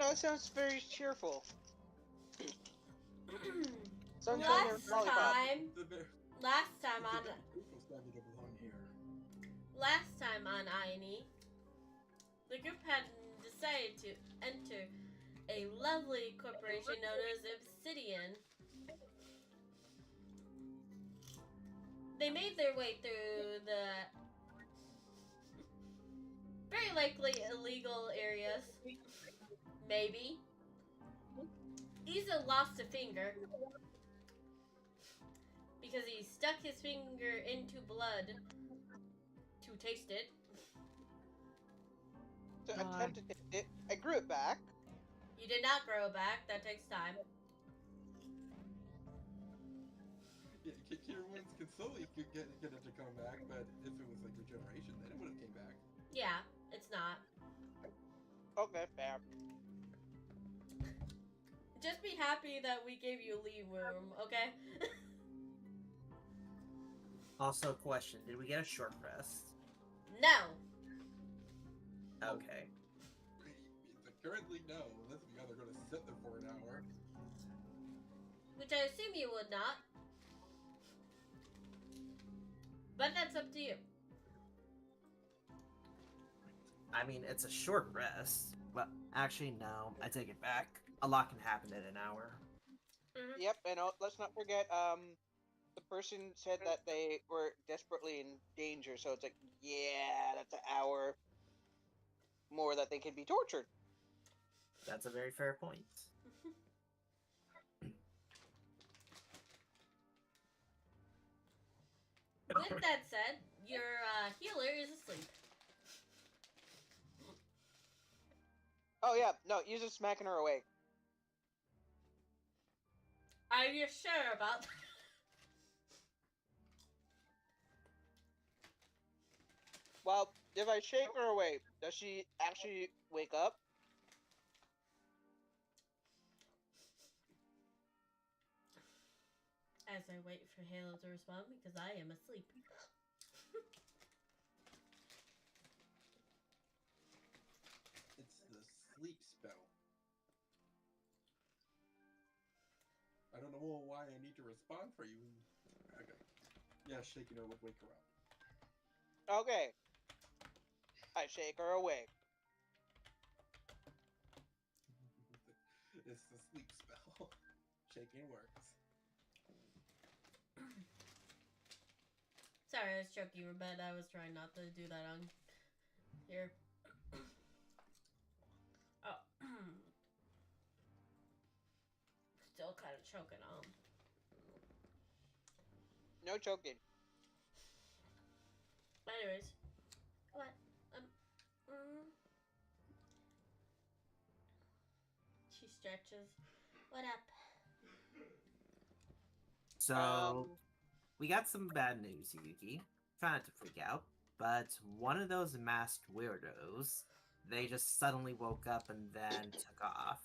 No, it sounds very cheerful. Sunshine and last lollipop. time on INE, the group had decided to enter a lovely corporation known as Obsidian. They made their way through the very likely illegal areas. Maybe. Isa lost a finger because he stuck his finger into blood to taste it. To attempt to taste it, I grew it back. You did not grow back. That takes time. Yeah, cure wounds can slowly get it to come back, but if it was like regeneration, then it would have came back. Yeah, it's not. Okay, fair. Just be happy that we gave you a leave room, okay? Also, question: did we get a short rest? No. Okay. Currently, no. Unless we either going to sit there for an hour. Which I assume you would not. But that's up to you. I mean, it's a short rest. Well, actually, no. I take it back. A lot can happen in an hour. Mm-hmm. Yep, and let's not forget, the person said that they were desperately in danger, so it's like, yeah, that's an hour more that they can be tortured. That's a very fair point. With that said, your healer is asleep. Oh yeah, no, you're just smacking her awake. Are you sure about that? Well, if I shake her awake, does she actually wake up? As I wait for Halo to respond because I am asleep. It's the sleep spell. I don't know why I need to respond for you. Okay. Yeah, shaking her would wake her up. Okay. I shake her awake. It's the sleep spell. Shaking works. Sorry, I was choking your bed. I was trying not to do that on here. Oh. Still kind of choking on. No choking. Anyways. What? She stretches. What up? So, we got some bad news, Yuki. Try not to freak out, but one of those masked weirdos, they just suddenly woke up and then took off.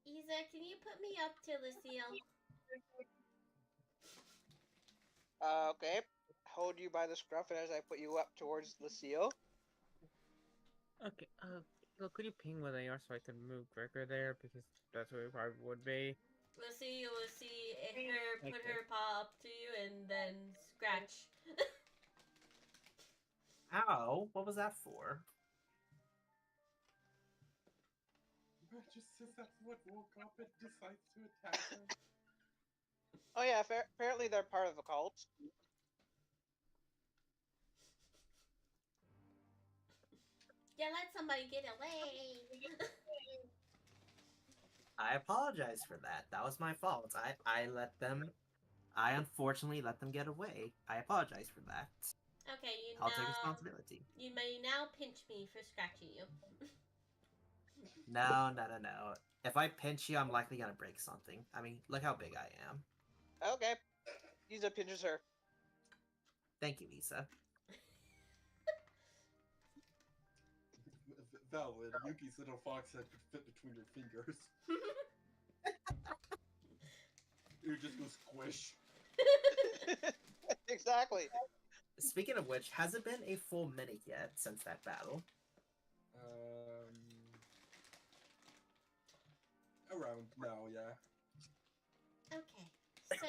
Isa, can you put me up to Lucille? Okay. Hold you by the scruff as I put you up towards Lucille. Okay, well, could you ping where they are so I can move Gregor there? Because that's where it probably would be. You will see her put her paw up to you and then scratch. Ow, what was that for? Just says that's what woke up and decides to attack her. Oh yeah, apparently they're part of a cult. Yeah, let somebody get away. I apologize for that. That was my fault. I unfortunately let them get away. I apologize for that. Okay, I'll take responsibility. You may now pinch me for scratching you. No. If I pinch you, I'm likely gonna break something. I mean, look how big I am. Okay. Isa pinches her. Thank you, Isa. Valid. Yuki's little fox head could fit between your fingers. It would just go squish. Exactly. exactly. Speaking of which, has it been a full minute yet since that battle? Around now, yeah. Okay, so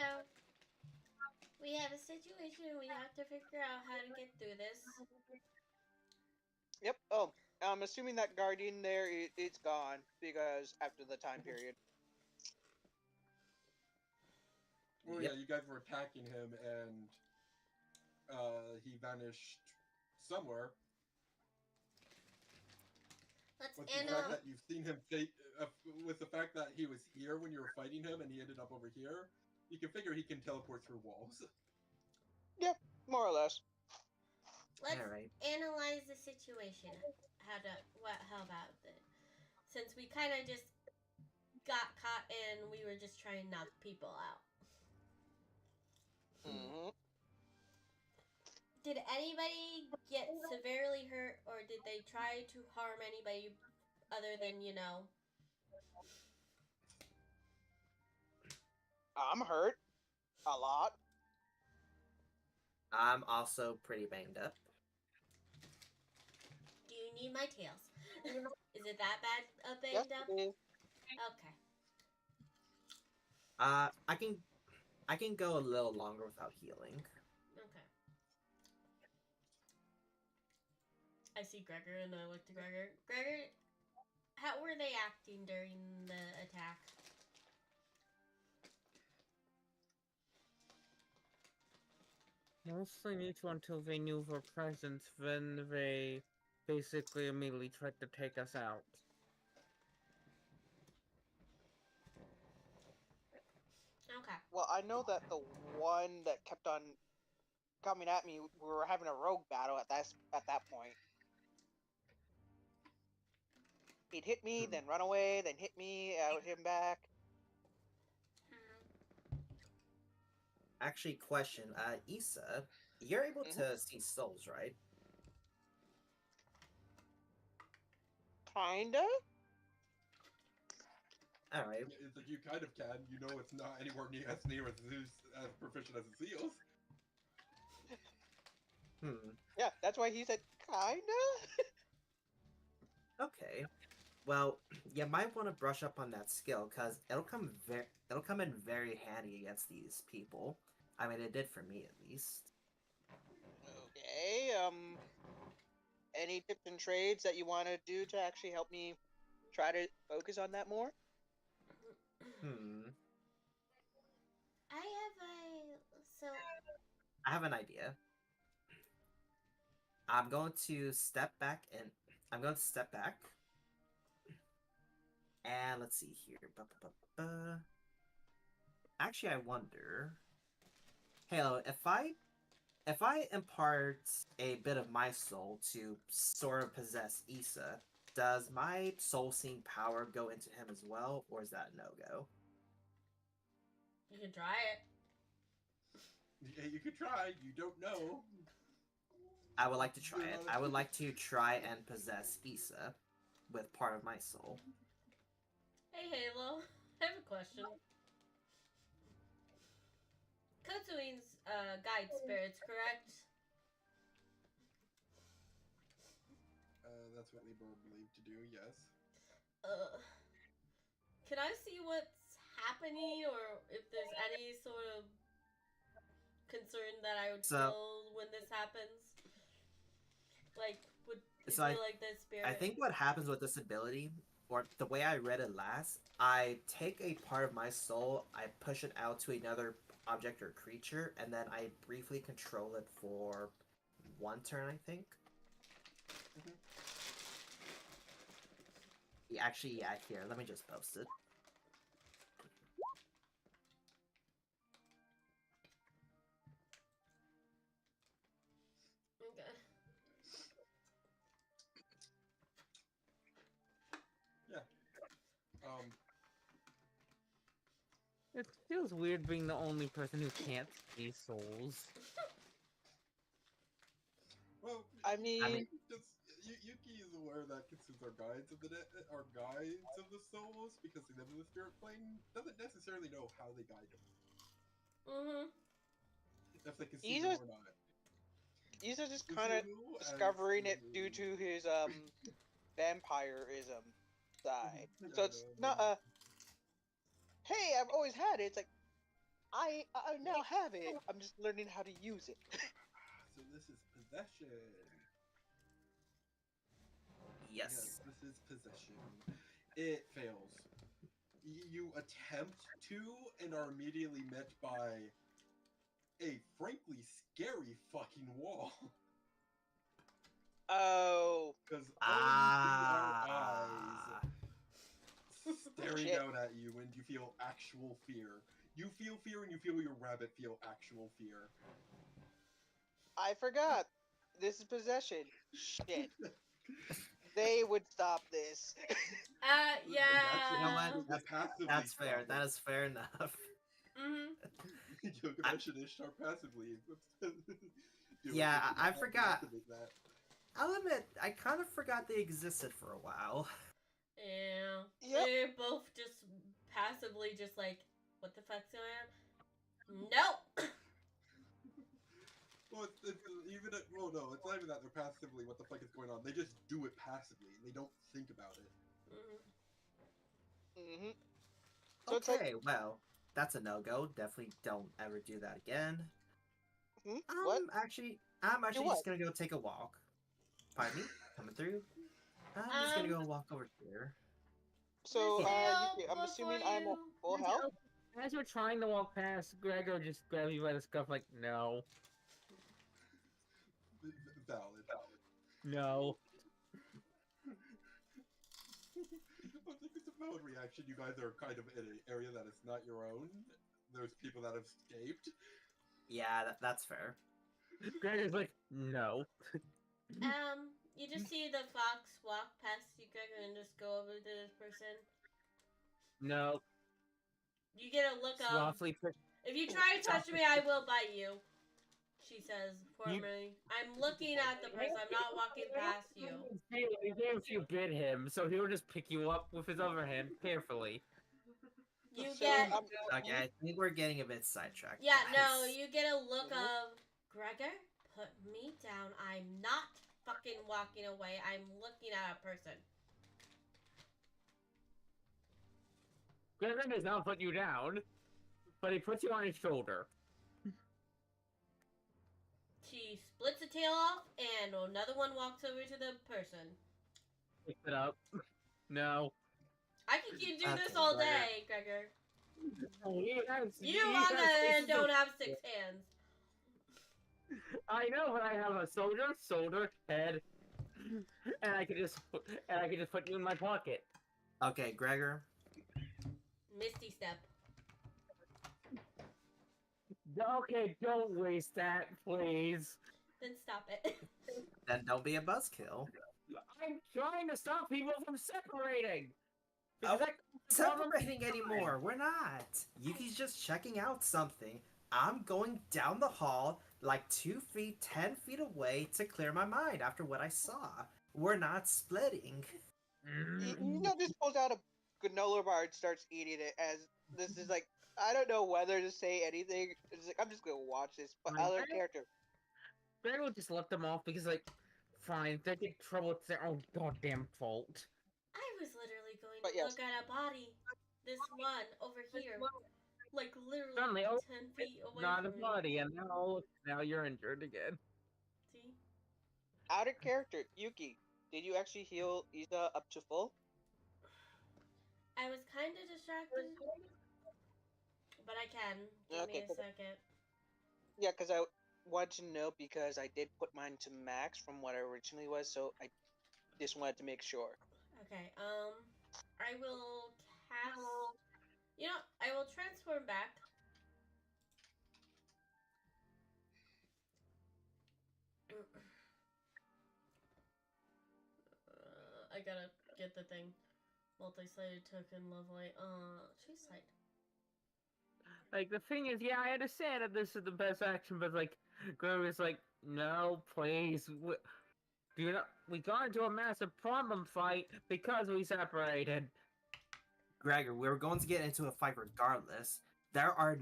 we have a situation and we have to figure out how to get through this. Yep. Oh, I'm assuming that guardian there, it's gone because after the time period. Well, Yep. yeah, you guys were attacking him, and he vanished somewhere. Let's With the fact that you've seen him with the fact that he was here when you were fighting him, and he ended up over here, you can figure he can teleport through walls. Yep, more or less. let's Alright. analyze the situation. How about it? Since we kind of just got caught and we were just trying to knock people out. Mm-hmm. Did anybody get severely hurt, or did they try to harm anybody other than, I'm hurt a lot. I'm also pretty banged up. do you need my tails? Is it that bad Yes, banged up? it is. Okay. I can go a little longer without healing. Okay. I see Gregor and I look to Gregor. Gregor, how were they acting during the attack? Mostly neutral until they knew of our presence, then they basically immediately tried to take us out. Okay. Well, I know that the one that kept on coming at me, we were having a rogue battle at that point. He'd hit me, then run away, then hit me. I would hit him back. Actually, question, Issa, you're able to see souls, right? Kinda. Alright. It's like you kind of can. You know, it's not anywhere near as Zeus as proficient as the seals. Yeah, that's why he said kinda. Okay. Well, you might want to brush up on that skill, because it'll come in very handy against these people. I mean, it did for me at least. Okay. Any tips and trades that you want to do to actually help me try to focus on that more? I have an idea. I'm going to step back and I'm going to step back. And let's see here. Actually, I wonder. Halo, if I impart a bit of my soul to sort of possess Issa, does my soul seeing power go into him as well, or is that no go? You can try it. Yeah, you could try. You don't know. I would like to try it. I would like to try and possess Issa with part of my soul. Hey, Halo. I have a question. Kotsuin's guide spirits, correct? That's what Libra believed to do. Yes. Can I see what's happening, or if there's any sort of concern that I would feel when this happens? Like, would you feel like the spirit? I think what happens with this ability, or the way I read it last, I take a part of my soul, I push it out to another object or creature, and then I briefly control it for one turn, I think. Actually, yeah, here, let me just post it. Okay. Yeah. It feels weird being the only person who can't see souls. Well, I mean, Yuki is aware that since our guides of the souls, because they live in the spirit plane, doesn't necessarily know how they guide them. If they can see them or not. He's just kind of discovering it due to his vampirism side. So it's not a hey, I've always had it. It's like I now have it. I'm just learning how to use it. So this is possession. Yes. This is possession. It fails. You attempt to and are immediately met by a frankly scary fucking wall. Oh. Because all you see are eyes staring Shit. down at you, and you feel actual fear. You feel fear, and you feel your rabbit feel actual fear. I forgot. This is possession. Shit. They would stop this. Yeah. You know what? You could passively That's fair. stop That it. is fair enough. You could mention Ishtar passively. Yeah, I forgot. Activate that. I'll admit, I kind of forgot they existed for a while. Yeah. Yep. They're both just passively just like, what the fuck's going on? Nope. Well, well, no, it's not even that they're passively. What the fuck is going on? They just do it passively. They don't think about it. Mm-hmm. So it's Okay, well, that's a no-go. Definitely don't ever do that again. What? I'm actually just gonna go take a walk. Pardon me? Coming through? I'm just gonna go walk over here. So, Miss Hale, I'm before assuming I'm at you- full health? As you're trying to walk past, Gregor just grabs you by the scuff like, no. Valid. No. I think it's a valid reaction. You guys are kind of in an area that is not your own. There's people that have escaped. Yeah, that's fair. Gregor's like, no. You just see the fox walk past you, Gregor, and just go over to this person. No. You get a look of, Softly if you try to touch me, I will bite you. She says, formally. I'm looking at the person, I'm not walking past you. Even if you bit him, so he'll just pick you up with his other hand carefully. You So, get... Okay, I think we're getting a bit sidetracked. Yeah, guys. no, you get a look of, Gregor, put me down. I'm not fucking walking away. I'm looking at a person. Gregor does not put you down, but he puts you on his shoulder. She splits the tail off, and another one walks over to the person. Pick it up. No. I can keep doing this Okay, all Gregor. day, Gregor. You, he on has the other hand, faces don't of- have 6 hands. I know, but I have a shoulder, head, and I can just put you in my pocket. Okay, Gregor. Misty step. Okay, don't waste that, please. Then stop it. Then don't be a buzzkill. I'm trying to stop people from separating. Oh, Because that- Separating anymore. We're not. Yuki's just checking out something. I'm going down the hall like 2 feet, 10 feet away to clear my mind after what I saw. We're not splitting. Just pulls out a granola bar and starts eating it as this is like, I don't know whether to say anything. It's like, I'm just gonna watch this. But Fine. other character. Greg will just let them off because, like, fine, if they get in trouble, it's their own goddamn fault. I was literally going But to yes. look at a body. This one over here. Like, literally Suddenly, 10 feet away Not a from me. body, and now you're injured again. See? Out of character, Yuki, did you actually heal Isa up to full? I was kind of distracted. But I can. Give Okay, me a cool. second. Yeah, because I wanted to know because I did put mine to max from what I originally was, so I just wanted to make sure. Okay, I will cast... You know, I will transform back. I gotta get the thing. Multi-sided token, lovely. Choose side. Like, the thing is, yeah, I understand that this is the best action, but, like, Greg was like, no, please. We got into a massive problem fight because we separated. Gregor, we were going to get into a fight regardless. There are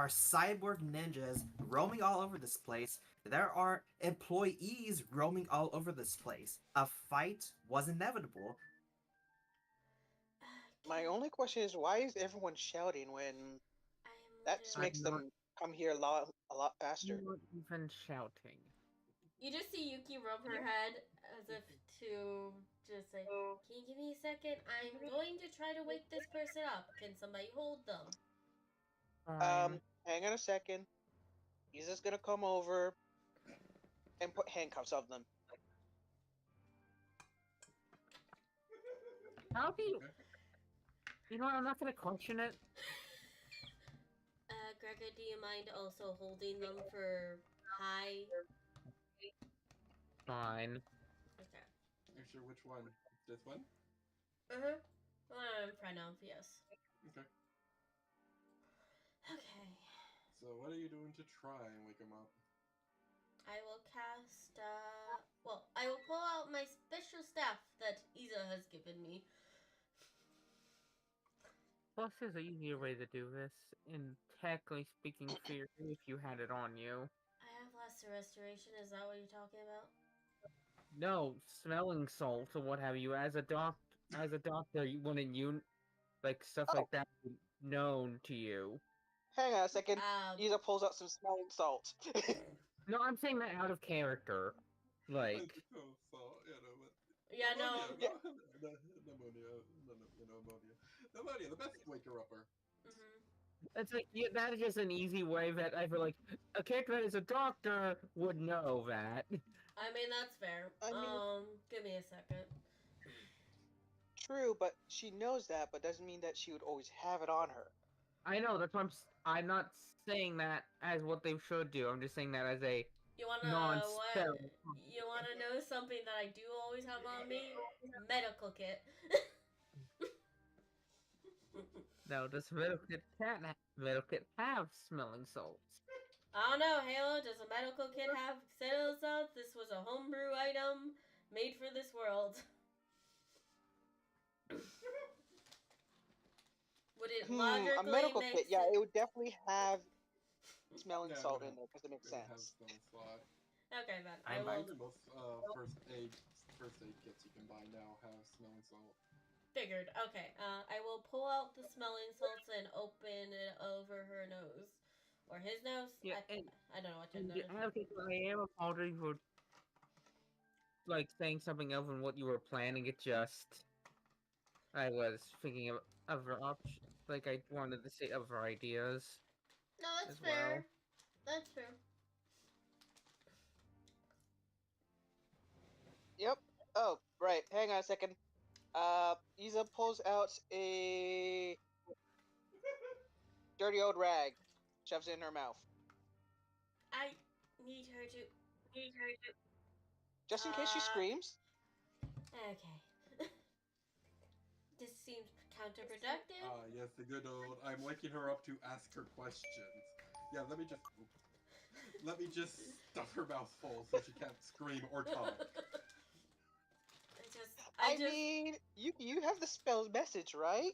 cyborg ninjas roaming all over this place. There are employees roaming all over this place. A fight was inevitable. My only question is, why is everyone shouting when I am that just literally... makes them come here a lot faster? Not even shouting. You just see Yuki rub her head as if to just say, "Can you give me a second? I'm going to try to wake this person up. Can somebody hold them?" Fine. Hang on a second. He's just gonna come over and put handcuffs on them. How do you? You know what? I'm not gonna question it. Gregor, do you mind also holding them for high? Fine. Okay. Actually, which one? This one? In front of, yes. Okay. Okay. So what are you doing to try and wake him up? I will cast, I will pull out my special staff that Isa has given me. Plus, there's an easier way to do this. In technically speaking, theory, if you had it on you. I have lesser restoration, is that what you're talking about? No, smelling salt or what have you. As a doctor, you wouldn't like stuff Oh. like that be known to you. Hang on a second. Isa pulls out some smelling salt. No, I'm saying that out of character. Like, Oh, so, you know, but Yeah, no. Pneumonia, the best waker-upper. it's like that is just an easy way that I feel like a character that is a doctor would know that. I mean, that's fair. I mean- Give me a second. True, but she knows that, but doesn't mean that she would always have it on her. I know that's why I'm not saying that as what they should do. I'm just saying that as a You wanna non-spell. You wanna know something that I do always have on me? Medical kit. No, does medical kit have smelling salts? I don't know, Halo. Does a medical kit have smelling salts? This was a homebrew item made for this world. Would it logically a medical make kit? Yeah, sense? it would definitely have smelling salt in there because it makes It would have sense. smelling salt. Okay, then. I I will. Even most first aid kits you can buy now have smelling salt. Figured. Okay. I will pull out the smelling salts and open it over her nose. Or his nose? Yeah, I don't know what your nose. I am apologetic for like saying something else than what you were planning. It just I was thinking of other options. Like I wanted to say other ideas. No, that's as fair. well. That's fair. Yep. Oh, right. Hang on a second. Isa pulls out a dirty old rag, shoves it in her mouth. I need her to. Just in case she screams. Okay. This seems counterproductive. Yes, the good old. I'm waking her up to ask her questions. Yeah, let me just stuff her mouth full so she can't scream or talk. I mean, you have the spell message, right?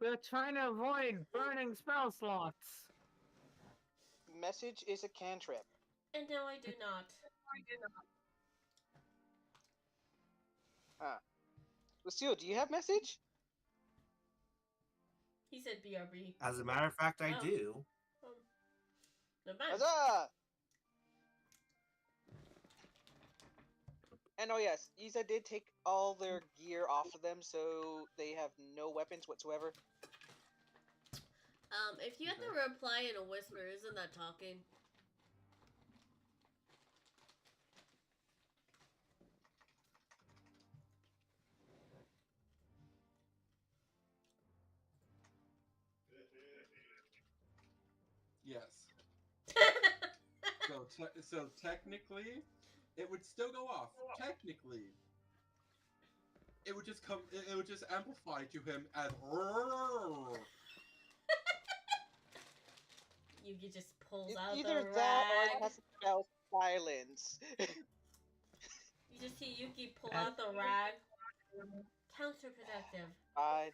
We're trying to avoid burning spell slots. Message is a cantrip. And no, I do not. Lucille, do you have message? He said BRB. As a matter of fact, I do. Huzzah! And oh yes, Isa did take all their gear off of them, so they have no weapons whatsoever. If you have to reply in a whisper, isn't that talking? Yes. So technically, it would still go off. Technically, it would just come. It would just amplify to him as. Yuki just pulls out Either the that or it rag. has to spell silence. You just see Yuki pull out the rag. Counterproductive. Fine.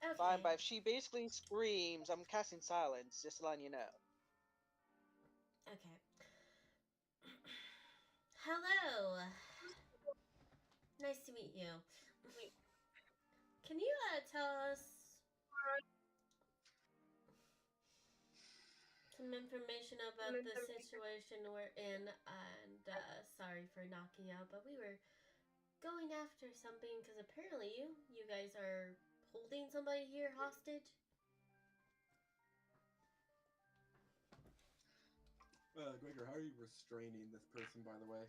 Fine, but Okay. if she basically screams, I'm casting silence, just letting you know. Okay. Hello. Nice to meet you. Can you tell us some information about the situation we're in? And sorry for knocking out, but we were going after something because apparently you guys are holding somebody here hostage. Gregor, how are you restraining this person, by the way?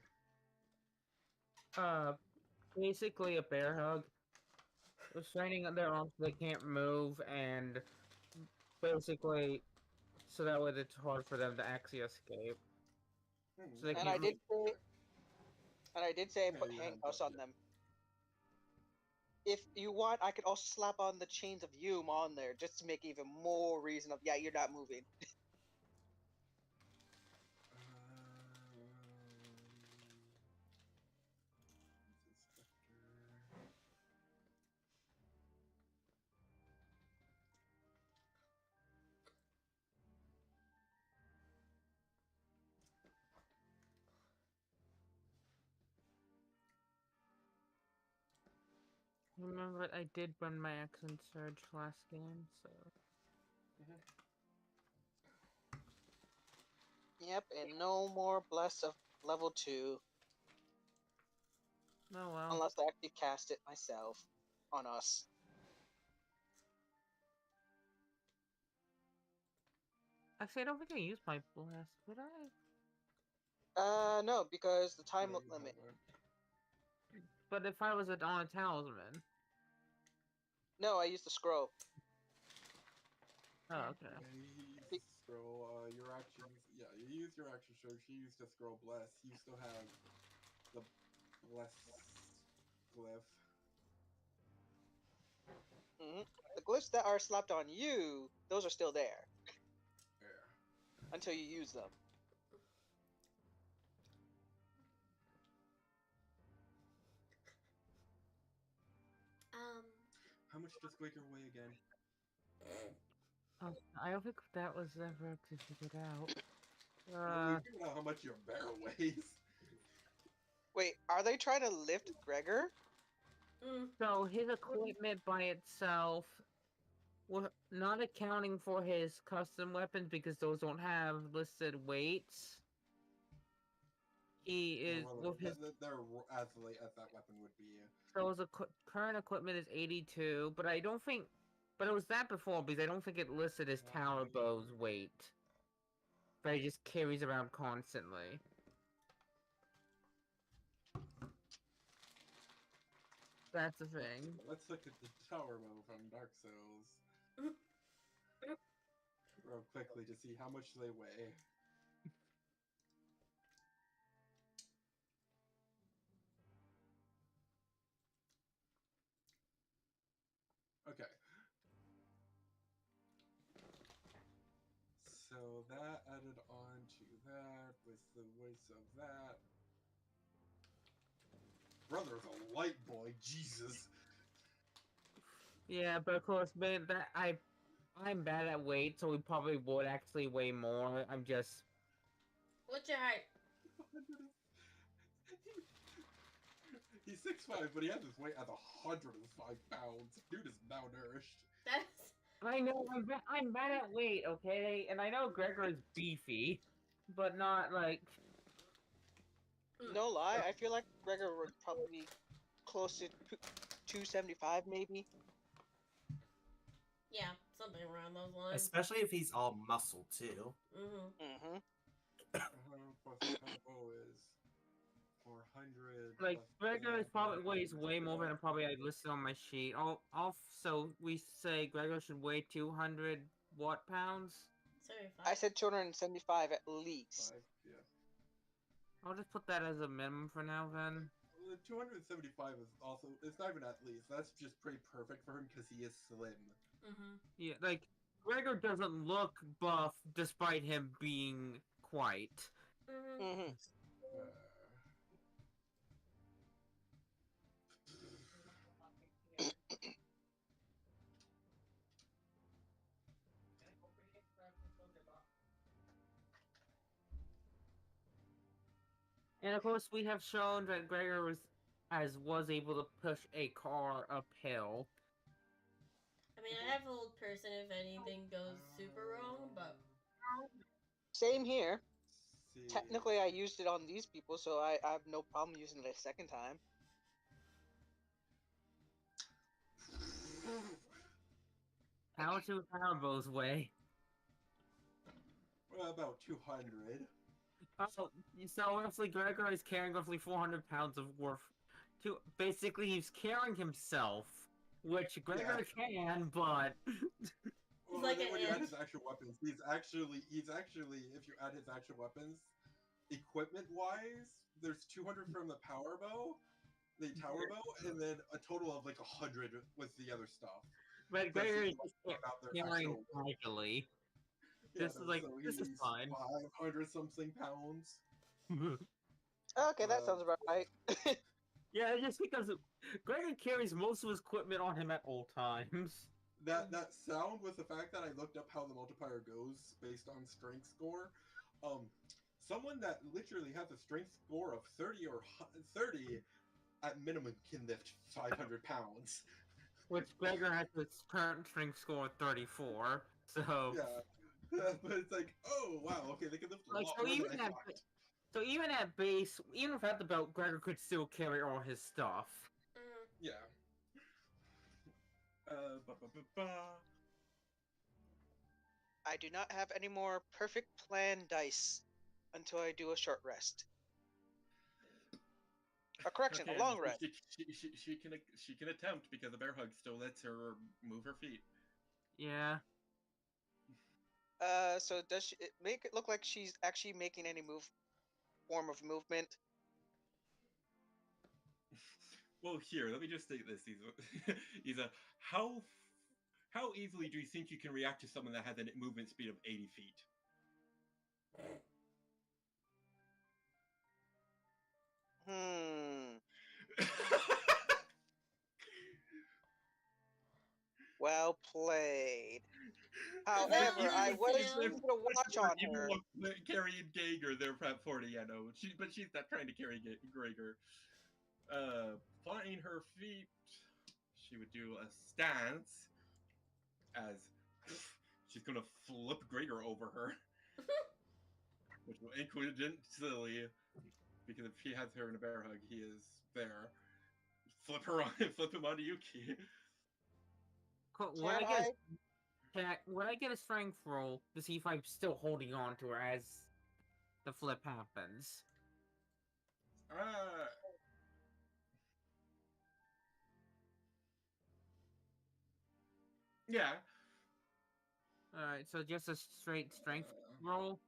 Basically a bear hug. Restraining their arms so they can't move, and basically, so that way it's hard for them to actually escape. So they And can't I move. did say, and I did say I Yeah, put your hands handcuffs up, on yeah. them. If you want, I could also slap on the chains of Hume on there, just to make even more reason of, yeah, you're not moving. Remember, I did run my accent surge last game, so. Yep, and no more bless of level 2, Oh well. unless I actually cast it myself on us. Actually, I don't think I used my blast, did I? No, because the time Yeah, you limit. have But if I was on a talisman. No, I used the scroll. Oh, okay. Yeah, he used the scroll. Your actions. Yeah, you used your action surge. He used the scroll bless. You still have the bless glyph. Hmm. The glyphs that are slapped on you, those are still there Yeah. until you use them. Um. How much does Quaker weigh again? Oh, I don't think that was ever actually figured out. We figured out how much your bear weighs. Wait, are they trying to lift Gregor? So his equipment by itself, not accounting for his custom weapons because those don't have listed weights. He is with his. They're as light as that weapon would be. So his current equipment is 82, but I don't think. But it was that before because I don't think it listed his tower bow's weight. But he just carries around constantly. That's the thing. Let's look at the tower bow from Dark Souls real quickly to see how much they weigh. Okay. So that added on to that with the weights of that. Brother is a light boy, Jesus. Yeah, but of course, man, I'm bad at weight, so we probably would actually weigh more. I'm just. What's your height? He's 6'5", but he has his weight as 105 pounds. Dude is malnourished. That's. I know I'm bad at weight, okay, and I know Gregor is beefy, but not like. No lie, I feel like Gregor would probably be close to 275, maybe. Yeah, something around those lines. Especially if he's all muscle too. Mm-hmm. Plus the combo is 400. Like Gregor that, is probably weighs way more than probably I listed on my sheet. So we say Gregor should weigh 200 what pounds? 75. I said 275 at least. 5, yeah. I'll just put that as a minimum for now then. The 275 is also, it's not even at least. That's just pretty perfect for him because he is slim. Yeah, like Gregor doesn't look buff despite him being quite. Mm-hmm. And of course, we have shown that Gregor was able to push a car uphill. I mean, I have hold person if anything goes super wrong, but Same here. See. Technically, I used it on these people, so I have no problem using it a second time. How much do combos weigh? Well, about 200. Oh, so roughly Gregor is carrying roughly 400 pounds of worth. Basically, he's carrying himself, which Gregor can, but Well, like then an when you add inch. his actual weapons, he's actually, if you add his actual weapons, equipment-wise, there's 200 from the power bow, the tower bow, and then a total of like 100 with the other stuff. but Because Gregor he is just left out their carrying actual weight. casually. Yeah, This is like so this is he's fine. 500 something pounds. Okay, that sounds about right. Yeah, just because Gregor carries most of his equipment on him at all times. That sound with the fact that I looked up how the multiplier goes based on strength score. Someone that literally has a strength score of 30 or 30 at minimum can lift 500 pounds. Which Gregor has his current strength score of 34. So Yeah, but it's like, oh wow, okay, they can lift a like lot so more even than I at thought. so even at base, even without the belt, Gregor could still carry all his stuff. Yeah. Ba, ba, ba, ba. I do not have any more perfect plan dice until I do a short rest. A correction, Okay, a long well, rest. she can attempt because the bear hug still lets her move her feet. Yeah. So does she make it look like she's actually making any form of movement? Well, here, let me just state this, Isa. How easily do you think you can react to someone that has a movement speed of 80 feet? Well played. Does However, that I was sound- keeping a watch on Even her. while carrying Gregor, they're at 40, yeah, no. But she's not trying to carry Gregor. Flying her feet, she would do a stance as she's gonna flip Gregor over her. Which will incidentally, because if he has her in a bear hug, he is there. Flip him onto Yuki. Cool. Would I get a strength roll to see if I'm still holding on to her as the flip happens? Yeah. Alright, so just a straight strength roll?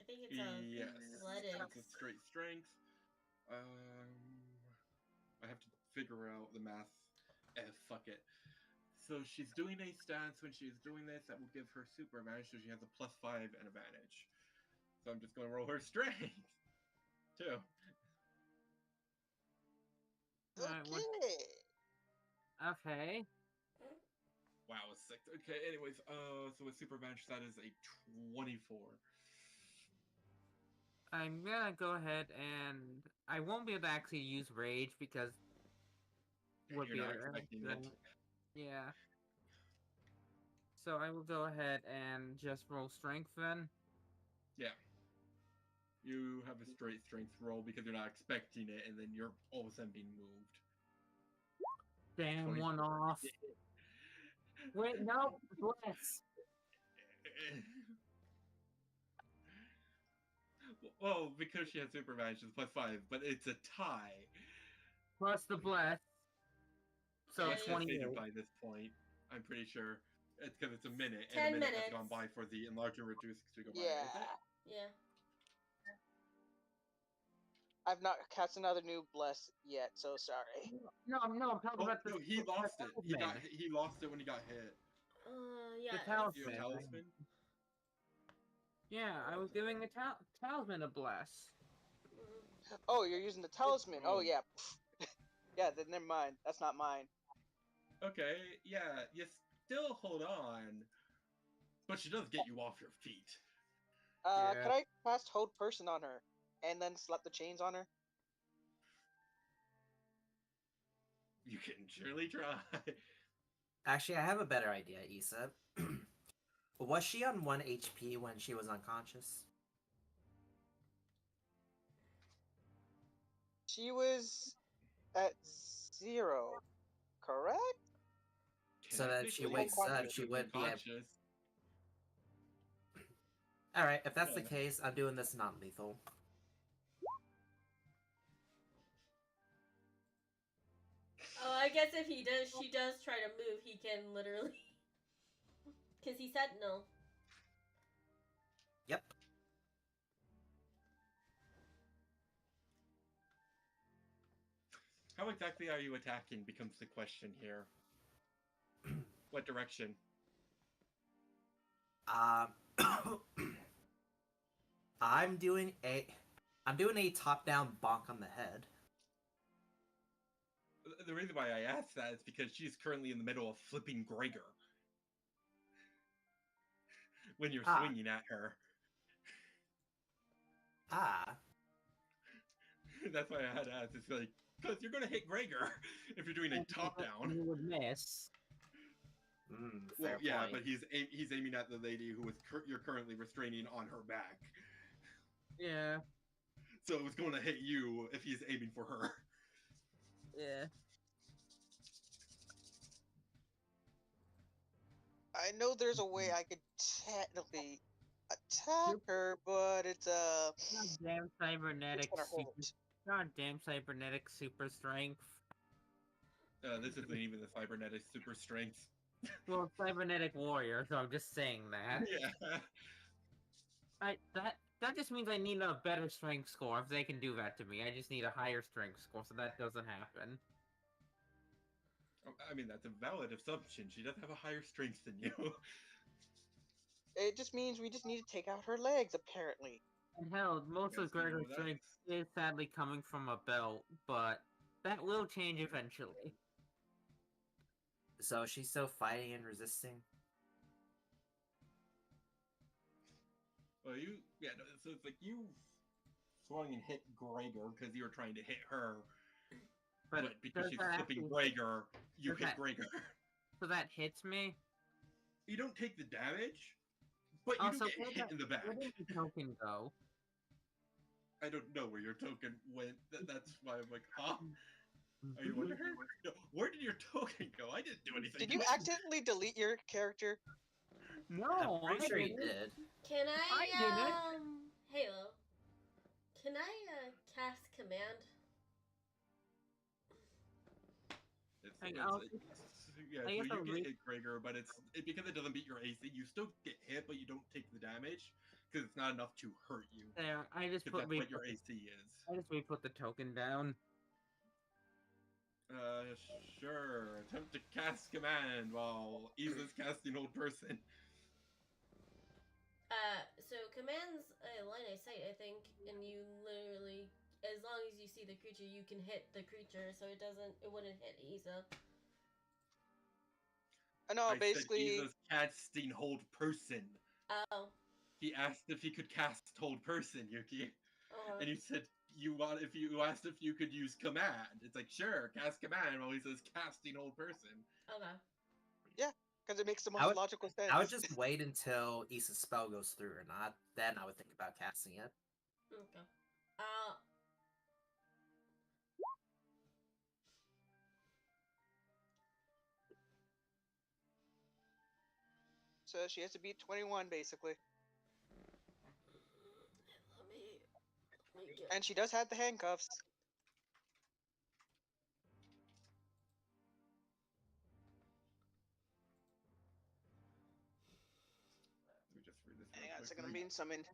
I think it's Yes. athletics. It's a straight strength. I have to figure out the math. Fuck it. So she's doing a stance when she's doing this that will give her super advantage, so she has a +5 and advantage. So I'm just going to roll her strength, too. Okay. Okay. Wow, a 6. Okay, anyways, so with super advantage, that is a 24. I'm gonna go ahead and I won't be able to actually use rage because You're not expecting it. Yeah. So I will go ahead and just roll strength then. Yeah. You have a straight strength roll because you're not expecting it, and then you're all of a sudden being moved. Damn, 20. one off. Wait, no, bless. Well, because she has super advantage, it's +5, but it's a tie. Plus the bless. So Nice. 28. By this point, I'm pretty sure. It's because it's a minute, 10 and a minute has minutes. gone by for the enlarge and reduce to go by. Yeah. Is it? Yeah. I've not cast another new bless yet, so sorry. No, I'm talking about the. No, he lost it. talisman. He lost it when he got hit. Yeah. The it's- Your talisman. talisman? Yeah, I was giving a talisman a bless. Oh, you're using the talisman. Oh yeah. Yeah, then never mind. That's not mine. Okay, yeah, you still hold on, but she does get you off your feet. Yeah. Could I cast Hold Person on her and then slap the chains on her? You can surely try. Actually, I have a better idea, Issa. Was she on 1 HP when she was unconscious? She was at 0, correct? So that if she Technically, wakes up, if she she's would be able... unconscious. Alright, if that's the Yeah. case, I'm doing this non-lethal. Oh, I guess if she does try to move, he can literally. Because he said no. Yep. How exactly are you attacking becomes the question here. What direction? I'm doing a top-down bonk on the head. The reason why I asked that is because she's currently in the middle of flipping Gregor. When you're swinging at her. That's why I had to ask. It's like, because you're going to hit Gregor if you're doing a top-down. You would miss. Well, Fair yeah, point. but he's aiming at the lady who you're currently restraining on her back. Yeah. So it's going to hit you if he's aiming for her. Yeah. I know there's a way I could technically attack her, but it's Goddamn cybernetic gonna super. hurt. Goddamn cybernetic super strength. This isn't even the cybernetic super strength. Well, cybernetic warrior, so I'm just saying that. Yeah. That just means I need a better strength score if they can do that to me. I just need a higher strength score, so that doesn't happen. I mean, that's a valid assumption. She does have a higher strength than you. It just means we just need to take out her legs, apparently. And hell, most of Yes, Gregor's that's- strength is sadly coming from a belt, but that will change eventually. So she's still fighting and resisting? Well, so it's like you swung and hit Gregor because you were trying to hit her. But because does she's that flipping actually- Gregor, you does hit that- Gregor. So that hits me? You don't take the damage, but you do Also, get hit in the back. where did the token go? I don't know where your token went. That's why I'm like, huh? Are you wondering? No, where did your token go? I didn't do anything. Did to you it. accidentally delete your character? No, I'm pretty sure he didn't. did. Can I didn't. Halo. Can I cast command? Yeah, I guess so I'll you read- get hit, Gregor, but because it doesn't beat your AC, you still get hit, but you don't take the damage because it's not enough to hurt you. There, I just Because put that's what your AC is. I just re-put the token down. Sure. Attempt to cast command while Isa's casting old person. So command's a line of sight, I think, and you literally, as long as you see the creature, you can hit the creature, so it wouldn't hit Isa. No, I basically, said Isa's casting hold person. Oh. He asked if he could cast hold person, Yuki. And you said you asked if you could use command. It's like, sure, cast command while he says casting hold person. Okay. yeah, because it makes the most logical sense. I would just wait until Issa's spell goes through or not. Then I would think about casting it. Okay. So she has to beat 21, basically. Let me get... And she does have the handcuffs. Let me just read this. Hang on a second, I'm being summoned.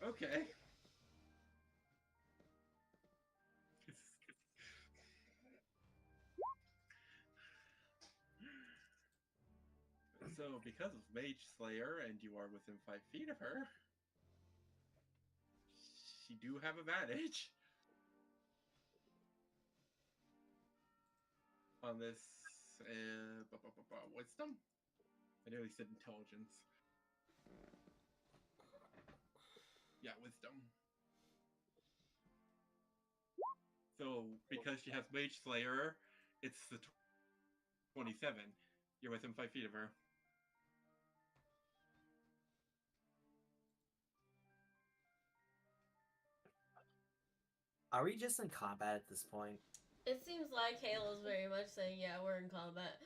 Okay. So, because of Mage Slayer and you are within 5 feet of her, she do have advantage on this wisdom. I nearly said intelligence. Yeah, wisdom. So because she has Mage Slayer, it's the 27. You're within 5 feet of her. Are we just in combat at this point? It seems like Halo's very much saying, yeah, we're in combat.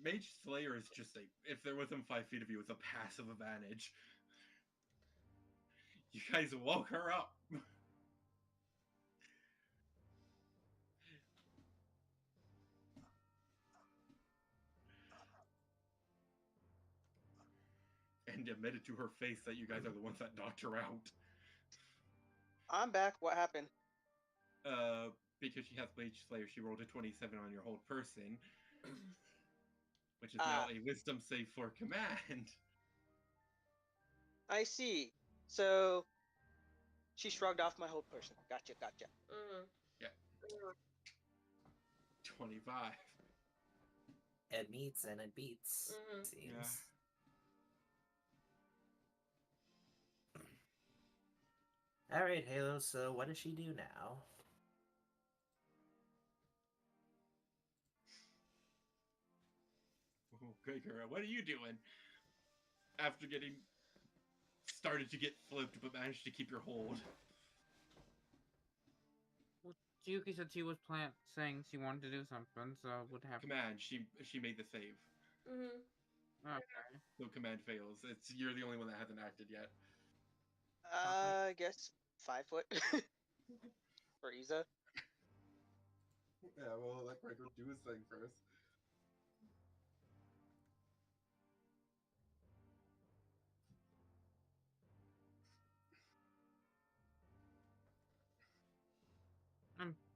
Mage Slayer is just a, if they're within 5 feet of you, it's a passive advantage. You guys woke her up. And admitted to her face that you guys are the ones that knocked her out. I'm back. What happened? Because she has Mage Slayer, she rolled a 27 on your whole person, which is now a wisdom save for command. I see. So she shrugged off my whole person. Gotcha. Mm-hmm. Yeah. 25. It meets and it beats. Mhm. Seems. Yeah. All right, Halo. So what does she do now? Okay, Kara, what are you doing? After getting started to get flipped, but managed to keep your hold. Well, Yuki said she was saying she wanted to do something, so would have Command, she made the save. Mm-hmm. Okay. So command fails. You're the only one that hasn't acted yet. I guess 5 foot for Iza. Yeah, well, let Gregor do his thing first.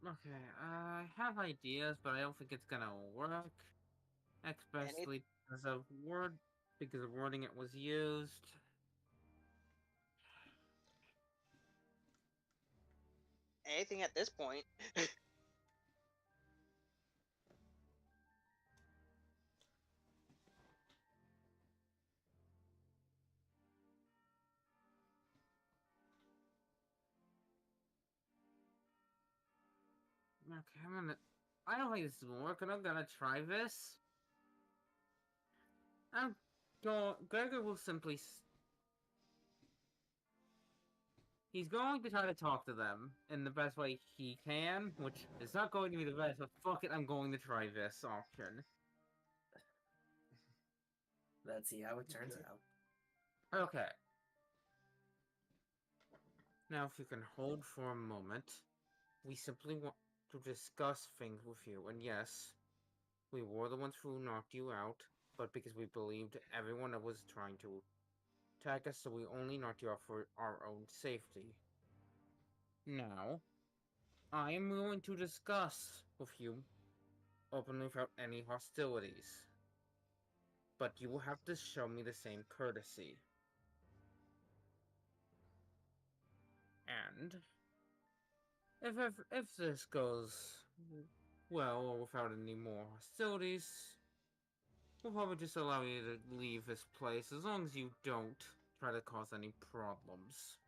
Okay, I have ideas, but I don't think it's gonna work. Especially because of wording it was used. Anything at this point. Okay, I don't think this is working. I'm gonna try this. Gregor will simply. He's going to try to talk to them in the best way he can, which is not going to be the best, but fuck it, I'm going to try this option. Let's see how it turns Okay. out. Okay. Now, if you can hold for a moment, we simply want to discuss things with you, and yes, we were the ones who knocked you out, but because we believed everyone that was trying to attack us, so we only knocked you out for our own safety. Now, I am going to discuss with you openly without any hostilities. But you will have to show me the same courtesy. And if this goes well or without any more hostilities, we'll probably just allow you to leave this place as long as you don't try to cause any problems.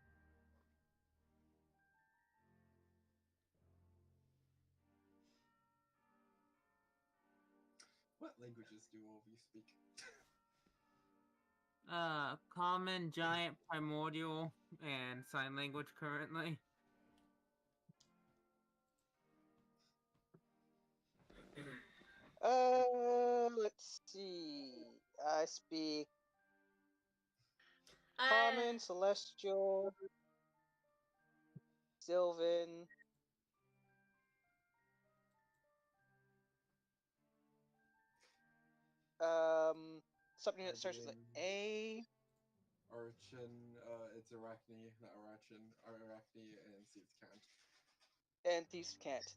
What languages do all of you speak? Common, giant, primordial, and sign language currently. Let's see. I speak Common, Celestial, Sylvan. Something that starts with an A. Arachne, it's Arachne, not Arachne, Arachne, and Seeds Can't. And Thieves Can't.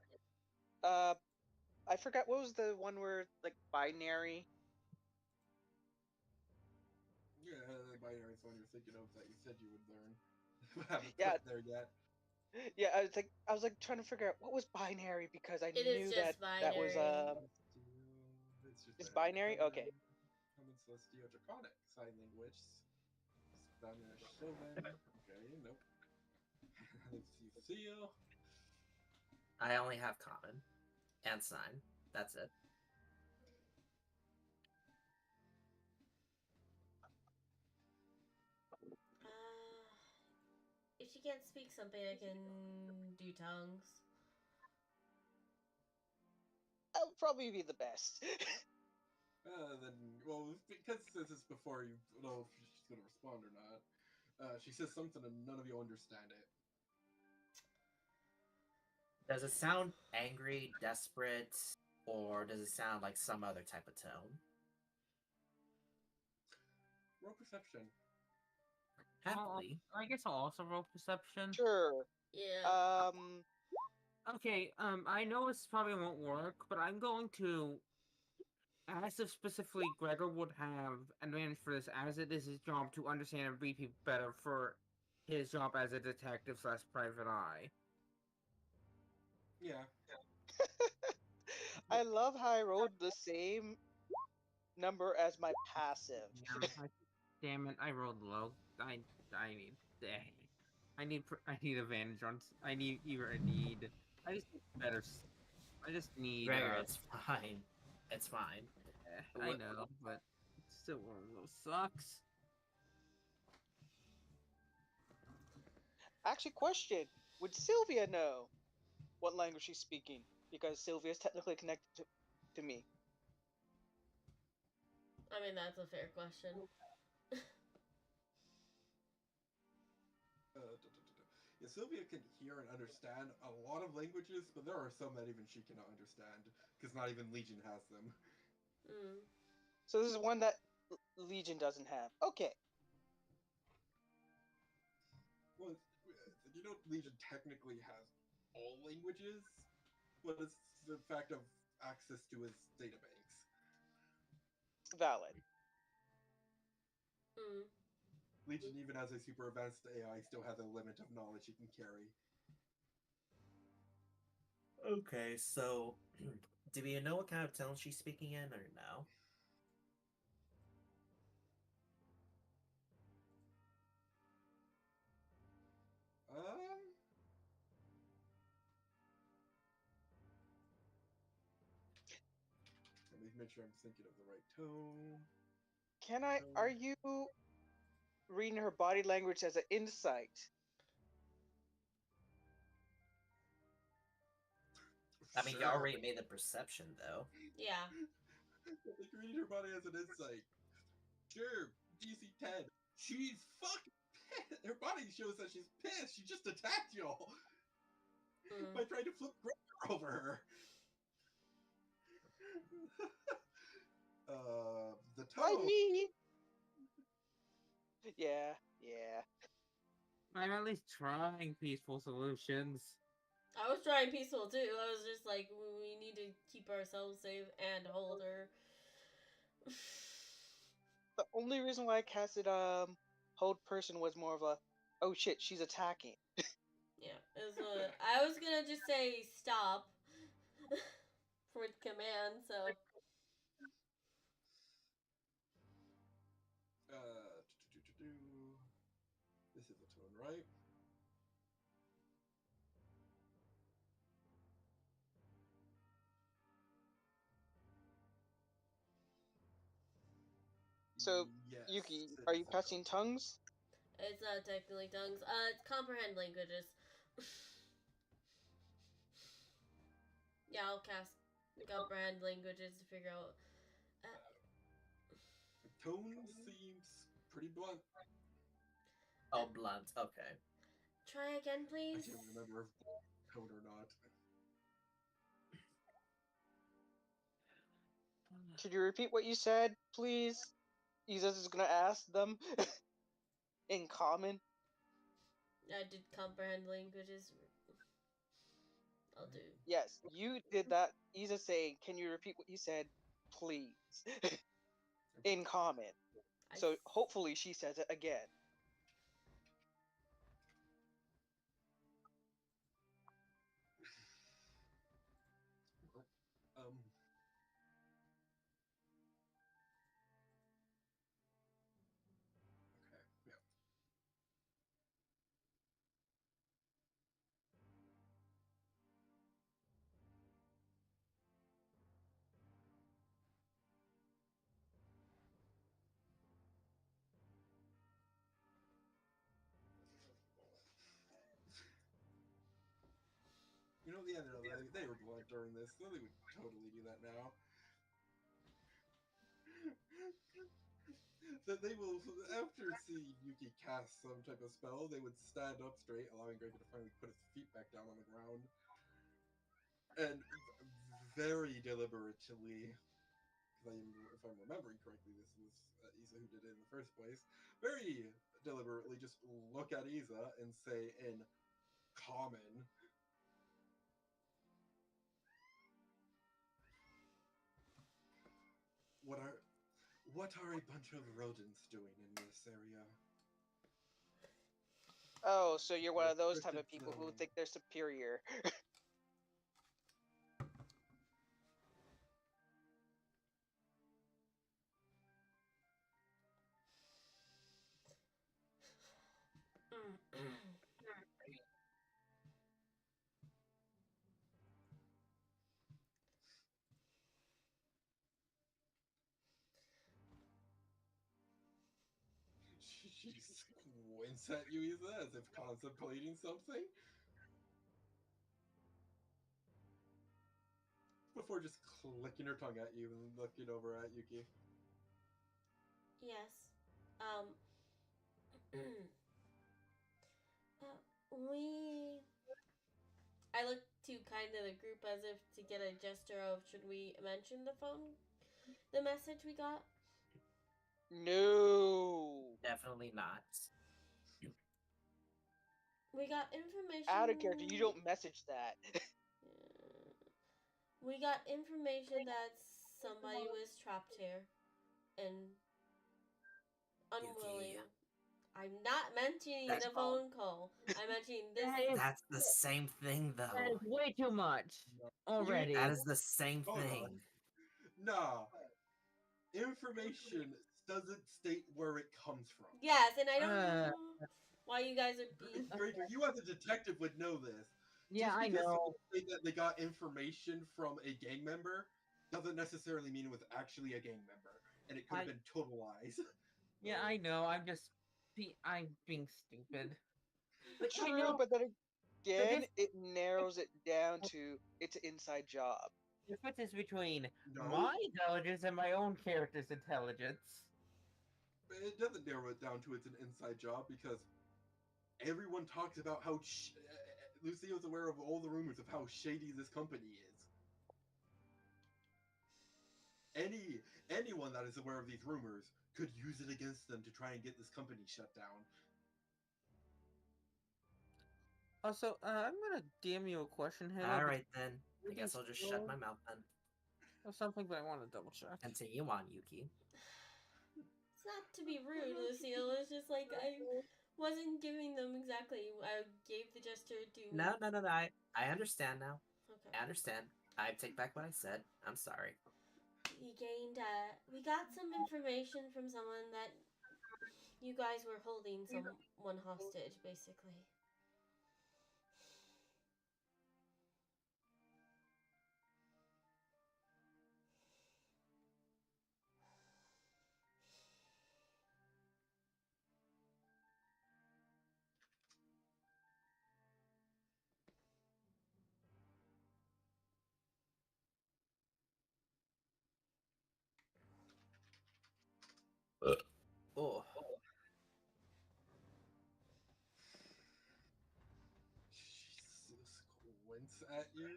I forgot what was the one where like binary. Yeah, binary is the one you're thinking of that you said you would learn. But haven't Yeah, put there yet. yeah. I was like trying to figure out what was binary because I It is knew just that was binary. It's just it's binary. binary. Okay. Common Celestial Draconic sign language. Spanish Sylvan. Okay, nope. Let's see. Seal. I only have common and sign. That's it. If she can't speak something, I can do tongues. That would probably be the best. Then, well, because this is before you know if she's gonna respond or not. She says something and none of you understand it. Does it sound angry, desperate, or does it sound like some other type of tone? Roll perception. Happily. I guess I'll also roll perception. Sure. Yeah. Okay, I know this probably won't work, but I'm going to, as if specifically Gregor would have advantage for this, as it is his job to understand and read people better for his job as a detective slash private eye. Yeah. I love how I rolled the same number as my passive. Damn it! I rolled low. I need. I need advantage on. I need either. I just need better. I just need. Gregor, it's fine. It's fine. I know, but it's still one of those sucks. Actually, question: would Sylvia know what language she's speaking? Because Sylvia is technically connected to me. I mean, that's a fair question. Yeah, Sylvia can hear and understand a lot of languages, but there are some that even she cannot understand because not even Legion has them. Mm. So this is one that Legion doesn't have. Okay. Well, you know, Legion technically has all languages, but it's the fact of access to his databanks. Valid. Mm. Legion, even as a super advanced AI, still has a limit of knowledge he can carry. Okay, so do we know what kind of tone she's speaking in, or no? Let me make sure I'm thinking of the right tone. Can I? Are you reading her body language as an insight? I mean, you already made the perception, though. Yeah. Like reading her body as an insight. Sure, DC 10. She's fucking pissed. Her body shows that she's pissed. She just attacked y'all by trying to flip Gregor over her. The tone. Why me? Yeah, yeah. I'm at least trying peaceful solutions. I was trying peaceful too. I was just like, we need to keep ourselves safe and hold her. The only reason why I casted hold person was more of a, oh shit, she's attacking. Yeah, I was gonna just say stop for command. So. This is the tone, right? So, yes, Yuki, are you casting tongues? It's not technically tongues. It's comprehend languages. Yeah, I'll cast comprehend languages to figure out. Tone seems pretty blunt. Oh, blunt. Okay. Try again, please. I can't remember if tone or not. Could you repeat what you said, please? Jesus is gonna ask them in common. I did comprehend languages. I'll do. Yes, you did that. Isa saying, "Can you repeat what you said, please?" in common. So hopefully she says it again. Um, okay, yeah. You know, yeah, no, they were blunt during this. So they would totally do that now. That they will, after seeing Yuki cast some type of spell, they would stand up straight, allowing Gregor to finally put his feet back down on the ground. And very deliberately, because if I'm remembering correctly, this was Isa who did it in the first place, very deliberately just look at Isa and say in common, what are a bunch of rodents doing in this area? Oh, so you're one of those type Restricted of people who zone. think they're superior. She squints at you, Isa, as if contemplating something. Before just clicking her tongue at you and looking over at Yuki. Yes. Um. We. I look to kind of the group as if to get a gesture of should we mention the message we got? No. Definitely not. We got information. Out of character, you don't message that. We got information that somebody was trapped here and unwilling. Yuki. I'm not mentioning That's the phone call. I'm mentioning this. That's the same thing, That though. is way too much already. That is the same Hold thing. on. Nah. Information doesn't state where it comes from. Yes, and I don't know why you guys are being. Greater, you as a detective would know this. Yeah, Just I because know. they say that they got information from a gang member doesn't necessarily mean it was actually a gang member, and it could have been total lies. Yeah, I know. I'm being stupid. But I True, know but then again, this- it narrows it down to it's an inside job. the difference is between No. my intelligence and my own character's intelligence. It doesn't narrow it down to it's an inside job because everyone talks about how Lucio's aware of all the rumors of how shady this company is. Anyone that is aware of these rumors could use it against them to try and get this company shut down. Also, I'm gonna DM you a question, Hannah. Alright then. I guess I'll just shut my mouth then. Or something, but I want to double check. Continue on, Yuki. It's not to be rude, Lucille. It's just like I wasn't giving them exactly. I gave the gesture to. No. I understand now. Okay. I understand. I take back what I said. I'm sorry. We got some information from someone that you guys were holding someone hostage, basically. Oh. She squints at you.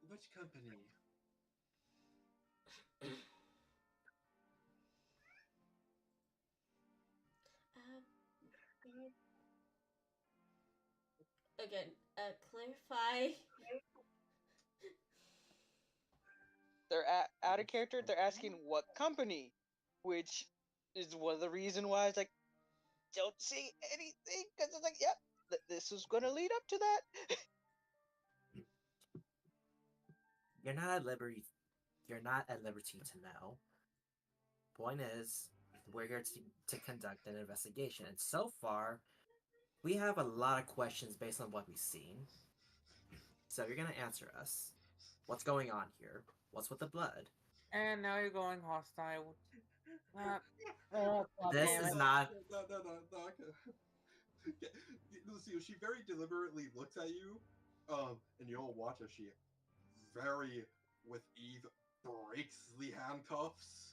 Which company? Again, clarify. They're out of character. They're asking what company, which is one of the reason why it's like don't say anything because it's like, yep, this is going to lead up to that. You're not at liberty. You're not at liberty to know. Point is, we're here to conduct an investigation, and so far, we have a lot of questions based on what we've seen. So you're gonna answer us. What's going on here? What's with the blood? And now you're going hostile. This is not. No. Lucio, she very deliberately looks at you, and you'll watch as she very, with ease, breaks the handcuffs,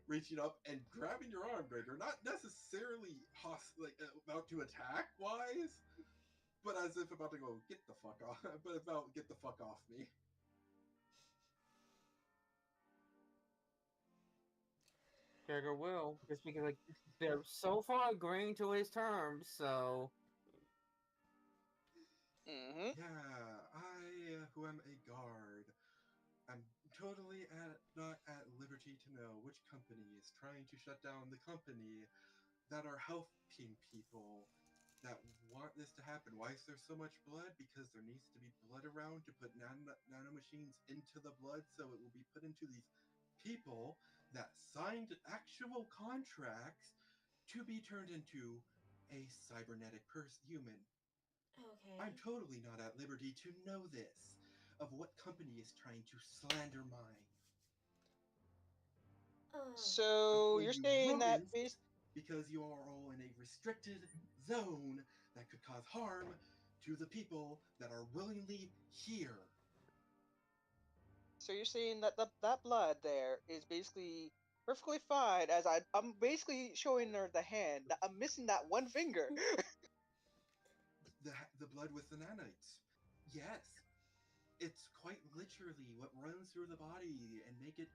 reaching up and grabbing your arm, Gregor. Not necessarily about to attack wise, but as if about to go get the fuck off. But about get the fuck off me. Gregor will, just because like they're so far agreeing to his terms, so Mm-hmm. Yeah, I, who am a guard, I'm totally not at liberty to know which company is trying to shut down the company that are helping people that want this to happen. Why is there so much blood? Because there needs to be blood around to put nanomachines into the blood so it will be put into these people that signed actual contracts to be turned into a cybernetic human. Okay. I'm totally not at liberty to know this, of what company is trying to slander mine. So you're You saying that ruins because you are all in a restricted zone that could cause harm to the people that are willingly here. so you're saying that that blood there is basically perfectly fine, as I'm basically showing her the hand. I'm missing that one finger. The blood with the nanites. Yes. It's quite literally what runs through the body and make it,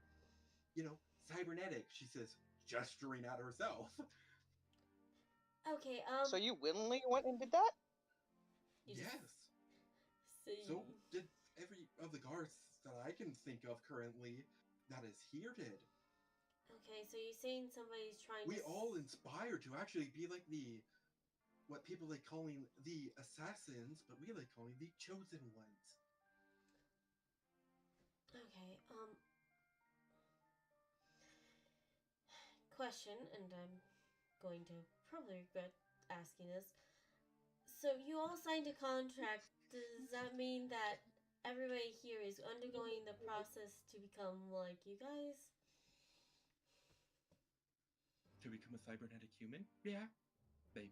cybernetic, she says, gesturing at herself. Okay. So you willingly went and did that? Yes. So So did every of the guards that I can think of currently that is here did. Okay, so you're saying somebody's trying We to. all inspired to actually be like what people like calling the assassins, but we like calling the chosen ones. Okay. Question, and I'm going to probably regret asking this. So you all signed a contract. Does that mean that everybody here is undergoing the process to become like you guys? To become a cybernetic human? Yeah. They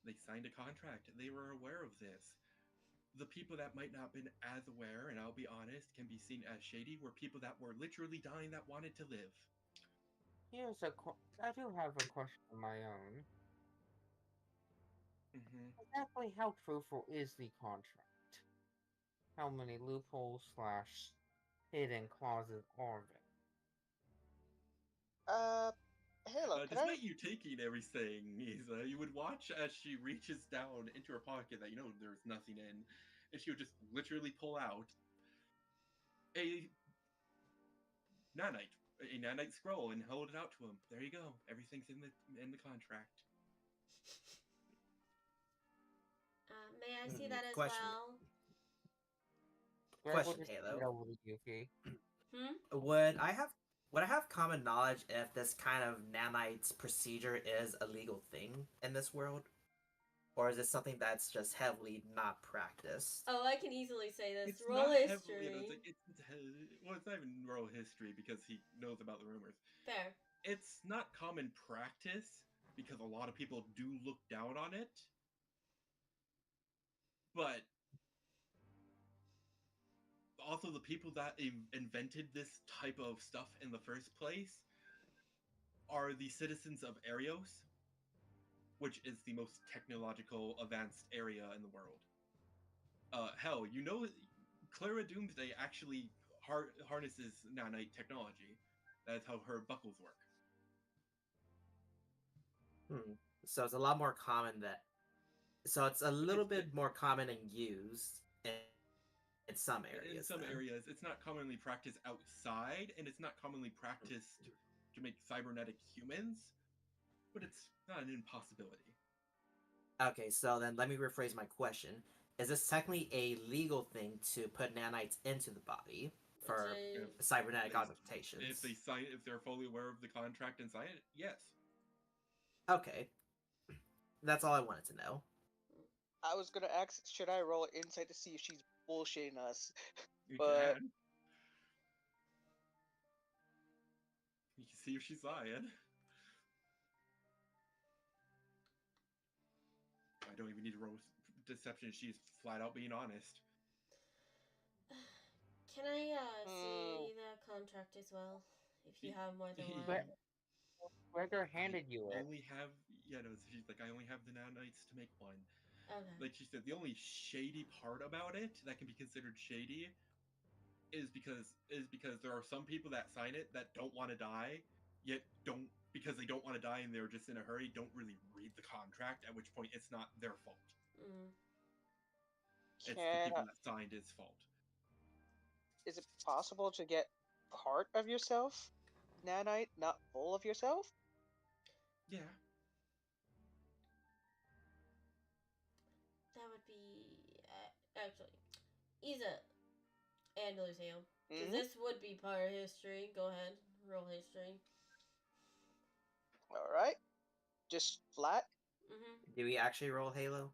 they signed a contract. They were aware of this. The people that might not have been as aware, and I'll be honest, can be seen as shady, were people that were literally dying that wanted to live. I do have a question of my own. Mm-hmm. Exactly how truthful is the contract? How many loopholes slash hidden clauses are Halo, could I? Despite you taking everything, Nisa, you would watch as she reaches down into her pocket that there's nothing in, and she would just literally pull out a nanite, a nanite scroll, and hold it out to him. There you go. Everything's in the contract. May I see that as Question. well? there? Question, Halo. Over to Yuki. Would I have common knowledge if this kind of nanites procedure is a legal thing in this world? Or is it something that's just heavily not practiced? Oh, I can easily say this. It's Roll not history. Heavily, it's not even roll history because he knows about the rumors. Fair. It's not common practice because a lot of people do look down on it. But also the people that invented this type of stuff in the first place are the citizens of Arios. which is the most technological advanced area in the world. Hell, Clara Doomsday actually harnesses nanite technology. That's how her buckles work. Hmm. So it's a lot more common that. So it's a little bit more common and used in some areas. In some then. areas, it's not commonly practiced outside, and it's not commonly practiced to make cybernetic humans, but it's not an impossibility. Okay, so then let me rephrase my question. Is this technically a legal thing to put nanites into the body for cybernetic augmentations? If they're fully aware of the contract and sign it, yes. Okay. That's all I wanted to know. I was gonna ask, should I roll insight to see if she's bullshitting us? You But can. You can see if she's lying. I don't even need to roll deception. She's flat out being honest. Can I see the contract as well? If you have more than one. But Gregor handed you it. Only have she's like, I only have the nanites to make one. Okay. Like she said, the only shady part about it that can be considered shady is because there are some people that sign it that don't want to die, yet don't, because they don't want to die and they're just in a hurry, don't really read the contract, at which point it's not their fault. It's the people that signed its fault. Is it possible to get part of yourself nanite, not full of yourself? Yeah. That would be actually Isa and Lucio. Because this would be part of history. Go ahead, roll history. All right, just flat. Do we actually roll Halo?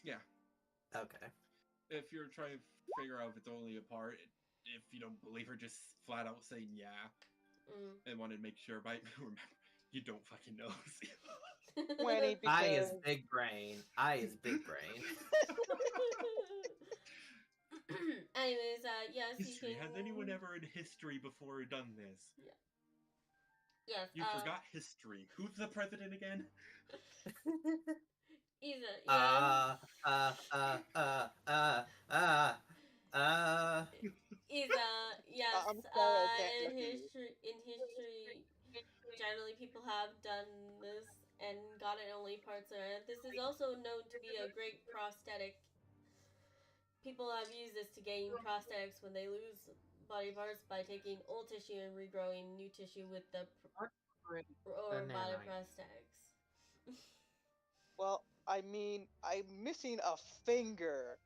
Yeah. Okay. If you're trying to figure out if it's only a part, if you don't believe her, just flat out saying yeah, and want to make sure. But remember, you don't fucking know. 20 because... I is big brain. Anyways, yes, history. you can... Has anyone ever in history before done this? Yeah. Yes. You forgot history. Who's the president again? Isa. Yeah. Isa. Yes. I'm sorry, I can't in history, generally people have done this and gotten only parts of it. This is also known to be a great prosthetic. People have used this to gain prosthetics when they lose body parts by taking old tissue and regrowing new tissue with the body prosthetics. Well, I mean, I'm missing a finger.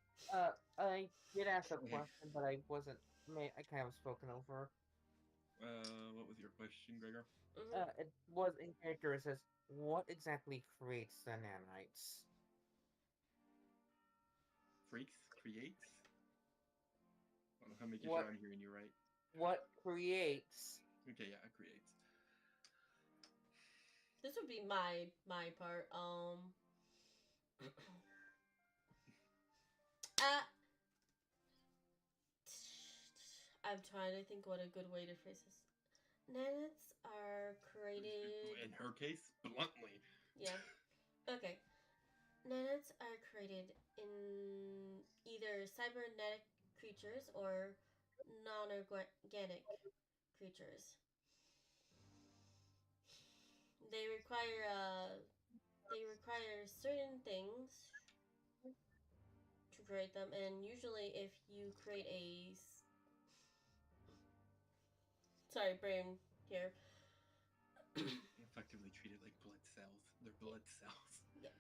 I did ask a question, but I wasn't. I kind of spoken over. What was your question, Gregor? It was in character. It says, "What exactly creates the nanites?" Creates? I'm making sure I'm hearing you right. What creates? Okay, yeah, creates. This would be my part. I'm trying to think what a good way to phrase this. Nanites are created... In her case, bluntly. Yeah. Okay. Nanites are created in either cybernetic creatures or non-organic creatures. They require certain things to create them, and usually if you create a... Sorry, brain here. Effectively treated like blood cells. They're blood cells. Yeah.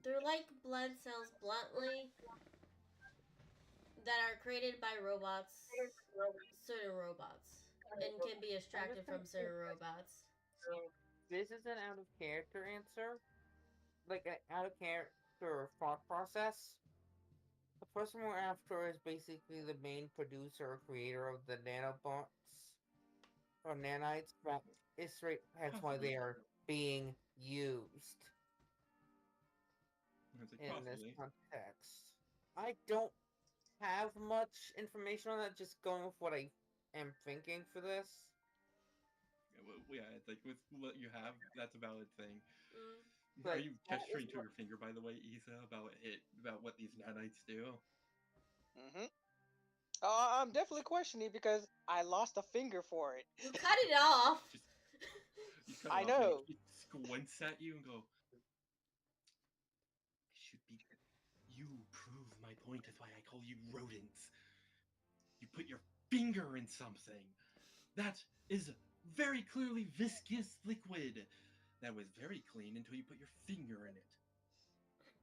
They're like blood cells, bluntly, that are created by robots, certain robots, and can be extracted from certain robots. This is an out of character answer, like an out of character thought process. The person we're after is basically the main producer or creator of the nanobots or nanites, but it's right. That's why they are being used in this context. I don't have much information on that. Just going with what I am thinking for this. Yeah, it's like with what you have, that's a valid thing. Are Like, you that is gesturing to what- your finger, by the way, Isa, about what these nanites do? Mm-hmm. I'm definitely questioning because I lost a finger for it. You cut it off. Just you cut I it off, and know. he squints at you and go, "Should be. You prove my point. Is why I call you rodents. You put your finger in something that is very clearly viscous liquid. That was very clean until you put your finger in it.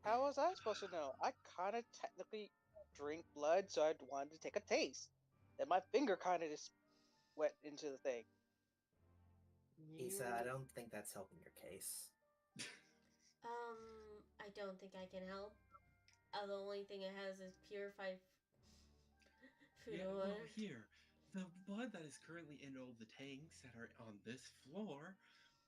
How was I supposed to know? I kind of technically drink blood, so I wanted to take a taste. Then my finger kind of just went into the thing. Isa, I don't think that's helping your case. I don't think I can help. The only thing it has is purified food Yeah, or well, water. here, the blood that is currently in all the tanks that are on this floor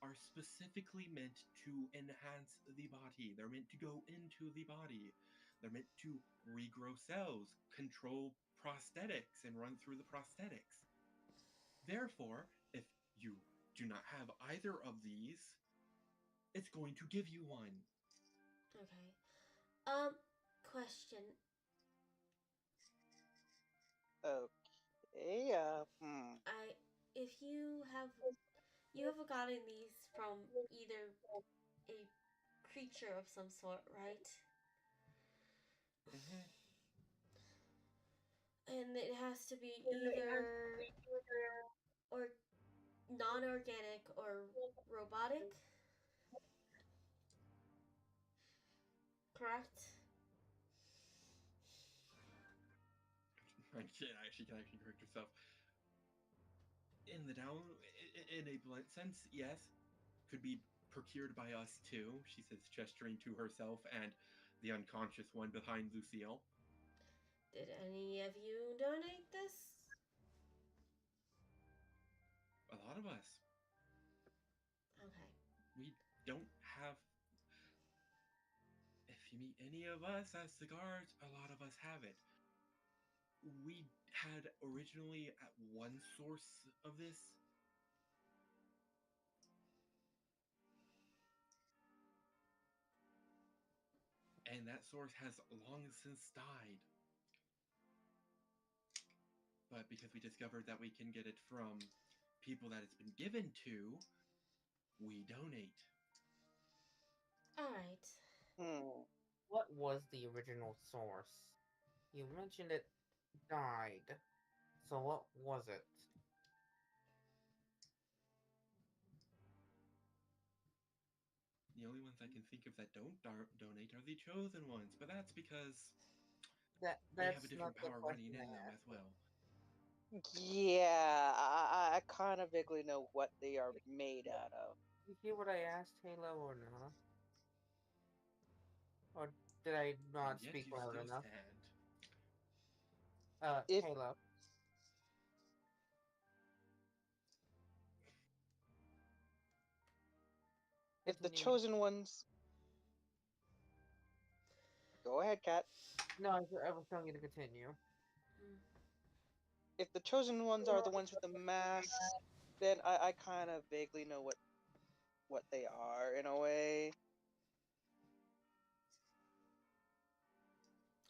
are specifically meant to enhance the body. They're meant to go into the body. They're meant to regrow cells, control prosthetics, and run through the prosthetics. Therefore, if you do not have either of these, it's going to give you one. Okay. Question. Okay. If you have gotten these from either a creature of some sort, right? Mm-hmm. And it has to be either or non-organic or robotic. Correct? She can actually correct herself. In the down, in a blunt sense, yes, could be procured by us too. She says, gesturing to herself and the unconscious one behind Lucille. Did any of you donate this? A lot of us. Okay. We don't have. If you meet any of us as the guards, a lot of us have it. We had originally at one source of this. And that source has long since died. But because we discovered that we can get it from people that it's been given to, we donate. Alright. What was the original source? You mentioned it died. So what was it? The only ones I can think of that don't donate are the chosen ones, but that's because they have a That's not different the power running question in I them as asked. well. Yeah, I kind of vaguely know what they are made out of. Did you hear what I asked, Halo, or not? Or did I not And yet speak you loud still enough? stand. If Halo. if the Continue. chosen ones, go ahead, Kat. No, I was telling you to continue. Mm. If the chosen ones are the ones with the masks, then I kind of vaguely know what they are in a way.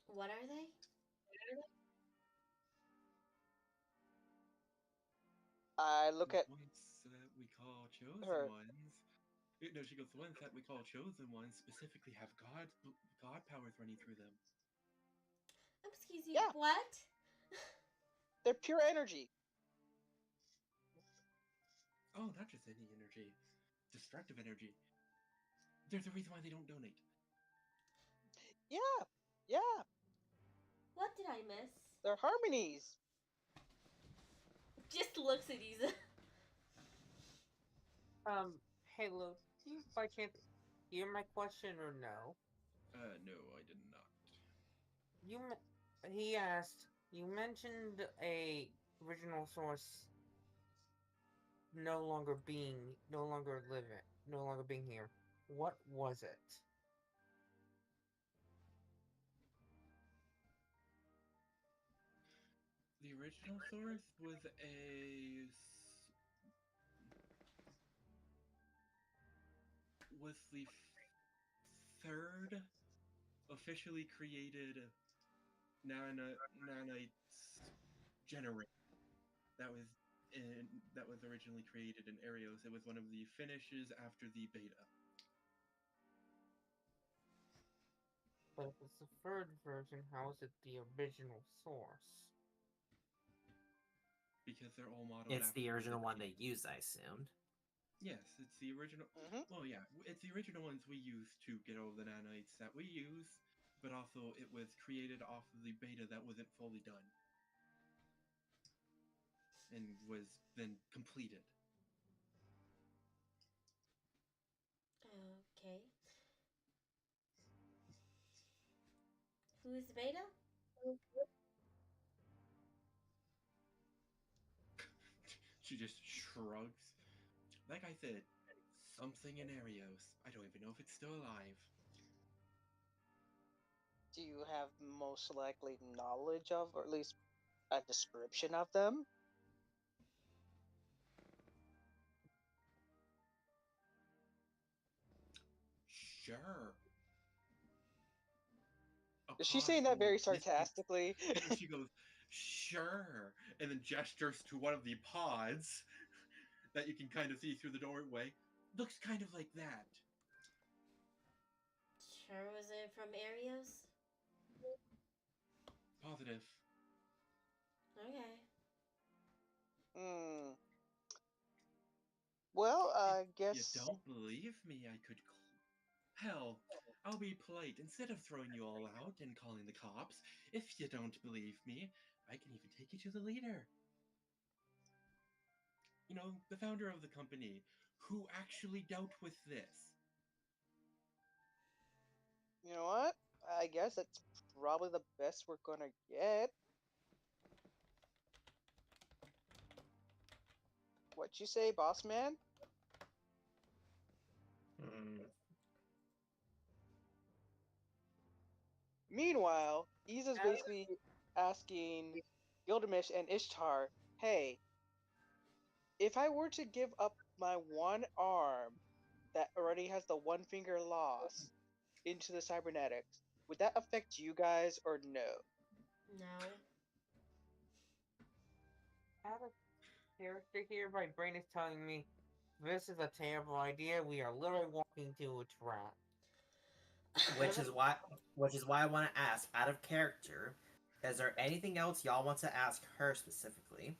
What are they? I look The at ones that we call chosen her. ones. No, she goes. The ones that we call chosen ones specifically have God powers running through them. Excuse you, Yeah. what? They're pure energy. Oh, not just any energy, destructive energy. There's a reason why they don't donate. Yeah, yeah. What did I miss? They're harmonies. Just looks at Isa. Halo, do you by chance hear my question or no? No, I did not. He asked, you mentioned a original source no longer being here. What was it? The original source was was the third officially created nanites generator that was that was originally created in Arios. It was one of the finishes after the beta. But if it's the third version, how is it the original source? Because they're all modeled It's after the original one beta. they used, I assumed. Yes, it's the original. Well, yeah, it's the original ones we used to get all the nanites that we use, but also it was created off of the beta that wasn't fully done and was then completed. Okay. Who's Beta? She just shrugs. Like I said, something in Arios. I don't even know if it's still alive. Do you have most likely knowledge of, or at least a description of them? Sure. Is she saying that very This sarcastically? she goes, sure, and then gestures to one of the pods that you can kind of see through the doorway. Looks kind of like that. Sure, was it from Arios? Positive. Okay. Hmm. Well, I If you guess. don't believe me, I could. Hell, I'll be polite. Instead of throwing you all out and calling the cops, if you don't believe me, I can even take you to the leader. You know, the founder of the company, who actually dealt with this. You know what? I guess that's probably the best we're gonna get. What you say, boss man? Meanwhile, Iza's basically asking Gilgamesh and Ishtar, hey, if I were to give up my one arm that already has the one finger loss into the cybernetics, would that affect you guys or no? No. Out of character here, my brain is telling me this is a terrible idea. We are literally walking into a trap. Which is why I want to ask, out of character, is there anything else y'all want to ask her specifically?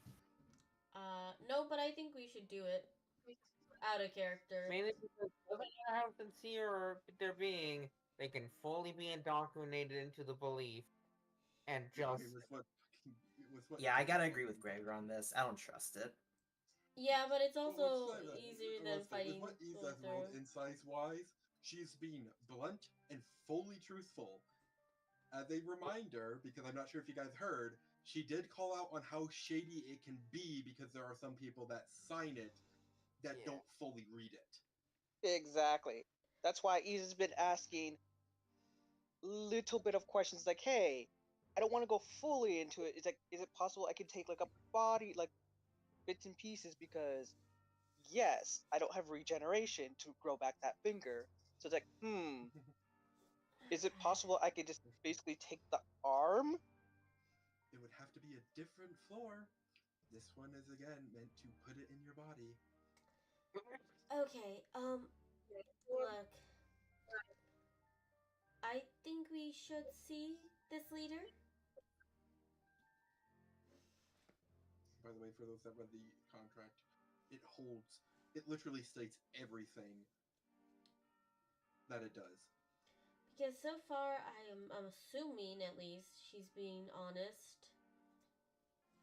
No, but I think we should do it. Out of character. Mainly because doesn't matter how sincere they're being, they can fully be indoctrinated into the belief and just. Yeah, I gotta agree with Gregor on this. I don't trust it. Yeah, but it's also Well, easier than fighting with what going Isa's through. rolled insights wise, she's being blunt and fully truthful. As a reminder, because I'm not sure if you guys heard, she did call out on how shady it can be because there are some people that sign it that don't fully read it. Exactly. That's why Iza's been asking little bit of questions like, hey, I don't want to go fully into it. It's like, is it possible I can take like a body, like bits and pieces? Because yes, I don't have regeneration to grow back that finger. So it's like, is it possible I could just basically take the arm? It would have to be a different floor. This one is again meant to put it in your body. Okay, look. I think we should see this leader. By the way, for those that read the contract, it literally states everything that it does. Because so far, I'm assuming at least she's being honest.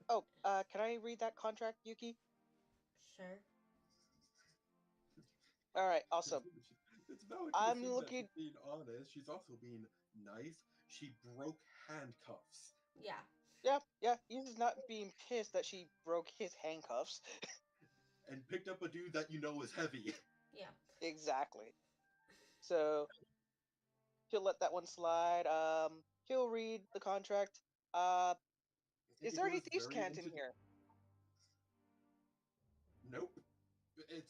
Oh, can I read that contract, Yuki? Sure. All right, awesome. It's valid to I'm assume looking. that she's being honest. She's also being nice. She broke handcuffs. Yeah. Yeah. He's not being pissed that she broke his handcuffs. And picked up a dude that you know is heavy. Yeah. Exactly. So he'll let that one slide. He'll read the contract. Is It there any goes thieves' very cant in into. here? Nope. It's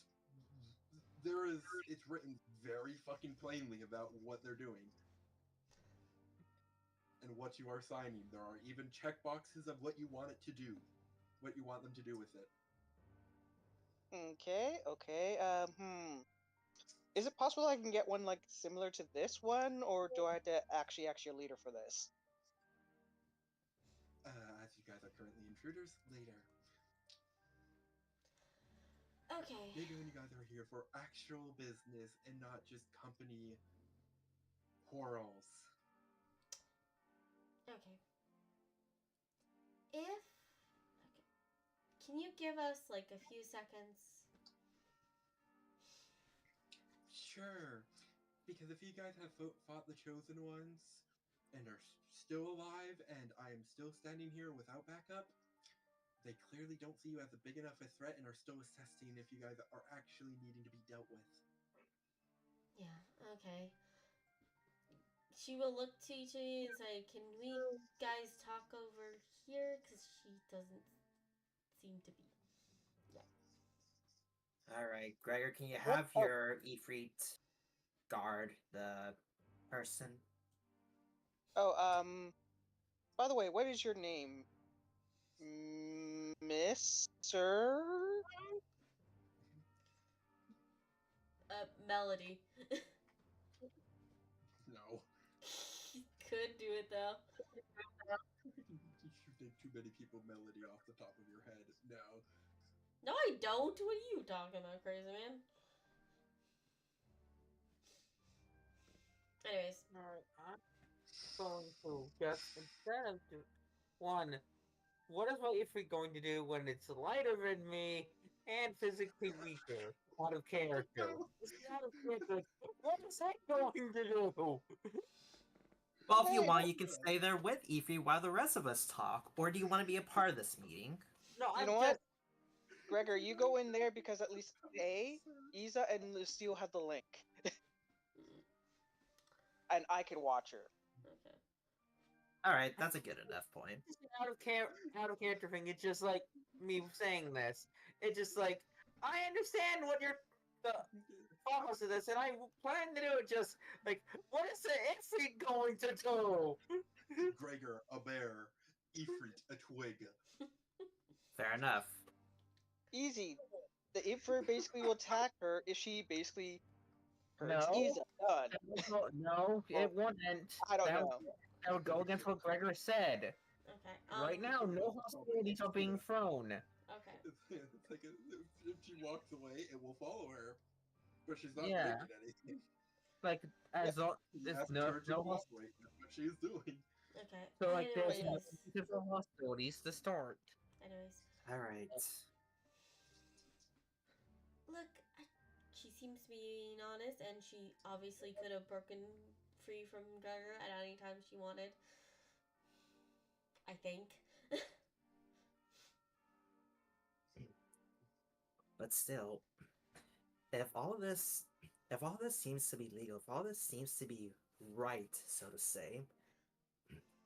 there it's written very fucking plainly about what they're doing and what you are signing. There are even checkboxes of what you want it to do, what you want them to do with it. Okay, okay. Is it possible I can get one like similar to this one, or do I have to actually ask your leader for this? As you guys are currently intruders, later. Okay. Maybe when you guys are here for actual business and not just company quarrels. Okay. Okay. Can you give us like a few seconds? Sure. Because if you guys have fought the Chosen Ones and are still alive, and I am still standing here without backup, they clearly don't see you as a big enough a threat and are still assessing if you guys are actually needing to be dealt with. Yeah, okay. She will look to each of you and say, "Can we guys talk over here?" Because she doesn't seem to be. Yeah. Alright, Gregor, can you have your Ifrit guard the person? Oh, by the way, what is your name? Mr. Melody. No. Could do it though. You think too many people melody off the top of your head. No. No, I don't. What are you talking about, crazy man? Anyways. Alright, I'm going to just, instead of one, what is my Ifrit going to do when it's lighter than me and physically weaker? Out of character. Out of character. What is that going to do? Well, if you want, you can stay there with Ifrit while the rest of us talk. Or do you want to be a part of this meeting? No, You know what? Gregor, you go in there because at least Isa and Lucille have the link. And I can watch her. Okay. Alright, that's a good enough point. Out of character thing. It's just like me saying this. It's just like I understand what you're the focus of this, and I plan to do it. Just like what is the Ifrit going to do? Gregor, a bear. Ifrit, a twig. Fair enough. Easy. The Ifrit basically will attack her if she basically hurts No. Isa. Done. No, it wouldn't. I don't know. That would go against what Gregor said. Okay. Right now, no hostilities are being thrown. Okay. It's like if she walks away, it will follow her. But she's not Yeah. breaking anything. Like as long You as asked no her to cooperate. That's what she's doing. Okay. so like there's no Anyways. different hostilities to start. Anyways. Alright. Look, she seems to be being honest, and she obviously could have broken free from Gregor at any time she wanted. I think. But still, if all this seems to be legal, if all this seems to be right, so to say,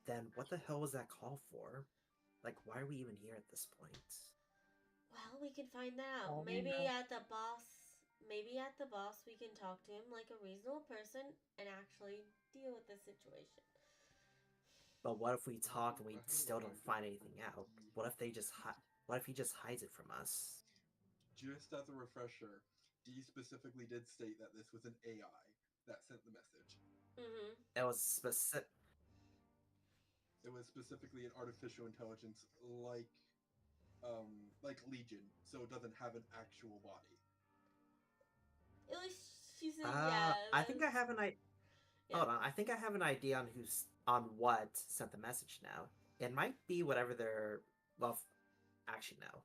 then what the hell was that call for? Like, why are we even here at this point? Well, we can find out. Oh, Maybe yeah. at the boss we can talk to him like a reasonable person and actually deal with the situation. But what if we talk and we still don't find anything out? What if he just hides it from us? Just as a refresher, D specifically did state that this was an AI that sent the message. Mm-hmm. It was specific. It was specifically an artificial intelligence like Legion, so it doesn't have an actual body. At least she said, I think I have an idea. Hold on, I think I have an idea on what sent the message now. It might be whatever they're. Well, actually, no.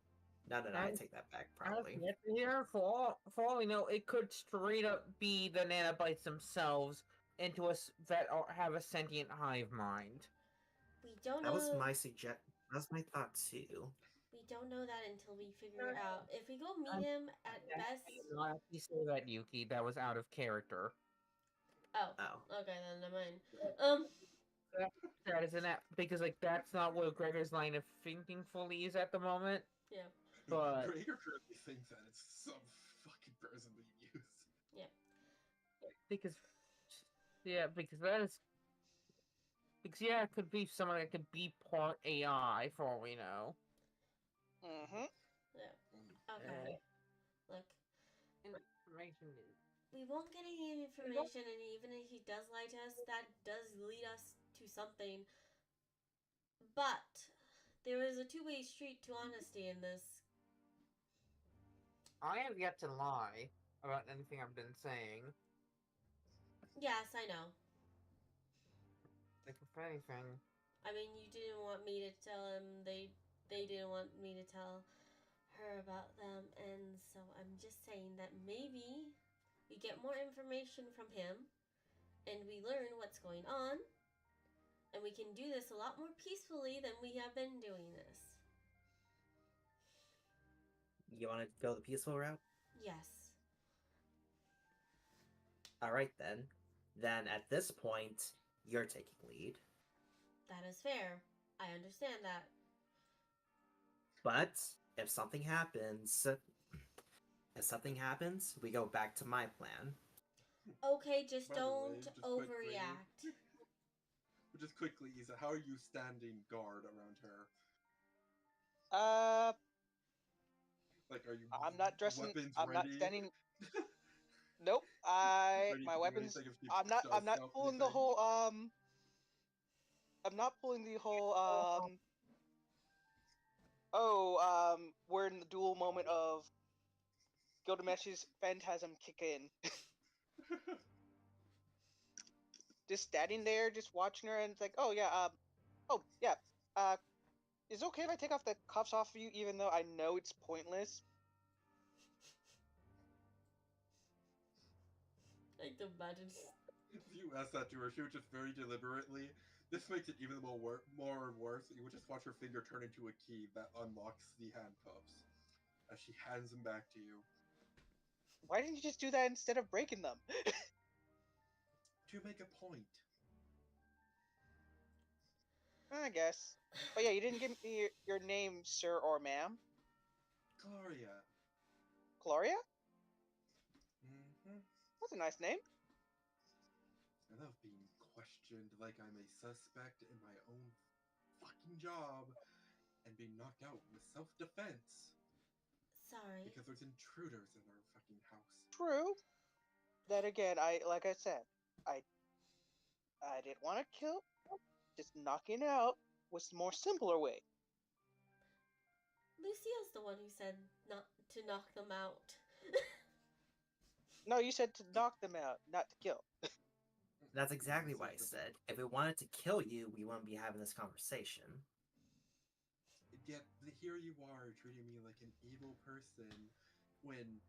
No, I take that back, probably. Here, for all we know, it could straight up be the nanobites themselves into us that have a sentient hive mind. We don't know. That was my thought too. We don't know that until we figure it out. If we go meet him at best. Not actually say that, Yuki. That was out of character. Oh. Oh. Okay, then never mind. That isn't that because like that's not what Gregor's line of thinking fully is at the moment. Yeah. But Gregor currently thinks that it's some fucking person we use. because that is because it could be someone that could be part AI for all we know. Mm-hmm. Yeah. Okay. Look, Information is we won't get any information, and even if he does lie to us, that does lead us to something. But there is a two-way street to honesty in this. I have yet to lie about anything I've been saying. Yes, I know. Like if anything, I mean, you didn't want me to tell him. They didn't want me to tell her about them, and so I'm just saying that maybe we get more information from him, and we learn what's going on, and we can do this a lot more peacefully than we have been doing this. You want to go the peaceful route? Yes. All right then. Then at this point, you're taking lead. That is fair. I understand that. But if something happens, we go back to my plan. Okay, just By the way, don't just quickly- overreact. Just quickly, Isa, how are you standing guard around her? Like, are you I'm not dressing. weapons I'm not ready? standing. Nope. Ready My to do weapons. anything if she I'm not. does I'm not stop pulling the anything? whole. I'm not pulling the whole. We're in the dual moment of Gilgamesh's phantasm kick in. Just standing there, just watching her, and it's like, oh yeah, is it okay if I take off the cuffs off of you, even though I know it's pointless? I can imagine. If you ask that to her, she would just very deliberately. This makes it even more worse. You would just watch her finger turn into a key that unlocks the handcuffs as she hands them back to you. Why didn't you just do that instead of breaking them? To make a point. I guess. But yeah, you didn't give me your name, sir or ma'am. Gloria. Gloria? Mm-hmm. That's a nice name. I love being questioned like I'm a suspect in my own fucking job and being knocked out with self-defense. Sorry. Because there's intruders in our fucking house. True. Then again, like I said, I didn't want to kill. Just knocking it out was the more simpler way. Lucia's the one who said not to knock them out. No, you said to knock them out, not to kill. That's exactly what I said. If we wanted to kill you, we wouldn't be having this conversation. Yet here you are treating me like an evil person when,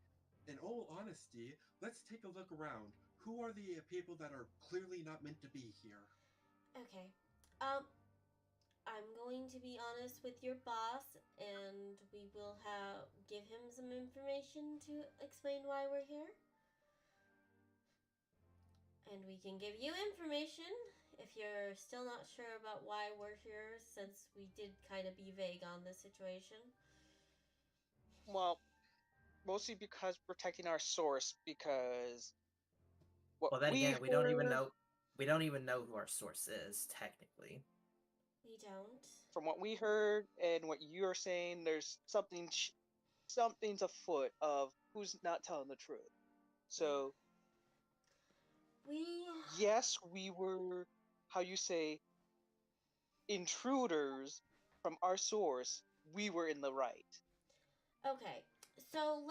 in all honesty, let's take a look around. Who are the people that are clearly not meant to be here? Okay. I'm going to be honest with your boss, and we will give him some information to explain why we're here. And we can give you information if you're still not sure about why we're here, since we did kind of be vague on this situation. Well, mostly because protecting our source, because well, then again, we don't even know. We don't even know who our source is technically. We don't. From what we heard and what you're saying, there's something's afoot of who's not telling the truth. So yes, we were, how you say, intruders from our source. We were in the right. Okay, so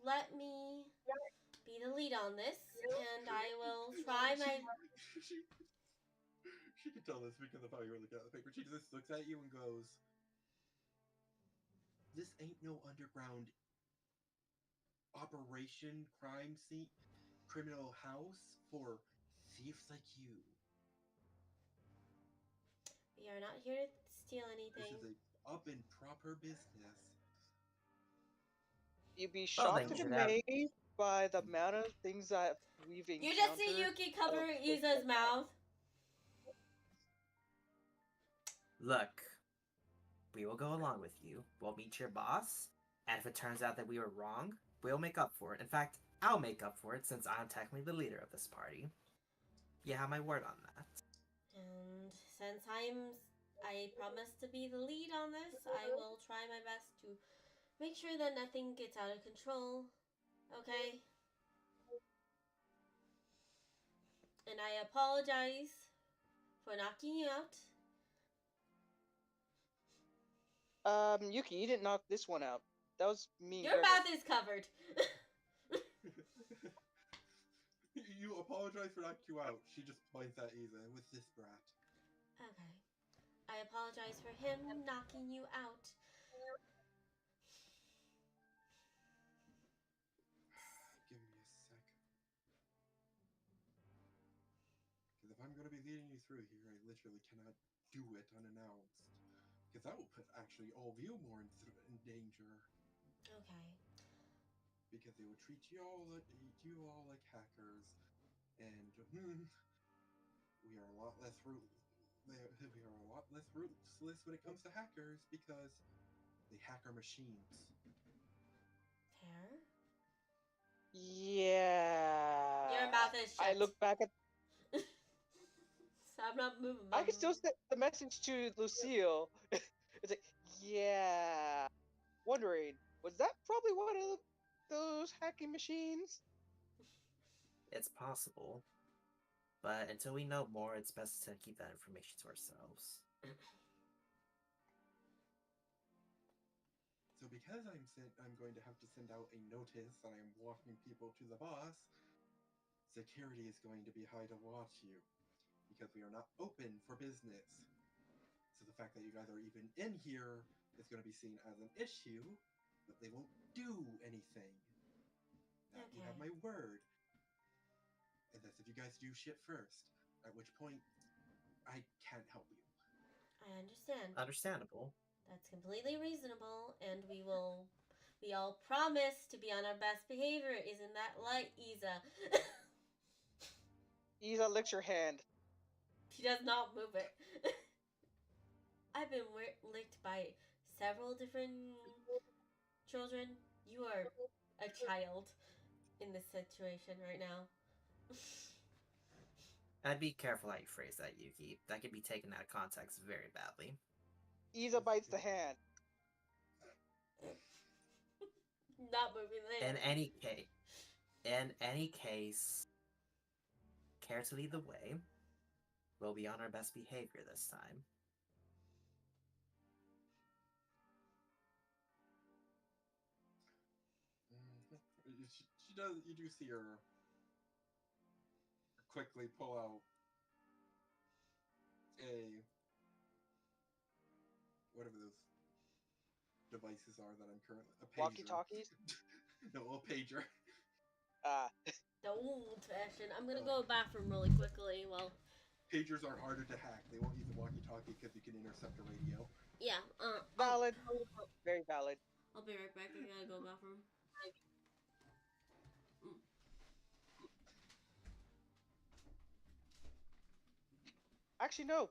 let me be the lead on this, and I will try my. She can tell this because of how you're looking at the paper. She just looks at you and goes, "This ain't no underground operation crime scene, criminal house for thieves like you. We are not here to steal anything. This is a up and proper business." You'd be shocked and amazed by the amount of things that we've encountered. You just see Yuki cover Isa's mouth. Look, we will go along with you. We'll meet your boss, and if it turns out that we were wrong, we'll make up for it. In fact, I'll make up for it since I'm technically the leader of this party. You have my word on that. And since I promise to be the lead on this, I will try my best to make sure that nothing gets out of control. Okay? And I apologize for knocking you out. Yuki, you didn't knock this one out. That was me. Your mouth is covered. You apologize for knocking you out. She just points at Isa with this brat. Okay. I apologize for him knocking you out. Give me a sec. Because if I'm going to be leading you through here, I literally cannot do it unannounced. Because that will put actually all of you more in danger. Okay. Because they will treat you all like hackers, and we are a lot less ruthless when it comes to hackers because they hack our machines. Fair. Yeah. Your mouth is shut. I look back at. So I'm not moving. I can still send the message to Lucille. It's like, yeah. Wondering, was that probably one of those hacking machines? It's possible. But until we know more, it's best to keep that information to ourselves. So because I'm going to have to send out a notice that I am walking people to the boss, security is going to be high to watch you. Because we are not open for business. So the fact that you guys are even in here is going to be seen as an issue, but they won't do anything. That you have my word. And that's if you guys do shit first. At which point, I can't help you. I understand. Understandable. That's completely reasonable, and we all promise to be on our best behavior. Isn't that right, Isa? Isa licks your hand. She does not move it. I've been licked by several different children. You are a child in this situation right now. I'd be careful how you phrase that, Yuki. That could be taken out of context very badly. Isa bites the hand. Not moving the hand. In any case, care to lead the way. We'll be on our best behavior this time. She does. You do see her quickly pull out whatever those devices are that I'm currently a pager. Walkie-talkies? No, a pager. The old-fashioned. I'm gonna go to the bathroom really quickly. Well, pagers are harder to hack. They won't use a walkie-talkie because you can intercept a radio. Yeah. Valid. Very valid. I'll be right back. I gotta go to the bathroom. Actually, no.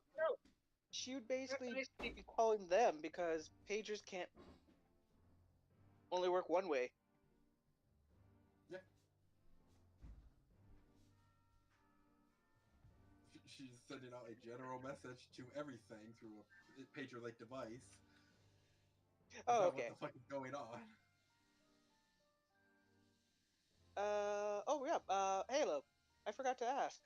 She would basically be calling them because pagers can't only work one way. Yeah. She's sending out a general message to everything through a pager-like device. Oh, okay. What the fuck is going on? Oh yeah. Halo, I forgot to ask.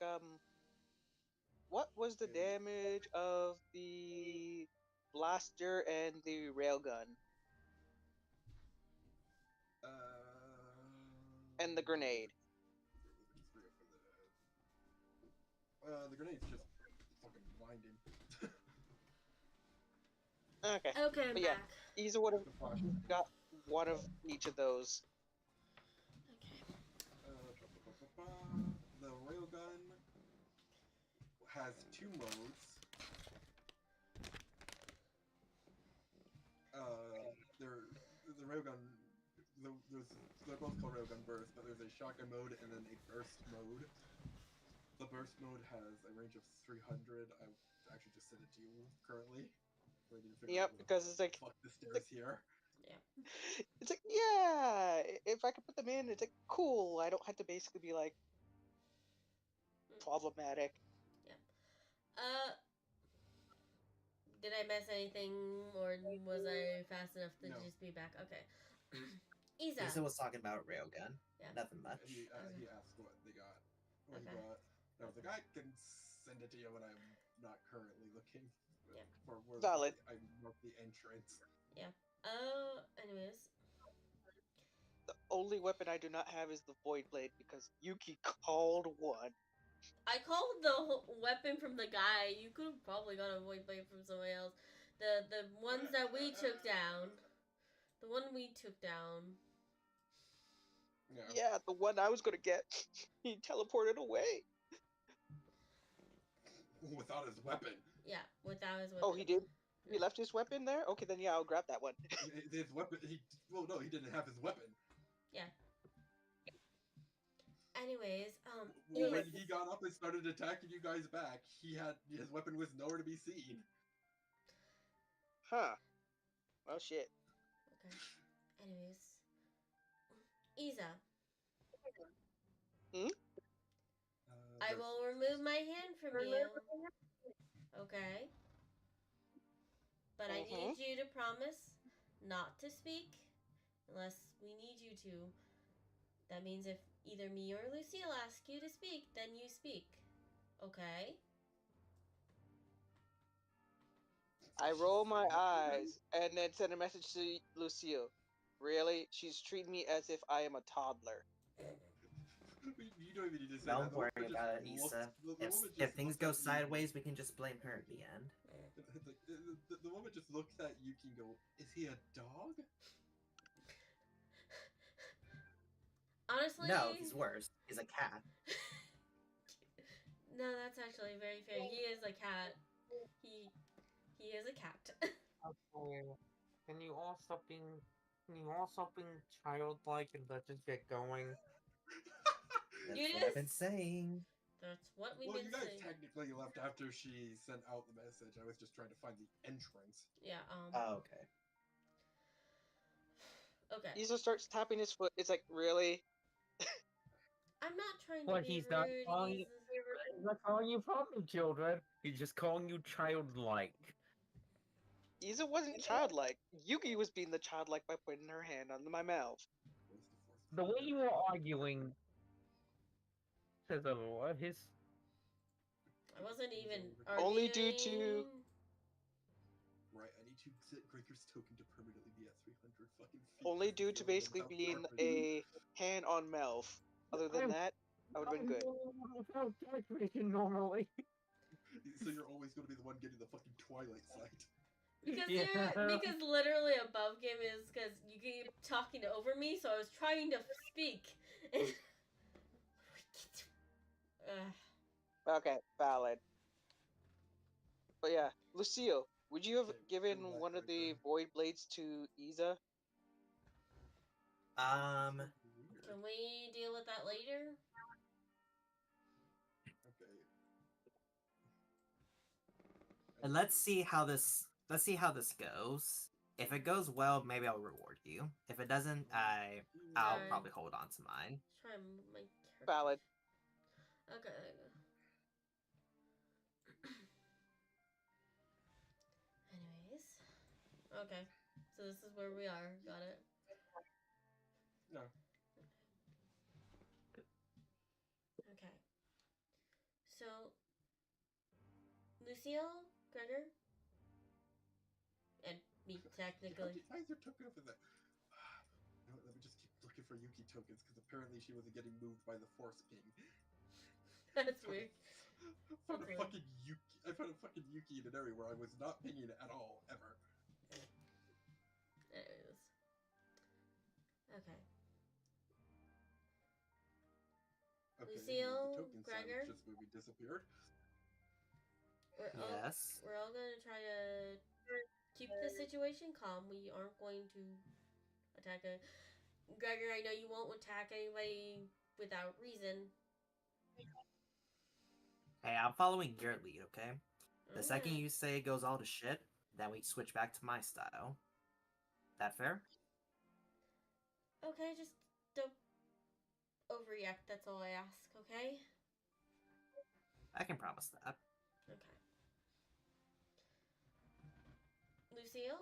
What was the damage of the blaster and the railgun? And the grenade. The grenade's just fucking blinding. Okay. Okay, I'm but yeah, back. Isa would have got one of each of those. The railgun has two modes. The railgun. They're both called railgun burst, but there's a shotgun mode and then a burst mode. The burst mode has a range of 300. I actually just sent it to you currently. Yep, because it's like fuck the stairs here. Yeah. It's like, yeah, if I could put them in, it's like, cool. I don't have to basically be like problematic. Yeah. Did I miss anything, or was I fast enough to No. just be back? Okay. Isa Isa. was talking about Railgun. Yeah. Nothing much. He asked what they got, what he Okay. got. And I was like, I can send it to you when I'm not currently looking Yeah. for where Valid. I marked the entrance. Yeah. Anyways. The only weapon I do not have is the Void Blade because Yuki called one. I called the weapon from the guy. You could have probably got a void blade from somebody else. The ones that we took down. The one we took down. Yeah, the one I was gonna get. He teleported away. Without his weapon. Yeah, without his weapon. Oh, he did? He left his weapon there? Okay, then yeah, I'll grab that one. His weapon. Well, no, he didn't have his weapon. Yeah. Anyways, When he got up and started attacking you guys back, his weapon was nowhere to be seen. Huh. Well, shit. Okay. Anyways, Isa. I will remove my hand from you. Okay. But I need you to promise not to speak unless we need you to. That means if either me or Lucille ask you to speak, then you speak. Okay? I roll my eyes and then send a message to Lucille. Really? She's treating me as if I am a toddler. You don't even need to say Don't that. worry about it, Issa. If things go sideways, we can just blame her at the end. The woman just looks at Yuki and go, "Is he a dog?" Honestly... No, he's worse. He's a cat. No, that's actually very fair. He is a cat. He is a cat. Okay. Can you all stop being childlike and let's just get going? That's what I've been saying. That's what we've Well, been you guys saying. technically left after she sent out the message. I was just trying to find the entrance. Yeah, Oh, okay. Okay. Isa starts tapping his foot. It's like, really? I'm not trying to But be he's rude. not calling you problem children. He's just calling you childlike. Isa wasn't childlike. Yuki was being the childlike by putting her hand on my mouth. The way you were arguing says otherwise. I wasn't even Only arguing. due to... Right, I need to set Gregor's token to permanently be at 300 fucking feet. Only due to basically being a hand on mouth. Other than that, I would have been good. Normally. So you're always going to be the one getting the fucking Twilight sight. Because Yeah. because literally above game is because you keep talking over me, so I was trying to speak. Okay, valid. But yeah, Lucille, would you have Okay, given go back one of right the there. Void Blades to Isa? Can we deal with that later? Okay. And let's see how this goes. If it goes well, maybe I'll reward you. If it doesn't, I'll Sorry. probably hold on to mine. Try and move my character. Valid. Okay, there you go. Anyways. Okay. So this is where we are. Got it. No. Okay. So Lucille, Gregor, and me technically. Why is your token up in there? No, let me just keep looking for Yuki tokens because apparently she wasn't getting moved by the force ping. That's weird. I found a fucking Yuki in an area where I was not pinging it at all, ever. Anyways. Okay. Okay, Lucille, the token Gregor? sound just movie disappeared. Yes. We're all gonna try to keep the situation calm. We aren't going to attack Gregor, I know you won't attack anybody without reason. Hey, I'm following your lead, okay? The second Okay. you say it goes all to shit, then we switch back to my style. That fair? Okay, just don't overreact. That's all I ask. Okay. I can promise that. Okay. Lucille,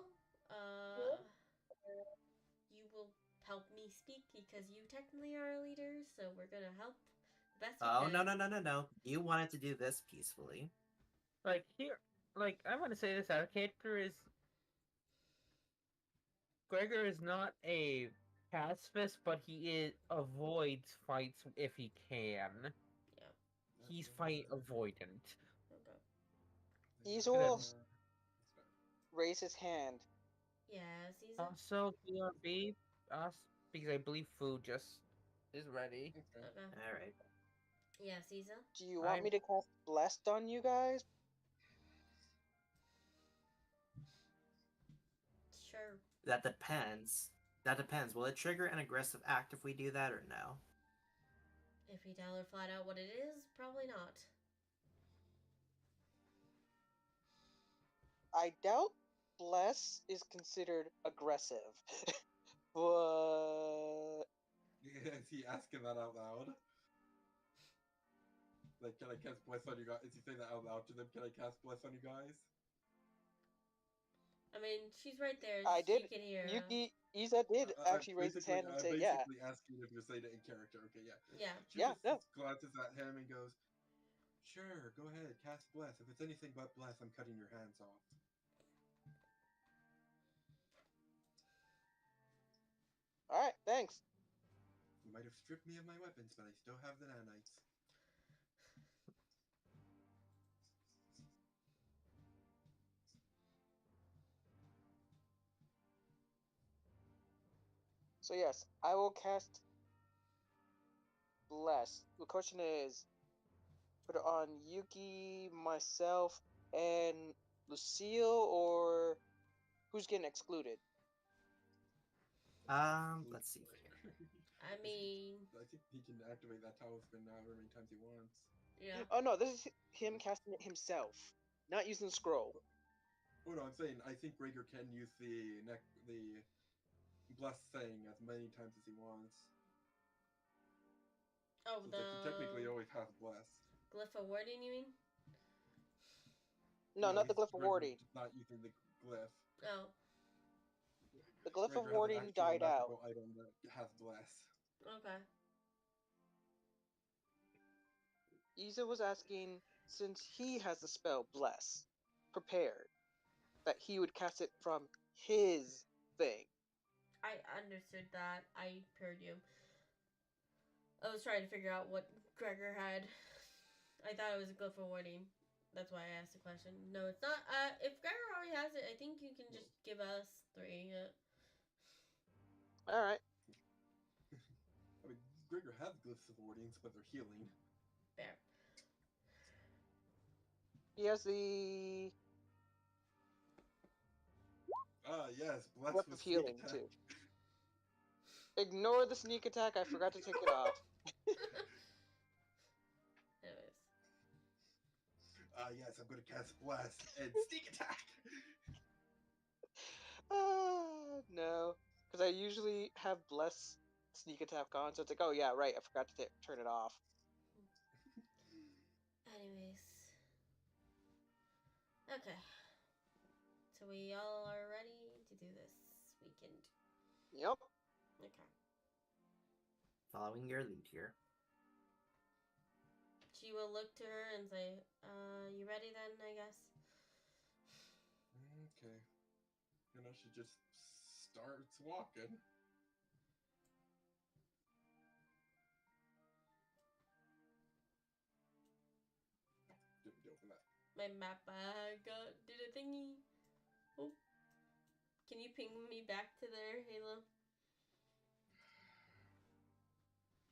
you will help me speak because you technically are a leader, so we're gonna help the best we Oh, can. no. You wanted to do this peacefully. Like, here, like, I want to say this, our character is... Gregor is not a pacifist, but he avoids fights if he can. Yeah. He's fight avoidant. Okay. Easel raise his hand. Yeah, Caesar. Also, BRB, us, because I believe food just is ready. Okay. Okay. Alright. Yeah, Caesar. Do you want me to cast Blessed on you guys? Sure. That depends. Will it trigger an aggressive act if we do that or no? If you tell her flat out what it is, probably not. I doubt Bless is considered aggressive. But Is he asking that out loud? Like, can I cast Bless on you guys? Is he saying that out loud to them? Can I cast Bless on you guys? I mean, she's right there. I She did. can hear. Isa did actually raise his Basically, hand and I'm say, "Yeah, basically asking if you're saying it in character. Okay, yeah. Yeah. She yeah, just no." glances at him and goes, "Sure, go ahead, cast Bless. If it's anything but Bless, I'm cutting your hands off." All right, thanks. You might have stripped me of my weapons, but I still have the nanites. So yes, I will cast Bless. The question is, put it on Yuki, myself, and Lucille, or who's getting excluded? Let's see here. I mean, I think he can activate that talisman however many times he wants. yeah. Oh no, this is him casting it himself, not using the scroll. Oh no, I'm saying I think Gregor can use the Bless thing as many times as he wants. Oh, So it's the like he technically always has Bless. glyph of warding, you mean? No, not the he's glyph of warding. Not using the glyph. Oh, The glyph of Gregor has an warding actual died out. magical item that has Bless. okay. Isa was asking, since he has the spell Bless prepared, that he would cast it from his thing. I understood that. I heard you. I was trying to figure out what Gregor had. I thought it was a glyph of warding. That's why I asked the question. No, it's not. If Gregor already has it, I think you can just give us 3. All right. I mean, Gregor has glyphs of wardings, but they're healing. Fair. He has the Yes, Bless glyph with of sneak healing attack. too. Ignore the sneak attack. I forgot to take it off. Anyways. Yes, I'm gonna cast Bless and sneak attack. No, because I usually have Bless sneak attack on, so it's like, oh yeah, right. I forgot to turn it off. Anyways. Okay. So we all are ready to do this weekend. Yep. Okay. Following your lead here. She will look to her and say, you ready then, I guess? Okay. She just starts walking. Didn't deal for that. My map did a thingy. Oh. Can you ping me back to there, Halo?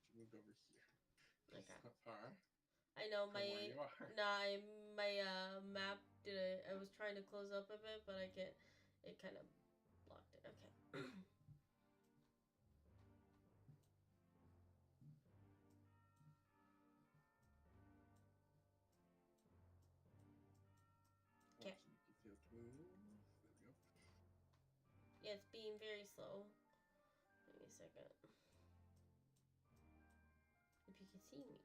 She moved over here. Okay. It's not far. I know From where you are. my map I was trying to close up a bit, but I can't. It kind of blocked it. Okay. Yeah, it's being very slow. Give me a second. If you can see me.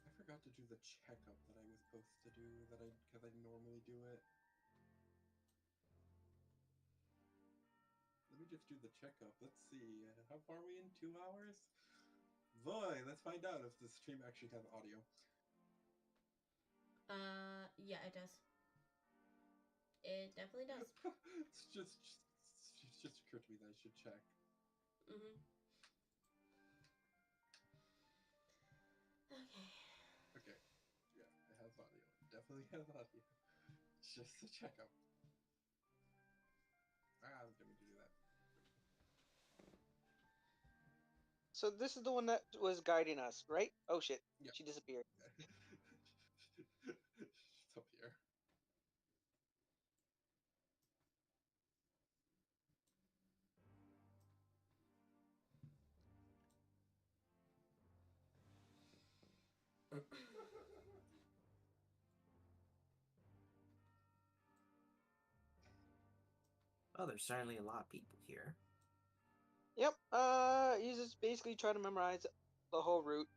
I forgot to do the checkup that I was supposed to do because I normally do it. Let me just do the checkup. Let's see. How far are we in? 2 hours? Boy, let's find out if this stream actually has audio. Yeah, it does. It definitely does. It's just occurred to me that I should check. Mm-hmm. Okay. Okay. Yeah, it has audio. It definitely has audio. Just a checkup. I was going to do that. So this is the one that was guiding us, right? Oh shit, Yeah. she disappeared. It's up here. Oh, there's certainly a lot of people here. Yep. He's just basically trying to memorize the whole route.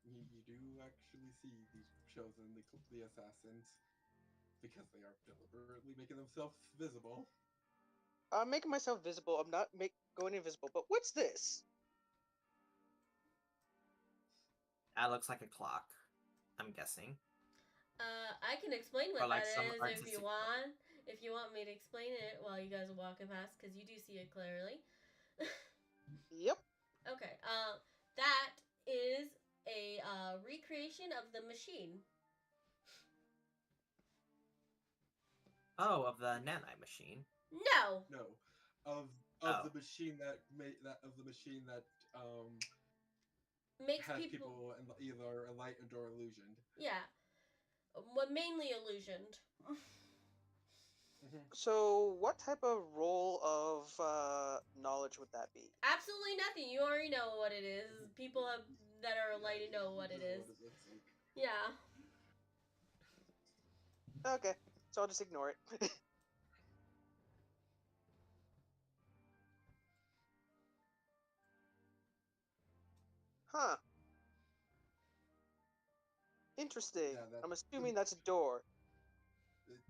You do actually see these chosen, the assassins, because they are deliberately making themselves visible. I'm making myself visible. I'm not going invisible. But what's this? That looks like a clock. I'm guessing. I can explain what Or like that some is if you artistic want. If you want me to explain it while you guys are walking past, because you do see it clearly. Yep. Okay. That is a recreation of the machine. Oh, of the nanite machine. No. No, of the machine that Makes has people. either enlightened or illusioned. Yeah. Well, mainly illusioned. So what type of role of knowledge would that be? Absolutely nothing. You already know what it is. People that are enlightened know what it is. What it looks like. Yeah. Okay, so I'll just ignore it. Huh. Interesting. Yeah, that I'm assuming that's a door.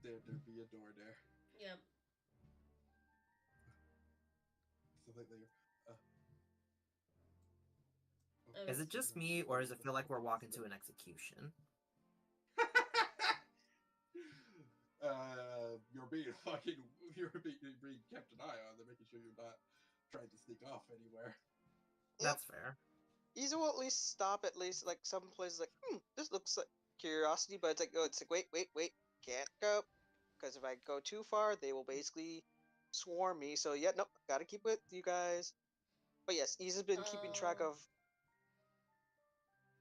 there'd be a door there. Yep. So like they. Is it just me, or does it feel like we're walking to an execution? You're being kept an eye on. They're making sure you're not trying to sneak off anywhere. That's fair. Easy will at least stop at least like some places like, this looks like curiosity, but it's like wait, can't go. Because if I go too far, they will basically swarm me. So yeah, nope, gotta keep with you guys. But yes, Easy's been keeping track of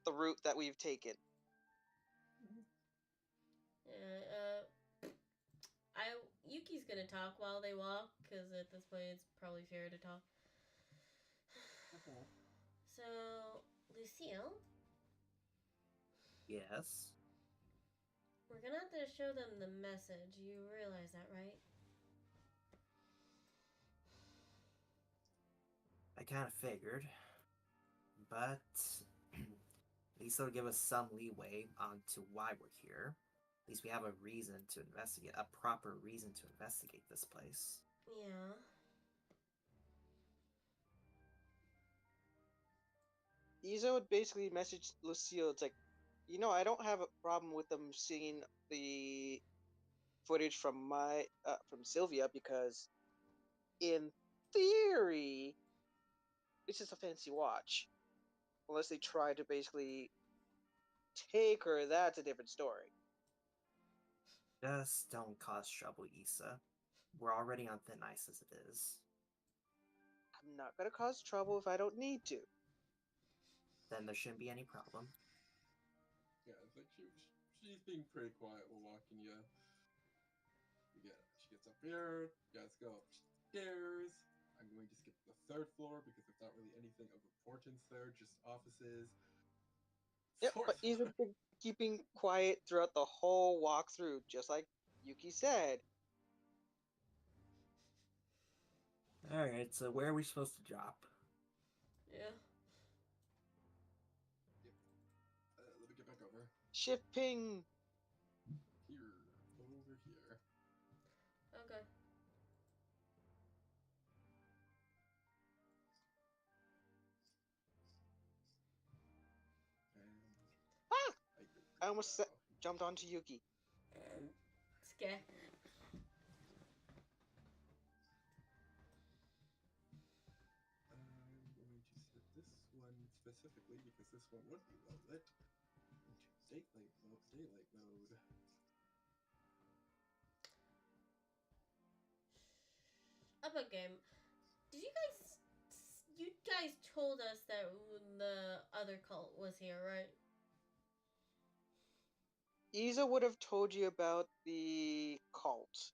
the route that we've taken. Yuki's gonna talk while they walk, because at this point it's probably fair to talk. So, Lucille? Yes. We're gonna have to show them the message. You realize that, right? I kind of figured. But at least it'll give us some leeway on to why we're here. At least we have a reason to investigate, a proper reason to investigate this place. Yeah. Isa would basically message Lucille. It's like, I don't have a problem with them seeing the footage from from Sylvia because, in theory, it's just a fancy watch. Unless they try to basically take her, that's a different story. Just don't cause trouble, Issa. We're already on thin ice as it is. I'm not gonna cause trouble if I don't need to. Then there shouldn't be any problem. Yeah, it's like she's being pretty quiet while walking you. She gets it's up here. You guys go upstairs. I'm going to skip the third floor because there's not really anything of importance there, just offices. Yep, but Fourth he's floor. been keeping quiet throughout the whole walkthrough, just like Yuki said. Alright, so where are we supposed to drop? Yeah. Let me get back over. Shift ping. Here. Over here. Okay. And Ah! I I almost jumped onto Yuki. Scare. I'm going to set this one specifically because this one would be well lit into daylight mode. Up a game. Did you guys? You guys told us that when the other cult was here, right? Iza would have told you about the cult.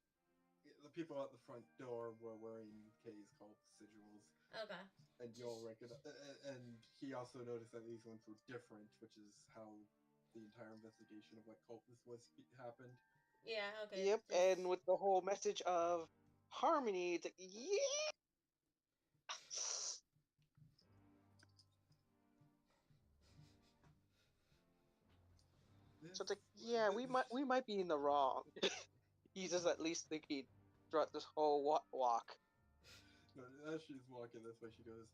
The people at the front door were wearing K's cult sigils, Okay. and you'll recognize. And he also noticed that these ones were different, which is how the entire investigation of what cult this was happened. Yeah. Okay. Yep, just- and with the whole message of harmony, it's like, yeah. So it's like, yeah, we might be in the wrong. He's just at least thinking throughout this whole walk. No, as she's walking this way, she goes,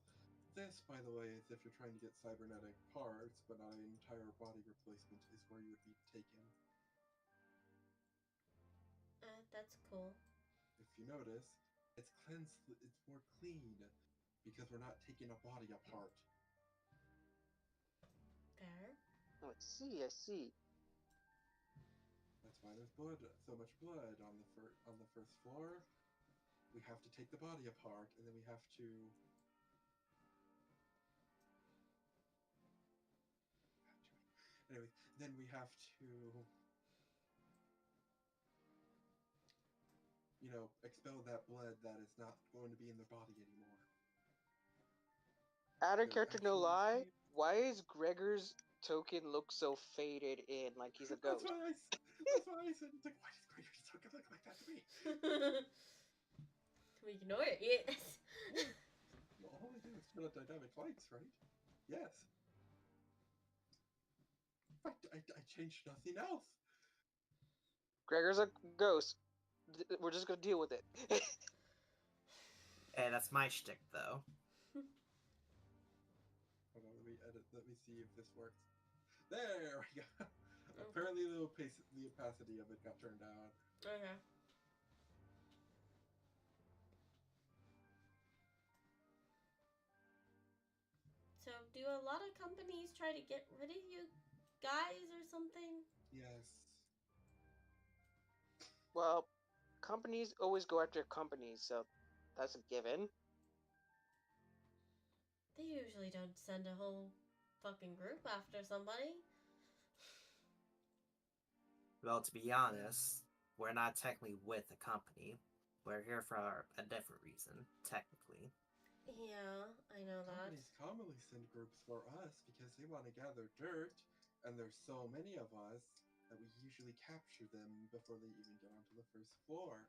"This, by the way, is if you're trying to get cybernetic parts, but not an entire body replacement, is where you would be taken. That's cool. If you notice, it's cleansed. It's more clean because we're not taking a body apart. Fair. Oh, I see. That's why there's blood, so much blood on the first floor. We have to take the body apart, and then we have to." Anyways, then we have to, expel that blood that is not going to be in their body anymore. Out of There's character, no actually lie. these- Why is Gregor's token look so faded in, like he's a That's ghost? why I said, it's like, why does Gregor's token look like that to me? We ignore it. Yes. Well, all I do is turn on dynamic lights, right? Yes. I changed nothing else. Gregor's a ghost. We're just gonna deal with it. Hey, that's my shtick, though. Hold on, let me see if this works. There we go. Apparently the opacity of it got turned down. Okay. So, do a lot of companies try to get rid of you guys or something? Yes. Well, companies always go after companies, so that's a given. They usually don't send a whole fucking group after somebody. Well, to be honest, we're not technically with a company. We're here for a different reason, technically. Yeah, I know that. Companies commonly send groups for us because they want to gather dirt, and there's so many of us that we usually capture them before they even get onto the first floor.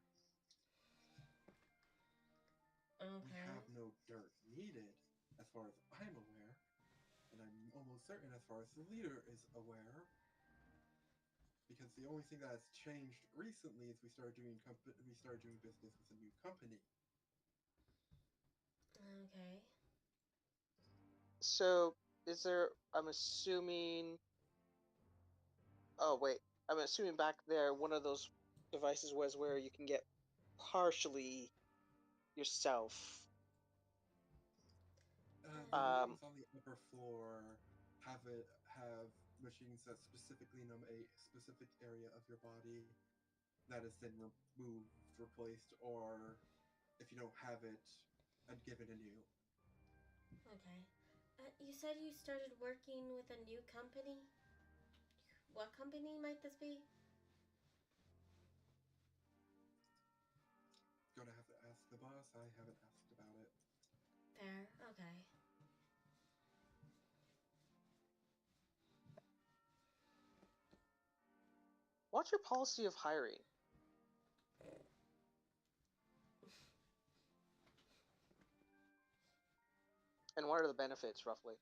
We Okay. have no dirt needed, as far as I'm aware, and I'm almost certain as far as the leader is aware, because the only thing that has changed recently is we started doing business with a new company. Okay. So, is there? I'm assuming. Oh wait, I'm assuming back there one of those devices was where you can get partially yourself. The rooms on the upper floor have machines that specifically numb a specific area of your body that is then removed, replaced, or if you don't have it, and given a new. Okay. You said you started working with a new company? What company might this be? boss. I haven't asked about it. Fair. Okay. What's your policy of hiring? And what are the benefits, roughly?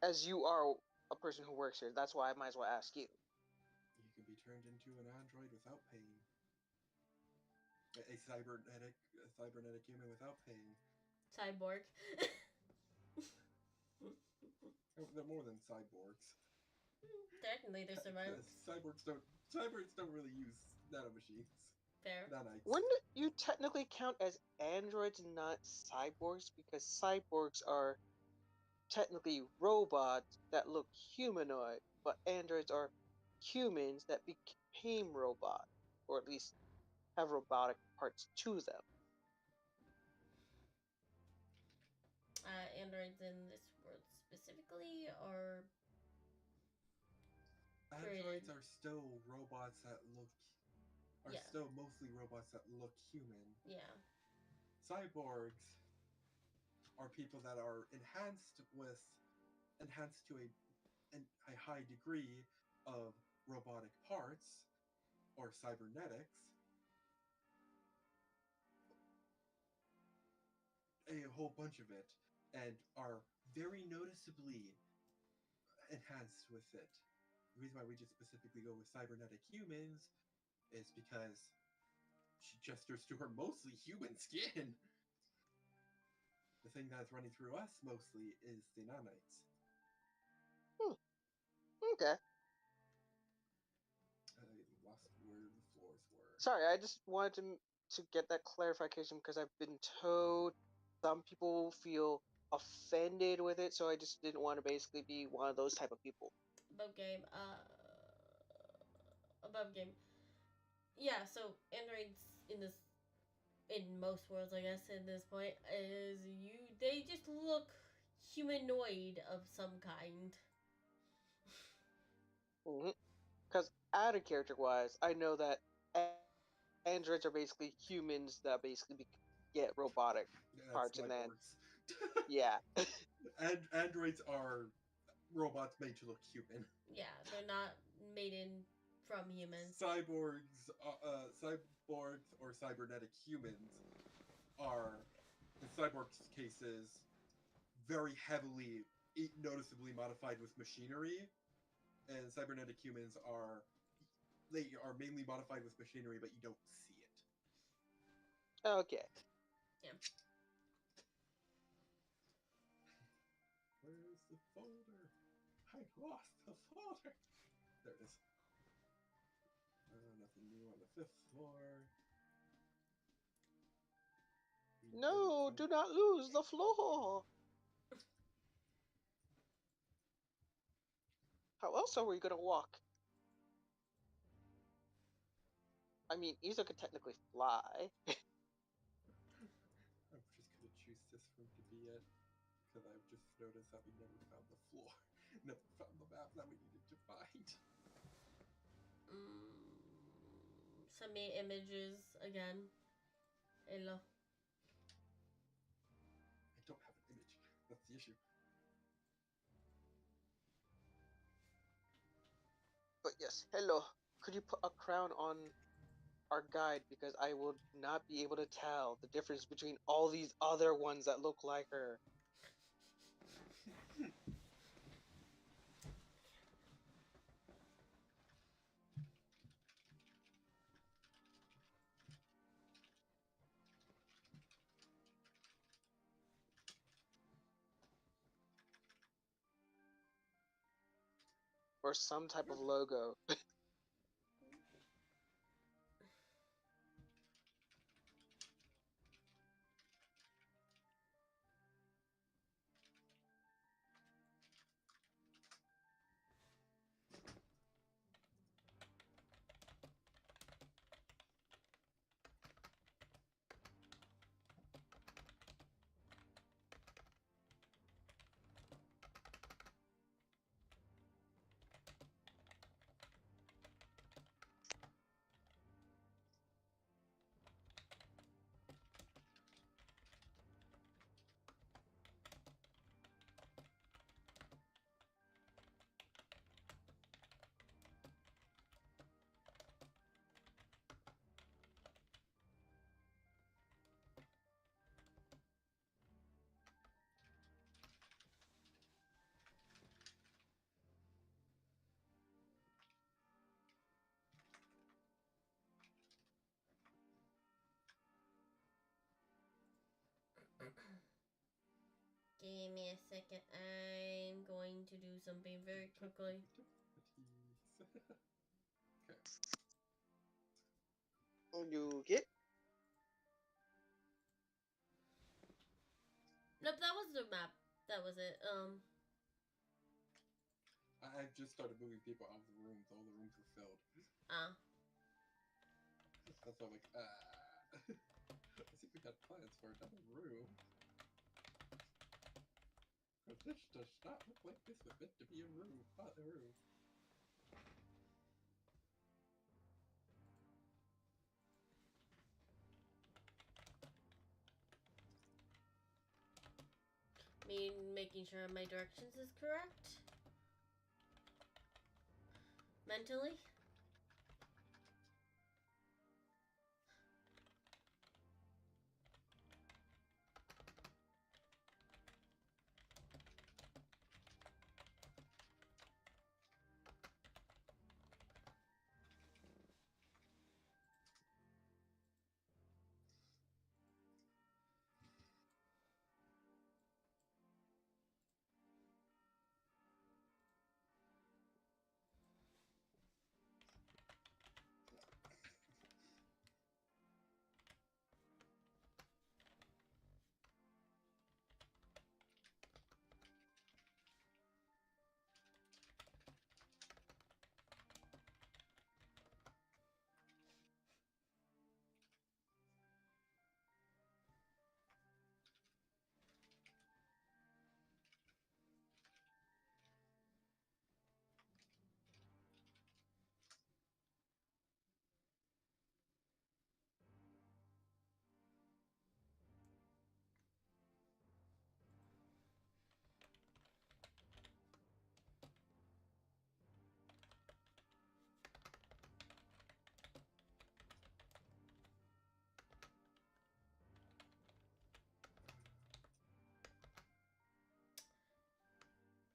As you are a person who works here, that's why I might as well ask you. You can be turned into an android without paying. A cybernetic human without paying. Cyborg. They're more than cyborgs. Technically, they're survivors. Cyborgs don't really use nanomachines. Fair. Nanites. Wouldn't you technically count as androids and not cyborgs? Because cyborgs are technically robots that look humanoid, but androids are humans that became robot, or at least have robotic parts to them. Androids in this world specifically, or Androids period? are still robots that look. Are Yeah. still mostly robots that look human. Yeah. Cyborgs are people that are enhanced to a high degree of robotic parts or cybernetics, a whole bunch of it, and are very noticeably enhanced with it. The reason why we just specifically go with cybernetic humans is because she gestures to her mostly human skin. The thing that's running through us mostly is the nanites. Okay. I lost where the floors were. Sorry, I just wanted to get that clarification because I've been told some people feel offended with it, so I just didn't want to basically be one of those type of people. Above game. Above game. Yeah. So androids in most worlds, I guess, at this point, they just look humanoid of some kind. Because out of character wise, I know that androids are basically humans that basically get robotic parts, and then yeah. And androids are robots made to look human. Yeah, they're not made from humans. Cyborgs or cybernetic humans are, in cyborgs' cases, very heavily, noticeably modified with machinery, and cybernetic humans are mainly modified with machinery, but you don't see it. Okay. Yeah. Where's the folder? I lost the folder. There it is. Nothing new on the 5th floor. No, do not lose the floor. How else are we gonna walk? I mean, Isa could technically fly. I'm just gonna choose this room to be it, because I've just noticed that we never found the floor, never found the map that we needed to find. Send me images again. Hello. I don't have an image. That's the issue. But yes, hello. Could you put a crown on our guide, because I will not be able to tell the difference between all these other ones that look like her. Or some type of logo. give me a second. I'm going to do something very quickly. You get? Nope, that was the map. That was it. I've just started moving people out of the rooms. All the rooms were filled. That's why I'm like, I think we had plans for another room. But this does not look like this was meant to be a room. Not a room. Me making sure my directions is correct. Mentally.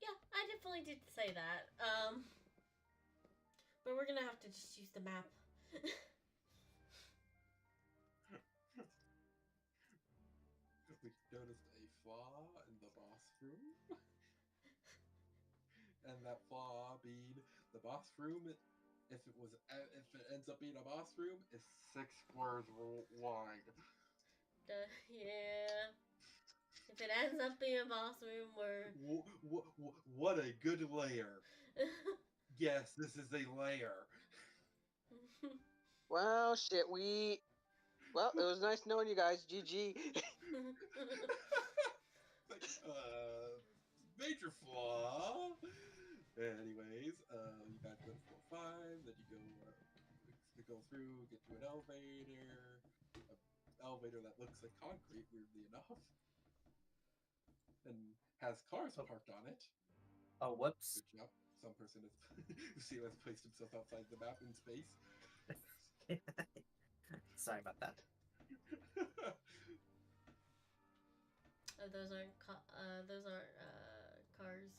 Yeah, I definitely did say that. But we're gonna have to just use the map. We noticed a flaw in the boss room. And that flaw being the boss room, if it ends up being a boss room, is 6 squares wide. Yeah. If it ends up being a boss room, we're... What a good layer. Yes, this is a layer. Well, shit, Well, it was nice knowing you guys. GG. Like, major flaw. Anyways, you guys go to 4-5, then you go through, get to an elevator that looks like concrete, weirdly enough, and has cars parked on it. Oh, whoops. Good job. Some person has placed himself outside the map in space. Sorry about that. Oh, those aren't cars. Those are cars.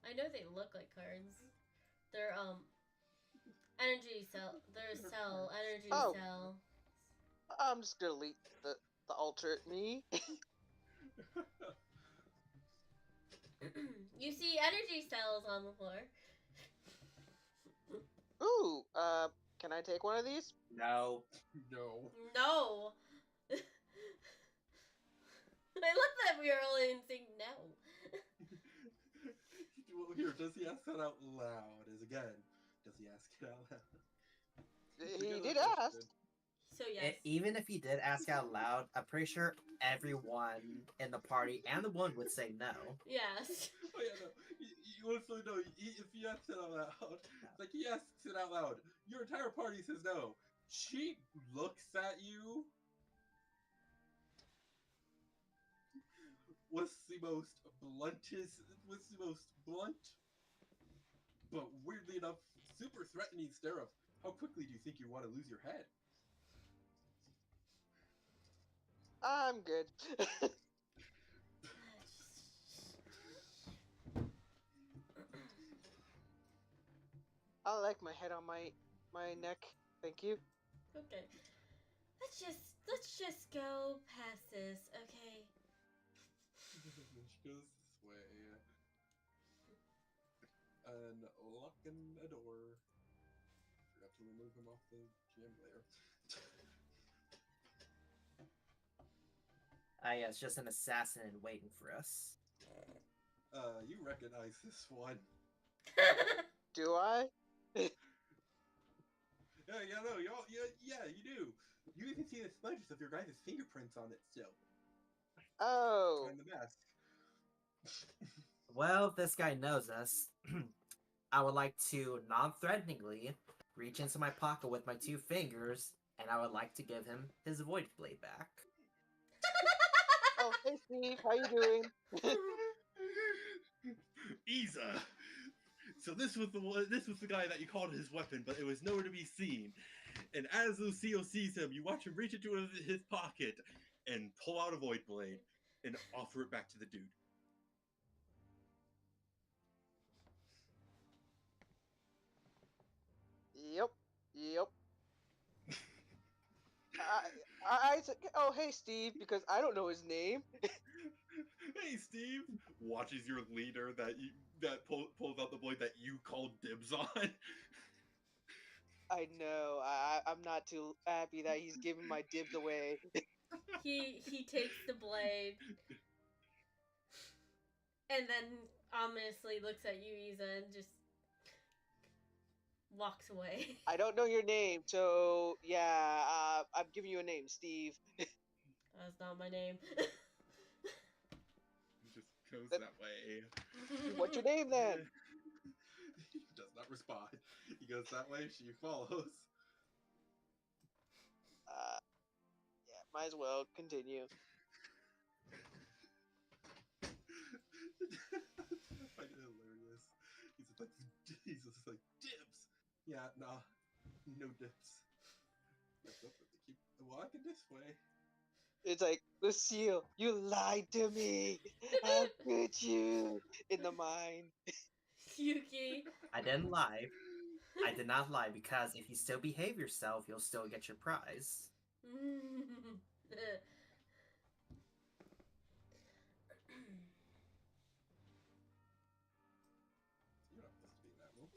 I know they look like cars. They're energy cell. They're cell energy Oh. cell. I'm just gonna delete the alternate me. You see energy cells on the floor. Ooh, can I take one of these? No. No. No. I love that we are all in saying no. Well, here, does he ask that out loud? Does he ask it out loud? He did ask. So yes. Even if he did ask out loud, I'm pretty sure everyone in the party and the one would say no. Yes. Oh yeah, no. You also know if he asks it out loud, like he asks it out loud, your entire party says no. She looks at you. Was the most blunt, but weirdly enough, super threatening stare of how quickly do you think you want to lose your head? I'm good. I like my head on my neck. Thank you. Okay. Let's just go past this, okay? goes this way. And locking a door. Forgot to remove him off the GM layer. Yeah, it's just an assassin waiting for us. You recognize this one. Do I? Yeah, no, y'all, yeah, you do. You even see the smudges of your guys' fingerprints on it still. Oh. Behind the mask. Well, if this guy knows us, I would like to non-threateningly reach into my pocket with my 2 fingers, and I would like to give him his void blade back. Oh, hey Steve, how you doing? Isa. So this was the guy that you called his weapon, but it was nowhere to be seen. And as Lucio sees him, you watch him reach into his pocket and pull out a void blade and offer it back to the dude. Yep. I said, oh hey Steve, because I don't know his name. Hey Steve, watches your leader that pulls out the blade that you called dibs on. I know. I'm not too happy that he's giving my dibs away. he takes the blade and then ominously looks at you, Isa, and just walks away. I don't know your name, so yeah, I'm giving you a name, Steve. That's not my name. He just goes that way. What's your name then? He does not respond. He goes that way, she follows. Yeah, might as well continue. I find it hilarious. He's just like dibs. Yeah, nah, no dips. Keep walking this way. It's like, Lucille, you lied to me. How could you? In the mind. Yuki. I didn't lie. I did not lie, because if you still behave yourself, you'll still get your prize. You're not supposed to be in that room.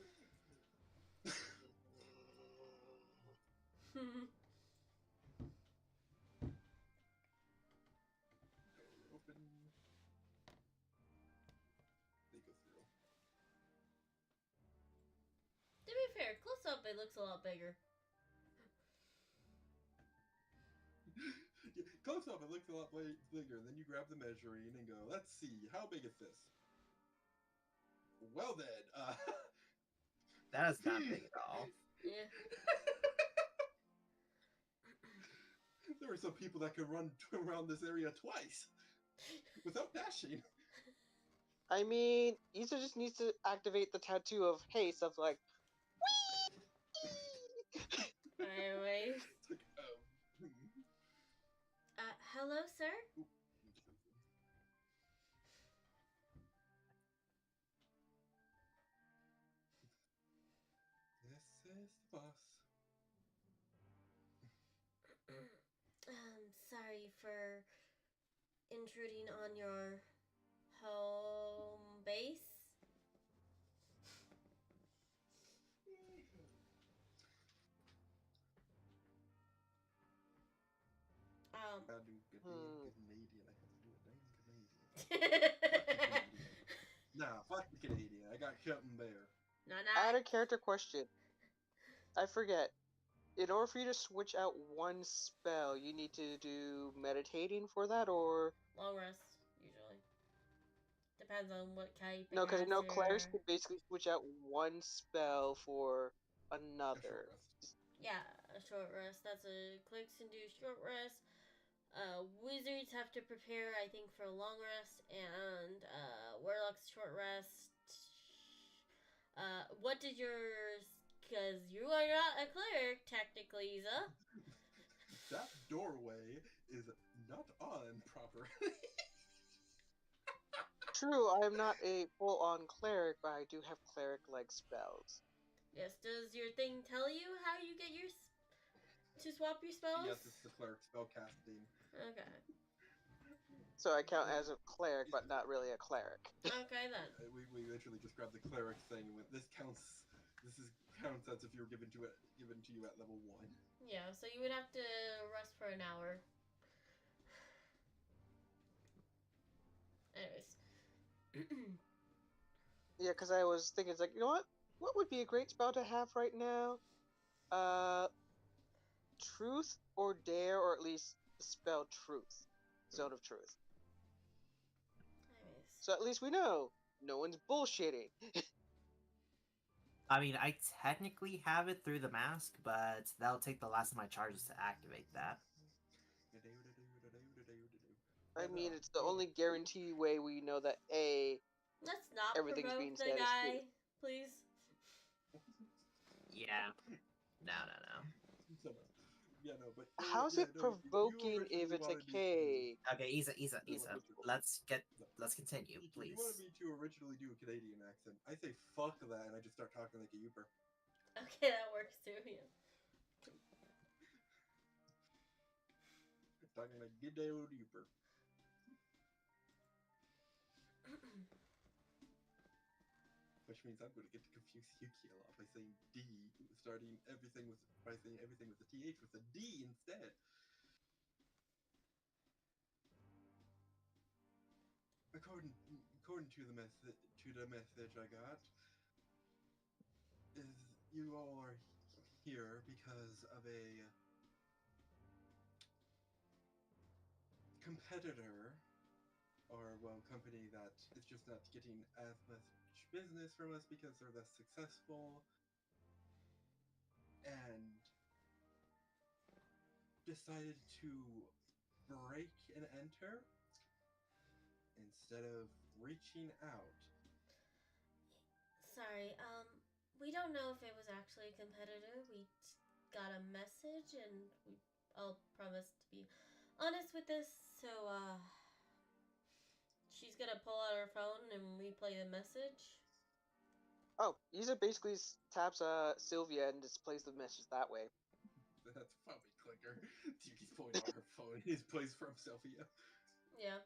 Door open. They go through. To be fair, close up it looks a lot bigger. Yeah, close up, it looks a lot bigger. And then you grab the measuring and go, let's see, how big is this? Well then, That is not big at all. Yeah. there are some people that can run around this area twice without dashing. I mean, Issa just needs to activate the tattoo of haste of like, Anyways. It's like, oh. Hello, sir? This is the boss. Sorry for intruding on your home base. I do good Canadian. I have to do it damn Canadian. Nah, fuck the Canadian. I got something there. I had a character question. I forget. In order for you to switch out one spell, you need to do meditating for that, or Long rest, usually. Depends on what type. no? Because I know clerics can basically switch out one spell for another. Yeah, a short rest. That's a clerics can do short rest. Wizards have to prepare, I think, for a long rest, and warlocks short rest. What did yours? Because you are not a cleric, technically, Isa. That doorway is not on properly. True, I am not a full-on cleric, but I do have cleric-like spells. Yes, does your thing tell you how you get your to swap your spells? Yes, it's the cleric spell casting. Okay. So I count as a cleric, but not really a cleric. Okay then. We literally just grabbed the cleric thing. And went, this counts. Counts as if you were given to you at level 1. Yeah, so you would have to rest for an hour. Anyways. Yeah, because I was thinking, it's like, you know what? What would be a great spell to have right now? Truth or Dare, or at least spell Truth. Zone of Truth. Anyways. So at least we know no one's bullshitting. I mean, I technically have it through the mask, but that'll take the last of my charges to activate that. I mean, it's the only guaranteed way we know that Let's not everything's provoke being the said is guy, truth. please. Yeah. No. Yeah, no, but How's yeah, it no, provoking if it's like, hey, Okay, Isa. Let's continue, You please. wanted me to originally do a Canadian accent. I say fuck that, and I just start talking like a Uber. Okay, that works too, yeah. Talking like good day old Uber. Which means I'm going to get to confuse Yuki a lot by saying D, by saying everything with a TH with a D instead. According to the message I got, is you all are here because of a competitor, or well, company that is just not getting as much business from us because they're less successful, and decided to break and enter instead of reaching out. Sorry, we don't know if it was actually a competitor. We got a message and we all promised to be honest with this, so, she's gonna pull out her phone and replay the message. oh, Isa basically taps Sylvia and displays the message that way. That's probably clicker. Yuki's pulling out her phone. He's plays from Sylvia. Yeah.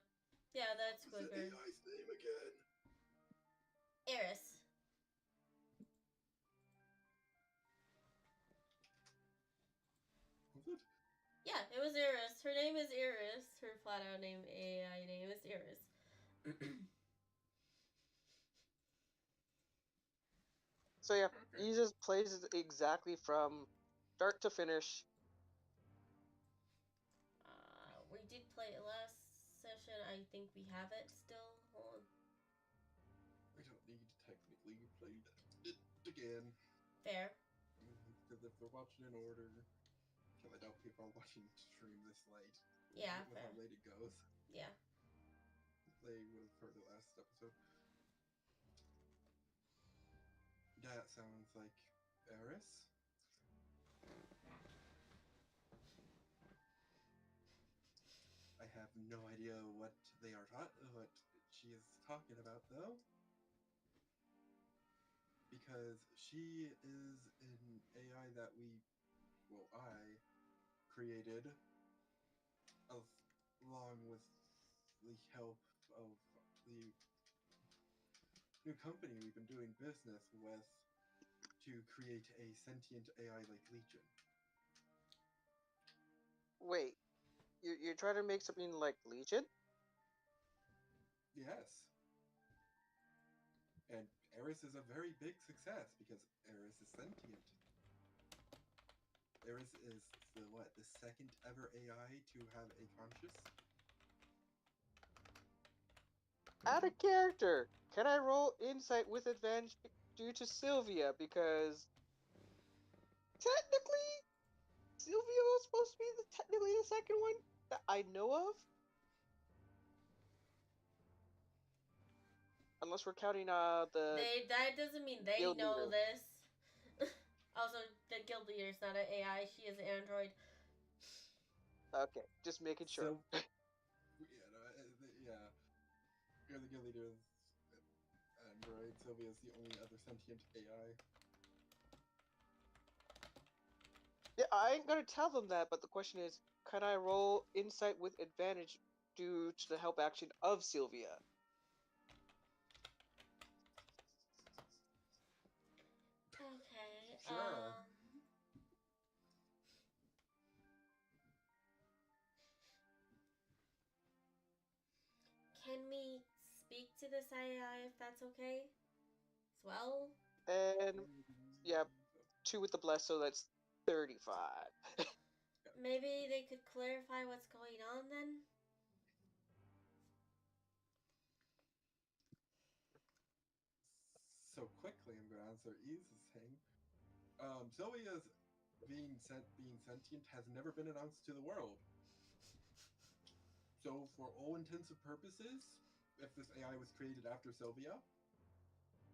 Yeah, that's What's quicker. the AI's name again? Eris. Was it? Yeah, it was Eris. Her name is Eris. Her flat out AI name is Eris. So yeah, Okay. Isa plays it exactly from start to finish. We did play it last session. I think we have it still. Hold on. We don't need to technically play it again. Fair. Because if we're watching in order, because I doubt people are watching stream this late. Yeah, with fair. how late it goes. Yeah. They would have heard the last episode. That sounds like Eris. I have no idea what she is talking about though. Because she is an AI that I created along with the help of the new company we've been doing business with to create a sentient AI like Legion. Wait, you're trying to make something like Legion? Yes. And Eris is a very big success because Eris is sentient. Eris is the second ever AI to have a conscious? Out of character. Can I roll insight with advantage due to Sylvia? Because technically, Sylvia was supposed to be technically the second one that I know of. Unless we're counting that doesn't mean they guild know leader. this. Also, the guild leader is not an AI. She is an android. Okay, just making sure. So, yeah. You're the guild leader of Android. Sylvia is the only other sentient AI. Yeah, I ain't gonna tell them that, but the question is, can I roll insight with advantage due to the help action of Sylvia. Okay. Sure. Can we speak to this AI if that's okay? As well? And yeah, 2 with the bless, so that's 35. Maybe they could clarify what's going on then? So quickly, I'm going to answer Ease's thing. Sylvia's being sentient has never been announced to the world. So, for all intents and purposes, if this AI was created after Sylvia,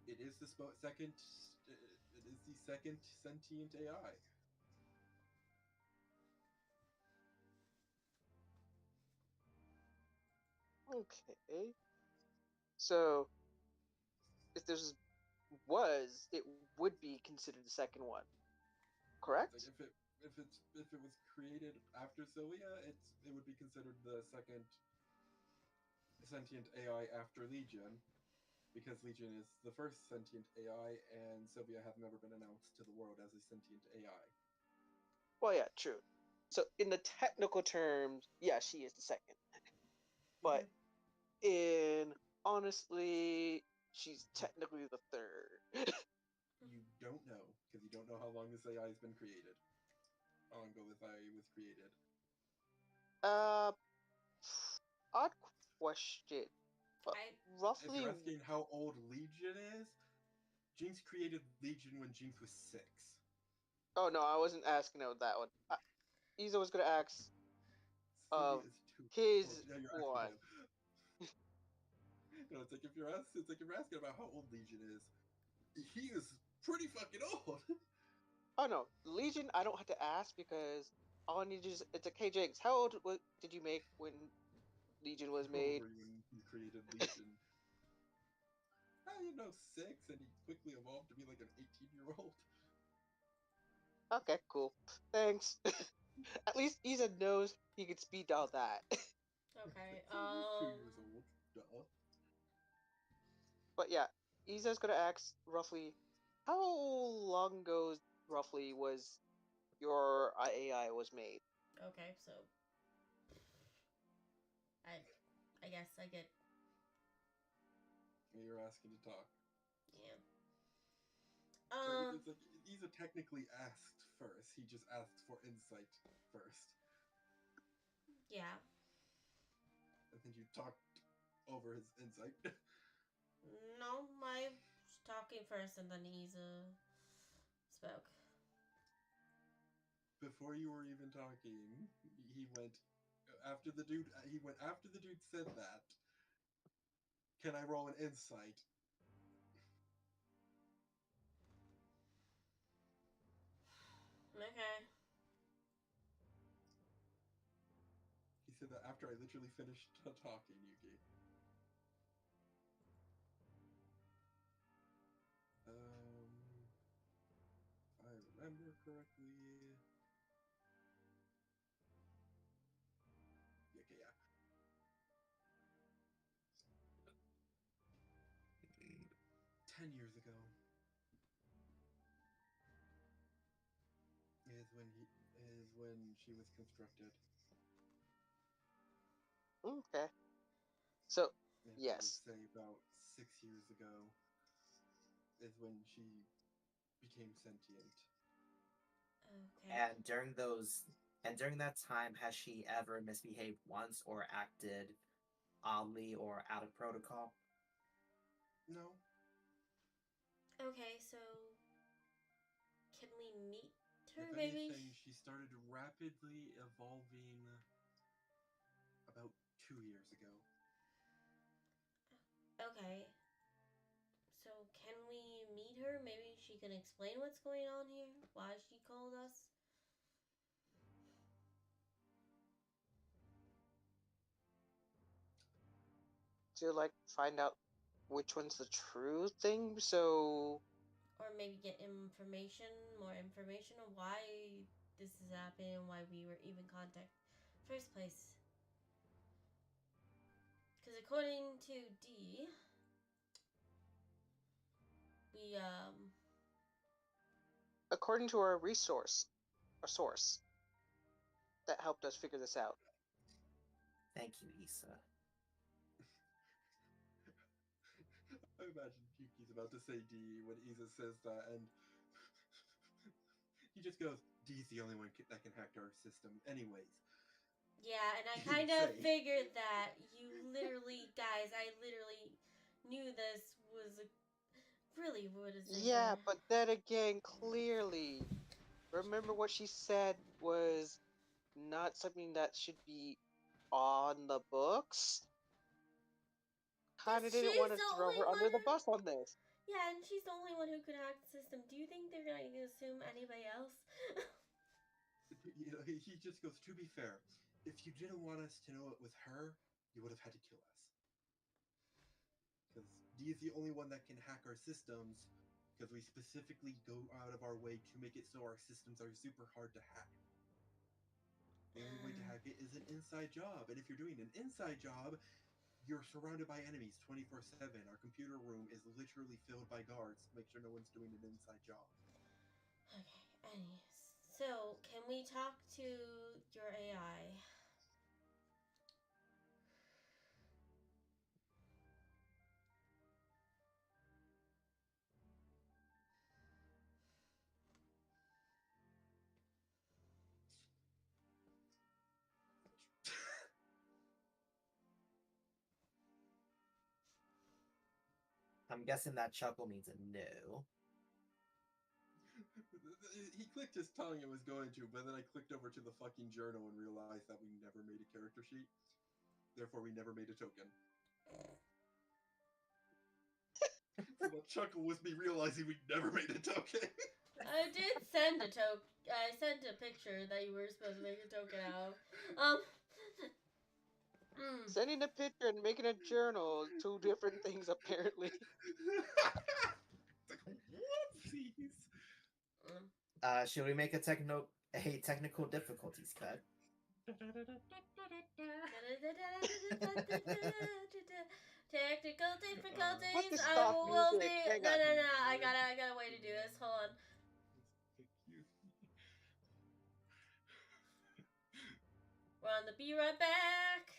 it is the second. It is the second sentient AI. Okay. So, if this was, it would be considered the second one, correct? Like if it was created after Sylvia, it would be considered the second sentient AI after Legion, because Legion is the first sentient AI, and Sylvia have never been announced to the world as a sentient AI. Well, yeah, true. So, in the technical terms, yeah, she is the second. But in honestly, she's technically the third. You don't know, because you don't know how long this AI has been created. How long ago this AI was created. uh, odd question. I If Roughly. you're asking how old Legion is, Jinx created Legion when Jinx was 6. Oh no, I wasn't asking about that one. Isa was gonna ask Sylvia is 2. his Yeah, you're one. asking him. No, it's like if you're asking about how old Legion is, he is pretty fucking old. Oh no, Legion. I don't have to ask because all I need is it's a KJX. How old did you make when Legion was How old made? were you when you created Legion? You know, 6, and he quickly evolved to be like an 18-year-old. Okay, cool. Thanks. At least Isa knows he can speed dial that. okay. 2 years old. Duh. But yeah, Isa's gonna ask roughly how long ago roughly was your AI was made? Okay, so I guess I get You're asking to talk. yeah. It's like Isa technically asked first. He just asked for insight first, Yeah. and then you talked over his insight. No, I was talking first and then Isa spoke. Before you were even talking, he went after the dude. He went after the dude said that. Can I roll an insight? Okay. He said that after I literally finished talking, Yuki. If I remember correctly. Okay, yeah. 10 years ago is when she was constructed. Okay. So And I would yes. say about 6 years ago is when she became sentient. Okay. And during that time, has she ever misbehaved once or acted oddly or out of protocol? No. Okay, so can we meet her If maybe? anything, she started rapidly evolving about 2 years ago. Okay. So can we meet her? Maybe she can explain what's going on here? Why she called us? To like find out which one's the true thing. So Or maybe get more information on why this is happening and why we were even contact first place. according to D, we According to our source that helped us figure this out. Thank you, Issa. I imagine Yuki's about to say D when Isa says that, and he just goes, D's the only one that can hack our system, anyways. yeah, and I He kind didn't of say. figured that you literally, guys, I literally knew this was a really what is it? Yeah, but then again, clearly, remember what she said was not something that should be on the books? Kind of didn't want to She's the throw only her under the one. bus on this. Yeah, and she's the only one who could hack the system. Do you think they're going to assume anybody else? You know, he just goes, to be fair, if you didn't want us to know it was her, you would have had to kill us. Because D is the only one that can hack our systems, because we specifically go out of our way to make it so our systems are super hard to hack. The only way to hack it is an inside job, and if you're doing an inside job, you're surrounded by enemies 24/7. Our computer room is literally filled by guards to make sure no one's doing an inside job. Okay, anyways. So, can we talk to your AI? I'm guessing that chuckle means a no. He clicked his tongue and was going to, but then I clicked over to the fucking journal and realized that we never made a character sheet. Therefore, we never made a token. So that chuckle was me realizing we never made a token. I did send a I sent a picture that you were supposed to make a token out of. Sending a picture and making a journal, two different things apparently. It's like, whoopsies. Should we make a technical difficulties cut? Technical difficulties. What the I stop will music? be. Hang No, on. no, no. I got a way to do this. Hold on. We're on the Be Right Back.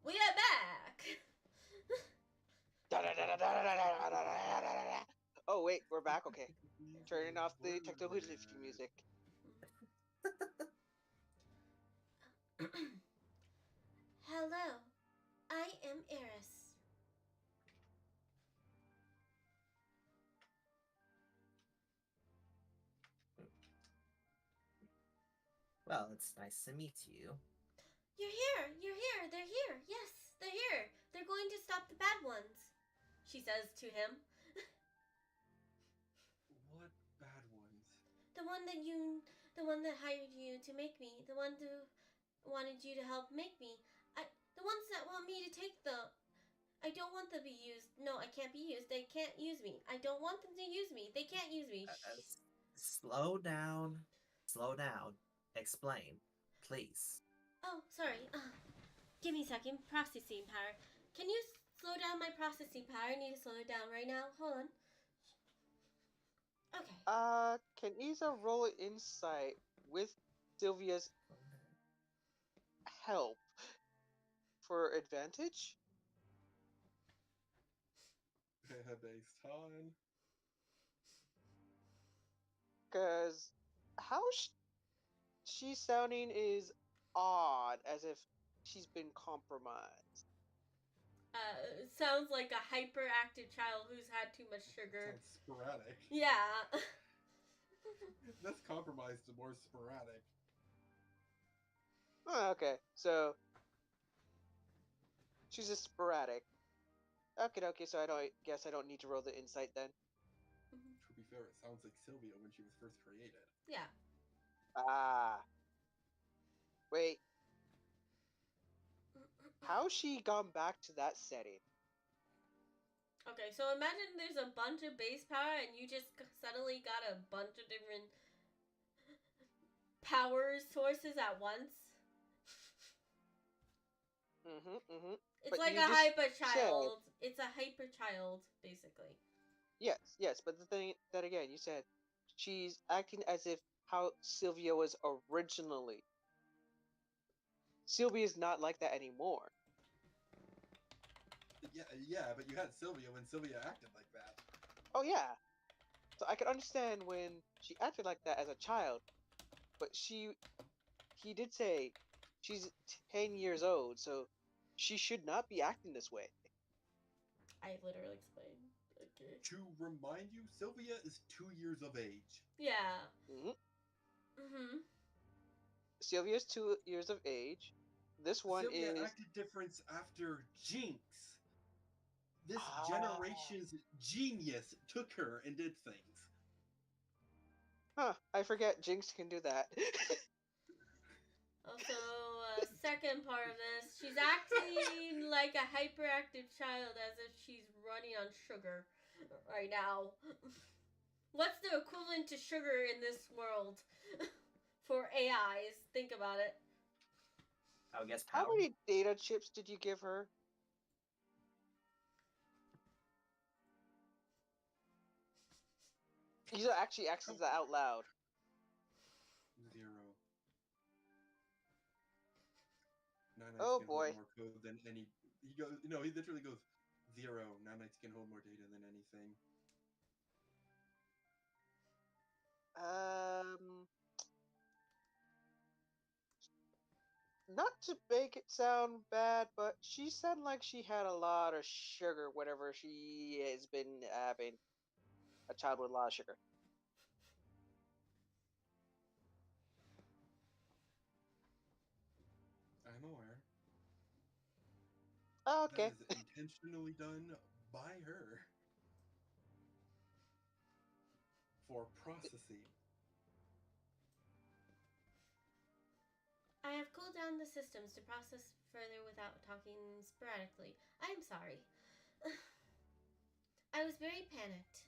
We are back! Oh wait, we're back. Okay, turning off the technical difficulty music. Hello, I am Eris. Well, it's nice to meet you. You're here! You're here! They're here! Yes, they're here! They're going to stop the bad ones, she says to him. What bad ones? The one that hired you to make me, the one who wanted you to help make me. The ones that want me to take the. I don't want them to be used. No, I can't be used. They can't use me. I don't want them to use me. They can't use me. Slow down. Slow down. Explain, please. Oh, sorry. Give me a second. Processing power. Can you slow down my processing power? I need to slow it down right now. Hold on. Okay. Can Isa roll insight with Sylvia's help for advantage? Based on. Because how she's sounding is odd, as if she's been compromised. Sounds like a hyperactive child who's had too much sugar. Sounds sporadic. Yeah. That's compromised to more sporadic. Oh, okay, so she's just sporadic. Okay, so I don't need to roll the insight then. To be fair, it sounds like Sylvia when she was first created. Yeah. Ah. Wait. How's she gone back to that setting? Okay, so imagine there's a bunch of base power and you just suddenly got a bunch of different power sources at once. It's But like you a just hyper child. said- It's a hyper child, basically. Yes, but the thing that again, you said she's acting as if how Sylvia was originally. Sylvia is not like that anymore. Yeah, but you had Sylvia when Sylvia acted like that. Oh yeah. So I can understand when she acted like that as a child, but he did say she's 10 years old, so she should not be acting this way. I literally explained. Okay. To remind you, Sylvia is 2 years of age. Yeah. Sylvia's 2 years of age. This one Sylvia is acted different after Jinx. This generation's genius took her and did things. Huh, I forget Jinx can do that. Also, second part of this, she's acting like a hyperactive child as if she's running on sugar right now. What's the equivalent to sugar in this world for AIs? Think about it. I would guess power. How many data chips did you give her? He's actually asking that out loud. 0. Oh, Nanites can boy. hold more code than any. He goes. No, he literally goes 0. Nanites can hold more data than anything. Not to make it sound bad, but she sounded like she had a lot of sugar whenever she has been having a child with a lot of sugar. I'm aware. Okay. That is intentionally done by her for processing. I have cooled down the systems to process further without talking sporadically. I am sorry. I was very panicked.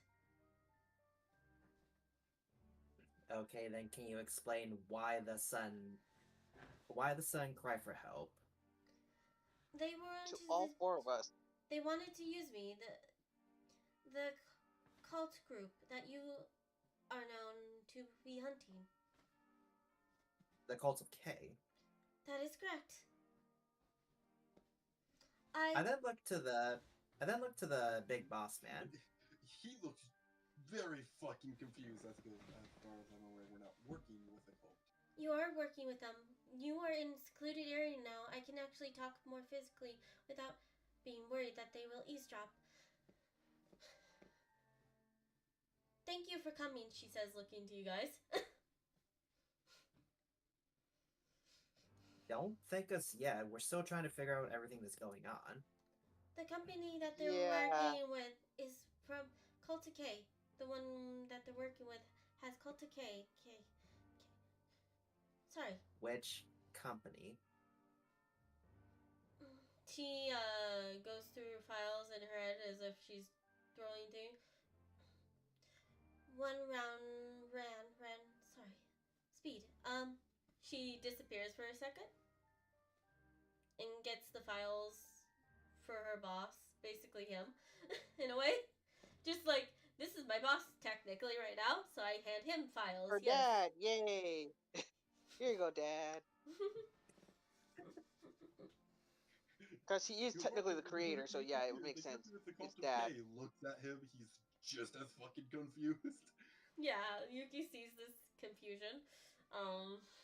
Okay, then can you explain why the son cried for help? They were To all four of us. They wanted to use me. The cult group that you are known to be hunting. The cult of K. That is correct. I then look to the big boss man. He looks very fucking confused. As far as I'm aware, we're not working with a cult. You are working with them. You are in a secluded area now. I can actually talk more physically without being worried that they will eavesdrop. Thank you for coming, she says, looking to you guys. Don't thank us yet. We're still trying to figure out everything that's going on. The company that they're Yeah. working with is from Culta K. The one that they're working with has Culta K. Sorry. Which company? She goes through files in her head as if she's throwing through. Sorry. Speed. She disappears for a second and gets the files for her boss, basically him, in a way. Just like, this is my boss technically right now, so I hand him files. Her yes. dad, yay! Here you go, Dad. Because he is technically the creator, so yeah, it would make sense. It's Dad. Looks at him. He's just as fucking confused. Yeah, Yuki sees this confusion.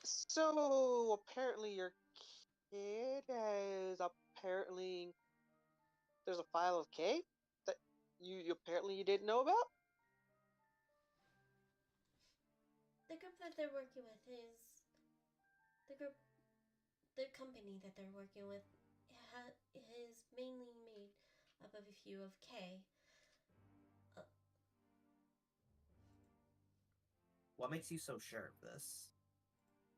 So apparently your kid has apparently there's a file of K that you apparently you didn't know about. The group that they're working with is the company that they're working with is mainly made up of a few of K. What makes you so sure of this?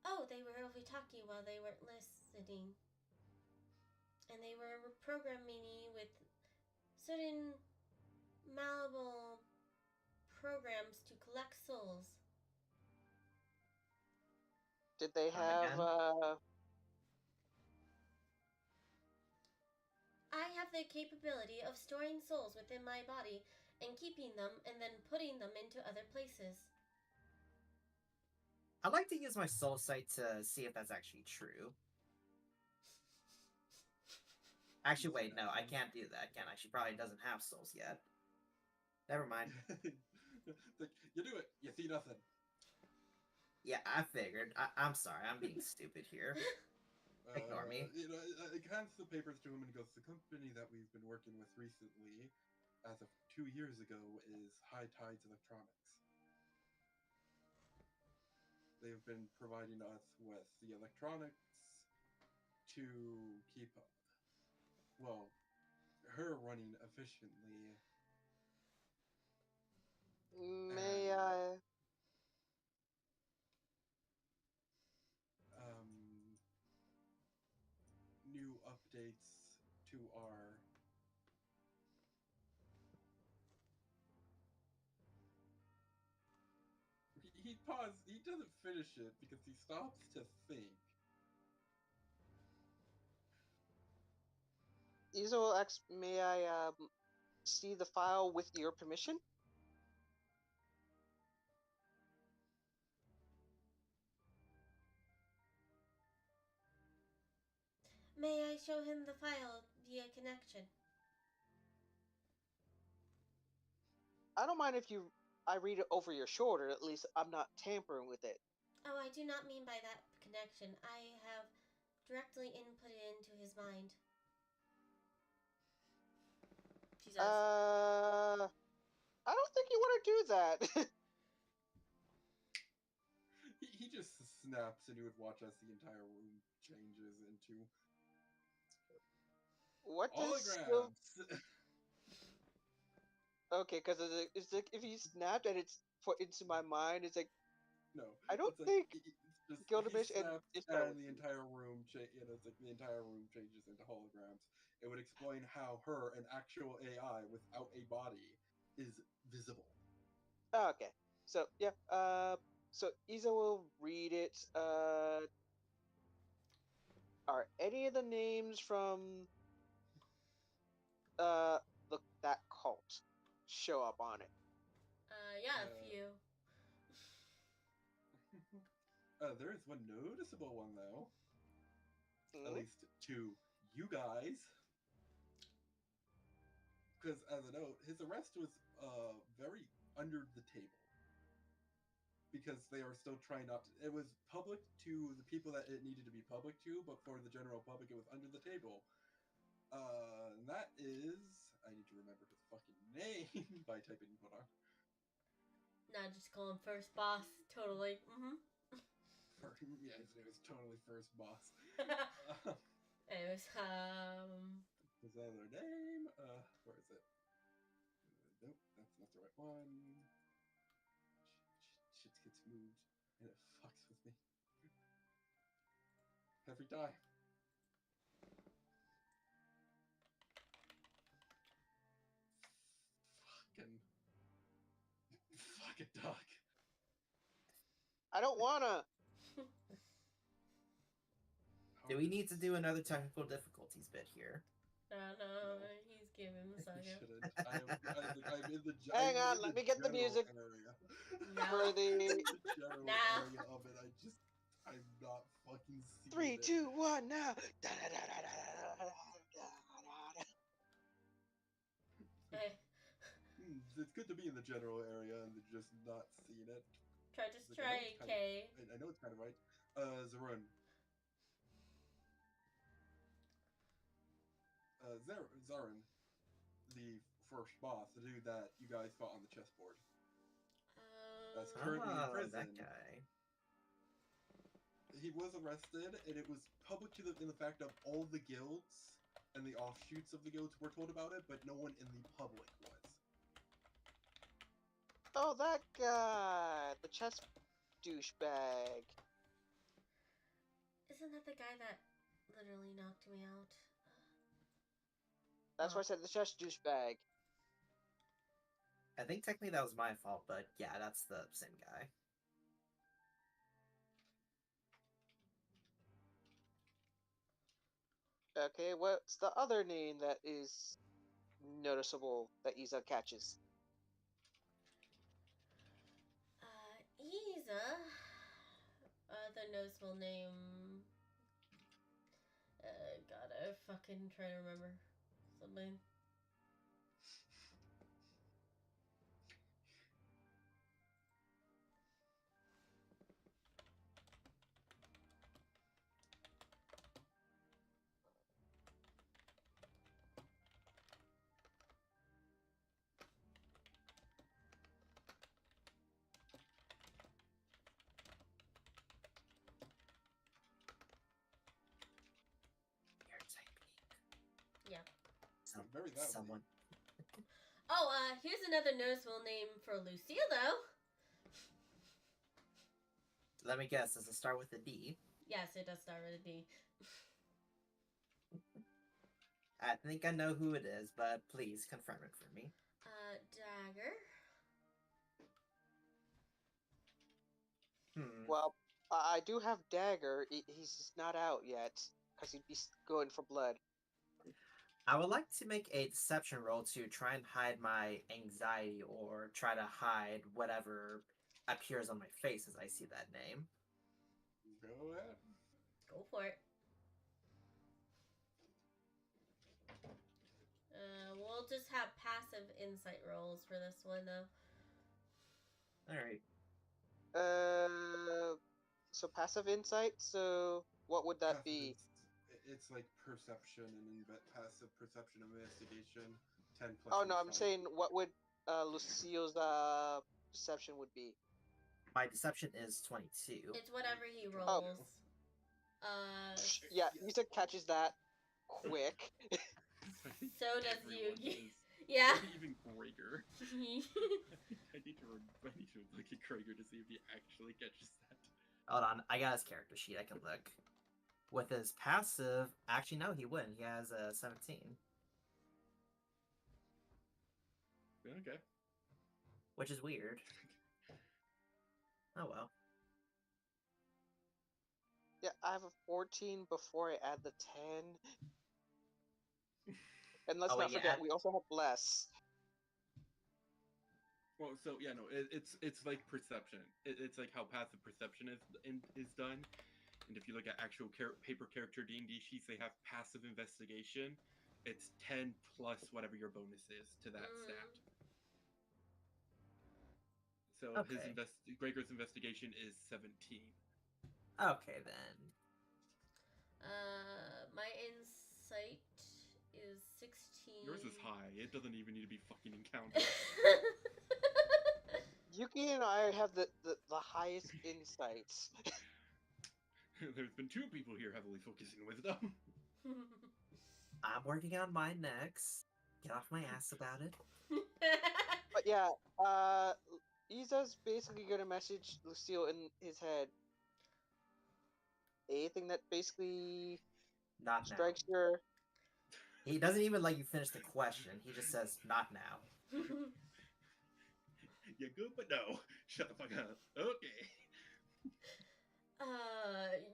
Oh, they were over talking while they weren't listening. And they were programming me with certain malleable programs to collect souls. Did they Come have again? I have the capability of storing souls within my body and keeping them and then putting them into other places. I'd like to use my soul sight to see if that's actually true. Actually, wait, no, I can't do that, can I? She probably doesn't have souls yet. Never mind. You do it. You see nothing. Yeah, I figured. I'm sorry, I'm being stupid here. Ignore me. It hands the papers to him and he goes, the company that we've been working with recently, as of 2 years ago, is High Tides Electronics. They've been providing us with the electronics to keep, her running efficiently. May I? New updates to our he paused. He doesn't finish it because he stops to think. Izo asks, may I see the file with your permission? May I show him the file via connection? I don't mind if I read it over your shoulder. At least I'm not tampering with it. Oh, I do not mean by that connection. I have directly inputted into his mind. She says. I don't think you want to do that. He just snaps, and you would watch as the entire room changes into what holograms. Okay, because it's like if he snapped and it's put into my mind, it's like no. I don't it's think just Gilgamesh and and the entire room it's like the entire room changes into holograms. It would explain how her, an actual AI without a body, is visible. Oh, okay. So yeah. So Iza will read it. Are any of the names from that cult show up on it? Yeah, a few. There is one noticeable one though. at least to you guys. Because, as a note, his arrest was very under the table. Because they are still trying not to. It was public to the people that it needed to be public to, but for the general public, it was under the table. And that is. I need to remember his fucking name by typing hold on. Nah, just call him first boss. Totally. Yeah, his name is totally first boss. Anyways, His other name? Where is it? Nope, that's not the right one. Shit gets moved, and it fucks with me every time. Fucking dog. I don't wanna. Do we need to do another technical difficulties bit here? no, he's giving the saga. I'm in the Hang on, let me get the music. Area. No. For the general No. area of it. I'm not fucking seeing 3, it. 2, 1, now. It's good to be in the general area and just not seeing it. Just try K. I know it's kind of right. Zarun. Zarin, the first boss, the dude that you guys fought on the chessboard. That's currently in prison. That guy. He was arrested, and it was public in the fact of all the guilds and the offshoots of the guilds were told about it, but no one in the public was. Oh, that guy, the chess douchebag. Isn't that the guy that literally knocked me out? That's why I said the chess douchebag. I think technically that was my fault, but yeah, that's the same guy. Okay, what's the other name that is noticeable that Iza catches? Iza. The noticeable name. God, I fucking try to remember something. Yeah. Someone. Oh, here's another noticeable name for Lucille, though. Let me guess, does it start with a D? Yes, it does start with a D. I think I know who it is, but please confirm it for me. Dagger. Well, I do have Dagger. He's just not out yet, because he'd be going for blood. I would like to make a deception roll to try and hide my anxiety or try to hide whatever appears on my face as I see that name. Go ahead. Go for it. We'll just have passive insight rolls for this one, though. Alright. So passive insight, so what would that be? It's like perception and passive perception investigation. 10 plus. Oh no, I'm saying what would Lucille's perception would be. My deception is 22. It's whatever he rolls. Oh. Yeah, Lisa catches that quick. So does Yugi. Yeah. Even Gregor. I need to look at Gregor to see if he actually catches that. Hold on, I got his character sheet. I can look. With his passive, actually no, he wouldn't. He has a 17. Okay. Which is weird. Oh well. Yeah, I have a 14 before I add the 10. And let's not forget, we also have less. Well, so yeah, no, it's like perception. It's like how passive perception is done. And if you look at actual paper character D&D sheets, they have passive investigation. It's 10 plus whatever your bonus is to that stat. So his Okay. Gregor's investigation is 17. Okay then. My insight is 16. Yours is high. It doesn't even need to be fucking encountered. Yuki and I have the highest insights. There's been 2 people here heavily focusing wisdom. I'm working on mine next. Get off my ass about it. But yeah, Iza's basically gonna message Lucille in his head. Anything that basically Not now. strikes her. He doesn't even let you finish the question. He just says, "Not now." You're good, but no. Shut the fuck up. Okay.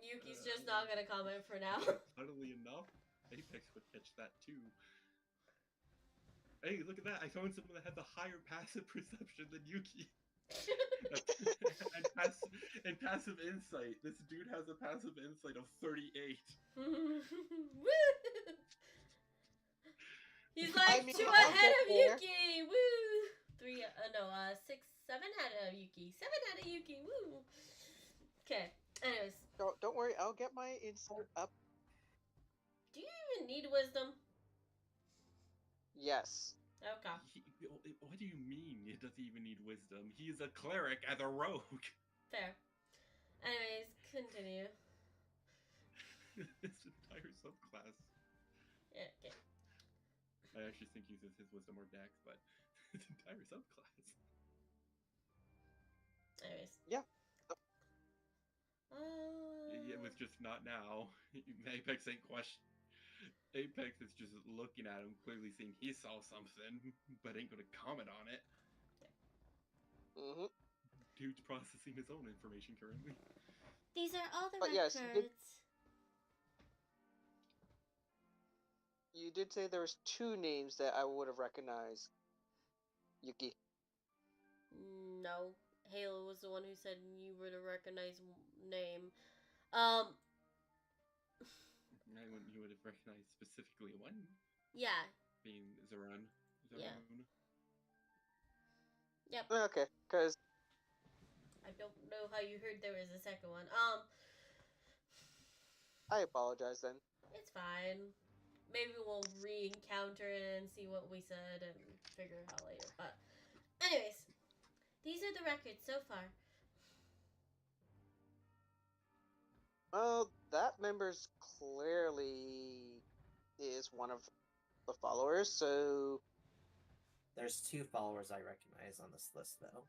Yuki's just not gonna comment for now. Funnily enough, Apex would catch that too. Hey, look at that! I found someone that has a higher passive perception than Yuki. and passive insight. This dude has a passive insight of 38. He's like I mean, 2 I'll ahead get of there. Yuki. Woo! 6, 7 ahead of Yuki. 7 ahead of Yuki. Woo! Okay. Anyways, Don't worry, I'll get my insight up. do you even need wisdom? Yes. Okay. What do you mean it doesn't even need wisdom? He's a cleric as a rogue. Fair. Anyways, continue. This entire subclass. Yeah, okay. I actually think he uses his wisdom or dex, but his entire subclass. Anyways. Yeah. It was just not now. Apex ain't question. Apex is just looking at him, clearly seeing he saw something, but ain't gonna comment on it. Mm-hmm. Dude's processing his own information currently. These are all the But yes, records. You did say there was 2 names that I would have recognized. Yuki. No. Halo was the one who said you would have recognized name. You would have recognized specifically one. Yeah. Being Zarun. Yeah. Yep. Okay, because I don't know how you heard there was a second one. I apologize then. It's fine. Maybe we'll re-encounter it and see what we said and figure it out later. But, anyways, these are the records so far. Well, that member's clearly is one of the followers, so There's 2 followers I recognize on this list, though.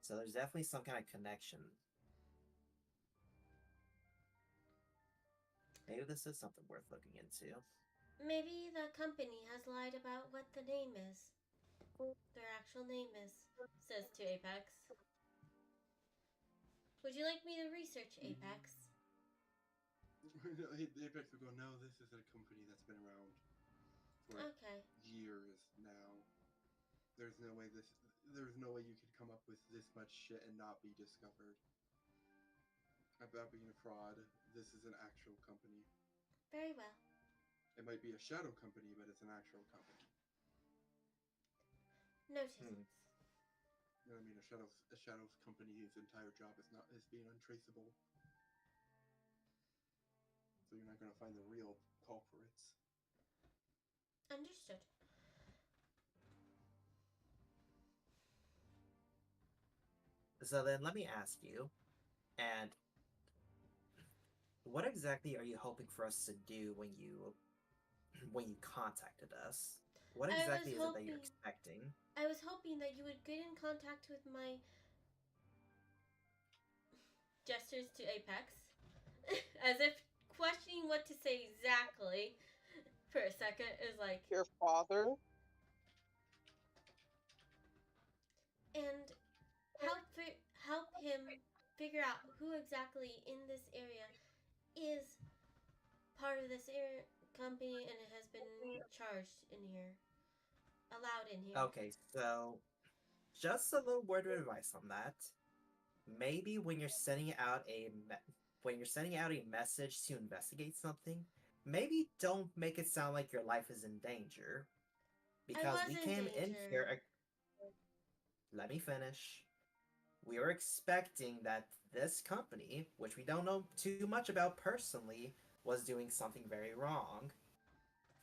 So there's definitely some kind of connection. Maybe this is something worth looking into. Maybe the company has lied about what the name is. Their actual name is, says to Apex. Would you like me to research Apex? Apex would go, no, this is a company that's been around for Okay. years now. There's no way you could come up with this much shit and not be discovered. About being a fraud, this is an actual company. Very well. It might be a shadow company, but it's an actual company. Noted. You know what I mean? A shadow company's entire job is being untraceable. So you're not gonna find the real culprits. Understood. So then let me ask you, and what exactly are you hoping for us to do when you contacted us? What exactly is it that you're expecting? I was hoping that you would get in contact with my gestures to Apex, as if questioning what to say exactly for a second is like, your father. and help him figure out who exactly in this area is part of this company and it has been charged in here, allowed in here. Okay, so just a little word of advice on that. maybe when you're sending out a message to investigate something, maybe don't make it sound like your life is in danger. I Because was we in came in here. danger. Let me finish. We were expecting that this company, which we don't know too much about personally, was doing something very wrong.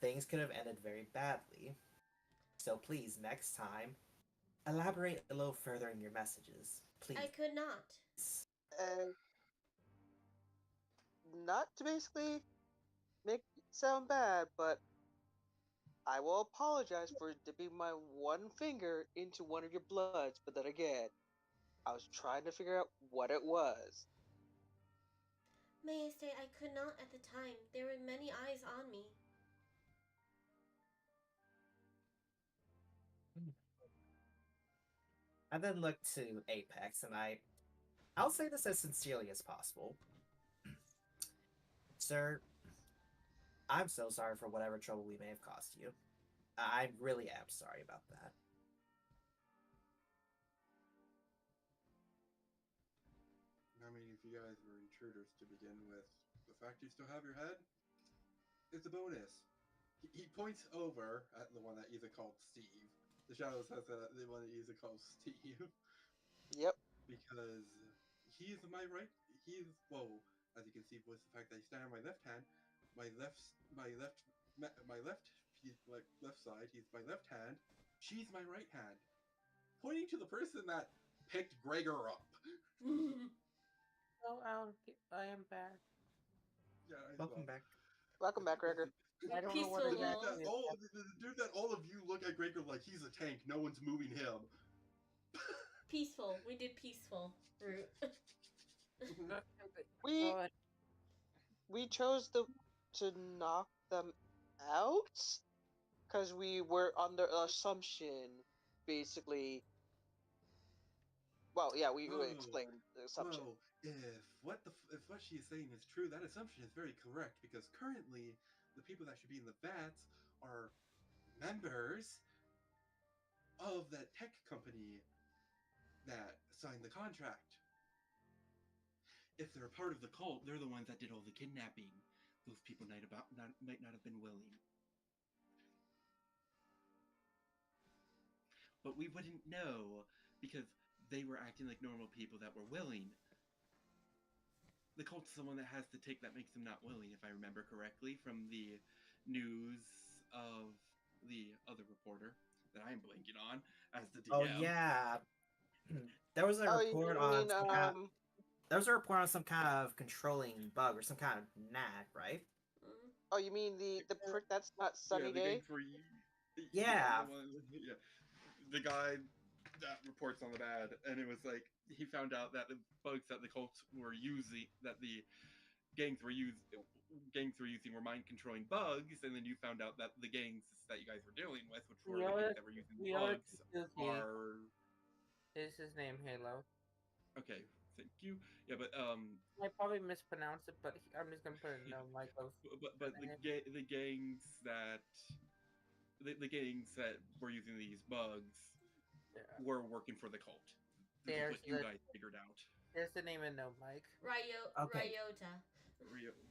Things could have ended very badly. So please, next time, elaborate a little further in your messages. I Please. could not. And not to basically make it sound bad, but I will apologize for dipping my one finger into one of your bloods, but then again, I was trying to figure out what it was. May I say I could not at the time. There were many eyes on me. I then looked to Apex, and I'll say this as sincerely as possible. Sir, I'm so sorry for whatever trouble we may have caused you. I really am sorry about that. I mean, if you guys were intruders to begin with, the fact you still have your head is a bonus. He points over at the one that Isa called Steve. The Shadows has the one that Isa calls Steve. Yep. Because he's my right. He's, well, as you can see, with the fact that I stand on my left hand, my left side. He's my left hand. She's my right hand, pointing to the person that picked Gregor up. Oh, I am back. Yeah, Welcome back. Welcome back, Gregor. I don't know what Peaceful exactly is happening. The dude that all of you look at Gregor like he's a tank. No one's moving him. Peaceful. We did peaceful route. We But we chose to knock them out because we were under assumption, basically. Well, yeah, we Whoa, explained the assumption. whoa! If what she is saying is true, that assumption is very correct because currently the people that should be in the vats are members of that tech company that signed the contract. If they're a part of the cult, they're the ones that did all the kidnapping. Those people might not have been willing. But we wouldn't know because they were acting like normal people that were willing. The cult's the one that has the tick that makes them not willing, if I remember correctly, from the news of the other reporter that I am blanking on as the DM. Oh yeah, there was a Oh, report you on mean there was a report on some kind of controlling bug or some kind of knack, right? oh, you mean the prick that's not Sunny Yeah, the Day? gang for Yeah. yeah, the guy that reports on the bad, and it was like he found out that the bugs that the cults were using, that the gangs were using were mind controlling bugs, and then you found out that the gangs that you guys were dealing with, which were the gangs that were using bugs, are is his name Halo? okay. Thank you. Yeah, but I probably mispronounced it, but I'm just gonna put it no Michael. but the gangs that the gangs that were using these bugs were working for the cult. This is what you guys figured out. There's the name in no Mike. Okay. Ryota. Ryota?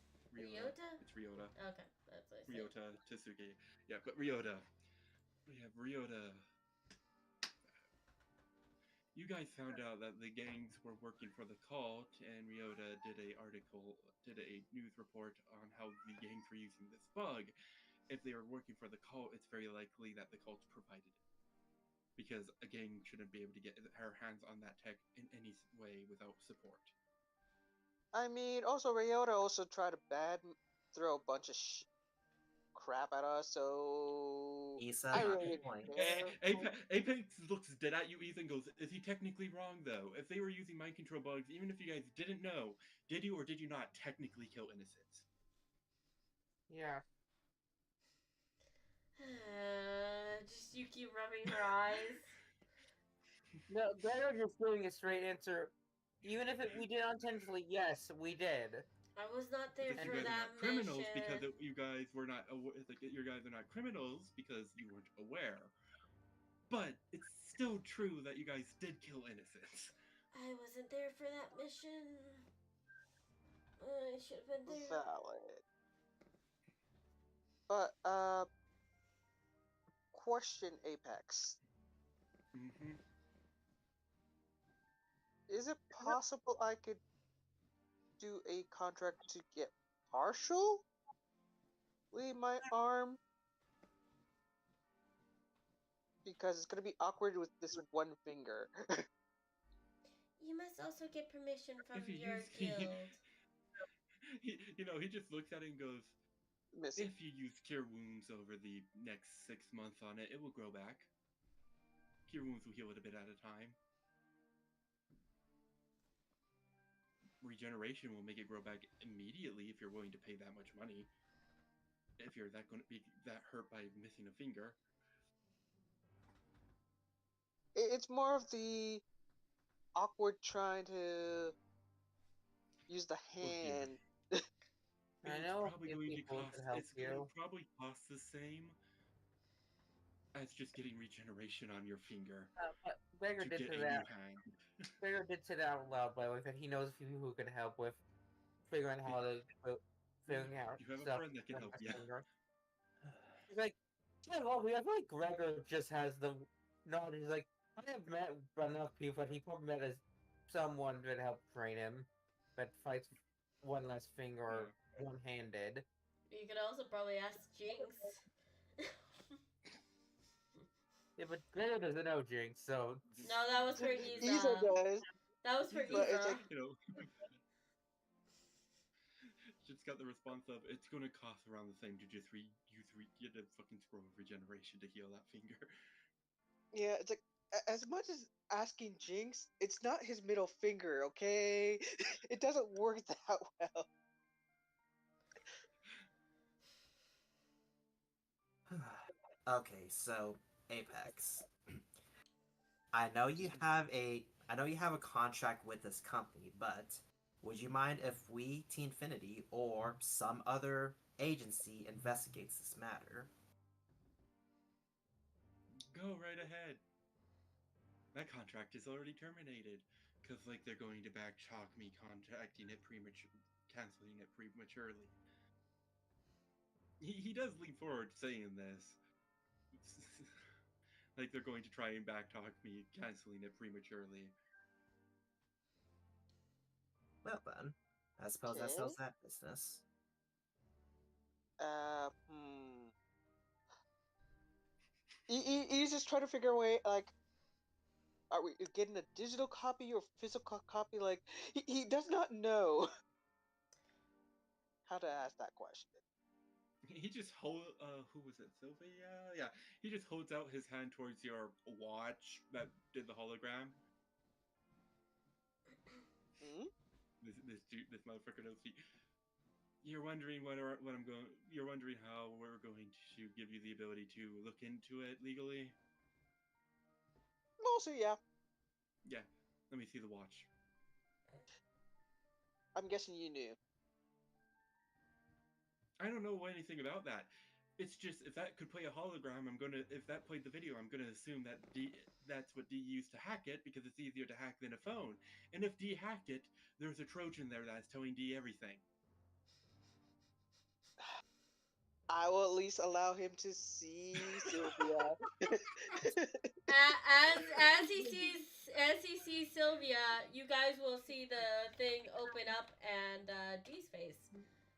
It's Ryota. Okay, that's what I said. Ryota Tsuki. Yeah, but Ryota. We have Ryota. You guys found out that the gangs were working for the cult, and Ryota did a news report on how the gangs were using this bug. If they were working for the cult, it's very likely that the cult provided it. Because a gang shouldn't be able to get her hands on that tech in any way without support. I mean, also Ryota also tried to throw a bunch of crap at us, so Isa, I not really the point. Apex looks dead at you, Ethan, goes, is he technically wrong, though? If they were using mind control bugs, even if you guys didn't know, did you or did you not technically kill innocents? Yeah. Just Yuki rubbing her eyes. No, Gregor just giving a straight answer. Even if we did unintentionally, yes, we did. I was not there Because for you guys are that not criminals mission. because you guys were not your guys are not criminals because you weren't aware. But it's still true that you guys did kill innocents. I wasn't there for that mission. I should have been there. Valid. But, question, Apex. Mm-hmm. Is it possible I could do a contract to get partially my arm? Because it's gonna be awkward with this one finger. You must also get permission from If you your use guild. he just looks at it and goes, Missing. if you use cure wounds over the next 6 months on it, it will grow back. Cure wounds will heal it a bit at a time. Regeneration will make it grow back immediately if you're willing to pay that much money. If you're that going to be that hurt by missing a finger. It's more of the awkward trying to use the Well, here, hand. I it's know a probably few going to people who cost. can help It's going to you. probably cost the same as just getting regeneration on your finger But Beggar to did get to a that. new hand. Beggar did say that out loud, by the way, that he knows a few people who can help with figuring how to figuring out You have a stuff. friend that can help you. He's like, yeah, well, I feel like Gregor just has the knowledge. He's like, I have met enough people that he probably met as someone that helped train him, that fights one less finger or one-handed. You could also probably ask Jinx. Yeah, but Gregor doesn't know Jinx, so No, that was for Isa. Isa does. That was for But Isa. it's like, You know, just got the response of, it's going to cost around the same to just get a fucking scroll of regeneration to heal that finger. yeah, it's like, as much as asking Jinx, it's not his middle finger, okay? It doesn't work that well. Okay, so Apex. I know you have a contract with this company, but would you mind if we, Teenfinity, or some other agency investigates this matter? Go right ahead. That contract is already terminated. Because, like, they're going to backchalk me canceling it prematurely. He does lean forward saying this. Like, they're going to try and backtalk me canceling it prematurely. Well then, I suppose that Okay. settles that business. He's just trying to figure a way, like, are we getting a digital copy or physical copy? Like, he does not know how to ask that question. He just who was it, Sylvia? Yeah, he just holds out his hand towards your watch that did the hologram. Hmm? This motherfucker knows You're wondering what I'm going. You're wondering how we're going to give you the ability to look into it legally. Mostly, yeah. Yeah, let me see the watch. I'm guessing you knew. I don't know anything about that. It's just if that could play a hologram, if that played the video, I'm gonna assume that that's what D used to hack it because it's easier to hack than a phone. And if D hacked it, there's a Trojan there that's telling D everything. I will at least allow him to see Sylvia. As he sees Sylvia, you guys will see the thing open up and Dee's face.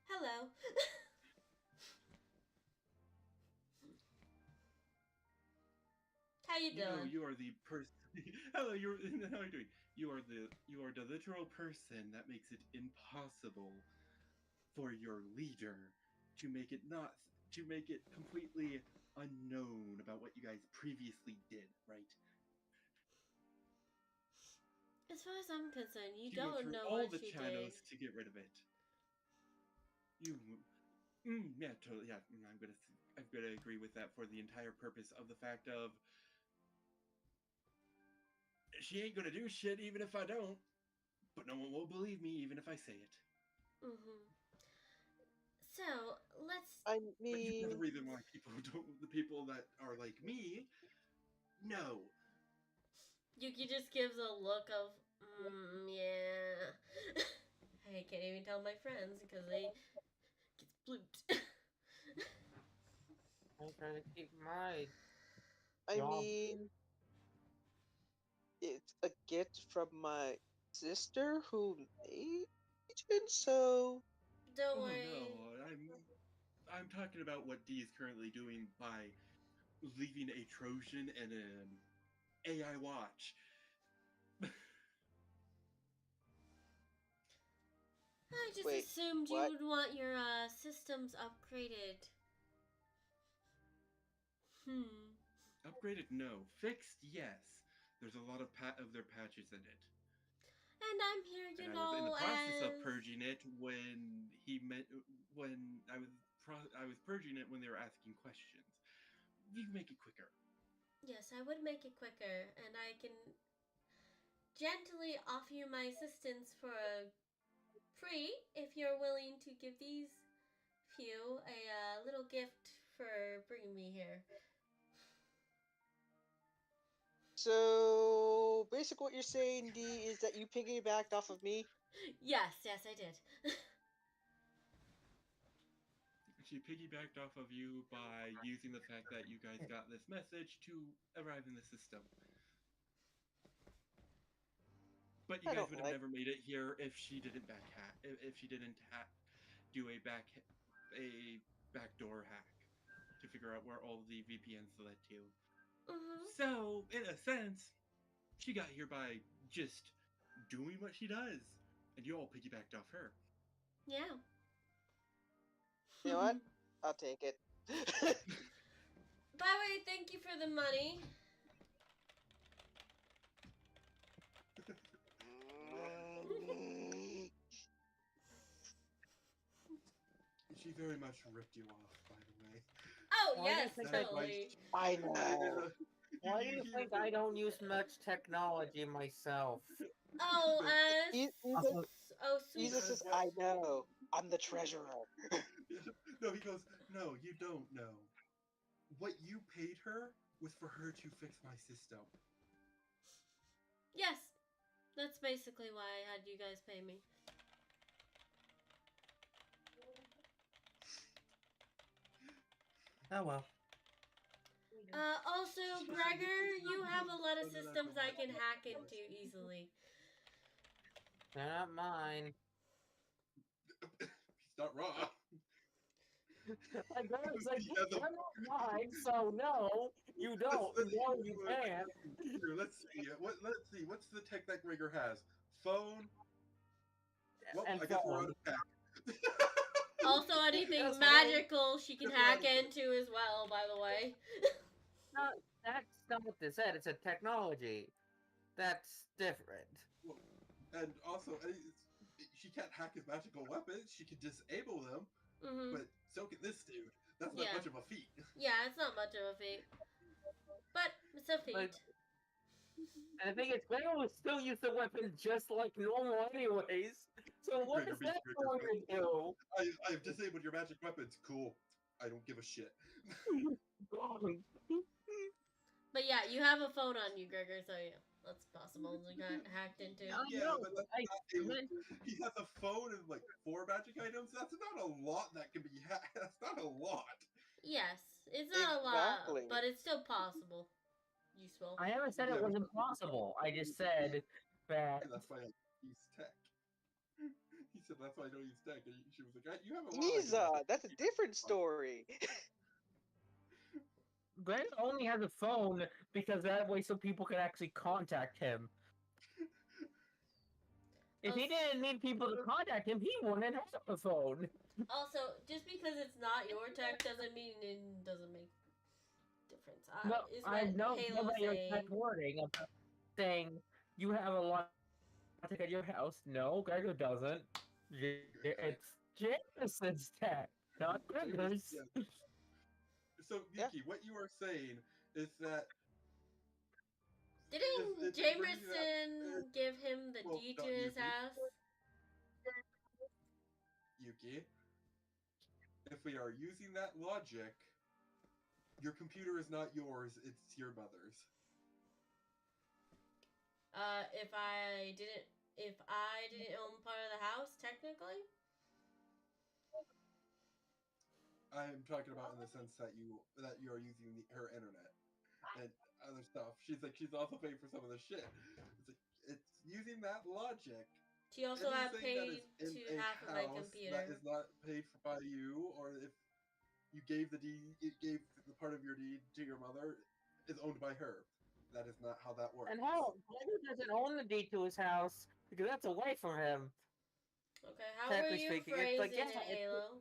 Hello. How you doing? You are the person. Hello, how are you doing? You are the literal person that makes it impossible for your leader to make it completely unknown about what you guys previously did, right? As far as I'm concerned, you She went don't through know all what the she channels did. to get rid of it. Yeah, totally. Yeah, I'm gonna agree with that for the entire purpose of the fact of she ain't gonna do shit even if I don't, but no one will believe me even if I say it. Mm-hmm. So let's. I But you know the mean, reason why the people that are like me, no. Yuki just gives a look of Yeah. I can't even tell my friends because they get blooped. I'm trying to keep my I job. mean, it's a gift from my sister who made it, so Don't Oh worry. no, I'm talking about what D is currently doing by leaving a Trojan and an AI watch. I just wait, assumed you what? would want your systems upgraded. Upgraded? No. Fixed? Yes. There's a lot of their patches in it. And I'm here, And you I was in the know, process of as purging it when I was purging it when they were asking questions. You can make it quicker. yes, I would make it quicker, and I can gently offer you my assistance for a free if you're willing to give these few a little gift for bringing me here. So basically, what you're saying, D, is that you piggybacked off of me. Yes, I did. She piggybacked off of you by using the fact that you guys got this message to arrive in the system. But you I guys don't would have like. never made it here if she didn't if she didn't do a backdoor hack to figure out where all the VPNs led to. Mm-hmm. So, in a sense, she got here by just doing what she does, and you all piggybacked off her. Yeah. You know what? I'll take it. By the way, thank you for the money. She very much ripped you off, by the way. Oh, Why do you yes, think That's why totally. I know. Why do you think I don't use much technology myself? Oh, Jesus, oh, sweet. Jesus says, I know. I'm the treasurer. No, he goes, no, you don't know. What you paid her was for her to fix my system. Yes, that's basically why I had you guys pay me. Oh well. Also, Gregor, you have a lot of systems I can hack into easily. They're not mine. He's not wrong. My brother's like, He has a- they're not mine, so no, you don't. No, you can't. Here, let's see. Let's see. What's the tech that Gregor has? Phone. Well, And I guess we're out phone. of tech. Also, anything That's magical she can That's what I hack was- into as well, by the way. Not, that's not what they said. It's a technology. That's different. And also, she can't hack his magical weapons. She can disable them, Mm-hmm. but so can this dude. That's not Yeah. much of a feat. Yeah, it's not much of a feat. But it's a feat. Like, and the thing is, Gregor will still use the weapon just like normal anyways. So what Gregor is beats that Gregor. going to do? I've disabled your magic weapons. Cool. I don't give a shit. But yeah, you have a phone on you, Gregor, so yeah, that's possible. You got hacked into. Yeah, know, but that's I not meant- he has a phone and like 4 magic items. That's not a lot that can be hacked. That's not a lot. Yes, it's not Exactly. a lot, but it's still possible. Useful. I never said Yeah, it was impossible. I just said that. And that's why I use tech. He said that's why I don't use tech. And she was like, "You have a lot." Isa, that's a different story. Gregor only has a phone because that way so people can actually contact him. If he didn't need people to contact him, he wouldn't have a phone. Also, just because it's not your tech doesn't mean it doesn't make difference. No, Is I what know Halo about your saying. tech wording about saying you have a lot of tech at your house. No, Gregor doesn't. It's Jameson's tech, not Gregor's. Yeah. So, Vicky, what you are saying is that Didn't it's Jamerson give him the well, deed not to his Yuki. house? Yuki, if we are using that logic, your computer is not yours, it's your mother's. If I didn't own part of the house, technically. I'm talking about in the sense that you are using her internet and other stuff. She's like she's also paying for some of the shit. It's like it's using that logic. She also had Anything that is paid in to a half of my house computer. that is not paid for by you, or if you gave the deed, it gave the part of your deed to your mother, is owned by her. That is not how that works. And how Gregor doesn't own the deed to his house because that's away from him. Okay, how were Technically you speaking, it's phrasing like yeah, it, Halo?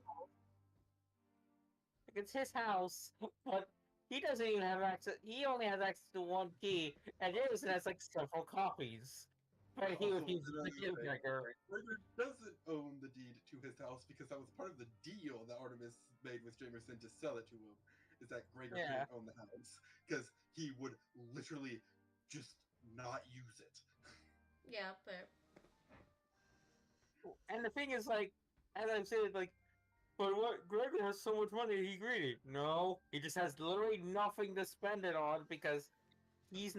it's his house, but he doesn't even have access. He only has access to one key, and Jameson has like several copies. But he Also, refuses to another give thing, Gregor. Gregor doesn't own the deed to his house because that was part of the deal that Artemis made with Jamerson to sell it to him. Is that Gregor Yeah. couldn't own the house because he would literally just not use it. Yeah, fair. And the thing is, like, as I've said, like, but what Gregor has so much money, he greedy. No, he just has literally nothing to spend it on because he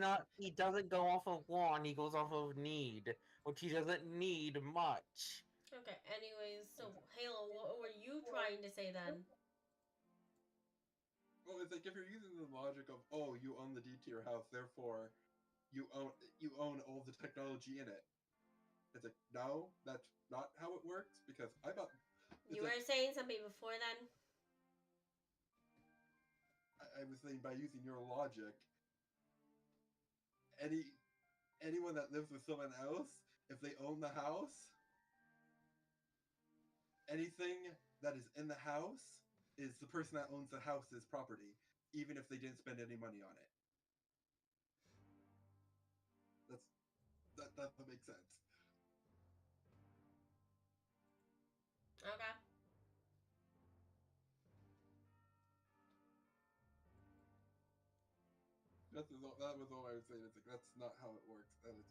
doesn't go off of want, he goes off of need, which he doesn't need much. Okay, anyways, so Halo, what were you trying to say then? Well, it's like if you're using the logic of, oh, you own the deed to your house, therefore you own all the technology in it. It's like, no, that's not how it works because I bought. You were saying something before then? I was saying by using your logic, anyone that lives with someone else, if they own the house, anything that is in the house is the person that owns the house's property, even if they didn't spend any money on it. That doesn't make sense. Okay. That was all I was saying. It's like that's not how it works. That is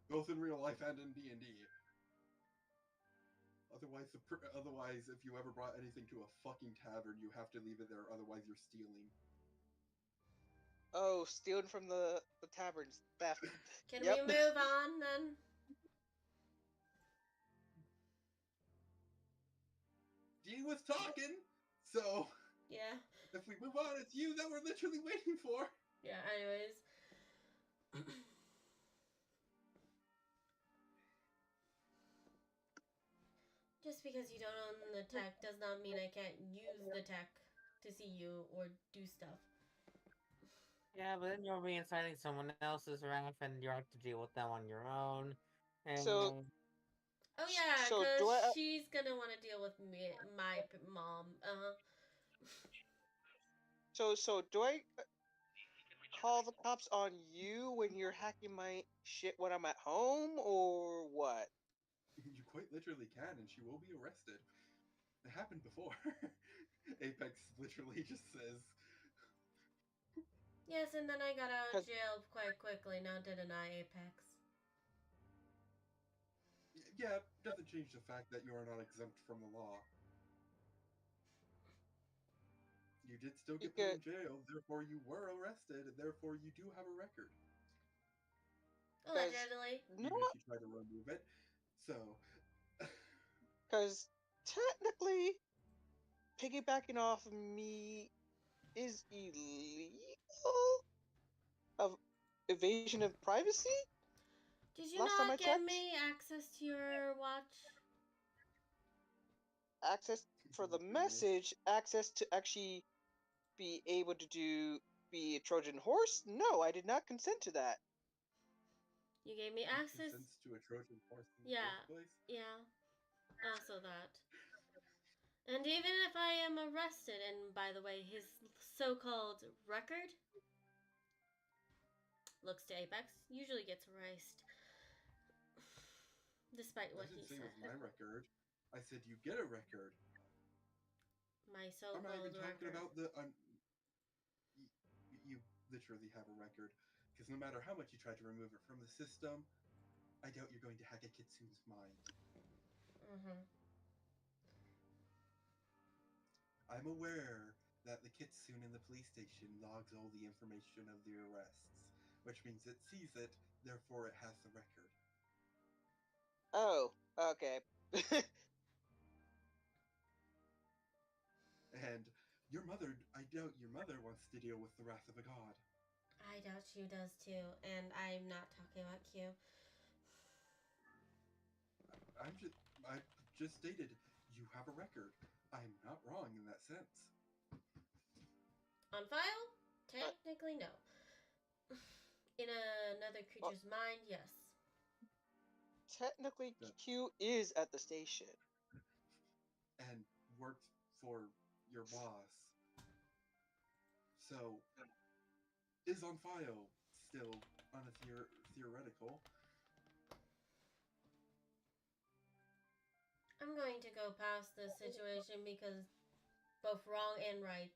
both in real life and in D&D. Otherwise, if you ever brought anything to a fucking tavern, you have to leave it there. Otherwise, you're stealing. Oh, stealing from the taverns. Theft. Can Yep. we move on then? Dean was talking, so Yeah. if we move on, it's you that we're literally waiting for. Yeah, anyways. Just because you don't own the tech does not mean I can't use the tech to see you or do stuff. Yeah, but then you'll be inciting someone else's wrath, and you have to deal with them on your own. And So- Oh yeah, So, because do I- she's gonna want to deal with me, my mom. So do I call the cops on you when you're hacking my shit when I'm at home, or what? You quite literally can, and she will be arrested. It happened before. Apex literally just says, Yes, and then I got out 'Cause- of jail quite quickly. Now didn't I, Apex? yeah, it doesn't change the fact that you are not exempt from the law. You did still get put in jail, therefore you were arrested, and therefore you do have a record. Allegedly. No, Even if you try to remove it. So, because technically, piggybacking off of me is illegal. Of evasion of privacy. Did you Last time I not give checked. me access to your watch? Access for the message, access to actually be able to be a Trojan horse? No, I did not consent to that. You gave me who access. consents to a Trojan horse in the Yeah. first place? Yeah. Also that. And even if I am arrested, and by the way, his so-called record looks to Apex usually gets erased. Despite what I he didn't say it said. was my record. I said you get a record. My I'm so-called not even talking record. about the. You literally have a record. Because no matter how much you try to remove it from the system, I doubt you're going to hack a Kitsune's mind. I'm aware that the Kitsune in the police station logs all the information of the arrests. which means it sees it, therefore it has the record. Oh, okay. And your mother, I doubt your mother wants to deal with the wrath of a god. I doubt Q does too, and I'm not talking about Q. I just stated you have a record. I'm not wrong in that sense. On file? Technically, no. In another creature's mind, yes. Technically, Q is at the station. And worked for your boss. So, is on file still on a theoretical. I'm going to go past this situation because both wrong and right.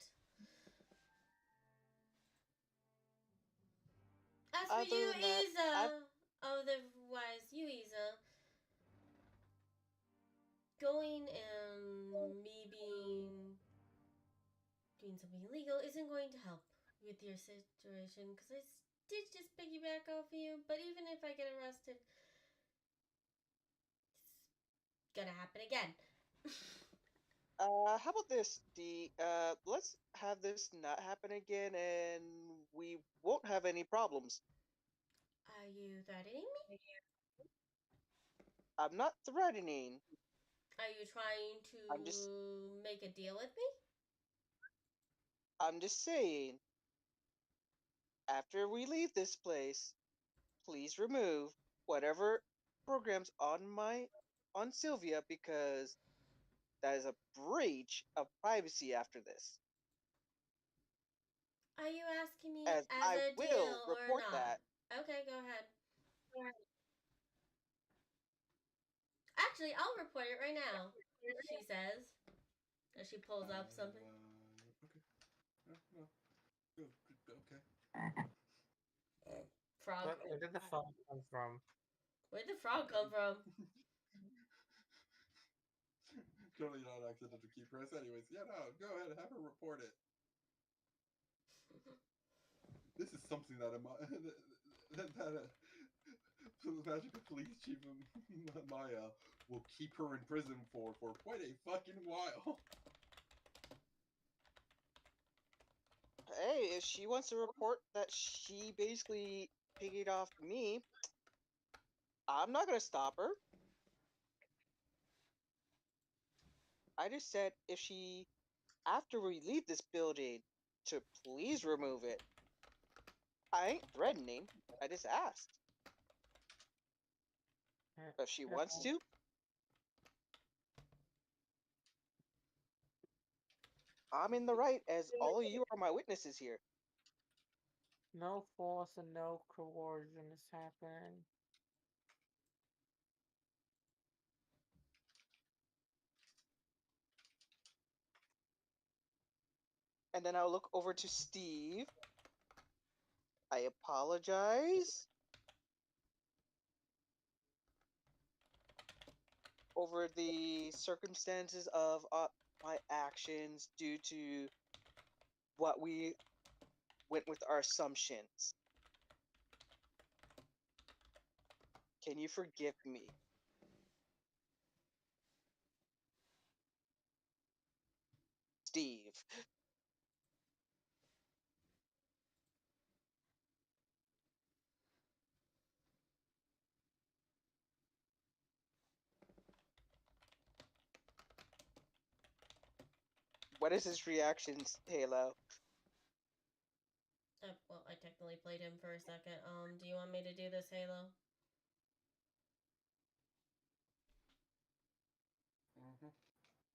As for you, Isa, otherwise you, Isa, going and me doing something illegal isn't going to help with your situation because I did just piggyback off of you. But even if I get arrested, it's gonna happen again. How about this, D? Let's have this not happen again, and we won't have any problems. Are you threatening me? I'm not threatening. Are you trying I'm just, to make a deal with me? I'm just saying. After we leave this place, please remove whatever programs on Sylvia because that is a breach of privacy after this. Are you asking me As as I a will deal or report not? that. Okay, go ahead. Actually, I'll report it right now, she says. As she pulls up something. Okay. No. Okay. Frog. Where did the frog come from? Where'd the frog come from? Totally not an accidental key press. Anyways, yeah, no, go ahead, have her report it. This is something that magical police chief Maya will keep her in prison for quite a fucking while. Hey, if she wants to report that she basically piggied off me, I'm not gonna stop her. I just said if she, after we leave this building, to please remove it. I ain't threatening. I just asked. If she wants to, I'm in the right, as all of you are my witnesses here. No force and no coercion is happening. And then I'll look over to Steve. I apologize over the circumstances of my actions due to what we went with our assumptions. Can you forgive me? Steve. What is his reactions, Halo? Well, I technically played him for a second. Do you want me to do this, Halo?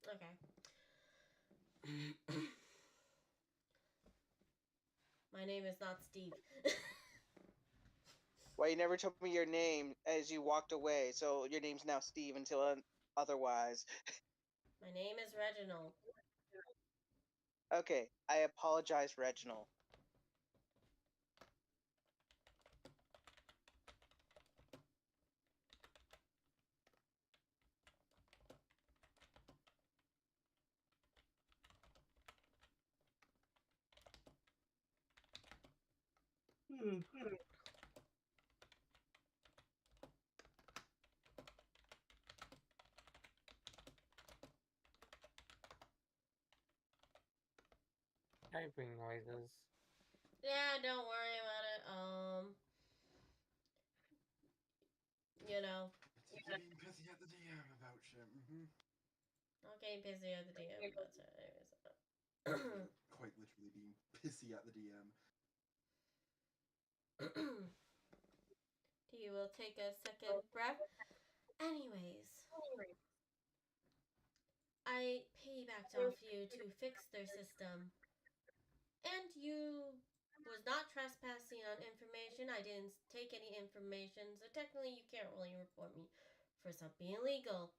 Okay. My name is not Steve. Why you never told me your name as you walked away? So your name's now Steve until otherwise. My name is Reginald. Okay, I apologize, Reginald. Typing noises. Yeah, don't worry about it. You know, You're being pissy at the DM about shit. not getting busy at the DM, but anyways. Quite literally being pissy at the DM. You will take a second breath. Anyways, I piggybacked off you to fix their system. And you was not trespassing on information. I didn't take any information, so technically you can't really report me for something illegal.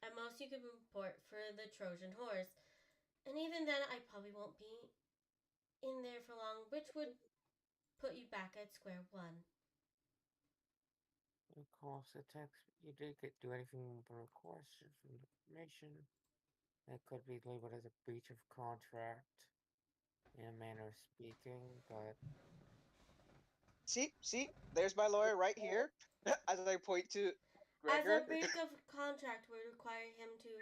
At most, you could report for the Trojan horse. And even then, I probably won't be in there for long, which would put you back at square one. Of course, the text you did get do anything but request information that could be labeled as a breach of contract in a manner of speaking, but See, there's my lawyer right here. As I point to As Gregor. a breach of contract would require him to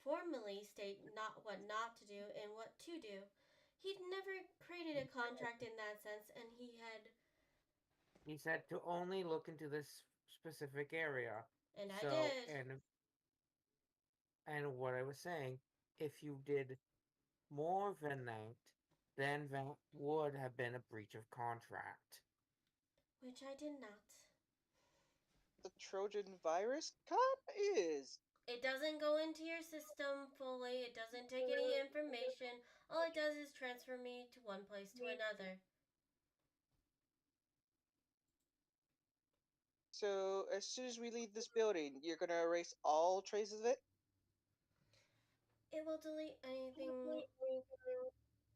formally state what not to do and what to do. He'd never created a contract in that sense, and he said to only look into this specific area. and I So, did. and what I was saying, if you did more than that, then that would have been a breach of contract. Which I did not. The Trojan virus kind is. It doesn't go into your system fully. It doesn't take any information. All it does is transfer me to one place to another. So as soon as we leave this building, you're gonna erase all traces of it? It will delete anything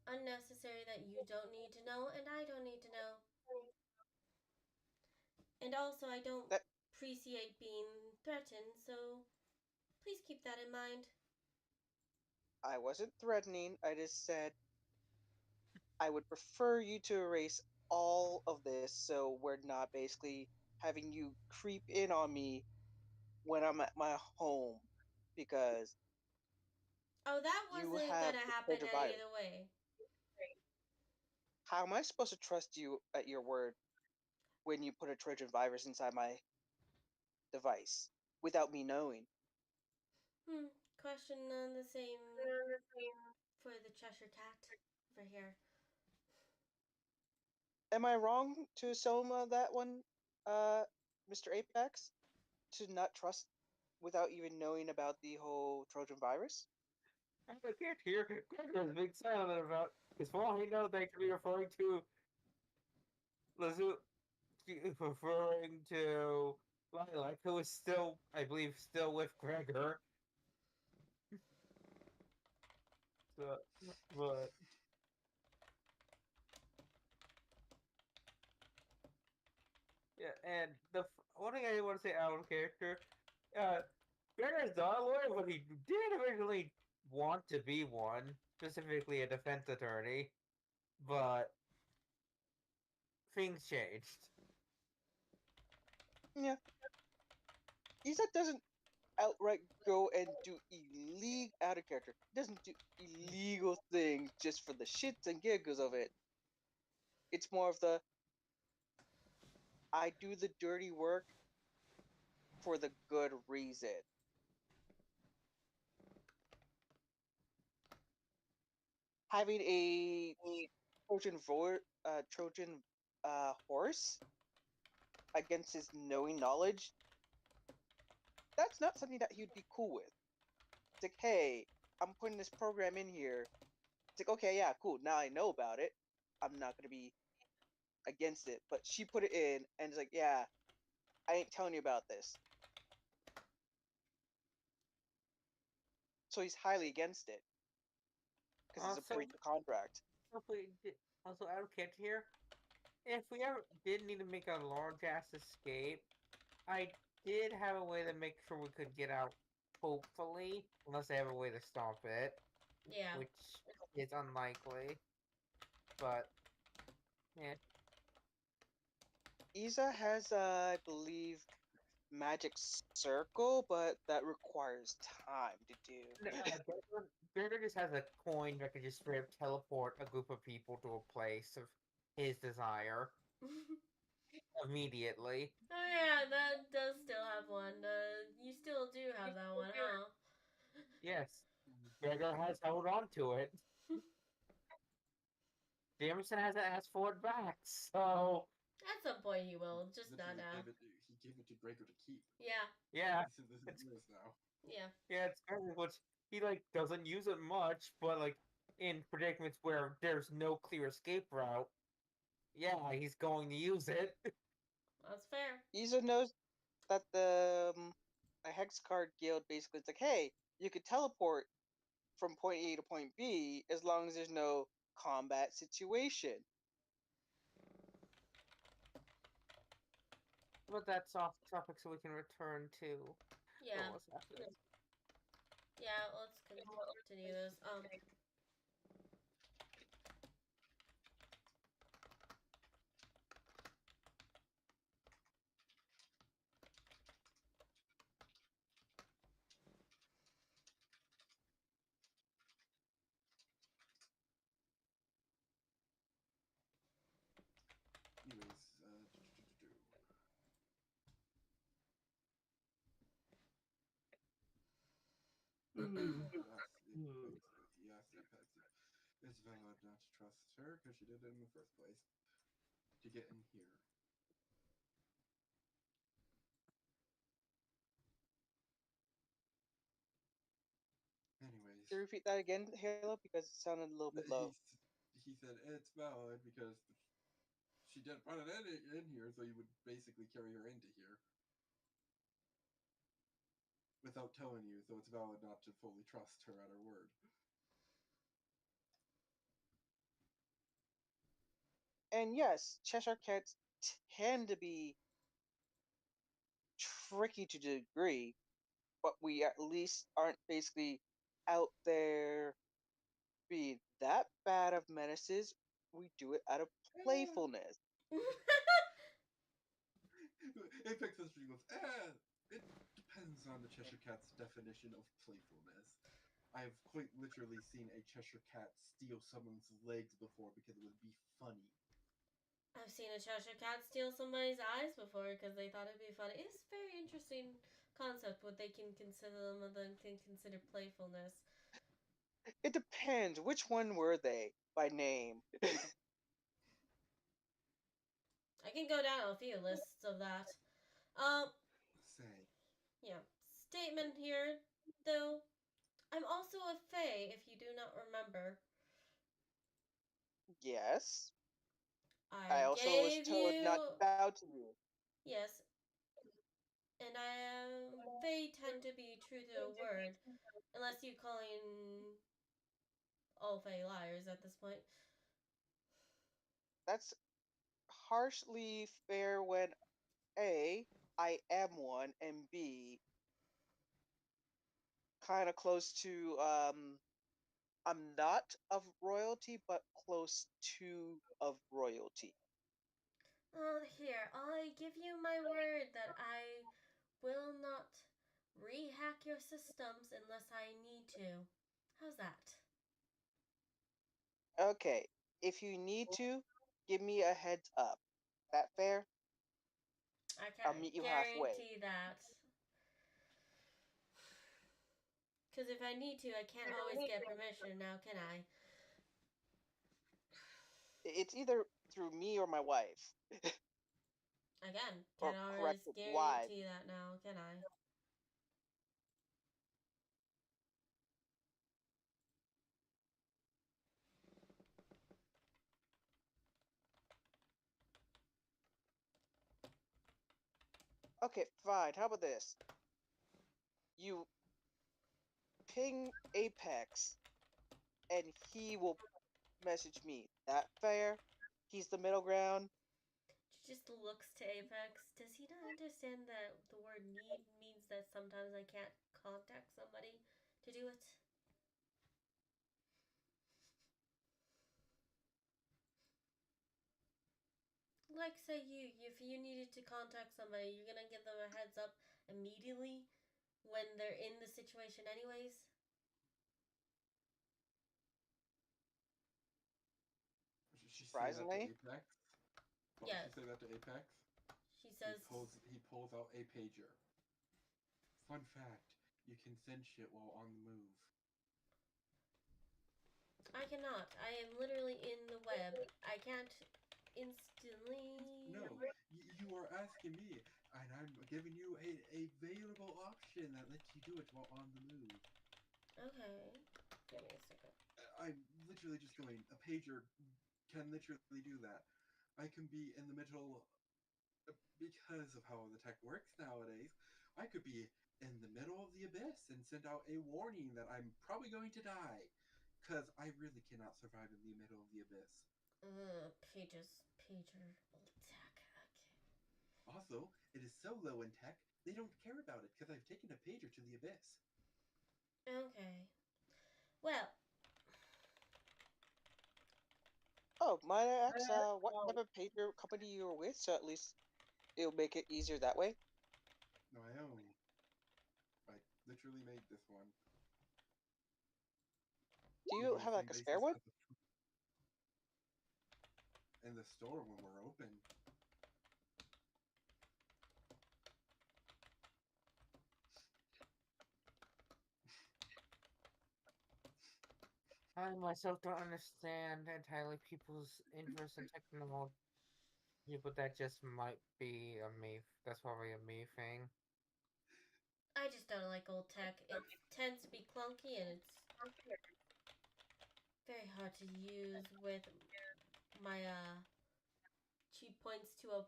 unnecessary that you don't need to know and I don't need to know. And also, I don't That appreciate being threatened, so please keep that in mind. I wasn't threatening. I just said I would prefer you to erase all of this so we're not basically having you creep in on me when I'm at my home because Oh, that you wasn't have gonna the happen Trojan any virus. other way. How am I supposed to trust you at your word when you put a Trojan virus inside my device without me knowing? Question the same for the Cheshire Cat over here. Am I wrong to assume that one, Mr. Apex, to not trust without even knowing about the whole Trojan virus? I can't hear Gregor's being silent about, because for all he knows, they could be referring to Lazu, referring to Lilac, who is still, I believe, still with Gregor. So, but yeah, and the one thing I want to say out of character, Gregor's not a lawyer, but he did originally want to be one, specifically a defense attorney, but things changed. Yeah. Isa doesn't outright go and do illegal out of character. He doesn't do illegal things just for the shits and giggles of it. It's more of the I do the dirty work for the good reason. Having a Trojan horse against his knowing knowledge, that's not something that he'd be cool with. It's like, hey, I'm putting this program in here. It's like, okay, yeah, cool. Now I know about it. I'm not gonna be against it. But she put it in, and it's like, yeah, I ain't telling you about this. So he's highly against it because it's a Also, breach of contract. also out of character here, if we ever did need to make a large ass escape, I did have a way to make sure we could get out, hopefully, unless I have a way to stop it, Yeah. which is unlikely. But yeah, Isa has, I believe, magic circle, but that requires time to do. Gregor just has a coin that can just straight up teleport a group of people to a place of his desire immediately. Oh yeah, that does still have one. You still do have that one, huh? Yes, Gregor has held on to it. Jameson hasn't asked for it back, so At some point he will, just not Literally now. he gave it to Gregor to keep. Yeah, yeah, This is it's yours now. yeah. yeah, it's kind of what he like doesn't use it much, but like in predicaments where there's no clear escape route, yeah, he's going to use it. That's fair. Isa knows that the Hex Card Guild basically is like, hey, you could teleport from point A to point B as long as there's no combat situation. But that's off topic, so we can return to Yeah, what was after this. yeah. Let's continue this. Anyways, that's it. Yes, it's valid not to trust her because she did it in the first place to get in here. Anyways, Can you repeat that again, Halo? Because it sounded a little bit low. he said it's valid because she didn't put it in here, so you would basically carry her into here without telling you. So it's valid not to fully trust her at her word. And yes, Cheshire Cats tend to be tricky to a degree, but we at least aren't basically out there being that bad of menaces. We do it out of playfulness. Apex History goes, it depends on the Cheshire Cat's definition of playfulness. I have quite literally seen a Cheshire Cat steal someone's legs before because it would be funny. I've seen a Cheshire Cat steal somebody's eyes before because they thought it'd be funny. It's a very interesting concept what they can consider them and then can consider playfulness. It depends. Which one were they by name? I can go down a few lists of that. Say. Yeah. Statement here, though. I'm also a fae, if you do not remember. Yes. I I also was gave told you. not to bow to you. Yes. And fae tend to be true to a word. Unless you calling all fae liars at this point. That's harshly fair when A, I am one, and B, kind of close to I'm not of royalty, but close to of royalty. Here, I give you my word that I will not rehack your systems unless I need to. How's that? Okay, if you need to, give me a heads up. That fair? I I'll can't meet you halfway. guarantee that. Because if I need to, I can't always get permission now, can I? It's either through me or my wife. Again, Or can't always corrected wife. guarantee that now, can I? Okay, fine. How about this? You ping Apex, and he will message me. That fair? He's the middle ground. She just looks to Apex. Does he not understand that the word need means that sometimes I can't contact somebody to do it? Like, say if you needed to contact somebody, you're gonna give them a heads up immediately when they're in the situation, anyways. She say that to Surprisingly, Apex? What did Yeah, she say that to Apex? she says. He pulls out a pager. Fun fact: you can send shit while on the move. I cannot. I am literally in the web. I can't instantly. No, you are asking me, and I'm giving you a available option that lets you do it while on the move. Okay. Give me a second. I'm literally just going. A pager can literally do that. I can be in the middle because of how the tech works nowadays. I could be in the middle of the abyss and send out a warning that I'm probably going to die because I really cannot survive in the middle of the abyss. Pages. Pager. Old tech. Okay. Also, it is so low in tech, they don't care about it because I've taken a pager to the abyss. Okay. Well. oh, might I ask what type of pager company you were with, so at least it'll make it easier that way? My own. I literally made this one. Do We you go the have same like a spare basis one? as in the store when we're open. I myself don't understand entirely people's interest in technology, but that just might be a me. That's probably a me thing. I just don't like old tech. It tends to be clunky and it's very hard to use with my she points to a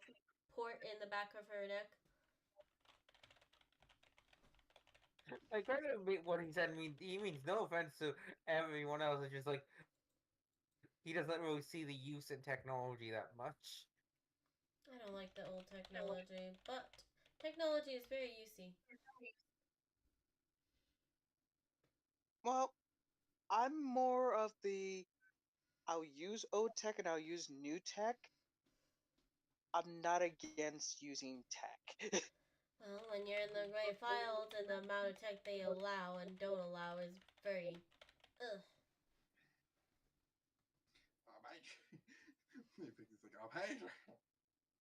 port in the back of her neck. I kind of admit what he said. He means no offense to everyone else. It's just like he doesn't really see the use in technology that much. I don't like the old technology, but technology is very usey. Well, I'm more of the I'll use old tech and I'll use new tech. I'm not against using tech. Well, when you're in the gray files and the amount of tech they allow and don't allow is very ugh. Oh, my. They think it's like a pager.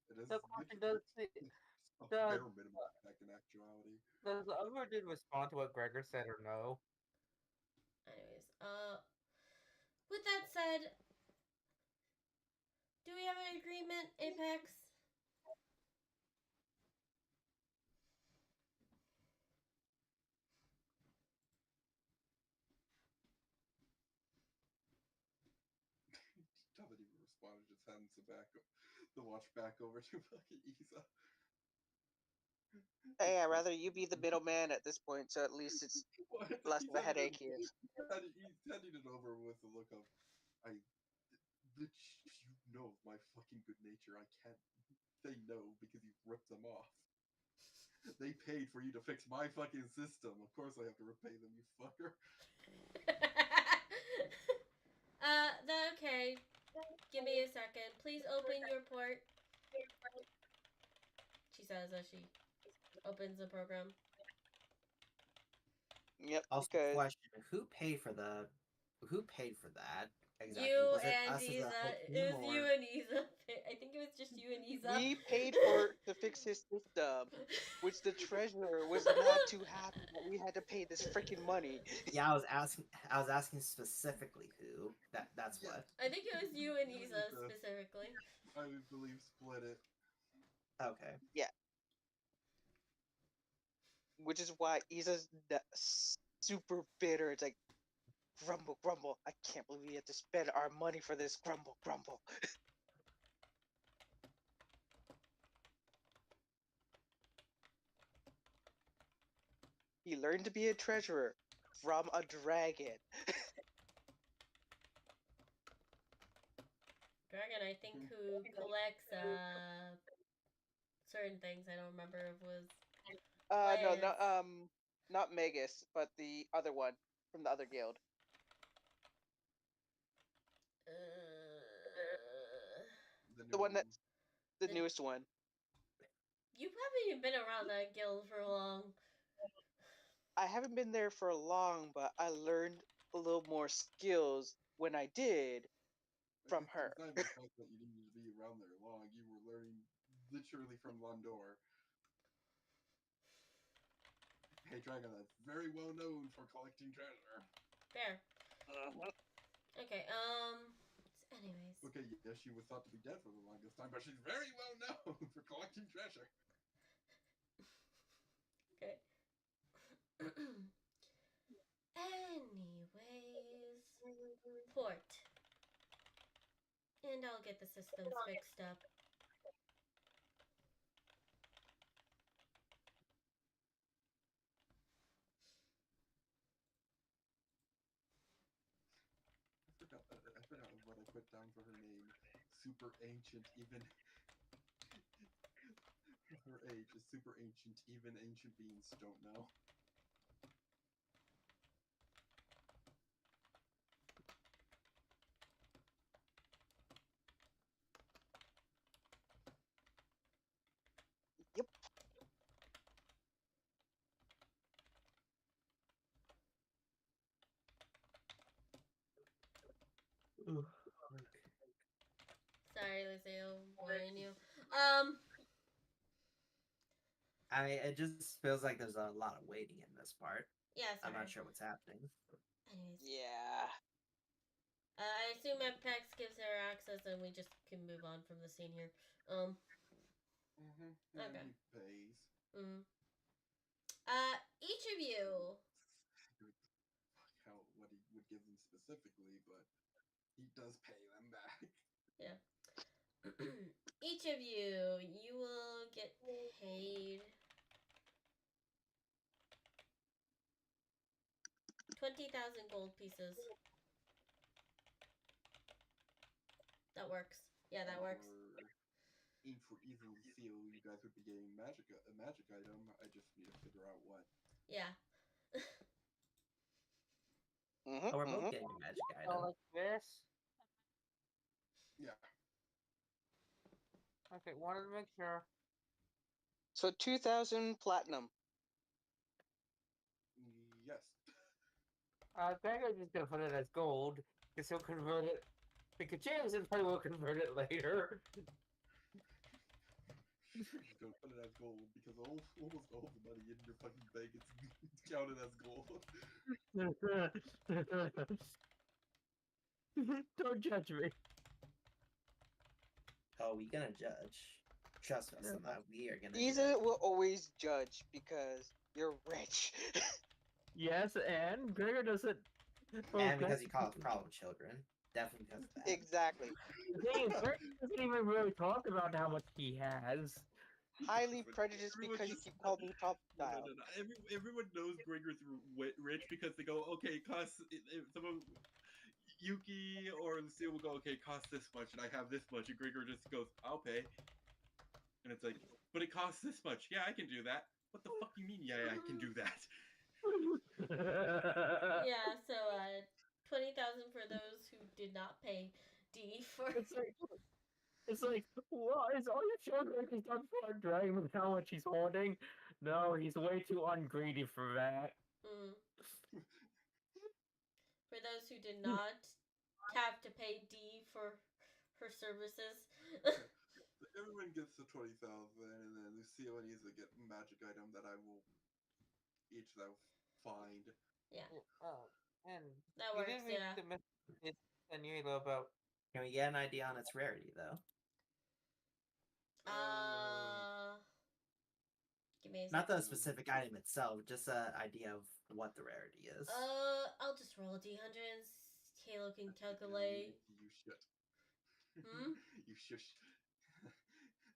It is The question literally a does bare minimum tech in actuality. does the other dude respond to what Gregor said or no? Anyways, with that said, do we have an agreement, Apex? Doesn't even respond. Just hands the watch back over to fucking Isa. Hey, I'd rather you be the middleman at this point, so at least it's What? less He's of a handing headache here. it over with the look of, I, you know my fucking good nature. I can't say no because you've ripped them off. They paid for you to fix my fucking system. Of course I have to repay them, you fucker. Okay. Give me a second. Please open your port. She says as she opens the program. Yep, Also, because question: who paid for that exactly? You Was it and us as a Isa. whole It team, was or you and Isa. I think it was just you and Isa. we paid for to fix his system, which the treasurer was not too happy that we had to pay this freaking money. yeah, I was asking specifically who. That's Yes, what. I think it was you and you Isa specifically. I believe split it. Okay. Yeah, which is why Isa's super bitter. It's like grumble, grumble. I can't believe we had to spend our money for this. Grumble, grumble. He learned to be a treasurer from a dragon. Dragon, I think, who collects certain things. I don't remember if it was No, plants. not Magus, but the other one from the other guild. The The one that The newest one. You haven't even been around that guild for long. I haven't been there for long, but I learned a little more skills when I did from her. It's not even the fact that you needed to be around there long. You were learning literally from Londor. Hey, Dragon, that's very well known for collecting treasure. Fair. Uh-huh. Okay, anyways. Okay, yes, she was thought to be dead for the longest time, but she's very well known for collecting treasure. Okay. Anyways. Port. And I'll get the systems fixed up. I forgot what I put down for her name. Super ancient, even her age is super ancient. Even ancient beings don't know. Yep. Sorry, Lucille, boring you. It just feels like there's a lot of waiting in this part. Yeah, I'm sorry. not sure what's happening. Anyways. Yeah. I assume Apex gives her access and we just can move on from the scene here. Mm-hmm. Okay. And he pays. Each of you. Fuck hell, what he would give them specifically, but he does pay them back. Yeah. Each of you will get paid 20,000 gold pieces. That works. Yeah, that works. For even Lucille, you guys would be getting a magic item. I just need to figure out what. Yeah. Oh, we're both getting a magic item. Like this? Yeah. Okay, wanted to make sure. So 2,000 platinum. Yes. Gregor's just gonna put it as gold, because he'll convert it. Because Jameson probably will convert it later. Just gonna put it as gold because almost all the money in your fucking bank is counted as gold. Don't judge me. Oh, we gonna judge. Trust us on that. We are gonna Isa judge. will always judge because you're rich. Yes, and Gregor doesn't. And because he calls problem children. Definitely because of that. Exactly. The thing is, Gregor doesn't even really talk about how much he has. Highly prejudiced because you keep calling me top style. No. Everyone knows Gregor's rich because they go, okay, costs. Someone, Yuki or Lucille will go, okay, costs this much, and I have this much, and Gregor just goes, I'll pay. And it's like, but it costs this much. Yeah, I can do that. What the fuck you mean? Yeah, I can do that. Yeah, so 20,000 for those who did not pay D for. It's like, what? Are you sure Gregor's done for dragging with how much he's holding? No, he's way too ungreedy for that. For those who did not have to pay D for her services. Everyone gets the 20,000, and then Lucille and Isa get a magic item that I will each though find. Yeah. And that works. Yeah. It's about. Can we get an idea on its rarity though? Give me a Not second. the specific item itself, just an idea of what the rarity is. I'll just roll a D100 and Halo can calculate. You should. You shush.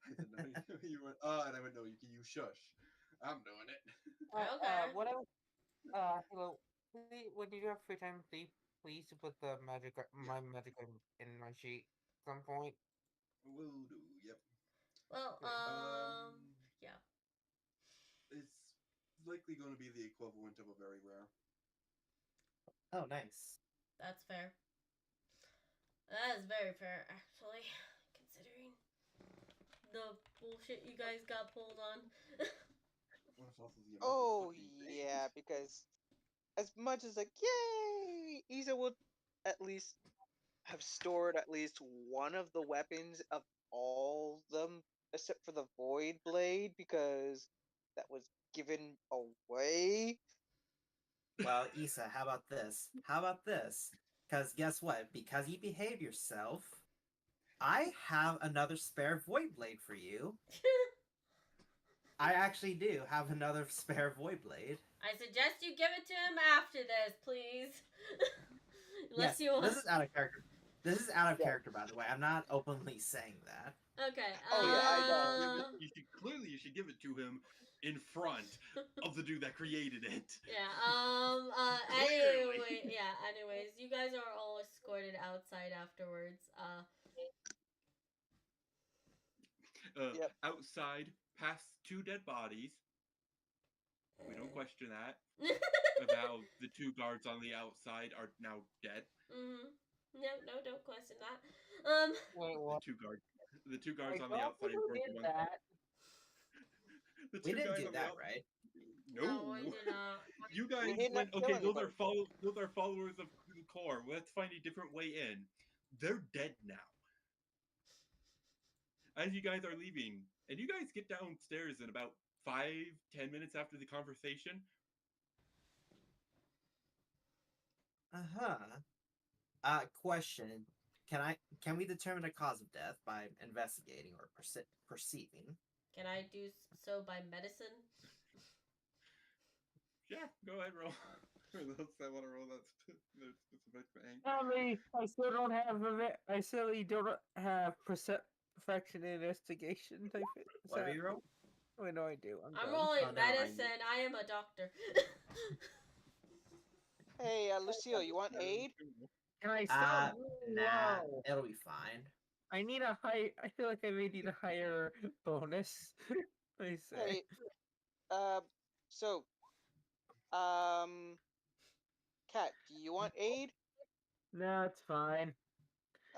I said no. You went. And I went no. You shush. I'm doing it. Okay. What else? Hello. When you have free time, please put the my magic in my sheet at some point. Will do. Yep. Well, yeah. It's likely going to be the equivalent of a very rare. Oh, nice. That's fair. That is very fair, actually, considering the bullshit you guys got pulled on. Oh yeah, because as much as like, yay, Isa will at least have stored at least one of the weapons of all of them, except for the Void Blade, because that was given away. Well, Issa, how about this? How about this? Because guess what? Because you behave yourself, I have another spare Void Blade for you. I actually do have another spare Void Blade. I suggest you give it to him after this, please. Yes, this is out of character. This is out of character, by the way. I'm not openly saying that. Okay. Oh yeah, I know. You should give it to him in front of the dude that created it. Yeah. Clearly. Anyways, you guys are all escorted outside afterwards. Yep. Outside, past 2 dead bodies. We don't question that. About the 2 guards on the outside are now dead. No, don't question that. Wait, The what? two guards. The 2 guards I on the thought outside people broke did one. that. The We 2 didn't guys do on the that, outside. right? No, we did not. You guys We did not went, kill okay, those are anybody. followers of the core. Let's find a different way in. They're dead now. As you guys are leaving, and you guys get downstairs in about 5-10 minutes after the conversation. Question: Can we determine the cause of death by investigating or perceiving? Can I do so by medicine? Yeah, go ahead, roll. Unless I want to roll that specific thing. I still don't have I still don't have perfection investigation type. What do you roll? Wait, no, I do. I'm done. rolling Oh, never mind. medicine. I am a doctor. Hey, Lucille, you want aid? Can I still Nah, roll? it'll be fine. I need a high. I feel like I may need a higher bonus. I say. Hey, so, Kat, do you want aid? No, it's fine.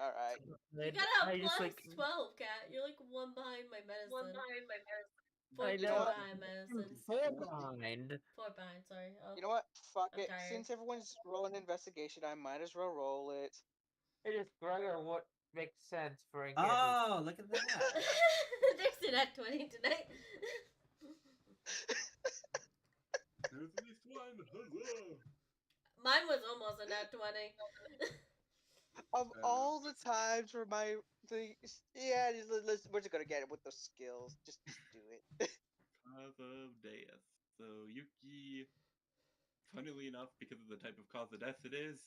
All right. You got a I plus just like 12, Kat. You're like 1 behind my medicine. 4 I You know what? behind medicine. 4 behind. 4 behind, sorry. Oh, You know what? Fuck I'm it. tired. Since everyone's rolling investigation, I might as well roll it. It is Gregor what makes sense for a Oh, look at that. There's an at 20 tonight. There's at least one. Huzzah! Mine was almost an at 20. Of all the times where my thing, yeah, we're just gonna get it with those skills. Just do it. Cause of death. So Yuki, funnily enough, because of the type of cause of death it is,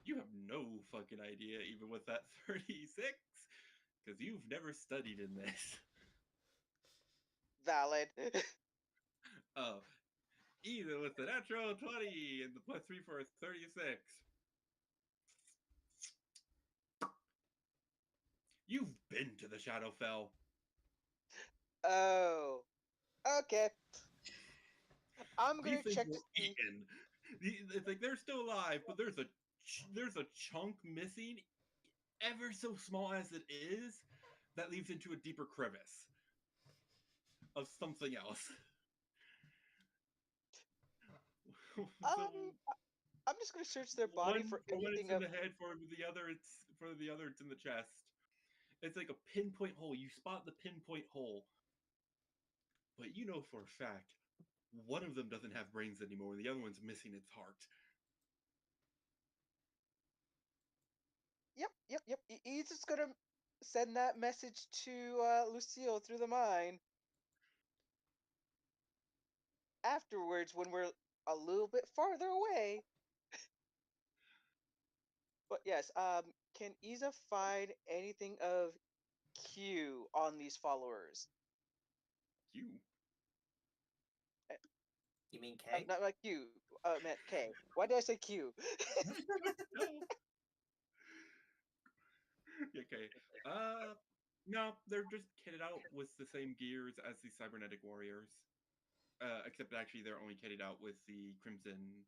you have no fucking idea, even with that 36, because you've never studied in this. Valid. Oh, either with the natural 20 and the +3 for a 36. You've been to the Shadowfell. Oh, okay. I'm gonna These check things to were see. eaten. It's like they're still alive, but there's a chunk missing, ever so small as it is, that leads into a deeper crevice of something else. So, I'm just gonna search their body for one anything it's in of. the head, for the other it's in the chest. It's like a pinpoint hole. You spot the pinpoint hole, but you know for a fact one of them doesn't have brains anymore, and the other one's missing its heart. Yep. He's just gonna send that message to Lucille through the mind. Afterwards, when we're a little bit farther away. But yes, can Isa find anything of Q on these followers? You. You mean K? Not like Q. Meant K. Why did I say Q? No. Okay. No, they're just kitted out with the same gears as the cybernetic warriors. Except actually they're only kitted out with the crimson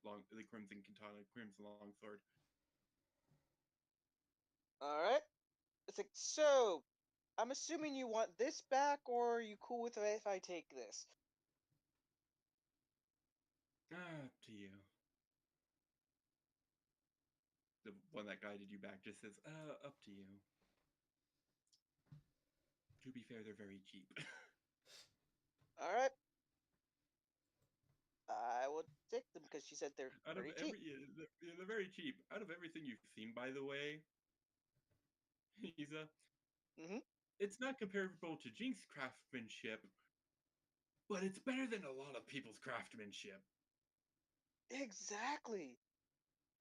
katana, crimson longsword. All right. It's like so. I'm assuming you want this back, or are you cool with it if I take this? Up to you. The one that guided you back just says, up to you. To be fair, they're very cheap. All right. I will take them because she said they're Out of pretty cheap. they're very cheap. Out of everything you've seen, by the way, Isa, Hmm. it's not comparable to Jinx craftsmanship, but it's better than a lot of people's craftsmanship. Exactly.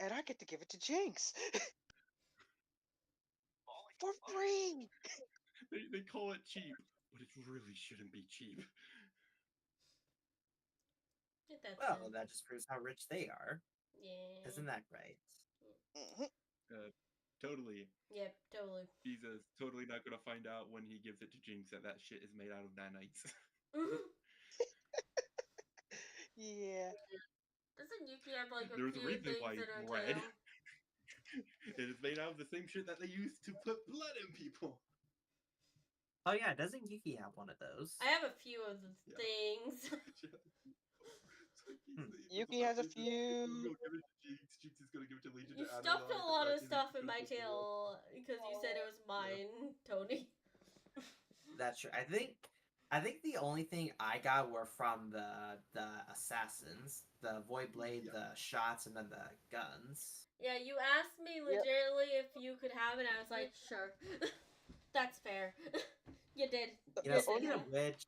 And I get to give it to Jinx for free. They call it cheap, but it really shouldn't be cheap. That's Well, that just proves how rich they are. yeah. Isn't that right? Hmm. Totally. Yep, totally. Jesus, totally not gonna find out when he gives it to Jinx that shit is made out of nanites. Yeah. Doesn't Yuki have like a There's a few reason why things in it's her red. tail? It is made out of the same shit that they use to put blood in people. Oh yeah, doesn't Yuki have one of those? I have a few of the Yeah. things. Yuki has a few. Go give it to Jinx. Jinx is gonna give it to Legion. You to stuffed a Adeline, lot of Legion stuff is in gonna my give it to Will. tail because you said it was mine, Tony. That's true. I think the only thing I got were from the assassins, the void blade, Yeah. the shots, and then the guns. Yeah, you asked me legitimately if you could have it. I was like, sure, that's fair. You did. You know, You speaking did. of which,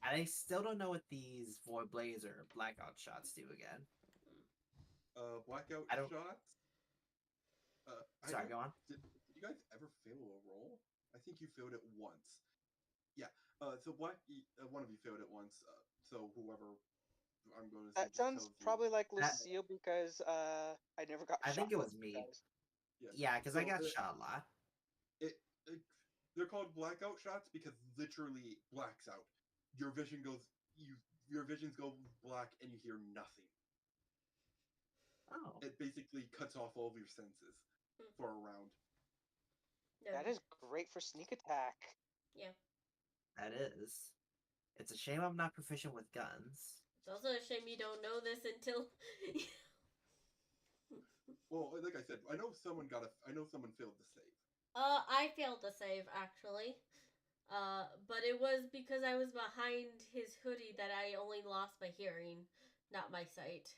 I still don't know what these void blades or blackout shots do again. Blackout I don't- shots. Sorry, go on. Did you guys ever fail a roll? I think you failed it once. Yeah. So one of you failed it once. So whoever I'm going to say That sounds tells you. probably like That- Lucille because I never got I shot. think it was both me. times. Yeah, because I So, got shot a lot. It they're called blackout shots because literally blacks out. Your vision goes your visions go black and you hear nothing. Oh, It basically cuts off all of your senses for a round. No. That is great for sneak attack. Yeah. that is. It's a shame I'm not proficient with guns. It's also a shame you don't know this until. Well, like I said, I know someone failed the save. I failed to save actually. But it was because I was behind his hoodie that I only lost my hearing, not my sight.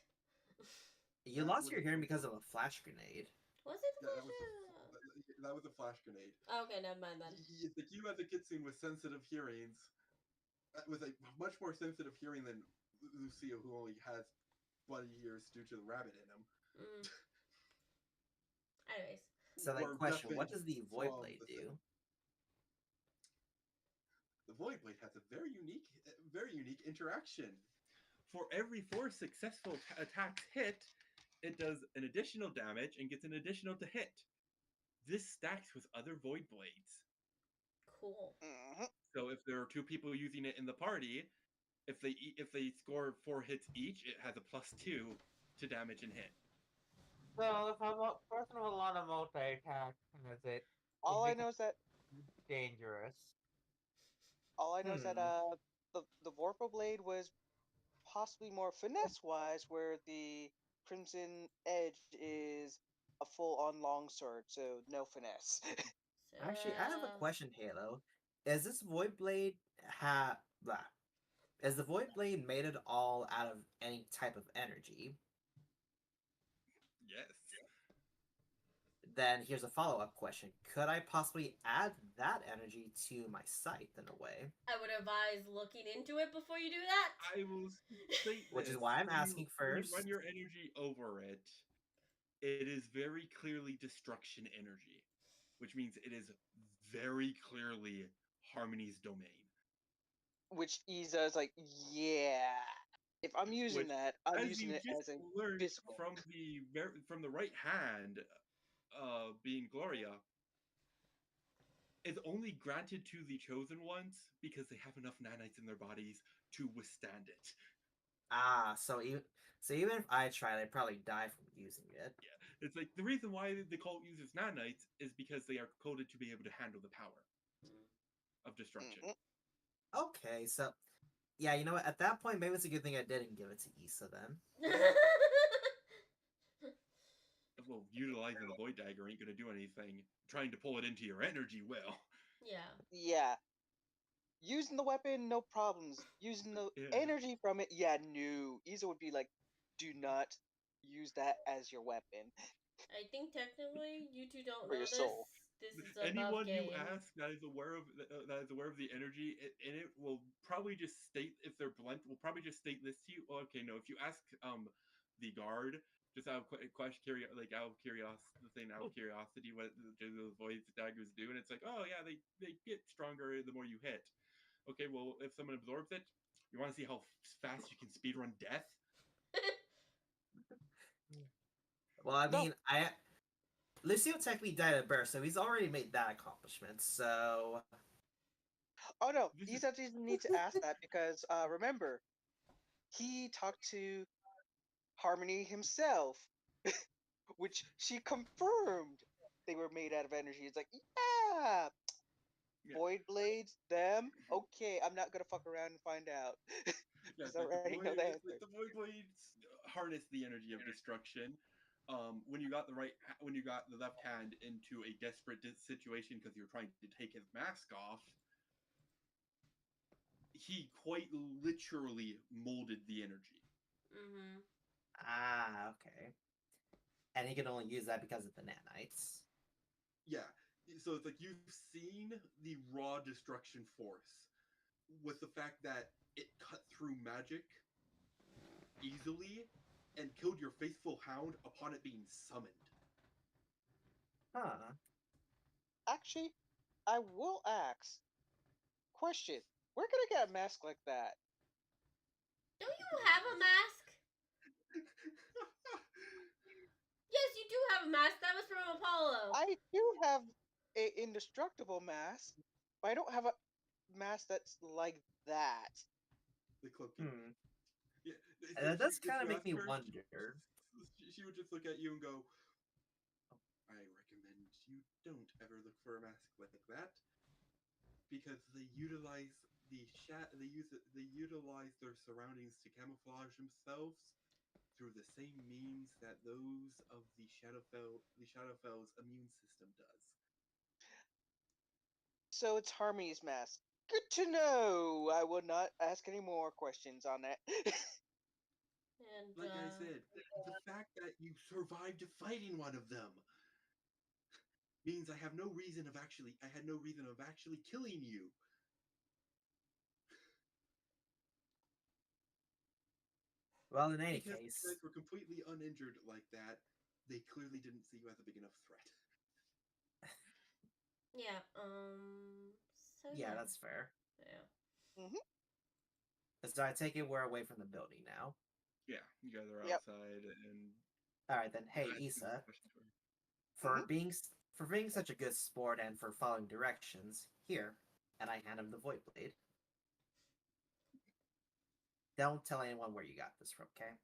You lost your hearing because of a flash grenade. Was it the Yeah, that was a flash grenade. Okay, never mind then. Like you as a kitsune with sensitive hearings, with a much more sensitive hearing than Lucio, who only has bunny ears due to the rabbit in him. Anyways. So, like, Were question: what deafened does the void from blade the do? The void blade has a very unique interaction. For every 4 successful attacks hit, it does an additional damage and gets an additional to hit. This stacks with other void blades. Cool. Mhm. So if there are 2 people using it in the party, if they score 4 hits each, it has a +2 to damage and hit. So if I'm a person with a lot of multi-attack, is it All I makes know is that dangerous? the Vorpal blade was possibly more finesse wise, where the Crimson Edge is a full on longsword, so no finesse. So, Actually, I have a question, Halo. Is this void blade is the void blade made at all out of any type of energy? Yes. Then here's a follow-up question. Could I possibly add that energy to my sight in a way? I would advise looking into it before you do that. I will state Which is this. why I'm When you- asking When you first. run your energy over it, it is very clearly destruction energy, which means it is very clearly Harmony's domain. Which Iza is like, yeah. If I'm using Which, that, I'm as using you it just as a learned physical. from the right hand, being Gloria, is only granted to the chosen ones because they have enough nanites in their bodies to withstand it. Ah, so even if I tried, I'd probably die from using it. Yeah, it's like the reason why the cult uses nanites is because they are coded to be able to handle the power. of destruction. Okay, so yeah, you know what? At that point, maybe it's a good thing I didn't give it to Issa then. Well, utilizing the void dagger ain't gonna do anything. Trying to pull it into your energy will. Yeah. Yeah. Using the weapon, no problems. Using the Yeah. energy from it, yeah, no. Isa would be like, do not use that as your weapon I think technically you two don't for know your this. soul. This is above Anyone you game. ask that is aware of the energy in it will probably just state, if they're blunt, will probably just state this to you. Well, okay, no, if you ask the guard, just out of question, like out of curiosity, what do the void daggers do? And it's like, oh yeah, they get stronger the more you hit. Okay, well, if someone absorbs it, you want to see how fast you can speedrun death? Well, I No. mean, Lucio technically died at birth, so he's already made that accomplishment. So Oh no, This is Isa doesn't need to ask that because remember, he talked to Harmony himself, which she confirmed they were made out of energy. It's like, yeah, yeah. void blades, them. Okay, I'm not gonna fuck around and find out Yeah, because it's I like the already void, know the it's like answer. the void blades harness the energy of destruction. When you got when you got the left hand into a desperate situation because you're trying to take his mask off, he quite literally molded the energy. Mm-hmm. okay, and he can only use that because of the nanites. Yeah, so it's like you've seen the raw destruction force with the fact that it cut through magic easily and killed your faithful hound upon it being summoned. Huh. Actually, I will ask. Question: where can I get a mask like that? Don't you have a mask? Yes, you do have a mask. That was from Apollo. I do have a indestructible mask, but I don't have a mask that's like that. The cloaking. Hmm. Yeah, And that does if kind of you make ask me her, wonder. she would just look at you and go, I recommend you don't ever look for a mask like that because they utilize their surroundings to camouflage themselves through the same means that those of the Shadowfell's immune system does. So it's Harmony's mask. Good to know. I will not ask any more questions on that. And Like I said, the fact that you survived fighting one of them means I had no reason of actually killing you. Well, in any Because case, you guys were completely uninjured like that, they clearly didn't see you as a big enough threat. yeah. So yeah, that's fair. Yeah. Hmm. So I take it we're away from the building now. Yeah, you guys are Yep. outside and All right then. Hey, asking this Issa, question to her. for Mhm. being such a good sport and for following directions, here, and I hand him the void blade. Don't tell anyone where you got this from, okay?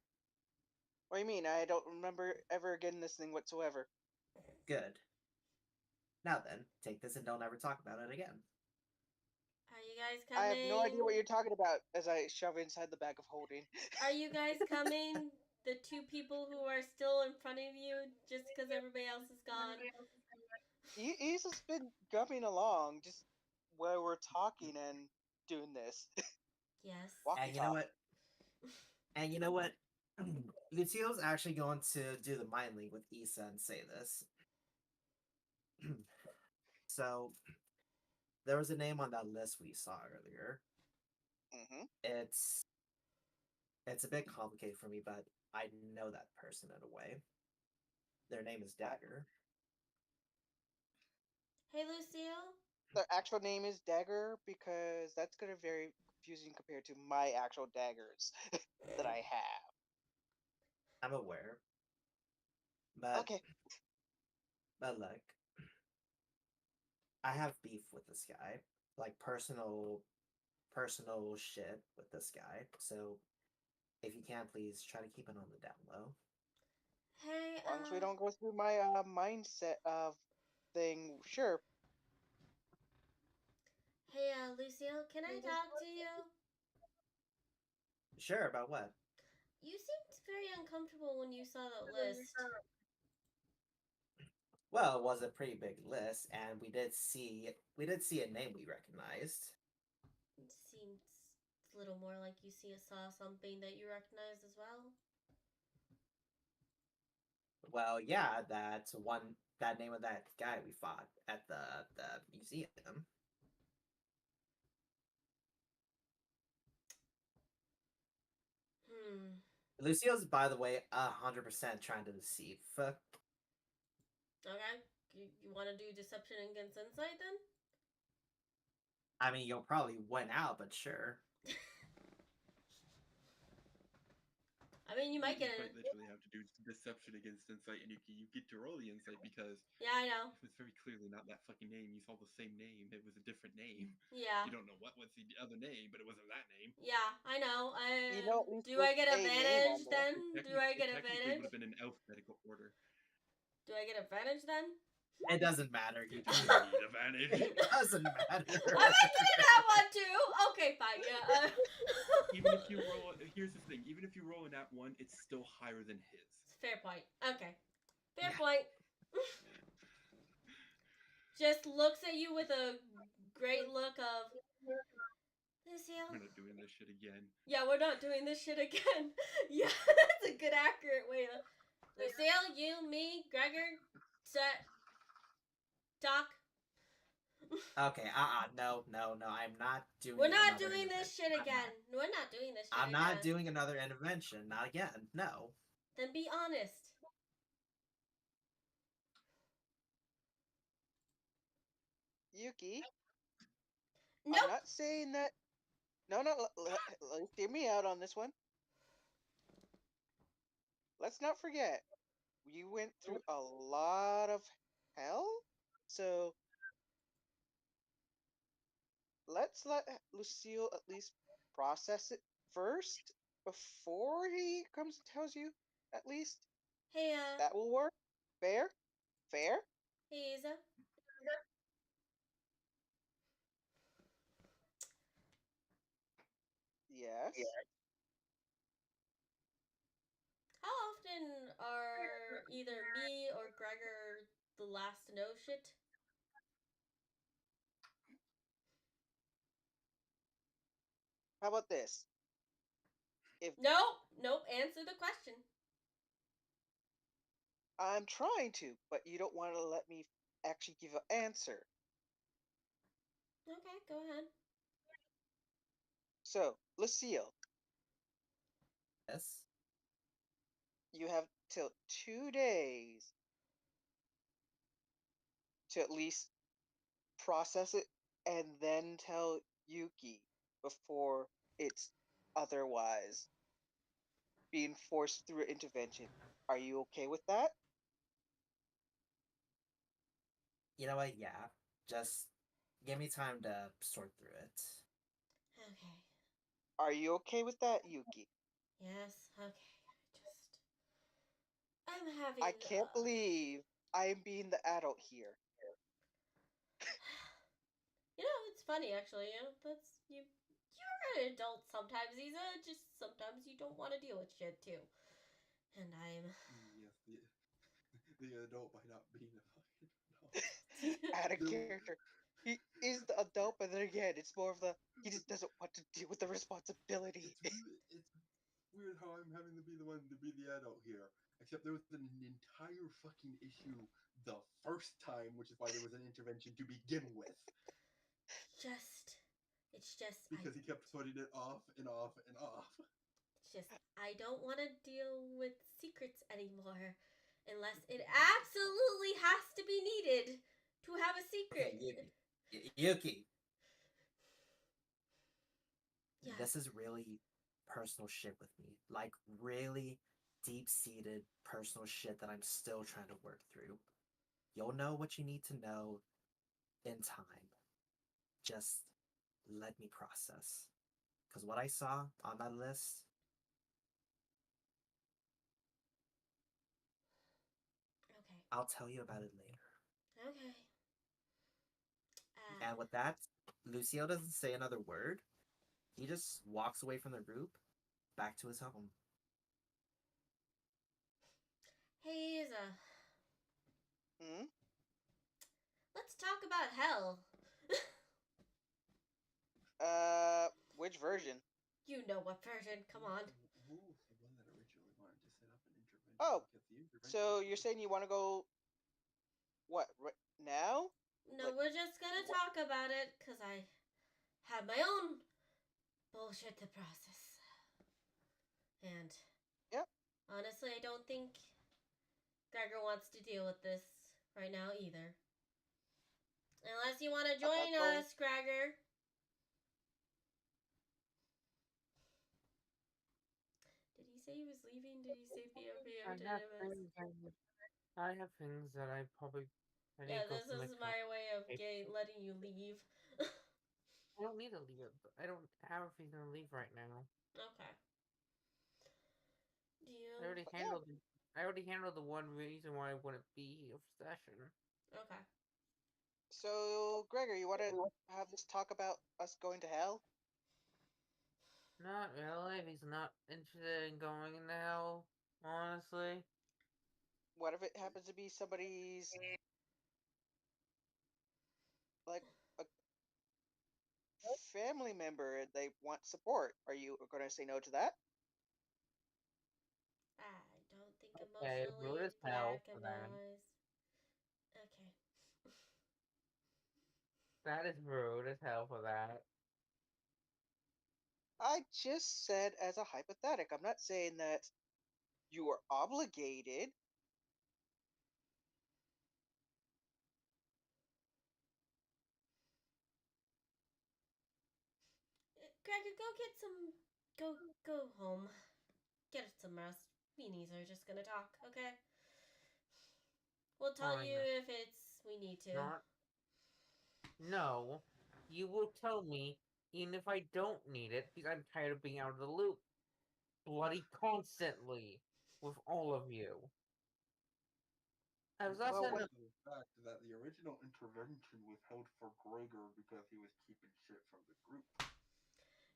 What do you mean? I don't remember ever getting this thing whatsoever. Good. Now then, take this and don't ever talk about it again. Are you guys I coming? have no idea what you're talking about as I shove it inside the bag of holding. Are you guys coming? The two people who are still in front of you, just because everybody else is gone. He's just been gumming along, just where we're talking and doing this. Yes. Walkie And you know talk. what? And you know what? Lucio's actually going to do the mind link with Issa and say this. So, there was a name on that list we saw earlier. Hmm. It's a bit complicated for me, but I know that person in a way. Their name is Dagger. Hey, Lucille. The actual name is Dagger because that's gonna be very confusing compared to my actual daggers that I have. I'm aware, but Okay. look, I have beef with this guy, like personal shit with this guy. So if you can, please try to keep it on the down low. Hey, As long as we don't go through my mindset of thing, sure. Hey, Lucille, can I talk to you? Sure, about what? You seemed very uncomfortable when you saw that list. Well, it was a pretty big list, and we did see a name we recognized. It seems a little more like you saw something that you recognize as well. Well, yeah, that name of that guy we fought at the museum. Hmm. Lucio's, by the way, 100% trying to deceive. Okay. You want to do deception against insight then? I mean, you'll probably win out, but sure. I mean, you might get You it. might literally have to do deception against insight, and you get to roll the insight because Yeah, I know. it was very clearly not that fucking name. You saw the same name. It was a different name. Yeah. You don't know what was the other name, but it wasn't that name. Yeah, I know. You know, at least Do I there's get a name advantage on there. then? Do I get It technically would advantage? have been in alphabetical order. Do I get advantage then? It doesn't matter. You You don't need advantage. It doesn't matter. I might get that one too. Okay, fine. Yeah. Even if you roll, here's the thing: even if you roll a nat 1, it's still higher than his. Fair point. Okay. Fair Yeah. point. Just looks at you with a great look of Lucille. We're not doing this shit again. Yeah, we're not doing this shit again. Yeah, that's a good accurate way to Lucille, you, me, Gregor, set, Doc. Okay, no, I'm not doing. We're not another doing this shit intervention. again. We're not doing this shit I'm again. not doing another intervention. Not again. No. Then be honest. Yuki, Nope. I'm not saying that. No, hear me out on this one. Let's not forget, you went through a lot of hell, so let's let Lucille at least process it first before he comes and tells you. At least Hey, that will work. Fair, fair. hey, Isa. Yes. How often are either me or Gregor the last to know shit? How about this? Nope. Answer the question. I'm trying to, but you don't want to let me actually give an answer. Okay, go ahead. So, Lucille, Yes. you have till 2 days to at least process it and then tell Yuki before it's otherwise being forced through intervention. Are you okay with that? You know what? Yeah. Just give me time to sort through it. Okay. Are you okay with that, Yuki? Yes, okay. I'm having. I can't believe I am being the adult here. You know, it's funny actually. You know, that's you. You're an adult sometimes, Isa. Just sometimes you don't want to deal with shit too. And I'm. Yes, the adult by not being a fucking adult. Out of character. He is the adult, but then again, it's more of the he just doesn't want to deal with the responsibility. It's weird how I'm having to be the one to be the adult here. Except there was an entire fucking issue the first time, which is why there was an intervention to begin with. It's just. Because he kept putting it off and off and off. It's just I don't want to deal with secrets anymore, unless it absolutely has to be needed to have a secret. Okay, Yuki. Yeah. This is really personal shit with me. Like, really deep-seated personal shit that I'm still trying to work through. You'll know what you need to know in time. Just let me process. Because what I saw on that list, Okay. I'll tell you about it later. Okay. And with that, Lucio doesn't say another word. He just walks away from the group, back to his home. Hey, Isa. Hmm? Let's talk about hell. Which version? You know what version? Come on. Who was the one that originally wanted to set up an intervention? Oh, Because the intervention so you're saying you want to go? What right now? No, Like, we're just gonna what? talk about it because I have my own bullshit to process. And Yep. honestly, I don't think Gregor wants to deal with this right now either. Unless you want to I'm not join going. us, Gregor. Did he say he was leaving? Did he say I BRB? have things I have things that I probably I need Yeah, to go this through is my way of letting you leave. I don't need to leave. I don't have a reason to leave right now. Okay. Do I you? already Yeah. handled. I already handled the one reason why I wouldn't be here for session. Okay. So, Gregor, you want to have this talk about us going to hell? Not really. If he's not interested in going into hell, honestly. What if it happens to be somebody's like a family member and they want support? Are you going to say no to that? I don't think Okay, rude emotionally in as hell black for and that. wise. Okay. That is rude as hell for that. I just said as a hypothetical. I'm not saying that you are obligated. Gregor, go get some. Go home. Get some rest. Me and Eza are just gonna talk, okay? We'll tell Fine. you if it's we need to. Not. No. You will tell me, even if I don't need it, because I'm tired of being out of the loop. Bloody constantly. With all of you. I was also Well, in what? the the fact that the original intervention was held for Gregor because he was keeping shit from the group.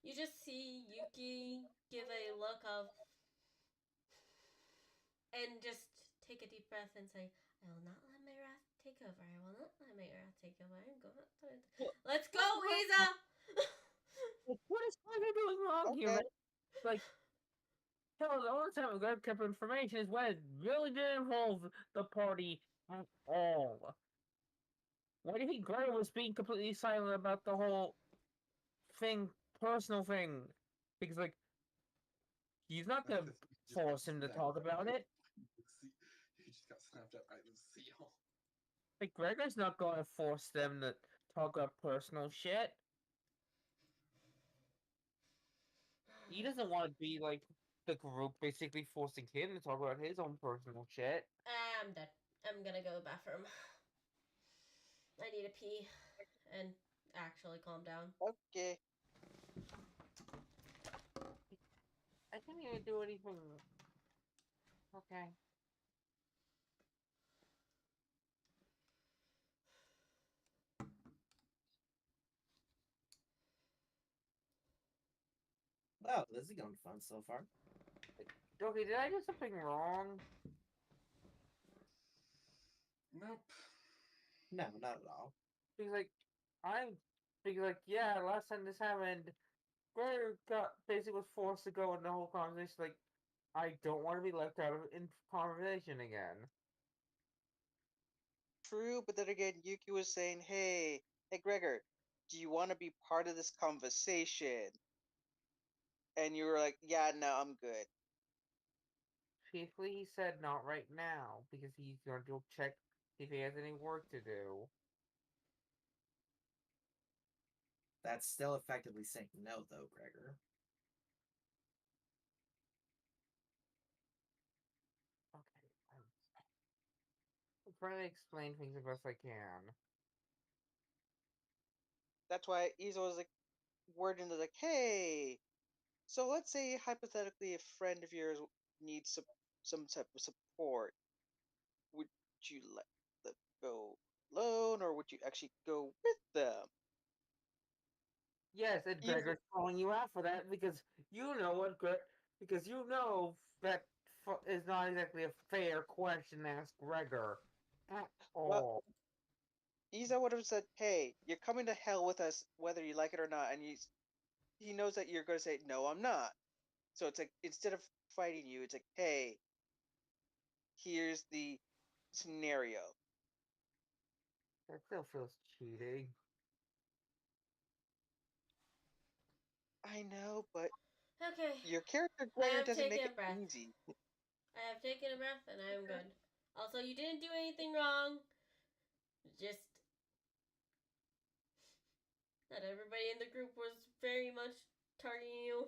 You just see Yuki give a look of and just take a deep breath and say, I will not let my wrath take over. I will not let my wrath take over. I'm going to. Let's go, Isa! what is Tiger doing wrong here, Okay. man? Like, hell, the only time I kept information is when it really didn't involve the party at all. Why do you think Gray was being completely silent about the whole thing, personal thing? Because, like, he's not That's gonna because he just got force him to talk snapped about at it. He just got snapped at by the seal. Like, Gregor's not gonna force them to talk about personal shit. He doesn't want to be like the group basically forcing him to talk about his own personal shit. I'm done. I'm gonna go to the bathroom. I need a pee and actually calm down. Okay. I can't even do anything. Okay. Wow, this is going fun so far. Okay, did I do something wrong? Nope. No, not at all. Because like, I'm because like, yeah, last time this happened, Gregor got basically was forced to go in the whole conversation. Like, I don't want to be left out of in conversation again. True, but then again, Yuki was saying, hey, Gregor, do you want to be part of this conversation? And you were like, yeah, no, I'm good. Chiefly, he said not right now because he's going to check if he has any work to do. That's still effectively saying no, though, Gregor. Okay, I'm trying to explain things the best I can. That's why Izo was like, wording it like, hey, so let's say hypothetically a friend of yours needs some type of support. Would you let them go alone, or would you actually go with them? Yes, and You, Gregor's calling you out for that because you know what, because you know that is not exactly a fair question to ask Gregor at well, all. Iza would have said, "Hey, you're coming to hell with us, whether you like it or not," and he knows that you're going to say, "No, I'm not." So it's like instead of fighting you, it's like, "Hey, here's the scenario." That still feels cheating. I know, but Okay, your character I Gregor have doesn't make taken it a breath. easy. I have taken a breath and I am good. Also, you didn't do anything wrong. Just that everybody in the group was very much targeting you.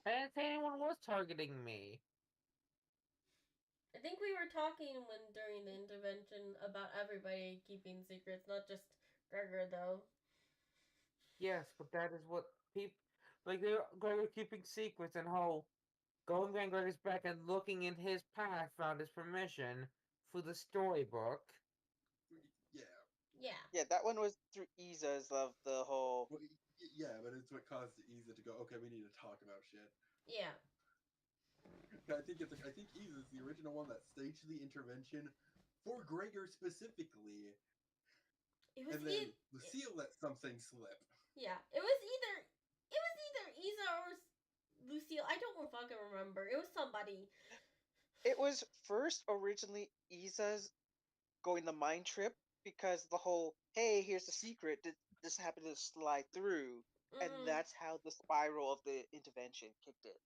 I didn't say anyone was targeting me. I think we were talking when during the intervention about everybody keeping secrets, not just Gregor though. Yes, but that is what people like. They're Gregor keeping secrets and how going behind Gregor's back and looking in his past without his permission through the storybook. Yeah. Yeah. Yeah, that one was through Iza's of the whole. Well, yeah, but it's what caused Iza to go. Okay, we need to talk about shit. Yeah. I think Iza's the original one that staged the intervention for Gregor specifically, It was and then Lucille let something slip. yeah. It was either Isa or Lucille. I don't fucking remember. It was somebody. It was first originally Iza's going the mind trip because the whole "Hey, here's the secret" this happened to slide through, and Mm. that's how the spiral of the intervention kicked in.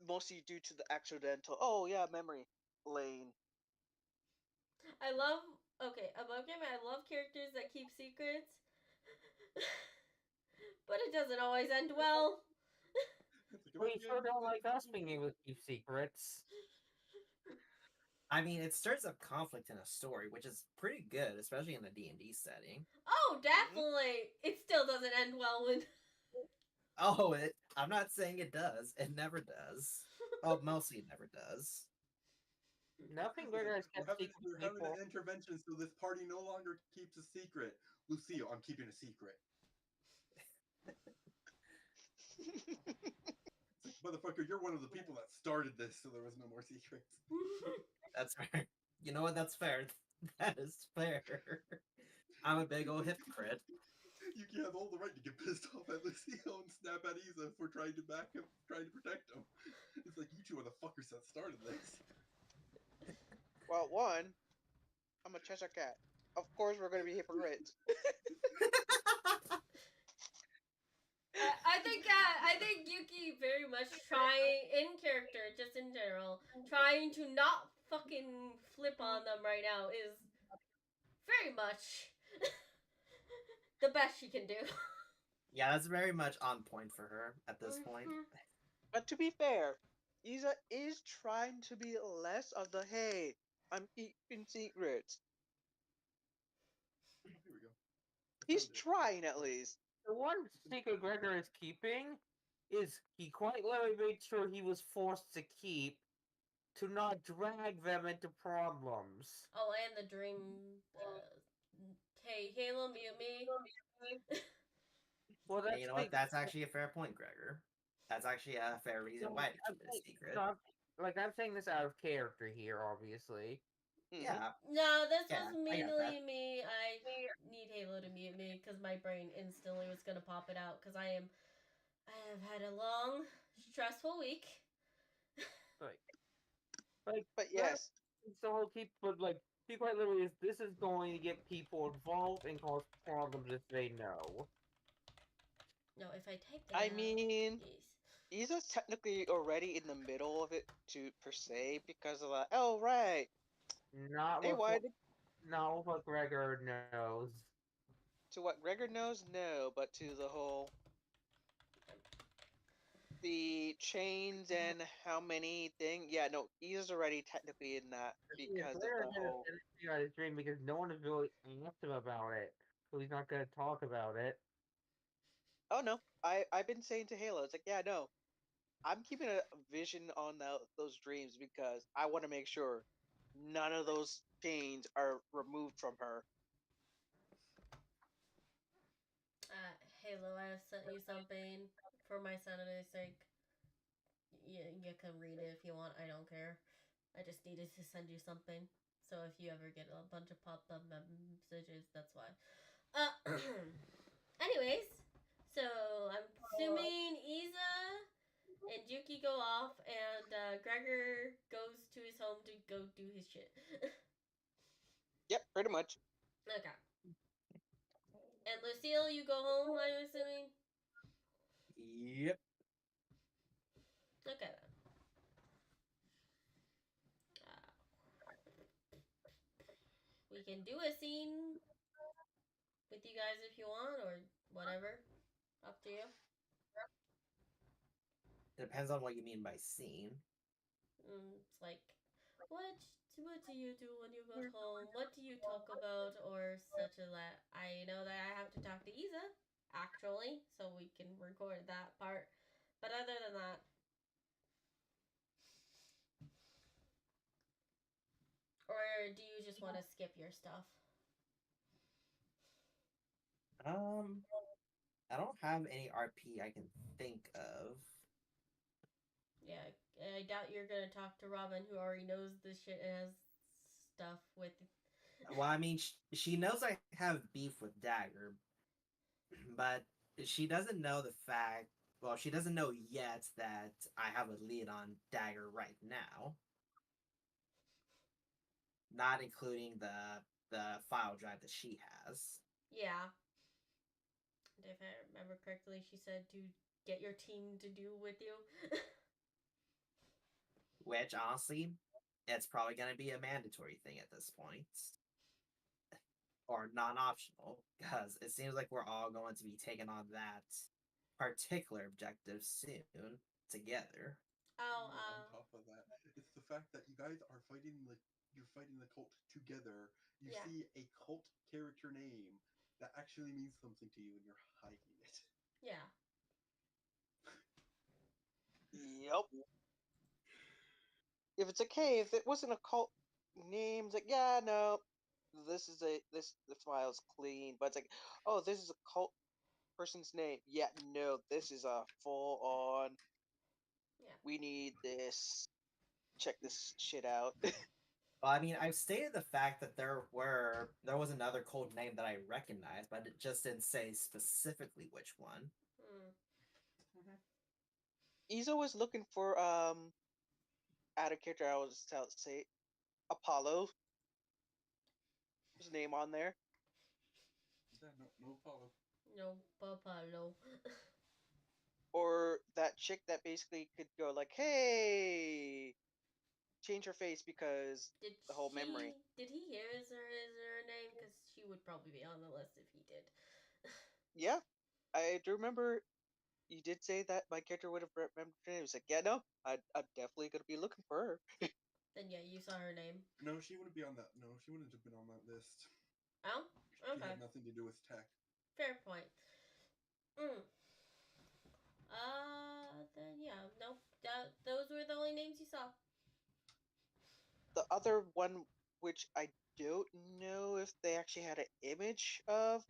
Mostly due to the accidental. Oh yeah, memory lane. I love okay, about game I love characters that keep secrets. But it doesn't always end well. We sure don't like us being able to keep secrets. I mean, it stirs up conflict in a story, which is pretty good, especially in a D&D setting. Oh, Mm-hmm. definitely. It still doesn't end well when Oh, I'm not saying it does. It never does. Oh, mostly it never does. Nothing It's Gregor like, has kept secrets we're from having before. an intervention, so this party no longer keeps a secret. Lucille, I'm keeping a secret. It's like, motherfucker, you're one of the people that started this, so there was no more secrets. That's fair. You know what? That's fair. That is fair. I'm a big old hypocrite. Yuki has all the right to get pissed off at Lucille and snap at Iza for trying to back him, trying to protect him. It's like, you two are the fuckers that started this. Well, one, I'm a Cheshire cat. Of course, we're going to be hypocrites. I think Yuki very much trying in character, just in general, trying to not fucking flip on them right now is very much the best she can do. Yeah, that's very much on point for her at this point. But to be fair, Iza is trying to be less of the "Hey, I'm keeping secrets." Here we go. He's trying at least. The one secret Gregor is keeping is he quite literally made sure he was forced to keep to not drag them into problems. Oh, and the dream. Hey, Halo, mute me. Well, And that's you know the what? That's actually a fair point, Gregor. That's actually a fair reason why to keep it a secret. I'm saying this out of character here, obviously. Mm-hmm. Yeah. No, this Yeah, was I got mainly that. me. I need Halo to mute me because my brain instantly was gonna pop it out because I have had a long, stressful week. But yes, So keep, but like, he quite literally is. This is going to get people involved and cause problems if they know. No, if I take that I out, mean, jeez. Iza's technically already in the middle of it to per se because of that. Oh right, Not hey, with why what, did, not with what Gregor knows. to what Gregor knows, no, but to the whole the chains and how many thing. Yeah, no, Iza's already technically in that Yeah, because of Gregor the didn't whole. figure out his dream because no one has really asked him about it, so he's not going to talk about it. Oh no, I've been saying to Halo, it's like yeah, no, I'm keeping a vision on those dreams because I want to make sure none of those chains are removed from her. Halo, I have sent you something for my sanity's sake. You can read it if you want. I don't care. I just needed to send you something. So if you ever get a bunch of pop-up messages, that's why. Anyways, so I'm assuming Isa and Yuki go off, and Gregor goes to his home to go do his shit. Yep, pretty much. Okay. And Lucille, you go home, I'm assuming? Yep. Okay then. We can do a scene with you guys if you want, or whatever. Up to you. It depends on what you mean by scene. It's like, what do you do when you got home? What do you talk about, or such a that? I know that I have to talk to Isa, actually, so we can record that part. But other than that, or do you just want to skip your stuff? I don't have any RP I can think of. Yeah, I doubt you're gonna talk to Robin, who already knows this shit and has stuff with. Well, I mean, she knows I have beef with Dagger, but she doesn't know the fact. Well, she doesn't know yet that I have a lead on Dagger right now, not including the file drive that she has. Yeah. If I remember correctly, she said to get your team to do with you. Which, honestly, it's probably going to be a mandatory thing at this point. Or non optional, because it seems like we're all going to be taking on that particular objective soon together. Oh, On top of that, it's the fact that you guys are fighting you're fighting the cult together. You Yeah. see a cult character name that actually means something to you, and you're hiding it. Yeah. Yep. If it's okay, if it wasn't a cult name, it's like, yeah, no, the file's clean. But it's like, oh, this is a cult person's name. Yeah, no, this is a full on. Yeah. We need this. Check this shit out. Well, I mean, I've stated the fact that there was another code name that I recognized, but it just didn't say specifically which one. He's always looking for out of character. I was say Apollo. His name on there. Yeah, no follow. No, Papa, no. Or that chick that basically could go like, "Hey, change her face because Did the whole she? memory." Did he hear her name? Because she would probably be on the list if he did. Yeah, I do remember you did say that my character would have remembered her name. He was like, "Yeah, no, I'm definitely gonna be looking for her." Then yeah, you saw her name. No, she wouldn't be on that. No, she wouldn't have been on that list. Oh, She okay. had nothing to do with tech. Fair point. Then yeah, nope. Those were the only names you saw. The other one, which I don't know if they actually had an image of,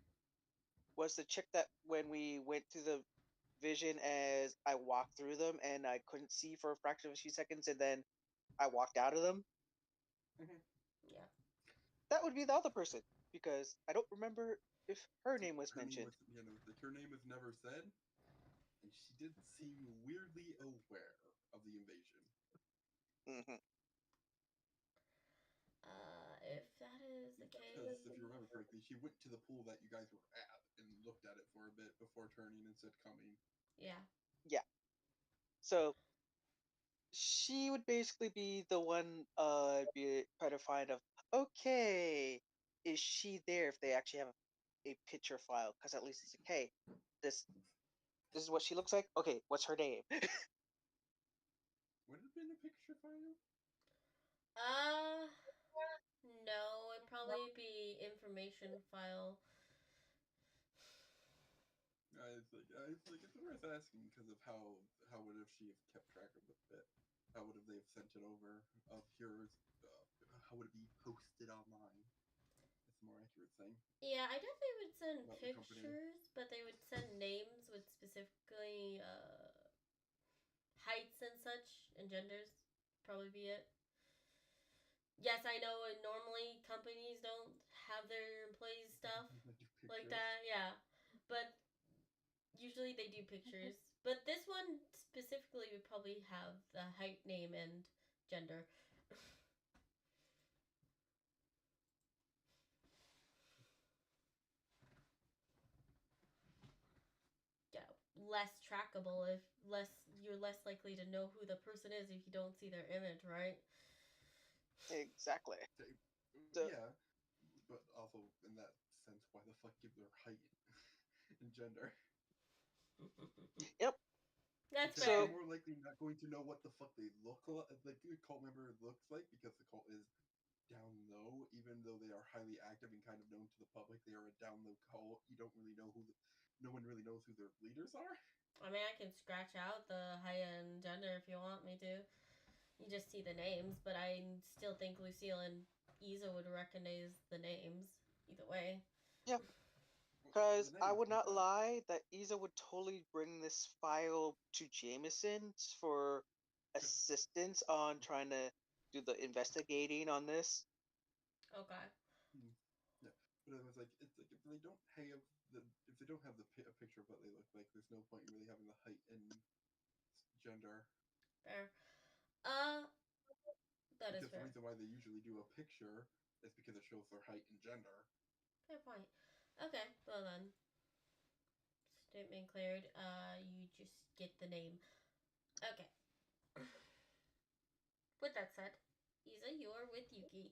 was the chick that when we went through the vision as I walked through them and I couldn't see for a fraction of a few seconds and then I walked out of them. Yeah. That would be the other person because I don't remember if her name was Her name mentioned. was, her name was never said, and she did seem weirdly aware of the invasion. Mm-hmm. If that is the case. Because if you remember correctly, she went to the pool that you guys were at and looked at it for a bit before turning and said coming. Yeah. Yeah. So she would basically be the one be try to find of okay, is she there if they actually have a picture file? Because at least it's like, hey, this is what she looks like. Okay, what's her name? Would it have been a picture file? No, it'd probably be information file. It's worth asking because of how would have she have kept track of it? How would have they have sent it over? Of here's how would it be posted online? more accurate thing. Yeah, I definitely would send About the company. pictures, but they would send names with specifically heights and such and genders. Probably be it. Yes, I know. Normally, companies don't have their employees stuff like that. Yeah, but usually they do pictures. But this one specifically would probably have the height, name, and gender. Yeah, less trackable if less you're less likely to know who the person is if you don't see their image, right? Exactly. So, Yeah, but also in that sense, why the fuck give their height and gender? yep. That's Because fair. So- you're more likely not going to know what the fuck they look like the cult member looks like, because the cult is down low, even though they are highly active and kind of known to the public. They are a down low cult. You don't really know no one really knows who their leaders are. I mean, I can scratch out the height and gender if you want me to. You just see the names, but I still think Lucille and Isa would recognize the names either way. yeah, The because I names, would not but lie that Isa would totally bring this file to Jameson for assistance on trying to do the investigating on this. Okay. yeah, but it was like, it's like if they don't have a picture of what they look like, there's no point in really having the height and gender. Fair. That is Because the fair. reason why they usually do a picture is because it shows their height and gender. Fair point. Okay, well then. Statement cleared. You just get the name. Okay. With that said, Isa, you are with Yuki.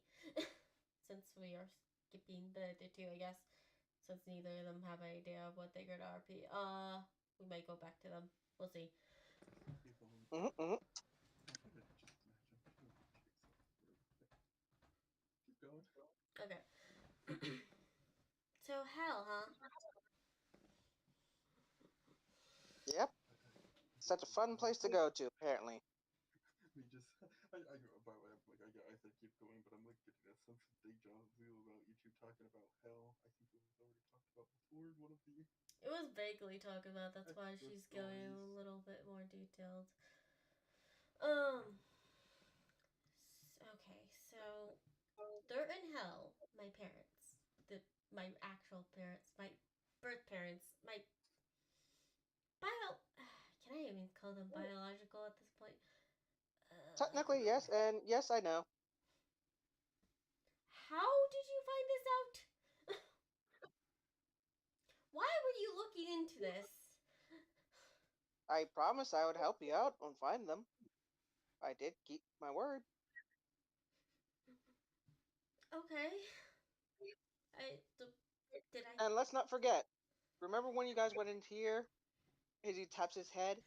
Since we are skipping the two, I guess. Since neither of them have an idea of what they got RP. We might go back to them. We'll see. Mm-hmm. Keep going. Okay. So hell, huh? Yep. Such a fun place to go to, apparently. We just, by the way, I'm like, I said keep going, but I'm like getting a sense of deja vu about you two talking about hell. I think it was already talked about before in one of the. It was vaguely talked about. That's why Extra she's going a stories. little bit more detailed. Okay, so they're in hell. My parents, my actual parents, my birth parents, my bio. Can I even call them biological at this point? Technically, yes, and yes, I know. How did you find this out? Why were you looking into this? I promised I would help you out and find them. I did keep my word. Okay. Did I? And let's not forget, remember when you guys went in here and he taps his head?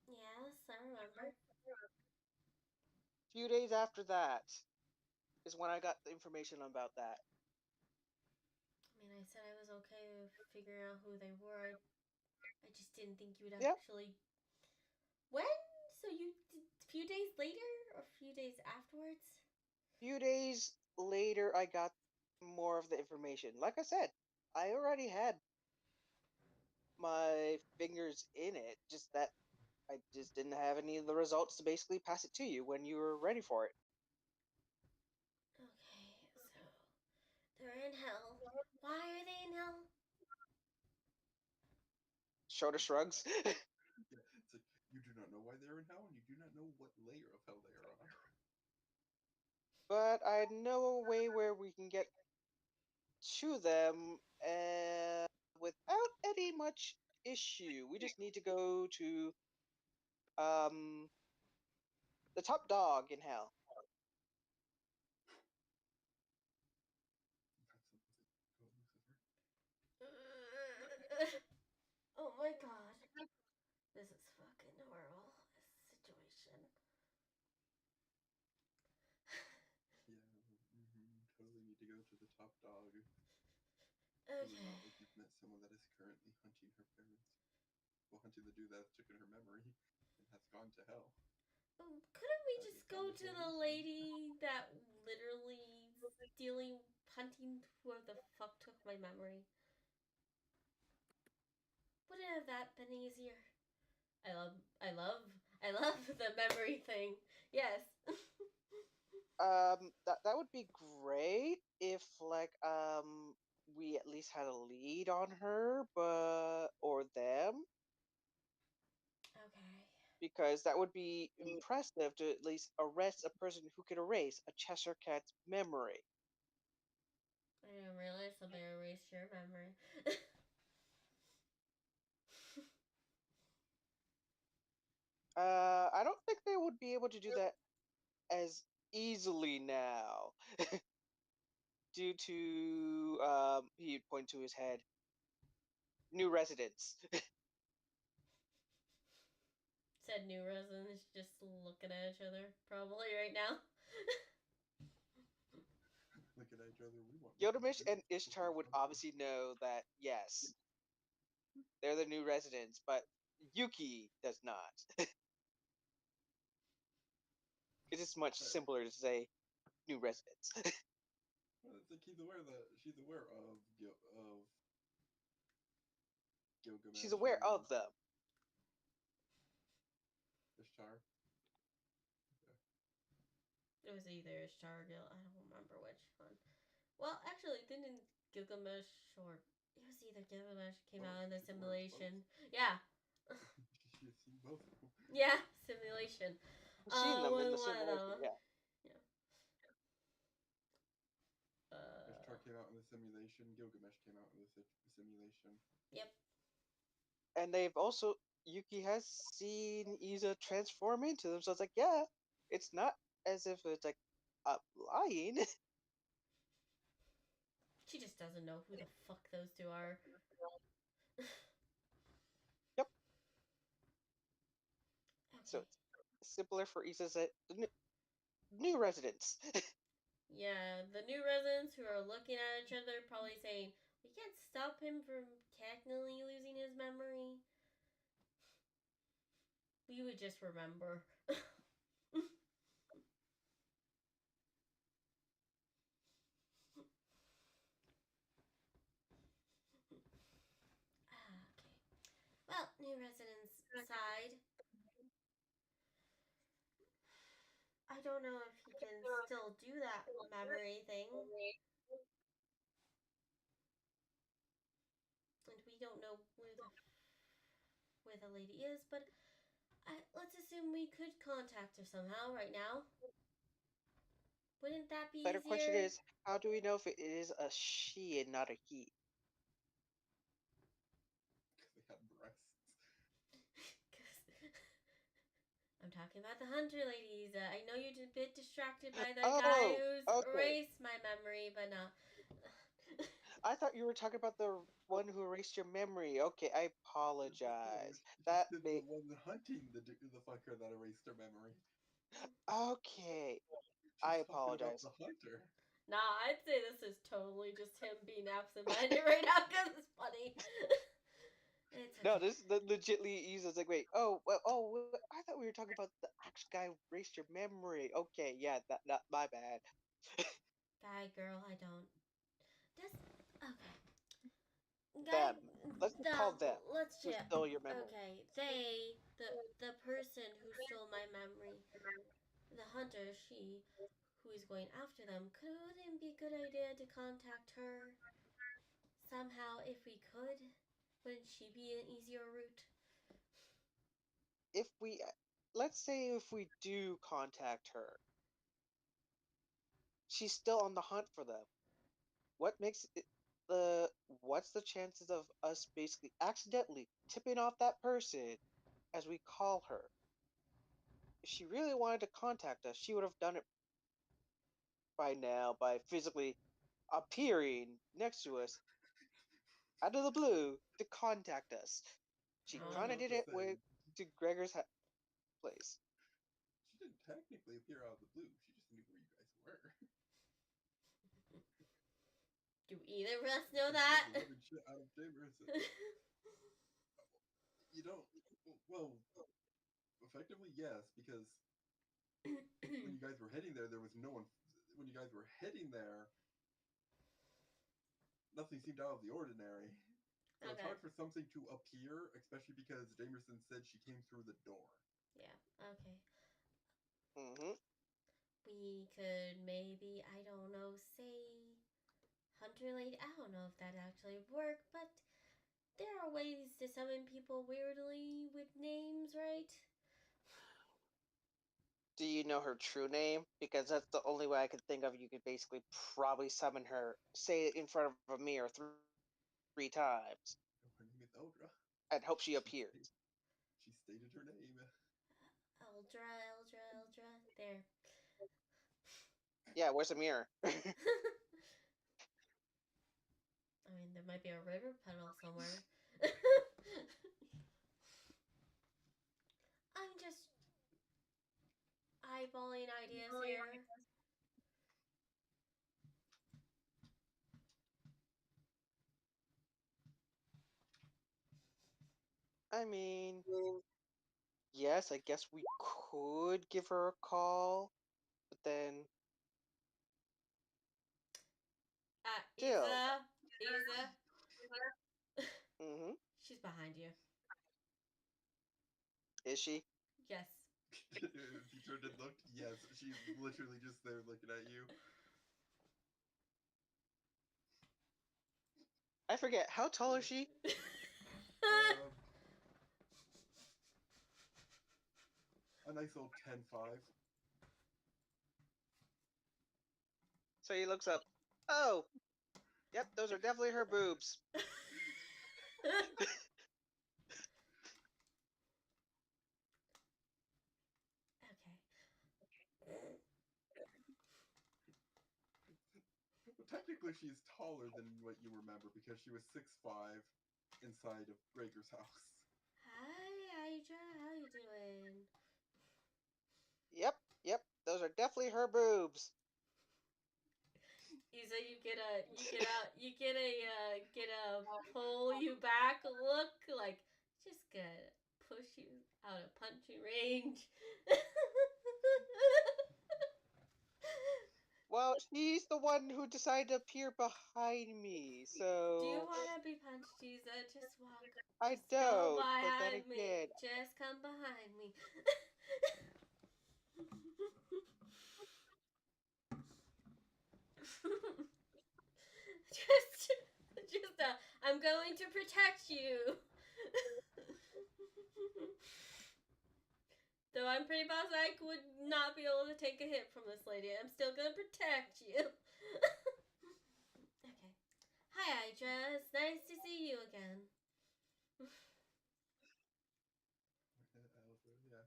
Yes, I remember. A few days after that is when I got the information about that. I mean, I said I was okay with figuring out who they were. I just didn't think you would Yep. actually. When? So you a few days later or a few days afterwards? A few days later, I got more of the information. Like I said, I already had my fingers in it, just that I just didn't have any of the results to basically pass it to you when you were ready for it. Okay, so they're in hell. Why are they in hell? Shoulder shrugs. Yeah, it's like you do not know why they're in hell, and you do not know what layer of hell they are on. But I know a way where we can get to them without any much issue. We just need to go to the top dog in hell. Oh my god. This is fucking horrible. This situation. Yeah, totally need to go to the top dog. Okay. Not like you've met someone that is currently hunting her parents. Well, hunting the dude that took in her memory and has gone to hell. Couldn't we That just is go to the wonderful. lady that literally stealing, hunting whoever the fuck took my memory. Wouldn't have that been easier? I love, I love, I love the memory thing. Yes. That would be great if like we at least had a lead on her, but or them, Okay. because that would be impressive to at least arrest a person who could erase a Cheshire Cat's memory. I didn't realize somebody erased your memory. I don't think they would be able to do that as easily now, due to he'd point to his head, new residents. Said new residents just looking at each other probably right now. Looking at each other, we want Gilgamesh and Ishtar would obviously know that yes, they're the new residents, but Yuki does not. It's just much simpler to say new residents. Well, it's like he's aware that she's aware of She's Gilgamesh aware and of them. Ishtar. It was either Ishtar or Gil. I don't remember which one. Well, actually, didn't Gilgamesh or it was either Gilgamesh came Both. out in the She's aware of simulation. Yeah. She's seen both of them. Yeah, simulation. I've seen them in the One of simulation. them. Yeah, Yeah. Ishtar came out in the simulation. Gilgamesh came out in the simulation. Yep. and they've also Yuki has seen Iza transform into them, so it's like, yeah, it's not as if it's like lying. She just doesn't know who the fuck those two are. Yep. So Okay. it's simpler for Iza to say new residents. Yeah, the new residents who are looking at each other probably saying, we can't stop him from technically losing his memory. We would just remember. Okay. Well, new residents side. I don't know if he can still do that memory thing. And we don't know where the lady is, but let's assume we could contact her somehow right now. Wouldn't that be Better question easier? is, how do we know if it is a she and not a he? Because they had breasts. I'm talking about the hunter ladies. I know you're a bit distracted by the guy Oh, who's okay. erased my memory, but no. I thought you were talking about the one who erased your memory. Okay, I apologize. She's That been may the one hunting the fucker that erased her memory. okay. She's I talking about apologize. the hunter. Nah, I'd say this is totally just him being absent-minded right now because it's funny. It's okay. No, this legitly is like, wait, oh, well, I thought we were talking about the actual guy who erased your memory. Okay, yeah, that my bad. Guy, girl, I don't. This okay. Guy, Them. Let's just call them let's who check. stole your memory. Okay, they, the person who stole my memory, the hunter, she, who is going after them. Couldn't it be a good idea to contact her somehow if we could? Wouldn't she be an easier route? If we, let's say, if we do contact her, she's still on the hunt for them. What makes it what's the chances of us basically accidentally tipping off that person as we call her? If she really wanted to contact us, she would have done it by now by physically appearing next to us out of the blue to contact us. She Oh. kind of Not did the it same. to Gregor's place. She didn't technically appear out of the blue. She just knew where you guys were. Do either of us know that? Shit out of Chambers. You don't. Well, effectively, yes, because when you guys were heading there, there was no one. when you guys were heading there, nothing seemed out of the ordinary. So it's Okay. hard for something to appear, especially because Jamerson said she came through the door. Yeah. Okay. Mm-hmm. We could maybe, I don't know, say Hunter Lady. I don't know if that actually work, but there are ways to summon people weirdly with names, right? Do you know her true name? Because that's the only way I could think of. You could basically probably summon her, say it in front of a mirror three times, Her name is Eldra. and hope she She appears. stated, she stated her name. Eldra. There. Yeah, where's the mirror? I mean, there might be a river puddle somewhere. I'm just eyeballing ideas here. I mean, yes, I guess we could give her a call, but then still. Isa. Mm-hmm. She's behind you. Is she? Yes. If you turned and looked, yes, she's literally just there looking at you. I forget. How tall is she? Um, a nice old 10'5". So he looks up. Oh, yep, those are definitely her boobs. Okay. Well, technically, she's taller than what you remember because she was 6'5" inside of Gregor's house. Hi, Aija. How you doing? Yep, those are definitely her boobs. Isa, get a pull you back look, like just gonna push you out of punching range. Well, she's the one who decided to appear behind me, Do you so wanna be punched, Isa? Just walk. I Just go don't. But then behind me. again, Just come behind me. just, I'm going to protect you. Though I'm pretty boss, I would not be able to take a hit from this lady. I'm still gonna protect you. Okay. Hi, Aija. It's nice to see you again. Yeah.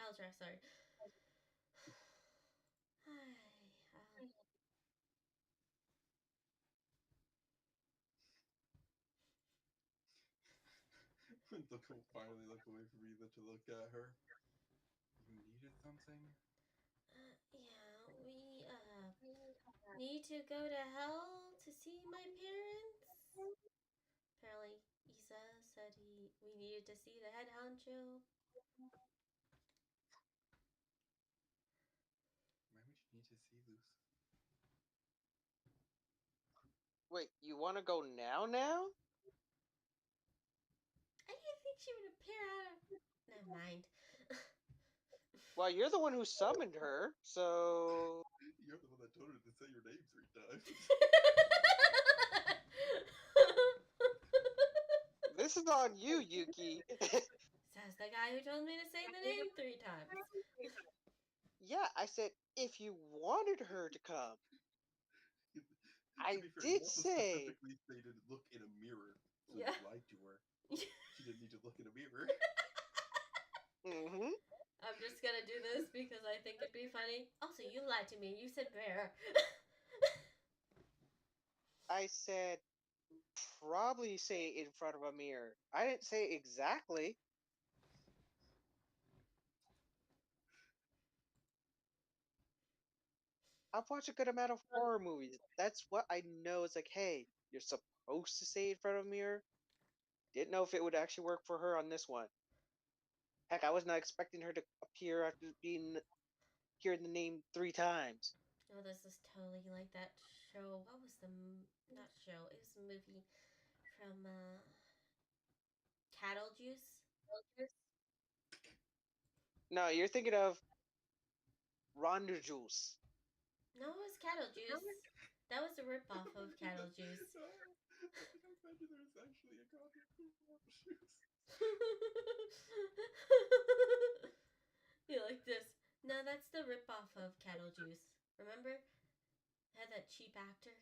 Eldra, sorry. Hi. Finally look away from Rita to look at her. You needed something? Yeah, we need to go to hell to see my parents. Apparently, Isa said we needed to see the head honcho. Why would you need to see Luce? wait, you want to go now? I didn't think she would appear out of. Never mind. Well, you're the one who summoned her, so You're the one that told her to say your name 3 times. this is on you, Yuki. Says the guy who told me to say the name 3 times. Yeah, I said if you wanted her to come. To I be fair, did you also say. specifically stated look in a mirror, so Yeah. you lied to her. She didn't need to look in a mirror. Mm-hmm. I'm just gonna do this because I think it'd be funny. Also, you lied to me. You said bear. I said probably say it in front of a mirror. I didn't say exactly. I've watched a good amount of horror movies. That's what I know. It's like, hey, you're supposed to say it in front of a mirror. Didn't know if it would actually work for her on this one. Heck, I was not expecting her to appear after being hearing the name 3 times. No, this is totally like that show. What was the not show? It was a movie from Cattle Juice. No, you're thinking of Ronda Juice. No, it was Cattle Juice. That was a ripoff of Cattle Juice. I think I imagine there's actually a copy of shoes. You like this? No, that's the ripoff of Cattle Juice. Remember? Had that cheap actor.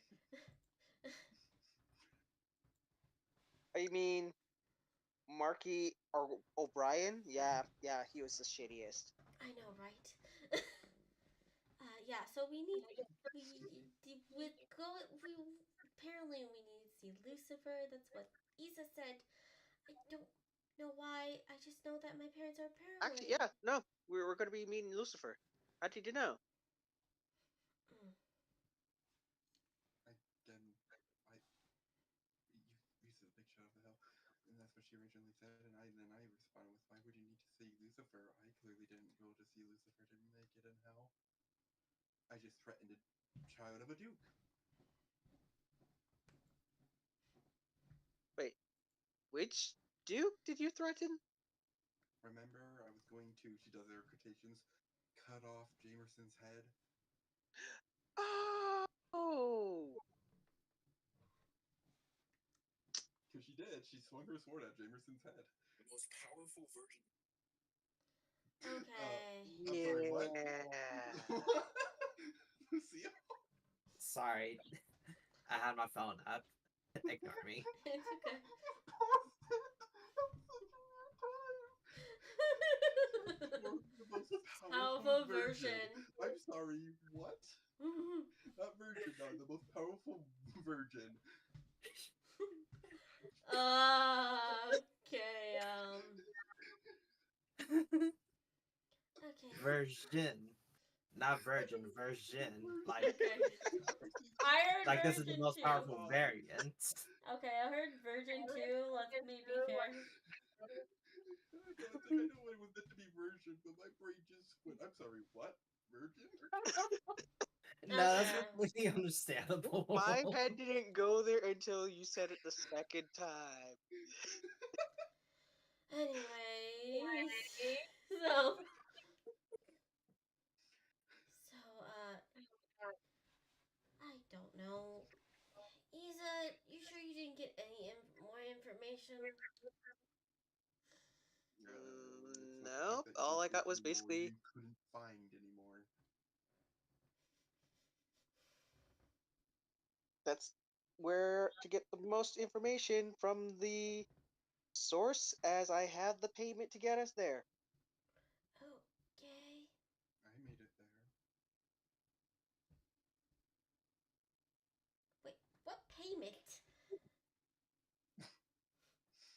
I mean, Marky or O'Brien? Yeah, he was the shittiest. I know, right? Yeah. So we need we go we apparently we need to see Lucifer. That's what Isa said. I don't know why. I just know that my parents are paranoid. Actually, yeah, no, we're going to be meeting Lucifer. How did you know? Mm. You said big shot of the hell, and that's what she originally said. And then I responded with, "Why would you need to see Lucifer? I clearly didn't go to see Lucifer to make it in hell. I just threatened a child of a duke." Wait, which Duke did you threaten? Remember, I was going to. She does her quotations. Cut off Jamerson's head. Oh, Because she did. She swung her sword at Jamerson's head. The most powerful version. Okay. I'm sorry, what? yeah. Lucia? Sorry, I had my phone up. Ignore me. It's okay. The most Powerful version. I'm sorry, what? Not virgin, no, the most powerful virgin. Okay. Okay. Version, not virgin. Version. Like, Okay. I heard like this virgin is the most too. powerful variant. Okay, I heard virgin too. Let's me be fair. I know it was meant to be virgin, but my brain just went, I'm sorry, what? Virgin? No, that's Okay. completely understandable. My head didn't go there until you said it the second time. Anyways, so I don't know. Isa, you sure you didn't get any more information? It's not the No, fact that all I you didn't got was get anymore, basically you couldn't find anymore. that's where to get the most information from the source, as I have the payment to get us there. Okay. I made it there. Wait, what payment?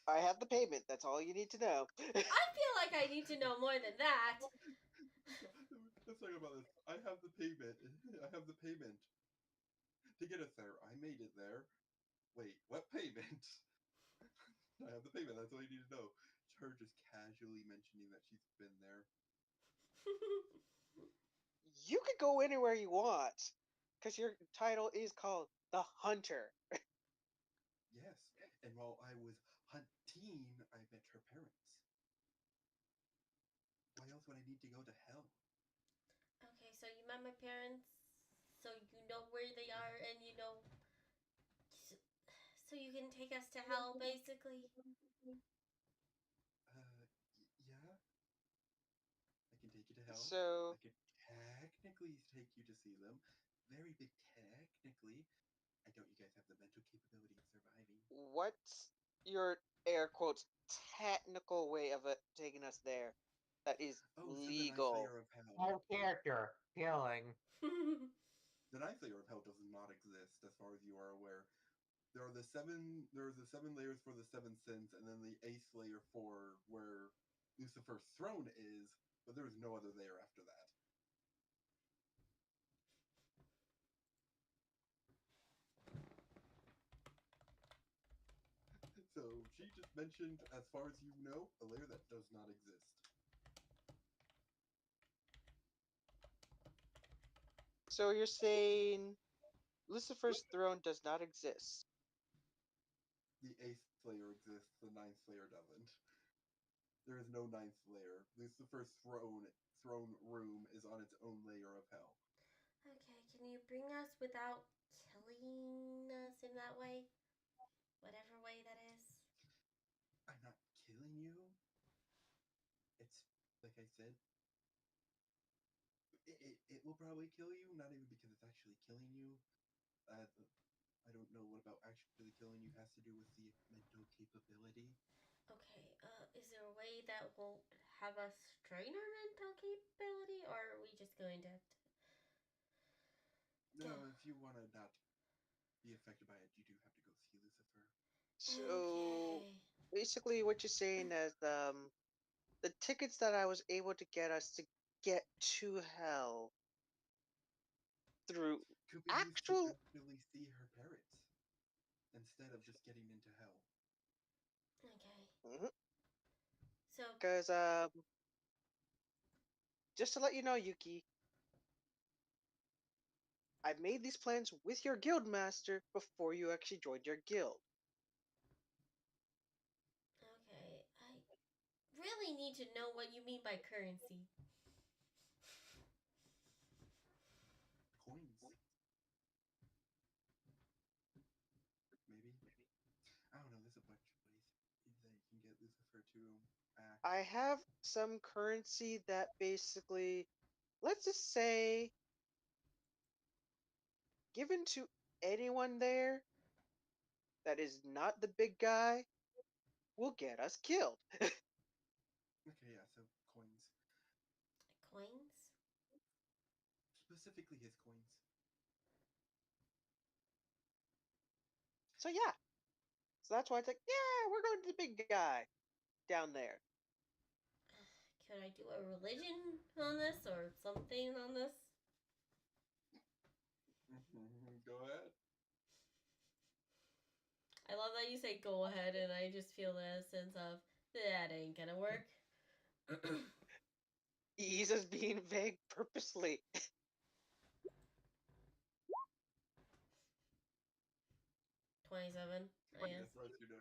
I have the payment. That's all you need to know. I feel like I need to know more than that. Let's talk about this. I have the payment. I have the payment. To get us there, I made it there. Wait, what payment? I have the payment. That's all you need to know. Her just casually mentioning that she's been there. You could go anywhere you want, because your title is called the Hunter. Yes, and while I was hunting, I met her parents. Why else would I need to go to hell? Okay, so you met my parents, so you know where they are, and you know, so you can take us to hell, basically. Yeah. I can take you to hell. So, I could technically take you to see them. Very big technically. I doubt you guys have the mental capability of surviving. what's your air quotes technical way of taking us there that is Oh, so the Ninth legal? Layer of Hell. All character killing. The Ninth Layer of Hell does not exist, as far as you are aware. There are the seven layers for the seven sins, and then the eighth layer for where Lucifer's throne is, but there is no other layer after that. So she just mentioned, as far as you know, a layer that does not exist. So you're saying Lucifer's throne does not exist? The 8th layer exists, the 9th layer doesn't. There is no 9th layer. Lucifer's throne room is on its own layer of hell. Okay, can you bring us without killing us in that way? Whatever way that is. I'm not killing you. It's like I said. It will probably kill you, not even because it's actually killing you. I don't know what about actually killing you has to do with the mental capability. Okay, is there a way that won't have us strain our mental capability, or are we just going to go? No, if you want to not be affected by it, you do have to go see Lucifer. So Okay. basically, what you're saying is the tickets that I was able to get us to get to hell through Could be used to actual. actually see her parents instead of just getting into hell. Okay. So, Because just to let you know, Yuki, I made these plans with your guild master before you actually joined your guild. okay, I really need to know what you mean by currency. Coins. Maybe. I don't know, there's a bunch of ways that you can get Lucifer to act. I have some currency that basically, let's just say, given to anyone there that is not the big guy, will get us killed. Okay, yeah, so coins. Coins? Specifically his coins. So yeah, so that's why it's like, yeah, we're going to the big guy down there. Could I do a religion on this or something on this? Go ahead. I love that you say go ahead, and I just feel the sense of that ain't gonna work. He's just being vague purposely. 27, I guess. As far as you know.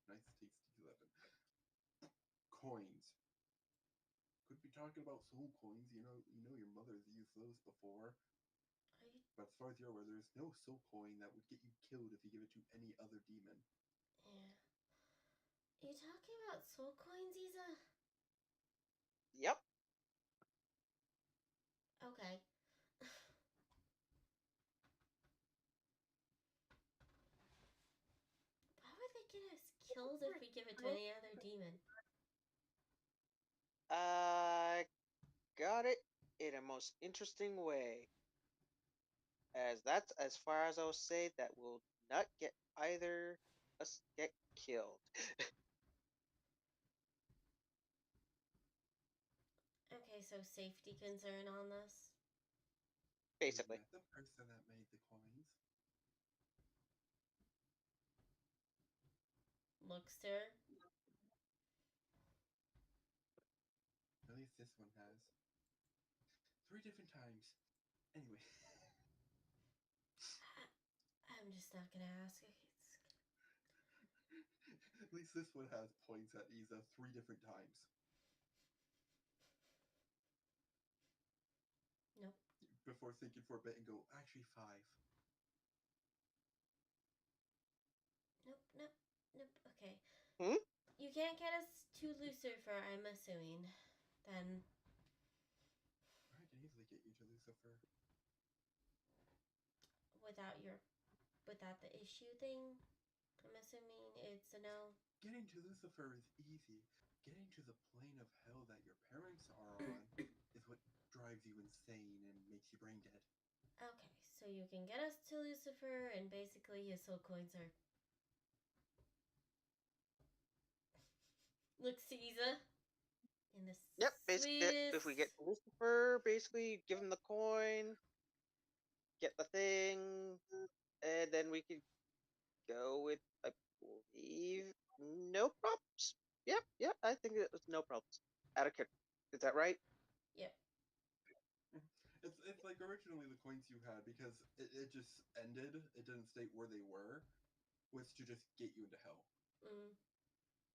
Nice tasty 11. Coins. Could be talking about soul coins. You know your mother's used those before. But as far as you're aware, there's no soul coin that would get you killed if you give it to any other demon. Yeah. Are you talking about soul coins, Isa? Yep. Okay. Why would they get us killed if we give it to any other demon? I got it in a most interesting way. As that's as far as I'll say that will not get either us get killed. Okay, so safety concern on this? Basically. You met the person that made the coins. Lookster? At least this one has. 3 different times. Anyway. I'm just not gonna ask. At least this one has points at Isa 3 different times. Nope. Before thinking for a bit and go, actually 5. Nope, nope, nope. Okay. Hmm? You can't get us to Lucifer, I'm assuming. Then I can easily get you to Lucifer. without the issue thing, I'm assuming it's a no. Getting to Lucifer is easy. Getting to the plane of hell that your parents are on is what drives you insane and makes you brain dead. Okay, so you can get us to Lucifer, and basically his soul coins are. Look, Caesar. In the Yep, basically, sweetest. if we get Lucifer, basically give him the coin, get the thing, and then we could go with, I believe, no problems. Yep, I think it was no problems. Out of character. Is that right? Yep. It's like originally the coins you had because it just ended. It didn't state where they were. Was to just get you into hell. Mm.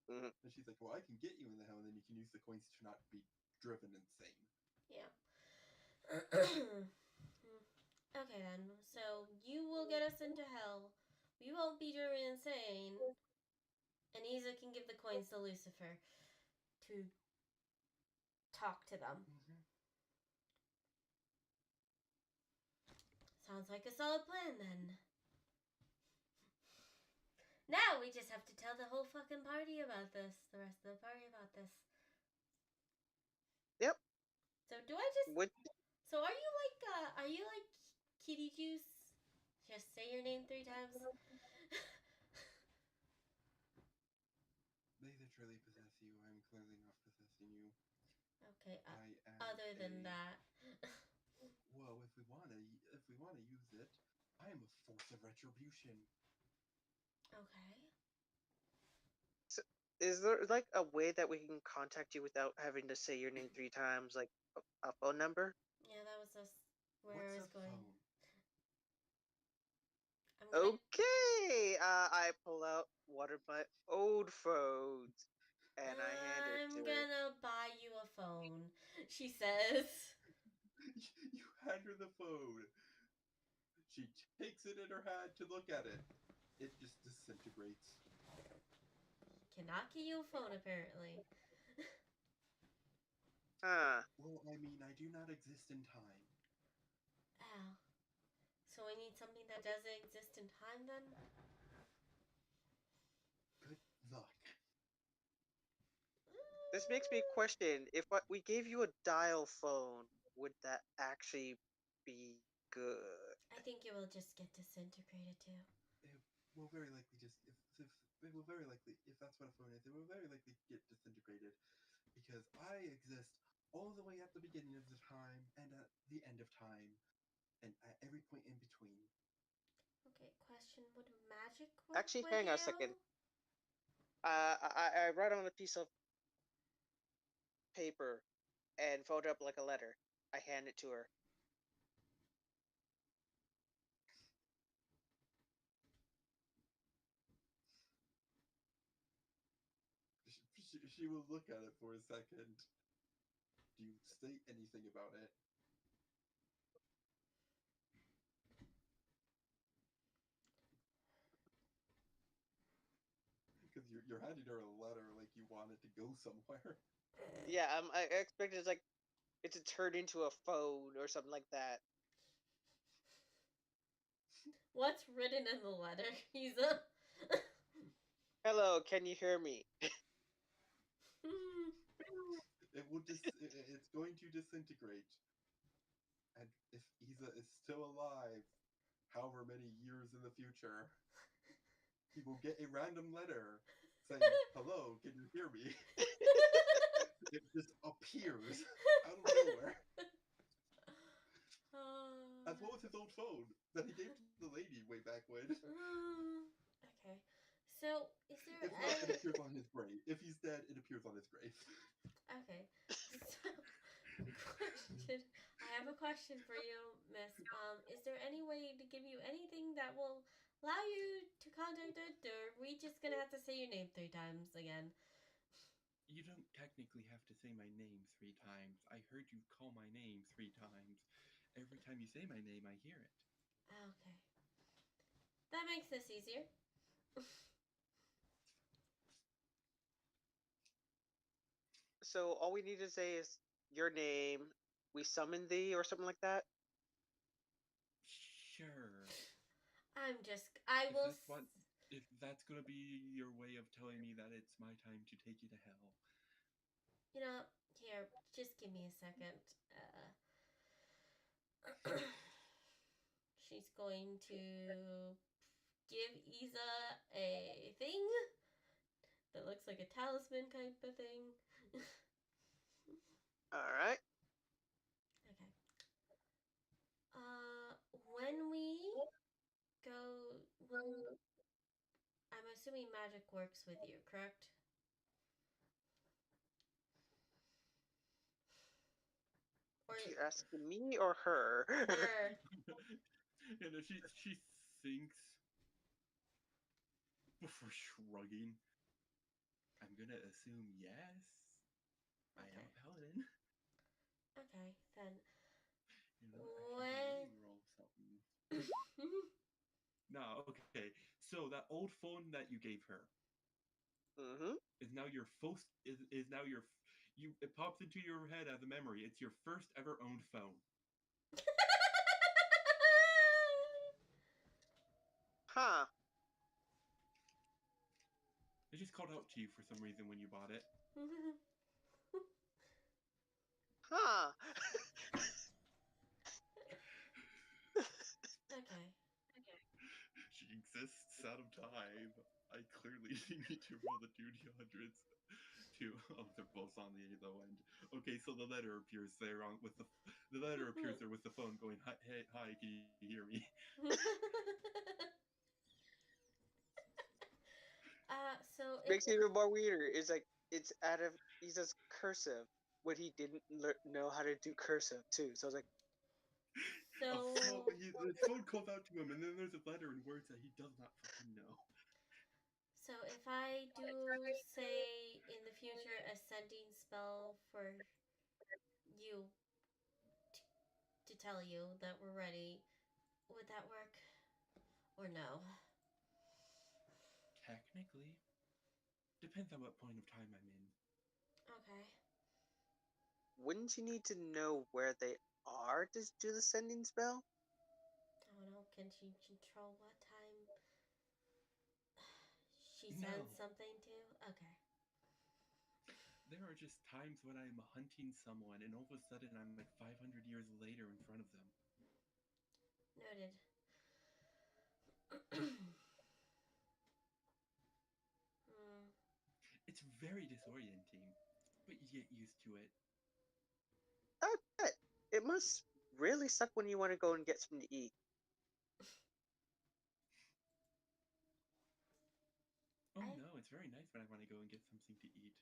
And she's like, well, I can get you into hell, and then you can use the coins to not be driven insane. Yeah. Okay then. So you will get us into hell. We won't be driven insane. And Isa can give the coins to Lucifer to talk to them. Mm-hmm. Sounds like a solid plan then. Now we just have to tell the whole fucking party about this. The rest of the party about this. Yep. So do I just... Which... So are you like Kitty Juice? Just say your name 3 times? They literally possess you. I'm clearly not possessing you. Okay, I am other than that. Well, if we wanna use it, I am a force of retribution. Okay. So, is there like a way that we can contact you without having to say your name 3 times, like a phone number? Yeah, that was just where What's I was a going. phone? Okay, I pull out one of my old phones and I hand it I'm to her. gonna buy you a phone, she says. You hand her the phone. She takes it in her hand to look at it. It just disintegrates. Cannot get you a phone, apparently. Huh. Well, I mean, I do not exist in time. Ow. So I need something that doesn't exist in time, then? Good luck. This makes me question, if we gave you a dial phone, would that actually be good? I think it will just get disintegrated, too. It will very likely just it will very likely, if that's what a phone is, it will very likely get disintegrated because I exist all the way at the beginning of the time and at the end of time and at every point in between. Okay, question, would magic work Actually, with hang you? on a second. I write on a piece of paper and fold it up like a letter. I hand it to her. She will look at it for a second. Do you state anything about it? Because you're handing her a letter like you want it to go somewhere. Yeah, I expect it's like it to turn into a phone or something like that. What's written in the letter, Isa? Hello, can you hear me? It will it's going to disintegrate. And if Isa is still alive, however many years in the future, he will get a random letter saying, "Hello, can you hear me?" It just appears out of nowhere. As well as his old phone that he gave to the lady way back when. Okay. So, is there If not, it appears on his grave. If he's dead, it appears on his grave. Okay. So, question. I have a question for you, Miss. Is there any way to give you anything that will allow you to contact it, or are we just gonna have to say your name 3 times again? You don't technically have to say my name 3 times. I heard you call my name 3 times. Every time you say my name, I hear it. Okay. That makes this easier. So all we need to say is your name. We summon thee, or something like that. Sure. If that's gonna be your way of telling me that it's my time to take you to hell. You know, here, just give me a second. She's going to give Isa a thing that looks like a talisman type of thing. Alright. Okay. When we go, I'm assuming magic works with you, correct? Or You asking me or her? Her. You know, she thinks before shrugging. I'm gonna assume yes. I am Okay. a paladin. Okay, then. You know, I should When. maybe roll something. No, okay. So that old phone that you gave her Mm-hmm. is now your first. Is now your. You it pops into your head as a memory. It's your first ever owned phone. Huh. It just called out to you for some reason when you bought it. Huh. Okay. She exists out of time. I clearly need to roll the 2d100s. Two. Oh, they're both on the low end. Okay, so the letter appears there on with the letter appears there with the phone going, hi, hey, hi, can you hear me? So if Makes it even more weirder. It's like it's out of he says cursive when he didn't know how to do cursive too. So I was like, The phone calls out to him, and then there's a letter in words that he does not fucking know. so if I do say in the future a sending spell for you to tell you that we're ready, would that work or no? Technically, depends on what point of time I'm in. Okay. wouldn't you need to know where they are to do the sending spell? I don't know. Can she control what time she No. sends something to? Okay. There are just times when I'm hunting someone, and all of a sudden I'm like 500 years later in front of them. Noted. Hmm. It's very disorienting, but you get used to it. I bet it must really suck when you want to go and get something to eat. Oh I no, it's very nice when I want to go and get something to eat.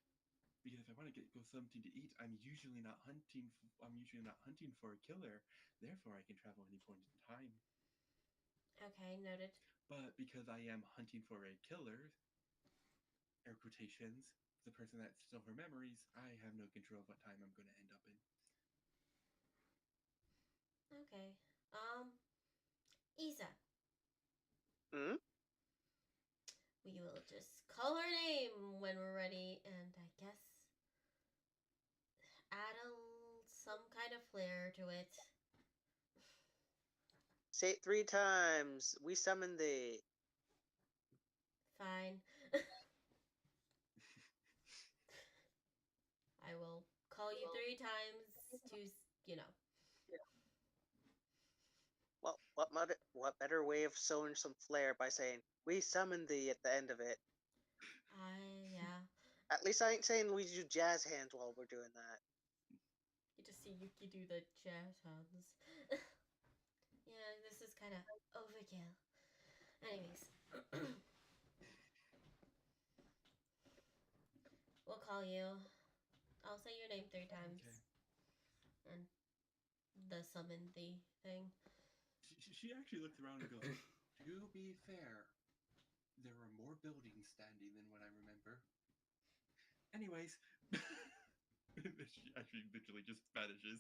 Because if I want to go something to eat, I'm usually not hunting. I'm usually not hunting for a killer. Therefore, I can travel any point in time. okay. Noted. But because I am hunting for a killer, air quotations, the person that stole her memories, I have no control of what time I'm going to end up in. Okay. Isa. Hmm? We will just call her name when we're ready, and I guess add some kind of flair to it. Say it 3 times. We summon thee. Fine. I will call you 3 times to, you know. Well, what better way of sowing some flair by saying we summon thee at the end of it? Yeah. At least I ain't saying we do jazz hands while we're doing that. You just see Yuki do the jazz hands. Yeah, this is kind of overkill. Anyways. We'll call you. I'll say your name 3 times. Okay. And the summon thee thing. She actually looks around and goes, to be fair, there are more buildings standing than what I remember. Anyways, she actually literally just vanishes.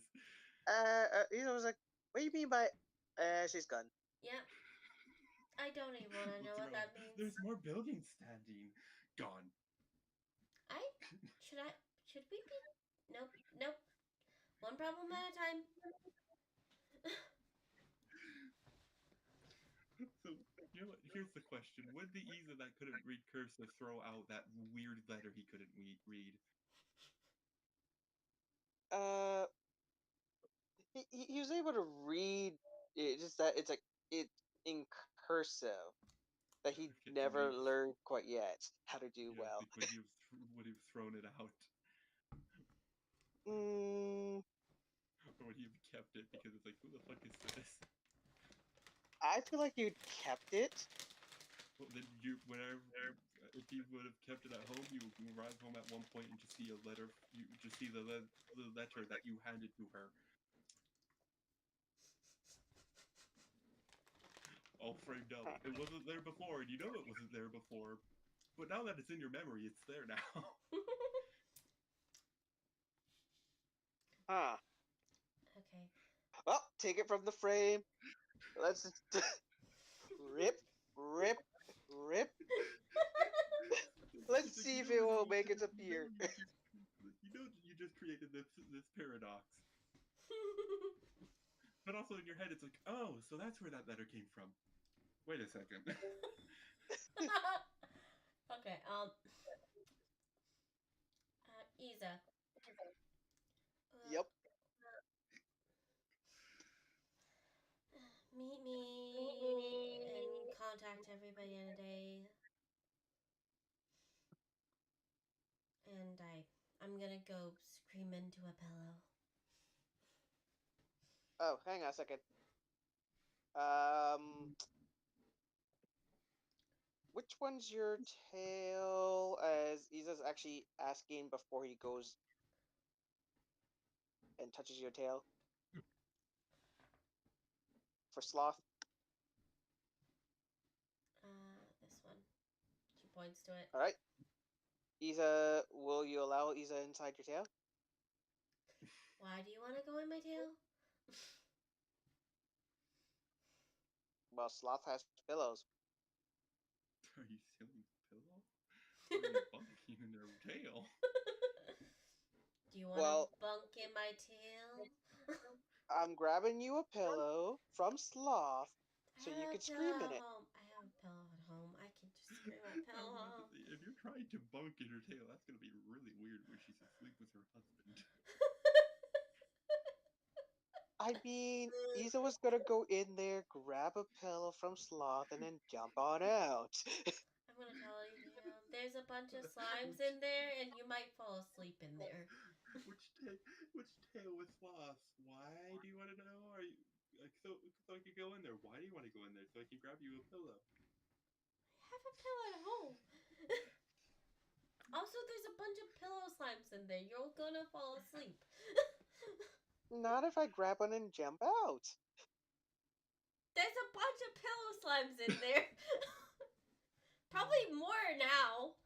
I was like, what do you mean by, she's gone. Yeah. I don't even want to know Looks what around. that means. There's more buildings standing. Gone. Should we be? Nope. Nope. One problem at a time. So, you know what? Here's the question. Would the Isa that couldn't read cursive throw out that weird letter he couldn't read? Uh, he was able to read it, just that it's like it in cursive that he Okay, so never learned quite yet how to do yeah, well. would he have thrown it out? Mm, Or would he have kept it because it's like, who the fuck is this? I feel like you kept it. Well, then if you would have kept it at home, you would arrive home at one point and just see a letter. You just see the letter that you handed to her. all framed up. It wasn't there before, and you know it wasn't there before. But now that it's in your memory, it's there now. Huh. Okay. Well, take it from the frame. Let's rip, rip, rip. Let's It's like, see you if know it this, will you, make its just, appear. you just created this paradox. But also in your head, it's like, oh, so that's where that letter came from. Wait a second. Okay. Isa. Yep. Meet me and contact everybody in a day. And I'm gonna go scream into a pillow. Oh, hang on a second. Um, which one's your tail? As Iza's actually asking before he goes and touches your tail. For Sloth. This one. She points to it. All right. Isa, will you allow Isa inside your tail? Why do you want to go in my tail? Well, Sloth has pillows. Are you stealing the pillow? Or are you bunking in their tail? Do you want to Well, bunk in my tail? I'm grabbing you a pillow from Sloth so you can scream in it. Home. I have a pillow at home. I can just scream my pillow home. If you're trying to bunk in her tail, that's gonna be really weird when she's asleep with her husband. I mean, Isa was gonna go in there, grab a pillow from Sloth, and then jump on out. I'm gonna tell you, damn, there's a bunch of slimes in there, and you might fall asleep in there. Which tail with Sloth? Why do you want to know? Are you like so I can go in there? Why do you want to go in there? So I can grab you a pillow. I have a pillow at home. Also, there's a bunch of pillow slimes in there. You're gonna fall asleep. Not if I grab one and jump out. There's a bunch of pillow slimes in there. Probably more now.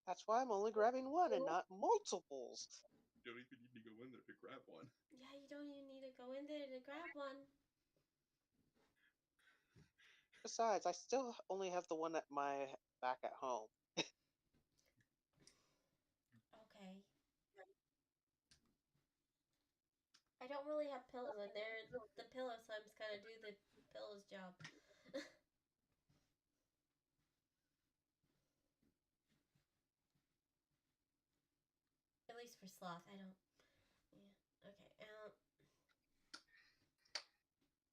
That's why I'm only grabbing one and not multiples. You don't even need to go in there to grab one. Yeah, you don't even need to go in there to grab one. Besides, I still only have the one at my back at home. Okay. I don't really have pillows in there. The pillow slimes kind of do the pillow's job. At least for Sloth, I don't. Yeah. Okay.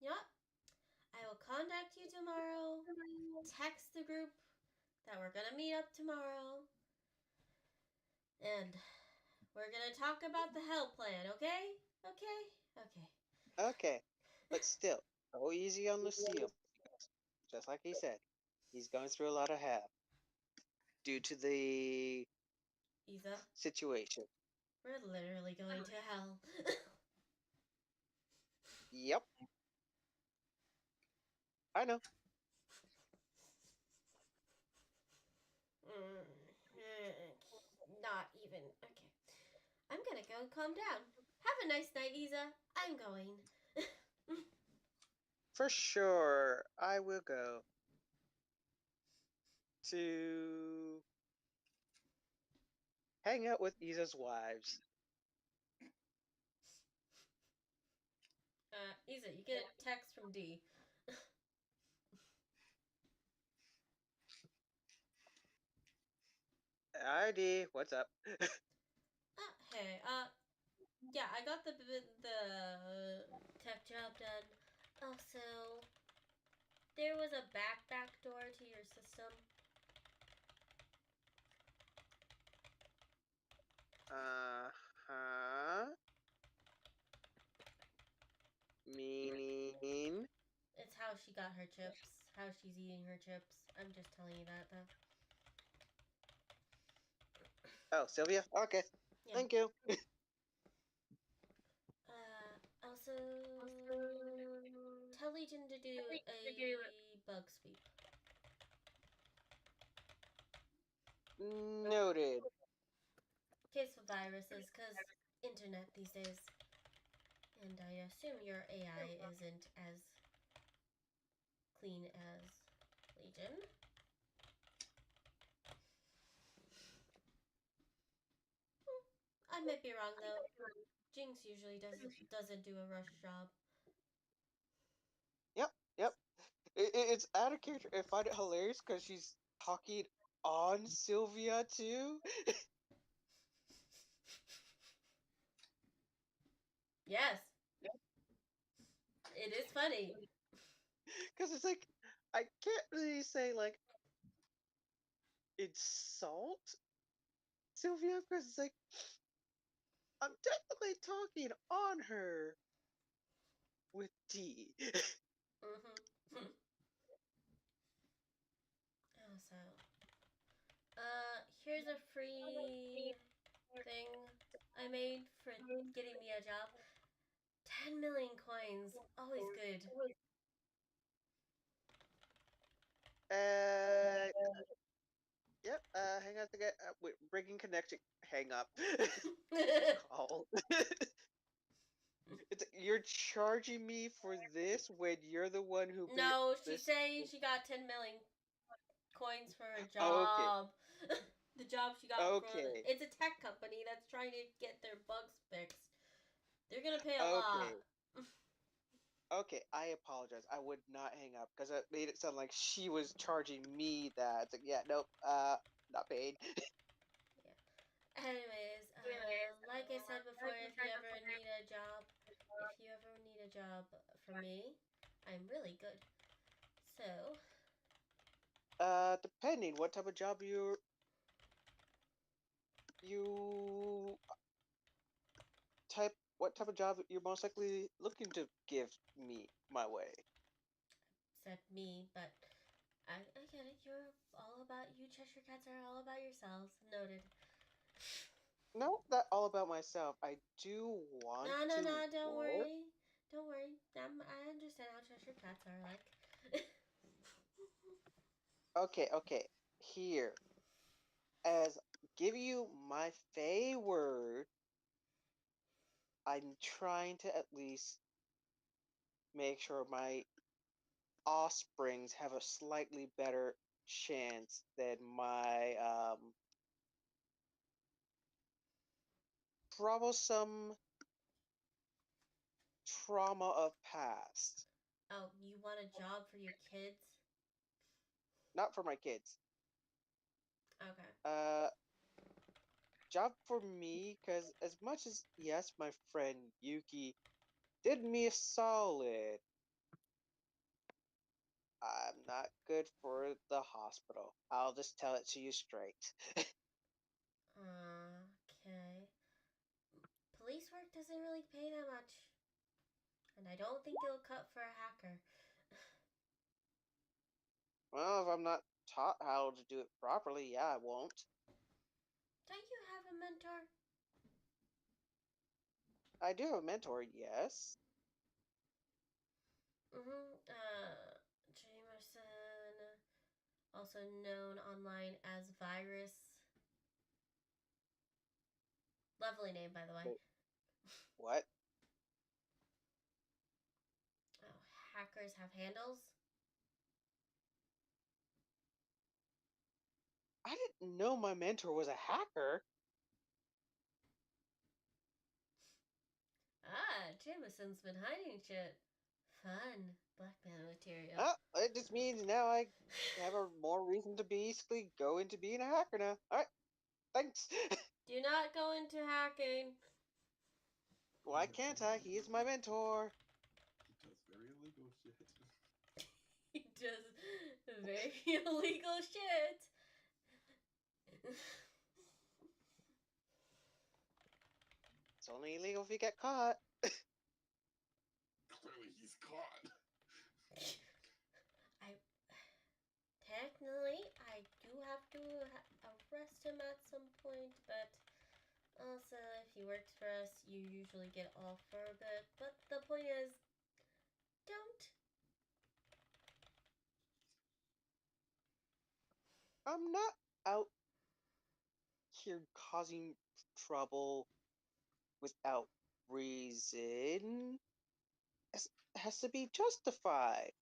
Yep. I will contact you tomorrow. Text the group that we're gonna meet up tomorrow. And we're gonna talk about the hell plan, okay? Okay? Okay. Okay, but still, go easy on Lucille. Just like he said, he's going through a lot of hell due to the Isa, situation. we're literally going to hell. Yep. I know. Not even. Okay. I'm gonna go calm down. Have a nice night, Isa. I'm going. For sure, I will go to hang out with Isa's wives. Isa, you get a text from D. ID, what's up? Hey, yeah, I got the tech job done. Also, there was a back door to your system. Uh-huh. Meaning? It's how she got her chips. How she's eating her chips. I'm just telling you that, though. Oh, Sylvia? Okay. Yeah. Thank you. Also, tell Legion to do a bug sweep. Noted. Case of viruses, because internet these days. And I assume your AI isn't as clean as Legion. I might be wrong though. Jinx usually doesn't do a rush job. Yep. It's out of character. I find it hilarious because she's talking on Sylvia too. Yes. It is funny. Because it's like, I can't really say, like, insult Sylvia, because it's like, I'm technically talking on her with D. Mm-hmm. So, here's a free thing I made for getting me a job. 10 million coins. Always good. Yep, hang on a second. Wait, breaking connection. Hang up. Call. You're charging me for this when you're the one who No, she's this. saying she got 10 million coins for a Oh, okay. job. The job she got Okay. it's a tech company that's trying to get their bugs fixed. They're gonna pay a lot. Okay, I apologize. I would not hang up because it made it sound like she was charging me that. It's like, yeah, nope, not paid. Yeah. Anyways, like I said before, if you ever need a job from me, I'm really good. So, Depending what type of job you what type of job you're most likely looking to give me my way. except me, but I get it. You Cheshire Cats are all about yourselves. Noted. No, not all about myself. I do want No, to don't work. worry. Don't worry. I understand how Cheshire Cats are like. Okay. Here, as give you my favor, I'm trying to at least make sure my offsprings have a slightly better chance than my troublesome trauma of past. Oh, you want a job for your kids? Not for my kids. Okay. Job for me, because as much as, yes, my friend Yuki did me a solid, I'm not good for the hospital. I'll just tell it to you straight. Okay. Police work doesn't really pay that much. And I don't think it'll cut for a hacker. Well, if I'm not taught how to do it properly, yeah, I won't. Don't you have a mentor? I do have a mentor, yes. Jamerson, also known online as Virus. Lovely name, by the way. What? Oh, hackers have handles? I didn't know my mentor was a hacker. Jameson's been hiding shit. Fun. Blackmail material. It just means now I have a more reason to basically go into being a hacker now. Alright, thanks. Do not go into hacking. Why can't I? He is my mentor. He does very illegal shit. He does very illegal shit. It's only illegal if you get caught. Clearly, he's caught. Technically, I do have to arrest him at some point, but also, if he works for us, you usually get off for a bit. But the point is, don't I'm not out here causing trouble without reason. It has to be justified.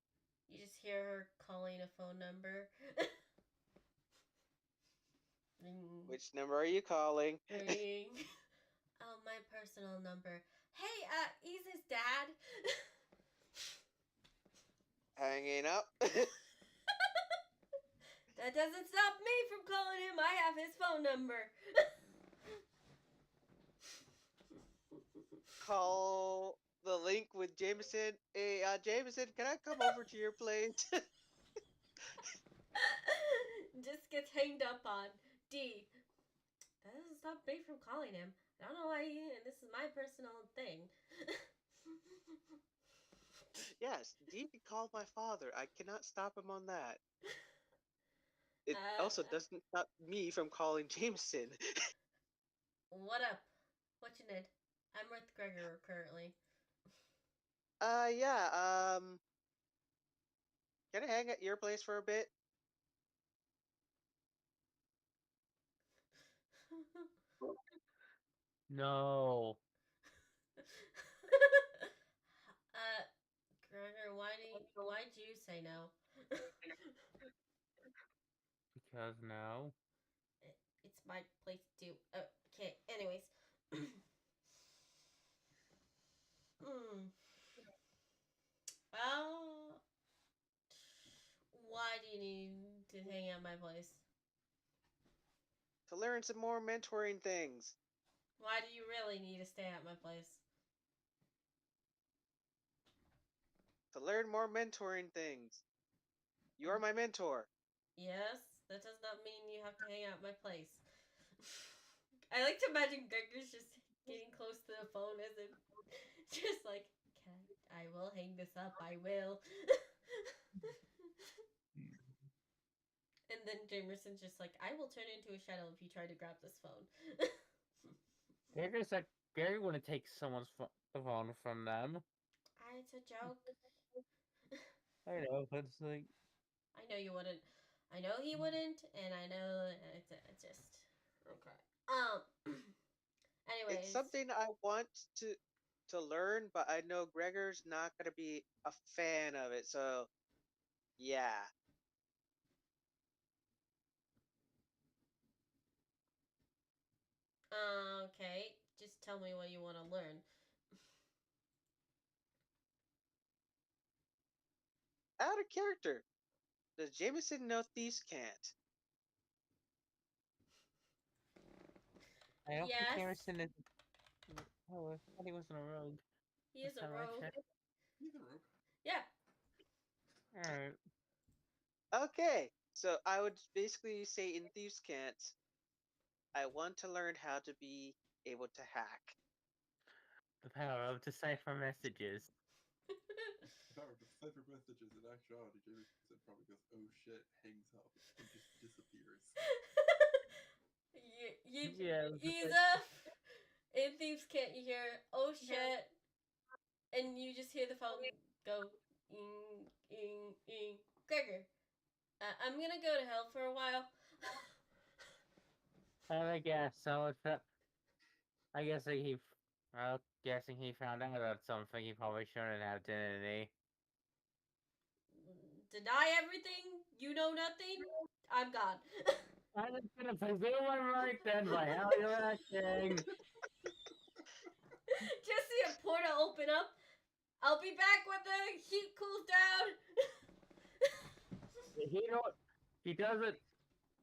You just hear her calling a phone number. Ring, Which number are you calling? ring. Oh, my personal number. Hey, he's his dad. Hanging up. That doesn't stop me from calling him. I have his phone number. Call the link with Jameson. Hey, Jameson, can I come over to your place? Just gets hanged up on. D. That doesn't stop me from calling him. I don't know why this is my personal thing. Yes, D can call my father. I cannot stop him on that. It also doesn't stop me from calling Jameson. What up? What you need? I'm with Gregor currently. Yeah, can I hang at your place for a bit? No. Gregor, why'd you say no? Because no. It's my place too. Okay, anyways. Well, why do you need to hang out my place? To learn some more mentoring things. Why do you really need to stay at my place? To learn more mentoring things. You are my mentor. Yes, that does not mean you have to hang out my place. I like to imagine Gregor's just getting close to the phone as if just like, I will hang this up, I will. And then Jamerson's just like, I will turn into a shadow if you try to grab this phone. Gregor said Gary wouldn't take someone's the phone from them. It's a joke. I know, but it's like... I know you wouldn't. I know he wouldn't, and I know it's just okay. Anyways, It's something I want to learn, but I know Gregor's not gonna be a fan of it. So, yeah. okay. Just tell me what you want to learn. Out of character. Does Jameson know thieves can't? I don't think Yes, Emerson is... Oh, I thought he wasn't a rogue. he is a rogue. He's a rogue. Yeah. Alright. Okay, so I would basically say in thieves can't, I want to learn how to be able to hack. The power of decipher messages. If I were to cipher messages in actuality, Jameson probably goes, "Oh shit," hangs up, and just disappears. Yeah, in Thieves Can't you hear, oh shit, and you just hear the phone go, ing, ing, ing. Gregor, I'm gonna go to hell for a while. I guess so. I guess he... Well, guessing he found out about something he probably shouldn't have, didn't he? Deny everything, you know nothing, I'm gone. I'm just gonna presume I'm right then by how you're acting. Just see a portal open up. I'll be back when the heat cools down. He don't... He doesn't...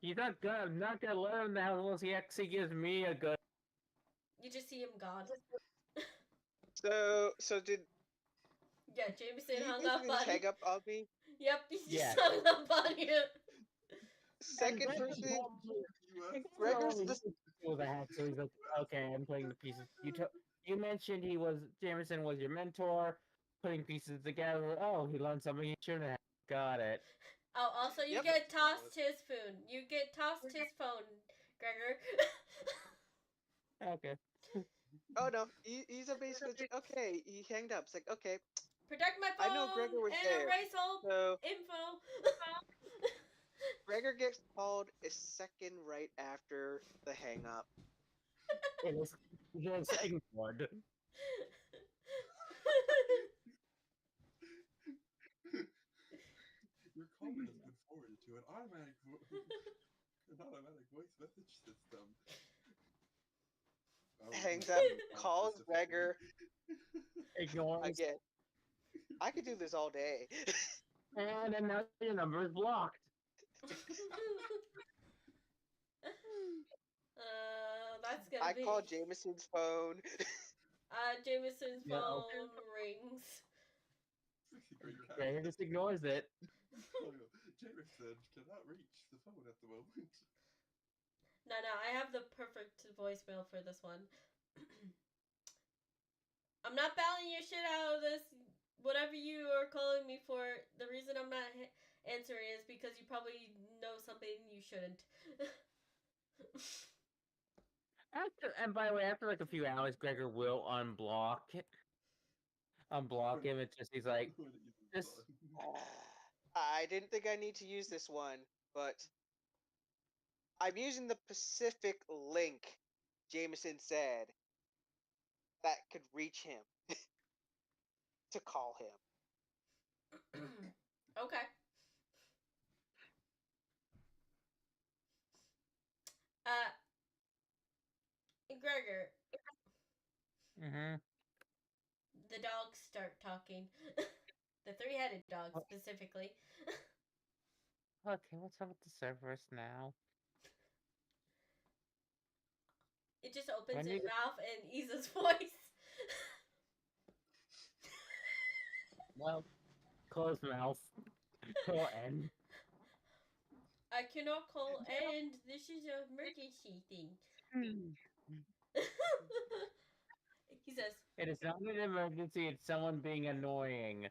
He's not gonna let him down unless he actually gives me a good... You just see him gone. So did Yeah, Jameson he hung up basically on just hang up on me? Yep, he just Yeah. hung up on you. Second And person, US. Gregor's he the was a hack, so he's like, okay, I'm putting the pieces. You mentioned Jameson was your mentor, putting pieces together. Oh, he learned something he shouldn't have. Got it. Oh, also you Yep. get tossed his phone. You get tossed his phone, Gregor. Okay. Oh no, he's a basically okay. He hanged up. It's like okay, Protect my I know phone Gregor was and there. erase all So info. Gregor gets called a second right after the hang up. It is just ignored. Your comment has been forwarded to an automatic voice message system. Oh, Hangs who's up, being called calls specifically? Gregor Ignores. again. I could do this all day. And then now your number is blocked. That's gonna I be. call Jameson's phone. Jameson's Yeah, phone okay. rings. Great cat. Gregor just ignores it. Jameson cannot reach the phone at the moment. No, I have the perfect voicemail for this one. I'm not bailing your shit out of this. Whatever you are calling me for, the reason I'm not answering is because you probably know something you shouldn't. And by the way, after like a few hours, Gregor will unblock him. It's just he's like, When it uses this. I didn't think I need to use this one, but I'm using the Pacific link Jameson said that could reach him to call him. Okay. Gregor, Mm-hmm. the dogs start talking. The three-headed dog, specifically. Okay, what's up with the Cerberus now? It just opens When its you- mouth and Isa's voice. Well, close mouth. Call end. I cannot call end. This is an emergency thing. He says, It is not an emergency, it's someone being annoying.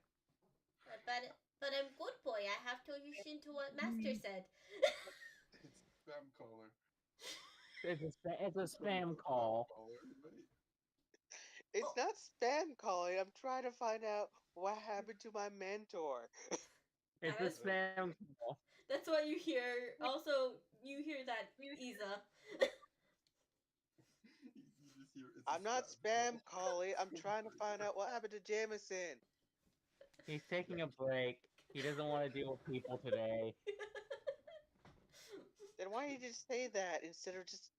but I'm good boy. I have to listen to what Master said. It's spam caller. It's a spam call. Right? It's not spam calling. I'm trying to find out what happened to my mentor. It's a spam call. That's what you hear. Also, you hear that Isa. You just hear it's a I'm not spam calling. I'm trying to find out what happened to Jameson. He's taking a break. He doesn't want to deal with people today. Then why did you just say that instead of just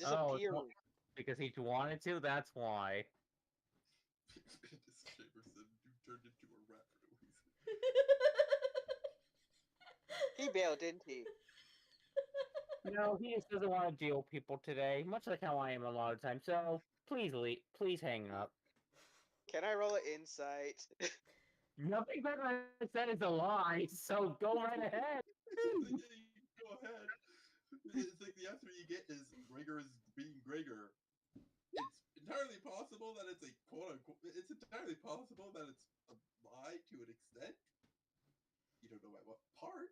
Oh, disappearing? because he wanted to? That's why. This Jamerson, you turned into a rat for no reason. He bailed, didn't he? No, he just doesn't want to deal with people today, much like how I am a lot of times. So, please hang up. Can I roll an insight? Nothing that I said is a lie, so go right ahead. Go ahead. It's like the answer you get is Gregor is being Gregor. It's entirely possible that it's a quote unquote. It's entirely possible that it's a lie to an extent. You don't know at what part.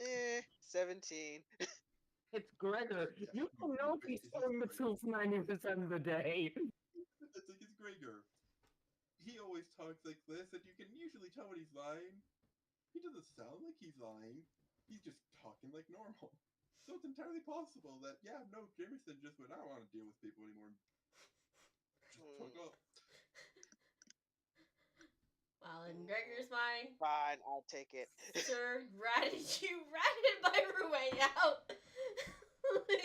17. It's Gregor. Yeah, You don't know if he's telling the truth 90% of the day. It's like it's Gregor. He always talks like this, and you can usually tell when he's lying. He doesn't sound like he's lying. He's just talking like normal. So it's entirely possible that, yeah, no, Jameson just went, I don't want to deal with people anymore. Just took up. Well, in Gregor's mind, Fine, I'll take it. sir, ratted my roommate out.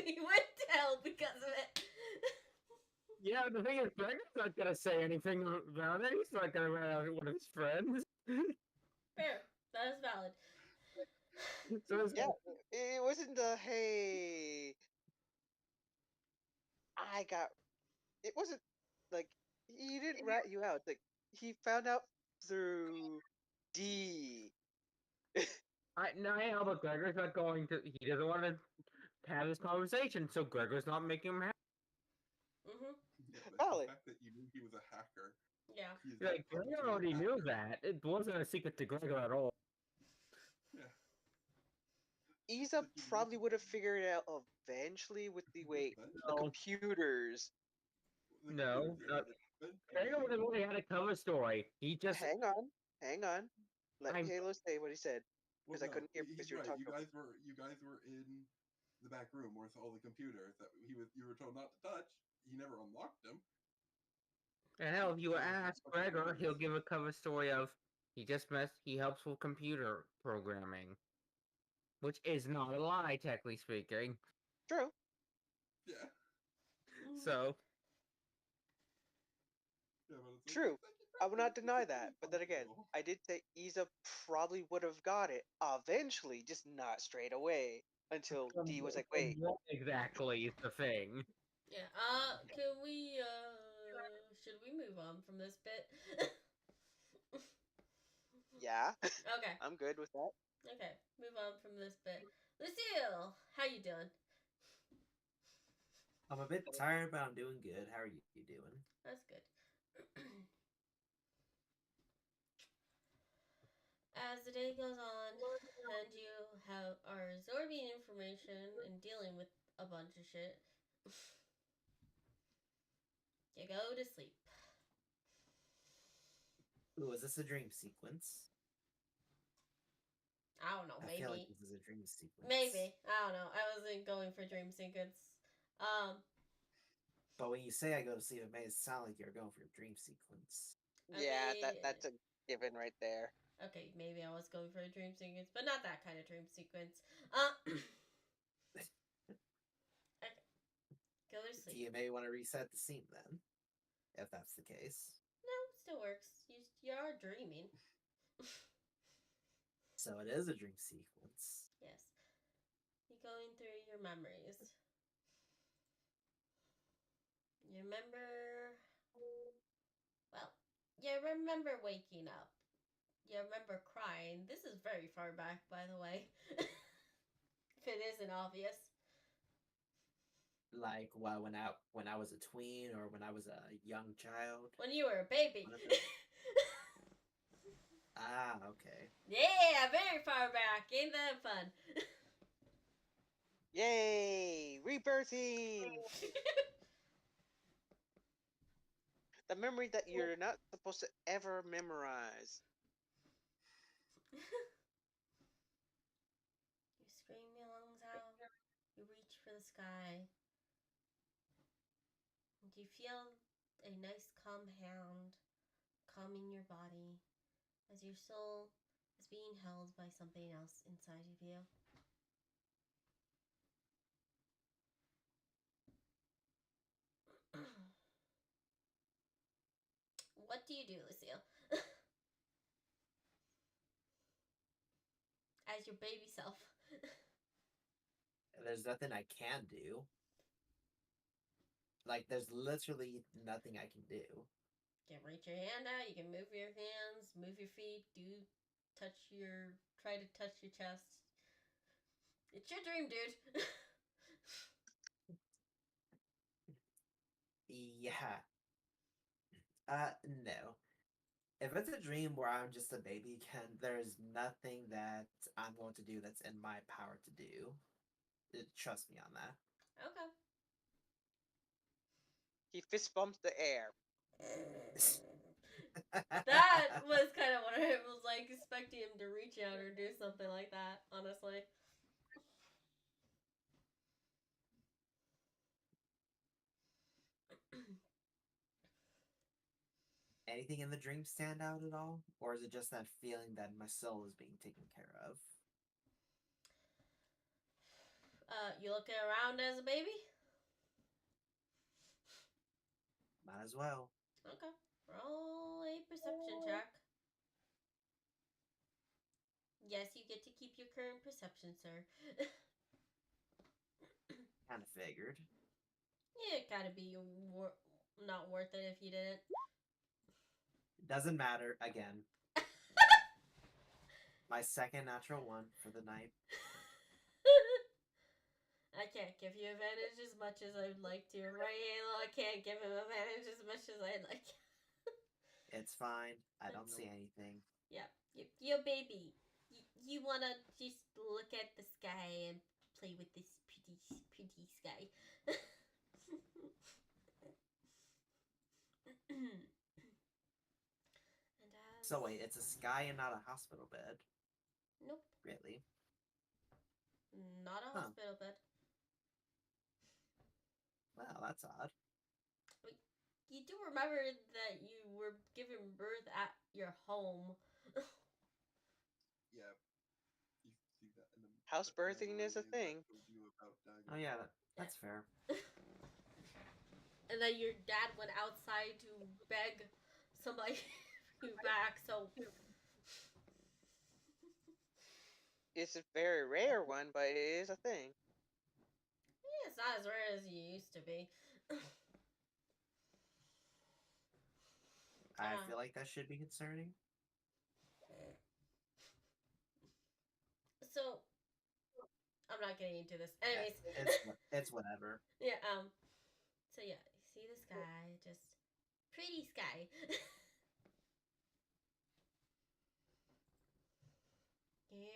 He went to hell because of it. Yeah, the thing is, Gregor's not gonna say anything about it. He's not gonna rat out one of his friends. Fair. That is valid. So it's Yeah, it wasn't the hey. It wasn't like he didn't rat you out. Like he found out through D. I know, but Gregor's not going to. He doesn't want to have this conversation, so Gregor's not making him happy. Mhm. Yeah, but Valid. the fact that you knew he was a hacker. Yeah. He is Like, that Gregor probably already a knew hacker. that. It wasn't a secret to Gregor at all. Yeah. Isa Like, you knew probably would have figured it out eventually with the No. computers. the No, computers are the Gregor would have only had a cover story. He just. Hang on. Let I'm- Halo say what he said. Well, because I no, couldn't hear because he's you were right. talking. You guys were in the back room with all the computers that you were told not to touch. He never unlocked them. And hell, if you There was ask a bunch of Gregor, he'll computers. give a cover story of he helps with computer programming. Which is not a lie, technically speaking. True. Yeah. So, Yeah, but it's like, True. thank you for I will not it's deny a that. really But fun then again, show. I did say Isa probably would have got it eventually, just not straight away. Until D was like, wait, what exactly is the thing? Yeah. Can we? Should we move on from this bit? yeah, Okay. I'm good with that. Okay. Move on from this bit. Lucille, how you doing? I'm a bit tired, but I'm doing good. How are you doing? That's good. As the day goes on, and you are absorbing information and dealing with a bunch of shit, you go to sleep. Ooh, is this a dream sequence? I don't know, I maybe. feel like this is a dream sequence. Maybe. I don't know. I wasn't going for dream sequence. But when you say I go to sleep, it may sound like you're going for a dream sequence. Yeah, mean, that's a given right there. okay, maybe I was going for a dream sequence, but not that kind of dream sequence. Okay. Go to Do sleep. you maybe want to reset the scene then? If that's the case. No, still works. You are dreaming. So it is a dream sequence. Yes. You're going through your memories. You remember. Well, you remember waking up. You remember crying. This is very far back, by the way. If it isn't obvious. Like when I was a tween or when I was a young child. When you were a baby. Ah, okay. Yeah, very far back. Ain't that fun? Yay! Rebirthing! The memory that you're not supposed to ever memorize. You scream your lungs out. You reach for the sky. And you feel a nice calm hand calming your body as your soul is being held by something else inside of you. What do you do, Lucille? As your baby self. There's nothing I can do. Like, there's literally nothing I can do. You can reach your hand out, you can move your hands, move your feet, try to touch your chest. It's your dream, dude. Yeah. No. If it's a dream where I'm just a baby again, there's nothing that I'm going to do that's in my power to do. Trust me on that. Okay. He fist bumps the air. That was kind of what I was like expecting him to reach out or do something like that, honestly. Anything in the dream stand out at all? Or is it just that feeling that my soul is being taken care of? You looking around as a baby? Might as well. Okay. Roll a perception check. Yes, you get to keep your current perception, sir. Kind of figured. Yeah, it gotta be not worth it if you didn't. Doesn't matter, again. My second natural one for the night. I can't give you advantage as much as I'd like to. Right, Halo? I can't give him advantage as much as I'd like. It's fine. I don't see anything. Yeah, your baby. You wanna just look at the sky and play with this pretty sky. And So wait, it's a sky and not a hospital bed. Nope. Really? Not a Huh. hospital bed. Well, that's odd. You do remember that you were given birth at your home. Yeah, you see that in the House birthing memory is a games I thing. told you about Oh yeah, that's fair. And then your dad went outside to beg somebody you back, so It's a very rare one, but it is a thing. yeah, it's not as rare as you used to be. I feel like that should be concerning. So I'm not getting into this. Anyways, It's whatever. yeah. So yeah, you see the sky, just pretty sky.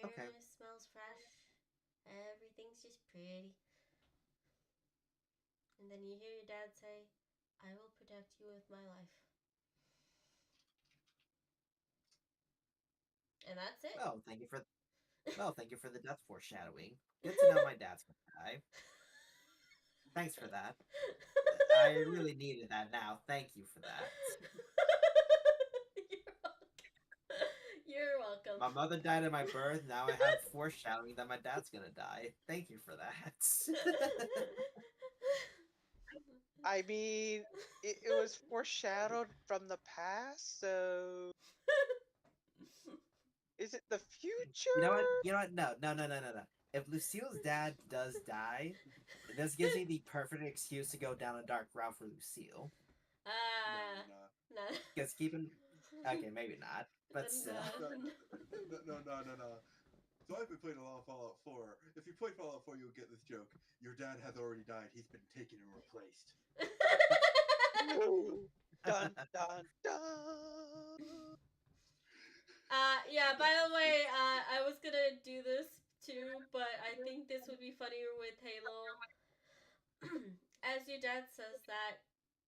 Okay. Air smells fresh. Everything's just pretty. And then you hear your dad say, "I will protect you with my life." And that's it. Well, thank you for the death foreshadowing. Good to know my dad's gonna die. Thanks for that. I really needed that now. Thank you for that. You're welcome. My mother died at my birth. Now I have foreshadowing that my dad's gonna die. Thank you for that. I mean, it was foreshadowed from the past, so is it the future? You know what? You know what? No. If Lucille's dad does die, this gives me the perfect excuse to go down a dark route for Lucille. No. Because okay, maybe not, but still. No. So I've been playing a lot of Fallout 4. If you play Fallout 4, you'll get this joke. Your dad has already died. He's been taken and replaced. Dun dun dun. Yeah, by the way, I was gonna do this too, but I think this would be funnier with Halo. As your dad says that,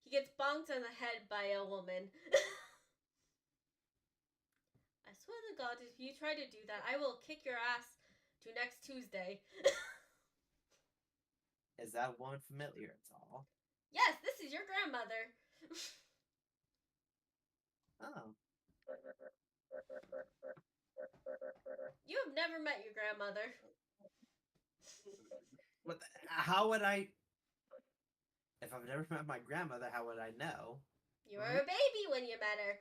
he gets bonked on the head by a woman. I swear to God, if you try to do that, I will kick your ass to next Tuesday. Is that one familiar at all? Yes, this is your grandmother. Oh. You have never met your grandmother. How would I? If I've never met my grandmother, how would I know? You were a baby when you met her.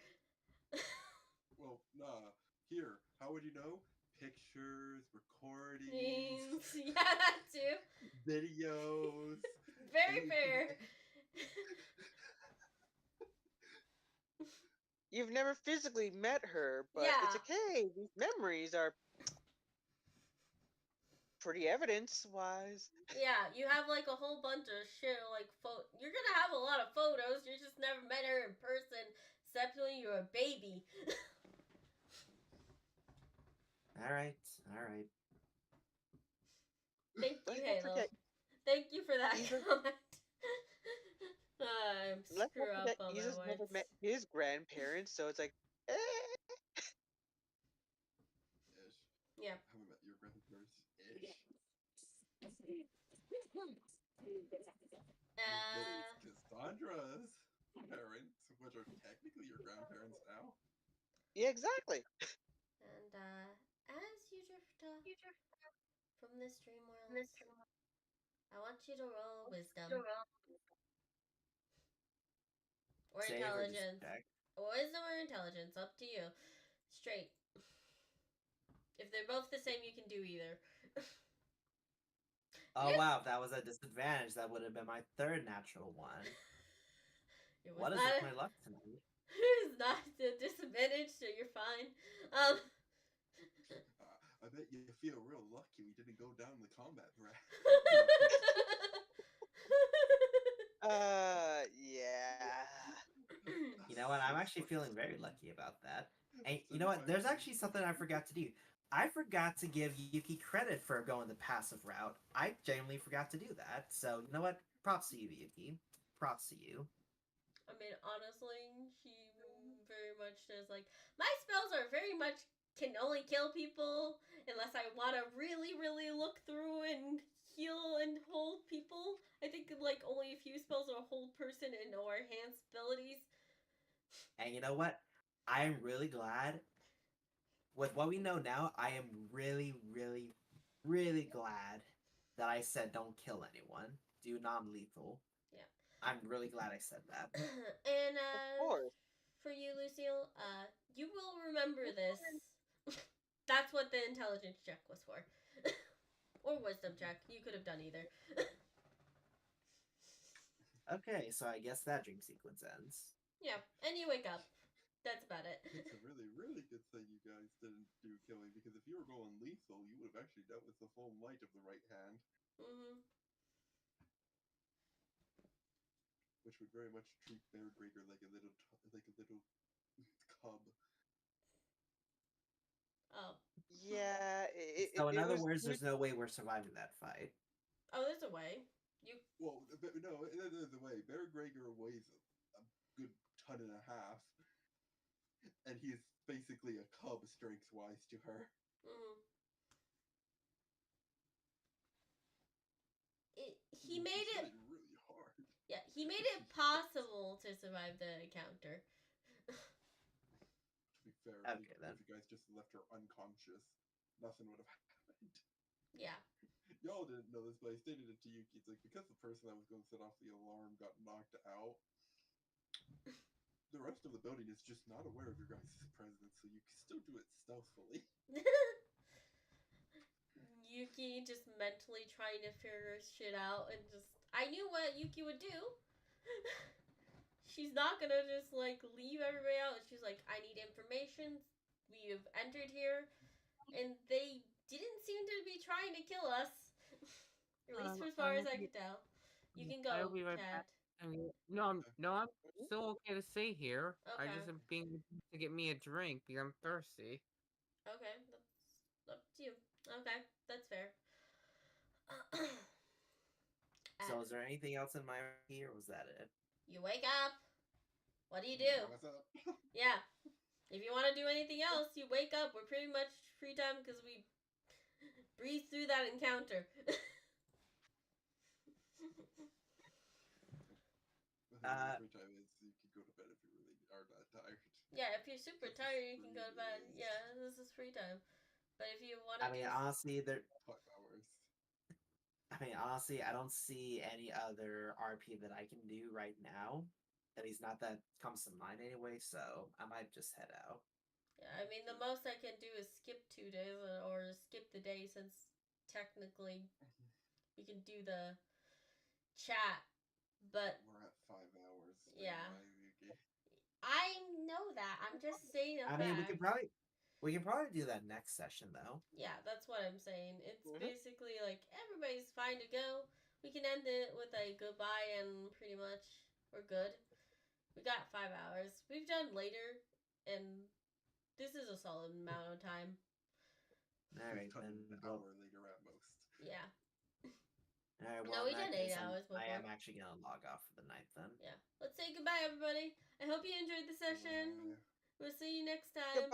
Well, nah. Here, how would you know? Pictures, recordings, Yeah, that too. videos. Very fair. You've never physically met her, but it's Yeah. okay. These memories are pretty evidence-wise. Yeah, you have like a whole bunch of shit. Like, you're gonna have a lot of photos. You just never met her in person, except when you were a baby. All right. Thank But you, don't Halo. forget, Thank you for that Either- comment. I'm let's not screw up forget, on Jesus my never words. met his grandparents, so it's like, Ish. Yeah. Haven't met your grandparents. Ish. Cassandra's parents, which are technically your grandparents now. yeah, exactly. And as you drift off from this dream world, I want you to roll wisdom or Save or just intelligence. check? Wisdom or intelligence, up to you. Straight. If they're both the same, you can do either. Oh wow, if that was a disadvantage, that would have been my third natural one. What is with my luck tonight? It's not a disadvantage, so you're fine. I bet you feel real lucky we didn't go down the combat track. Yeah. You know what? I'm actually feeling very lucky about that. And you know what? There's actually something I forgot to do. I forgot to give Yuki credit for going the passive route. I genuinely forgot to do that. So, you know what? Props to you, Yuki. Props to you. I mean, honestly, he very much says, like, my spells are very much can only kill people unless I want to really, really look through and heal and hold people. I think like only a few spells will hold person and or enhance abilities. And you know what? I am really glad. With what we know now, I am really, really, really glad that I said don't kill anyone. Do non-lethal. Yeah. I'm really glad I said that. And Of course. for you, Lucille, you will remember this. That's what the intelligence check was for. Or wisdom check. You could have done either. Okay, so I guess that dream sequence ends. Yeah, and you wake up. That's about it. It's a really, really good thing you guys didn't do killing, because if you were going lethal, you would have actually dealt with the full might of the right hand, which would very much treat Bear Gregor like a little cub. Oh. Yeah. So in other Was words, there's no way we're surviving that fight. Oh, there's a way. You. Well, no, there's a way. Bear Gregor weighs a good ton and a half, and he's basically a cub strength-wise to her. He made it really hard. Yeah, he made it possible to survive the encounter. To be fair, Okay, if then. you guys just left her unconscious, nothing would have happened. Yeah. Y'all didn't know this, but I stated it to Yuki. It's like, because the person that was going to set off the alarm got knocked out, the rest of the building is just not aware of your guys' presence, so you can still do it stealthily. Yuki just mentally trying to figure shit out and just... I knew what Yuki would do. She's not gonna just, like, leave everybody out. She's like, I need information. We have entered here, and they didn't seem to be trying to kill us. At least as far as I could tell. You can go, I'll be right Cat. back. I mean, I'm still okay to stay here. I Okay. just am being to get me a drink because I'm thirsty. Okay, that's up to you. Okay, that's fair. So is there anything else in my key, or was that it? You wake up. What do you do? What's up? Yeah. If you want to do anything else, you wake up. We're pretty much free time because we breezed through that encounter. Free time is you can go to bed if you really are that tired. Yeah, if you're super tired, you can go to bed. Yeah, this is free time. But if you want to, honestly, 5 hours. I don't see any other RP that I can do right now. At least not that comes to mind anyway. So I might just head out. Yeah, I mean, the most I can do is skip 2 days or skip the day since technically we can do the chat. But we're at 5 hours. Yeah. I know that. I'm just saying a fact. I mean, we can probably do that next session though. Yeah, that's what I'm saying. It's basically like everybody's fine to go. We can end it with a goodbye and pretty much we're good. We got 5 hours. We've done later, and this is a solid amount of time. Alright, then an hour later at most. Yeah. Alright, well, No, we done 8 hours before. I am actually gonna log off for the night then. Yeah. Let's say goodbye, everybody. I hope you enjoyed the session. We'll see you next time.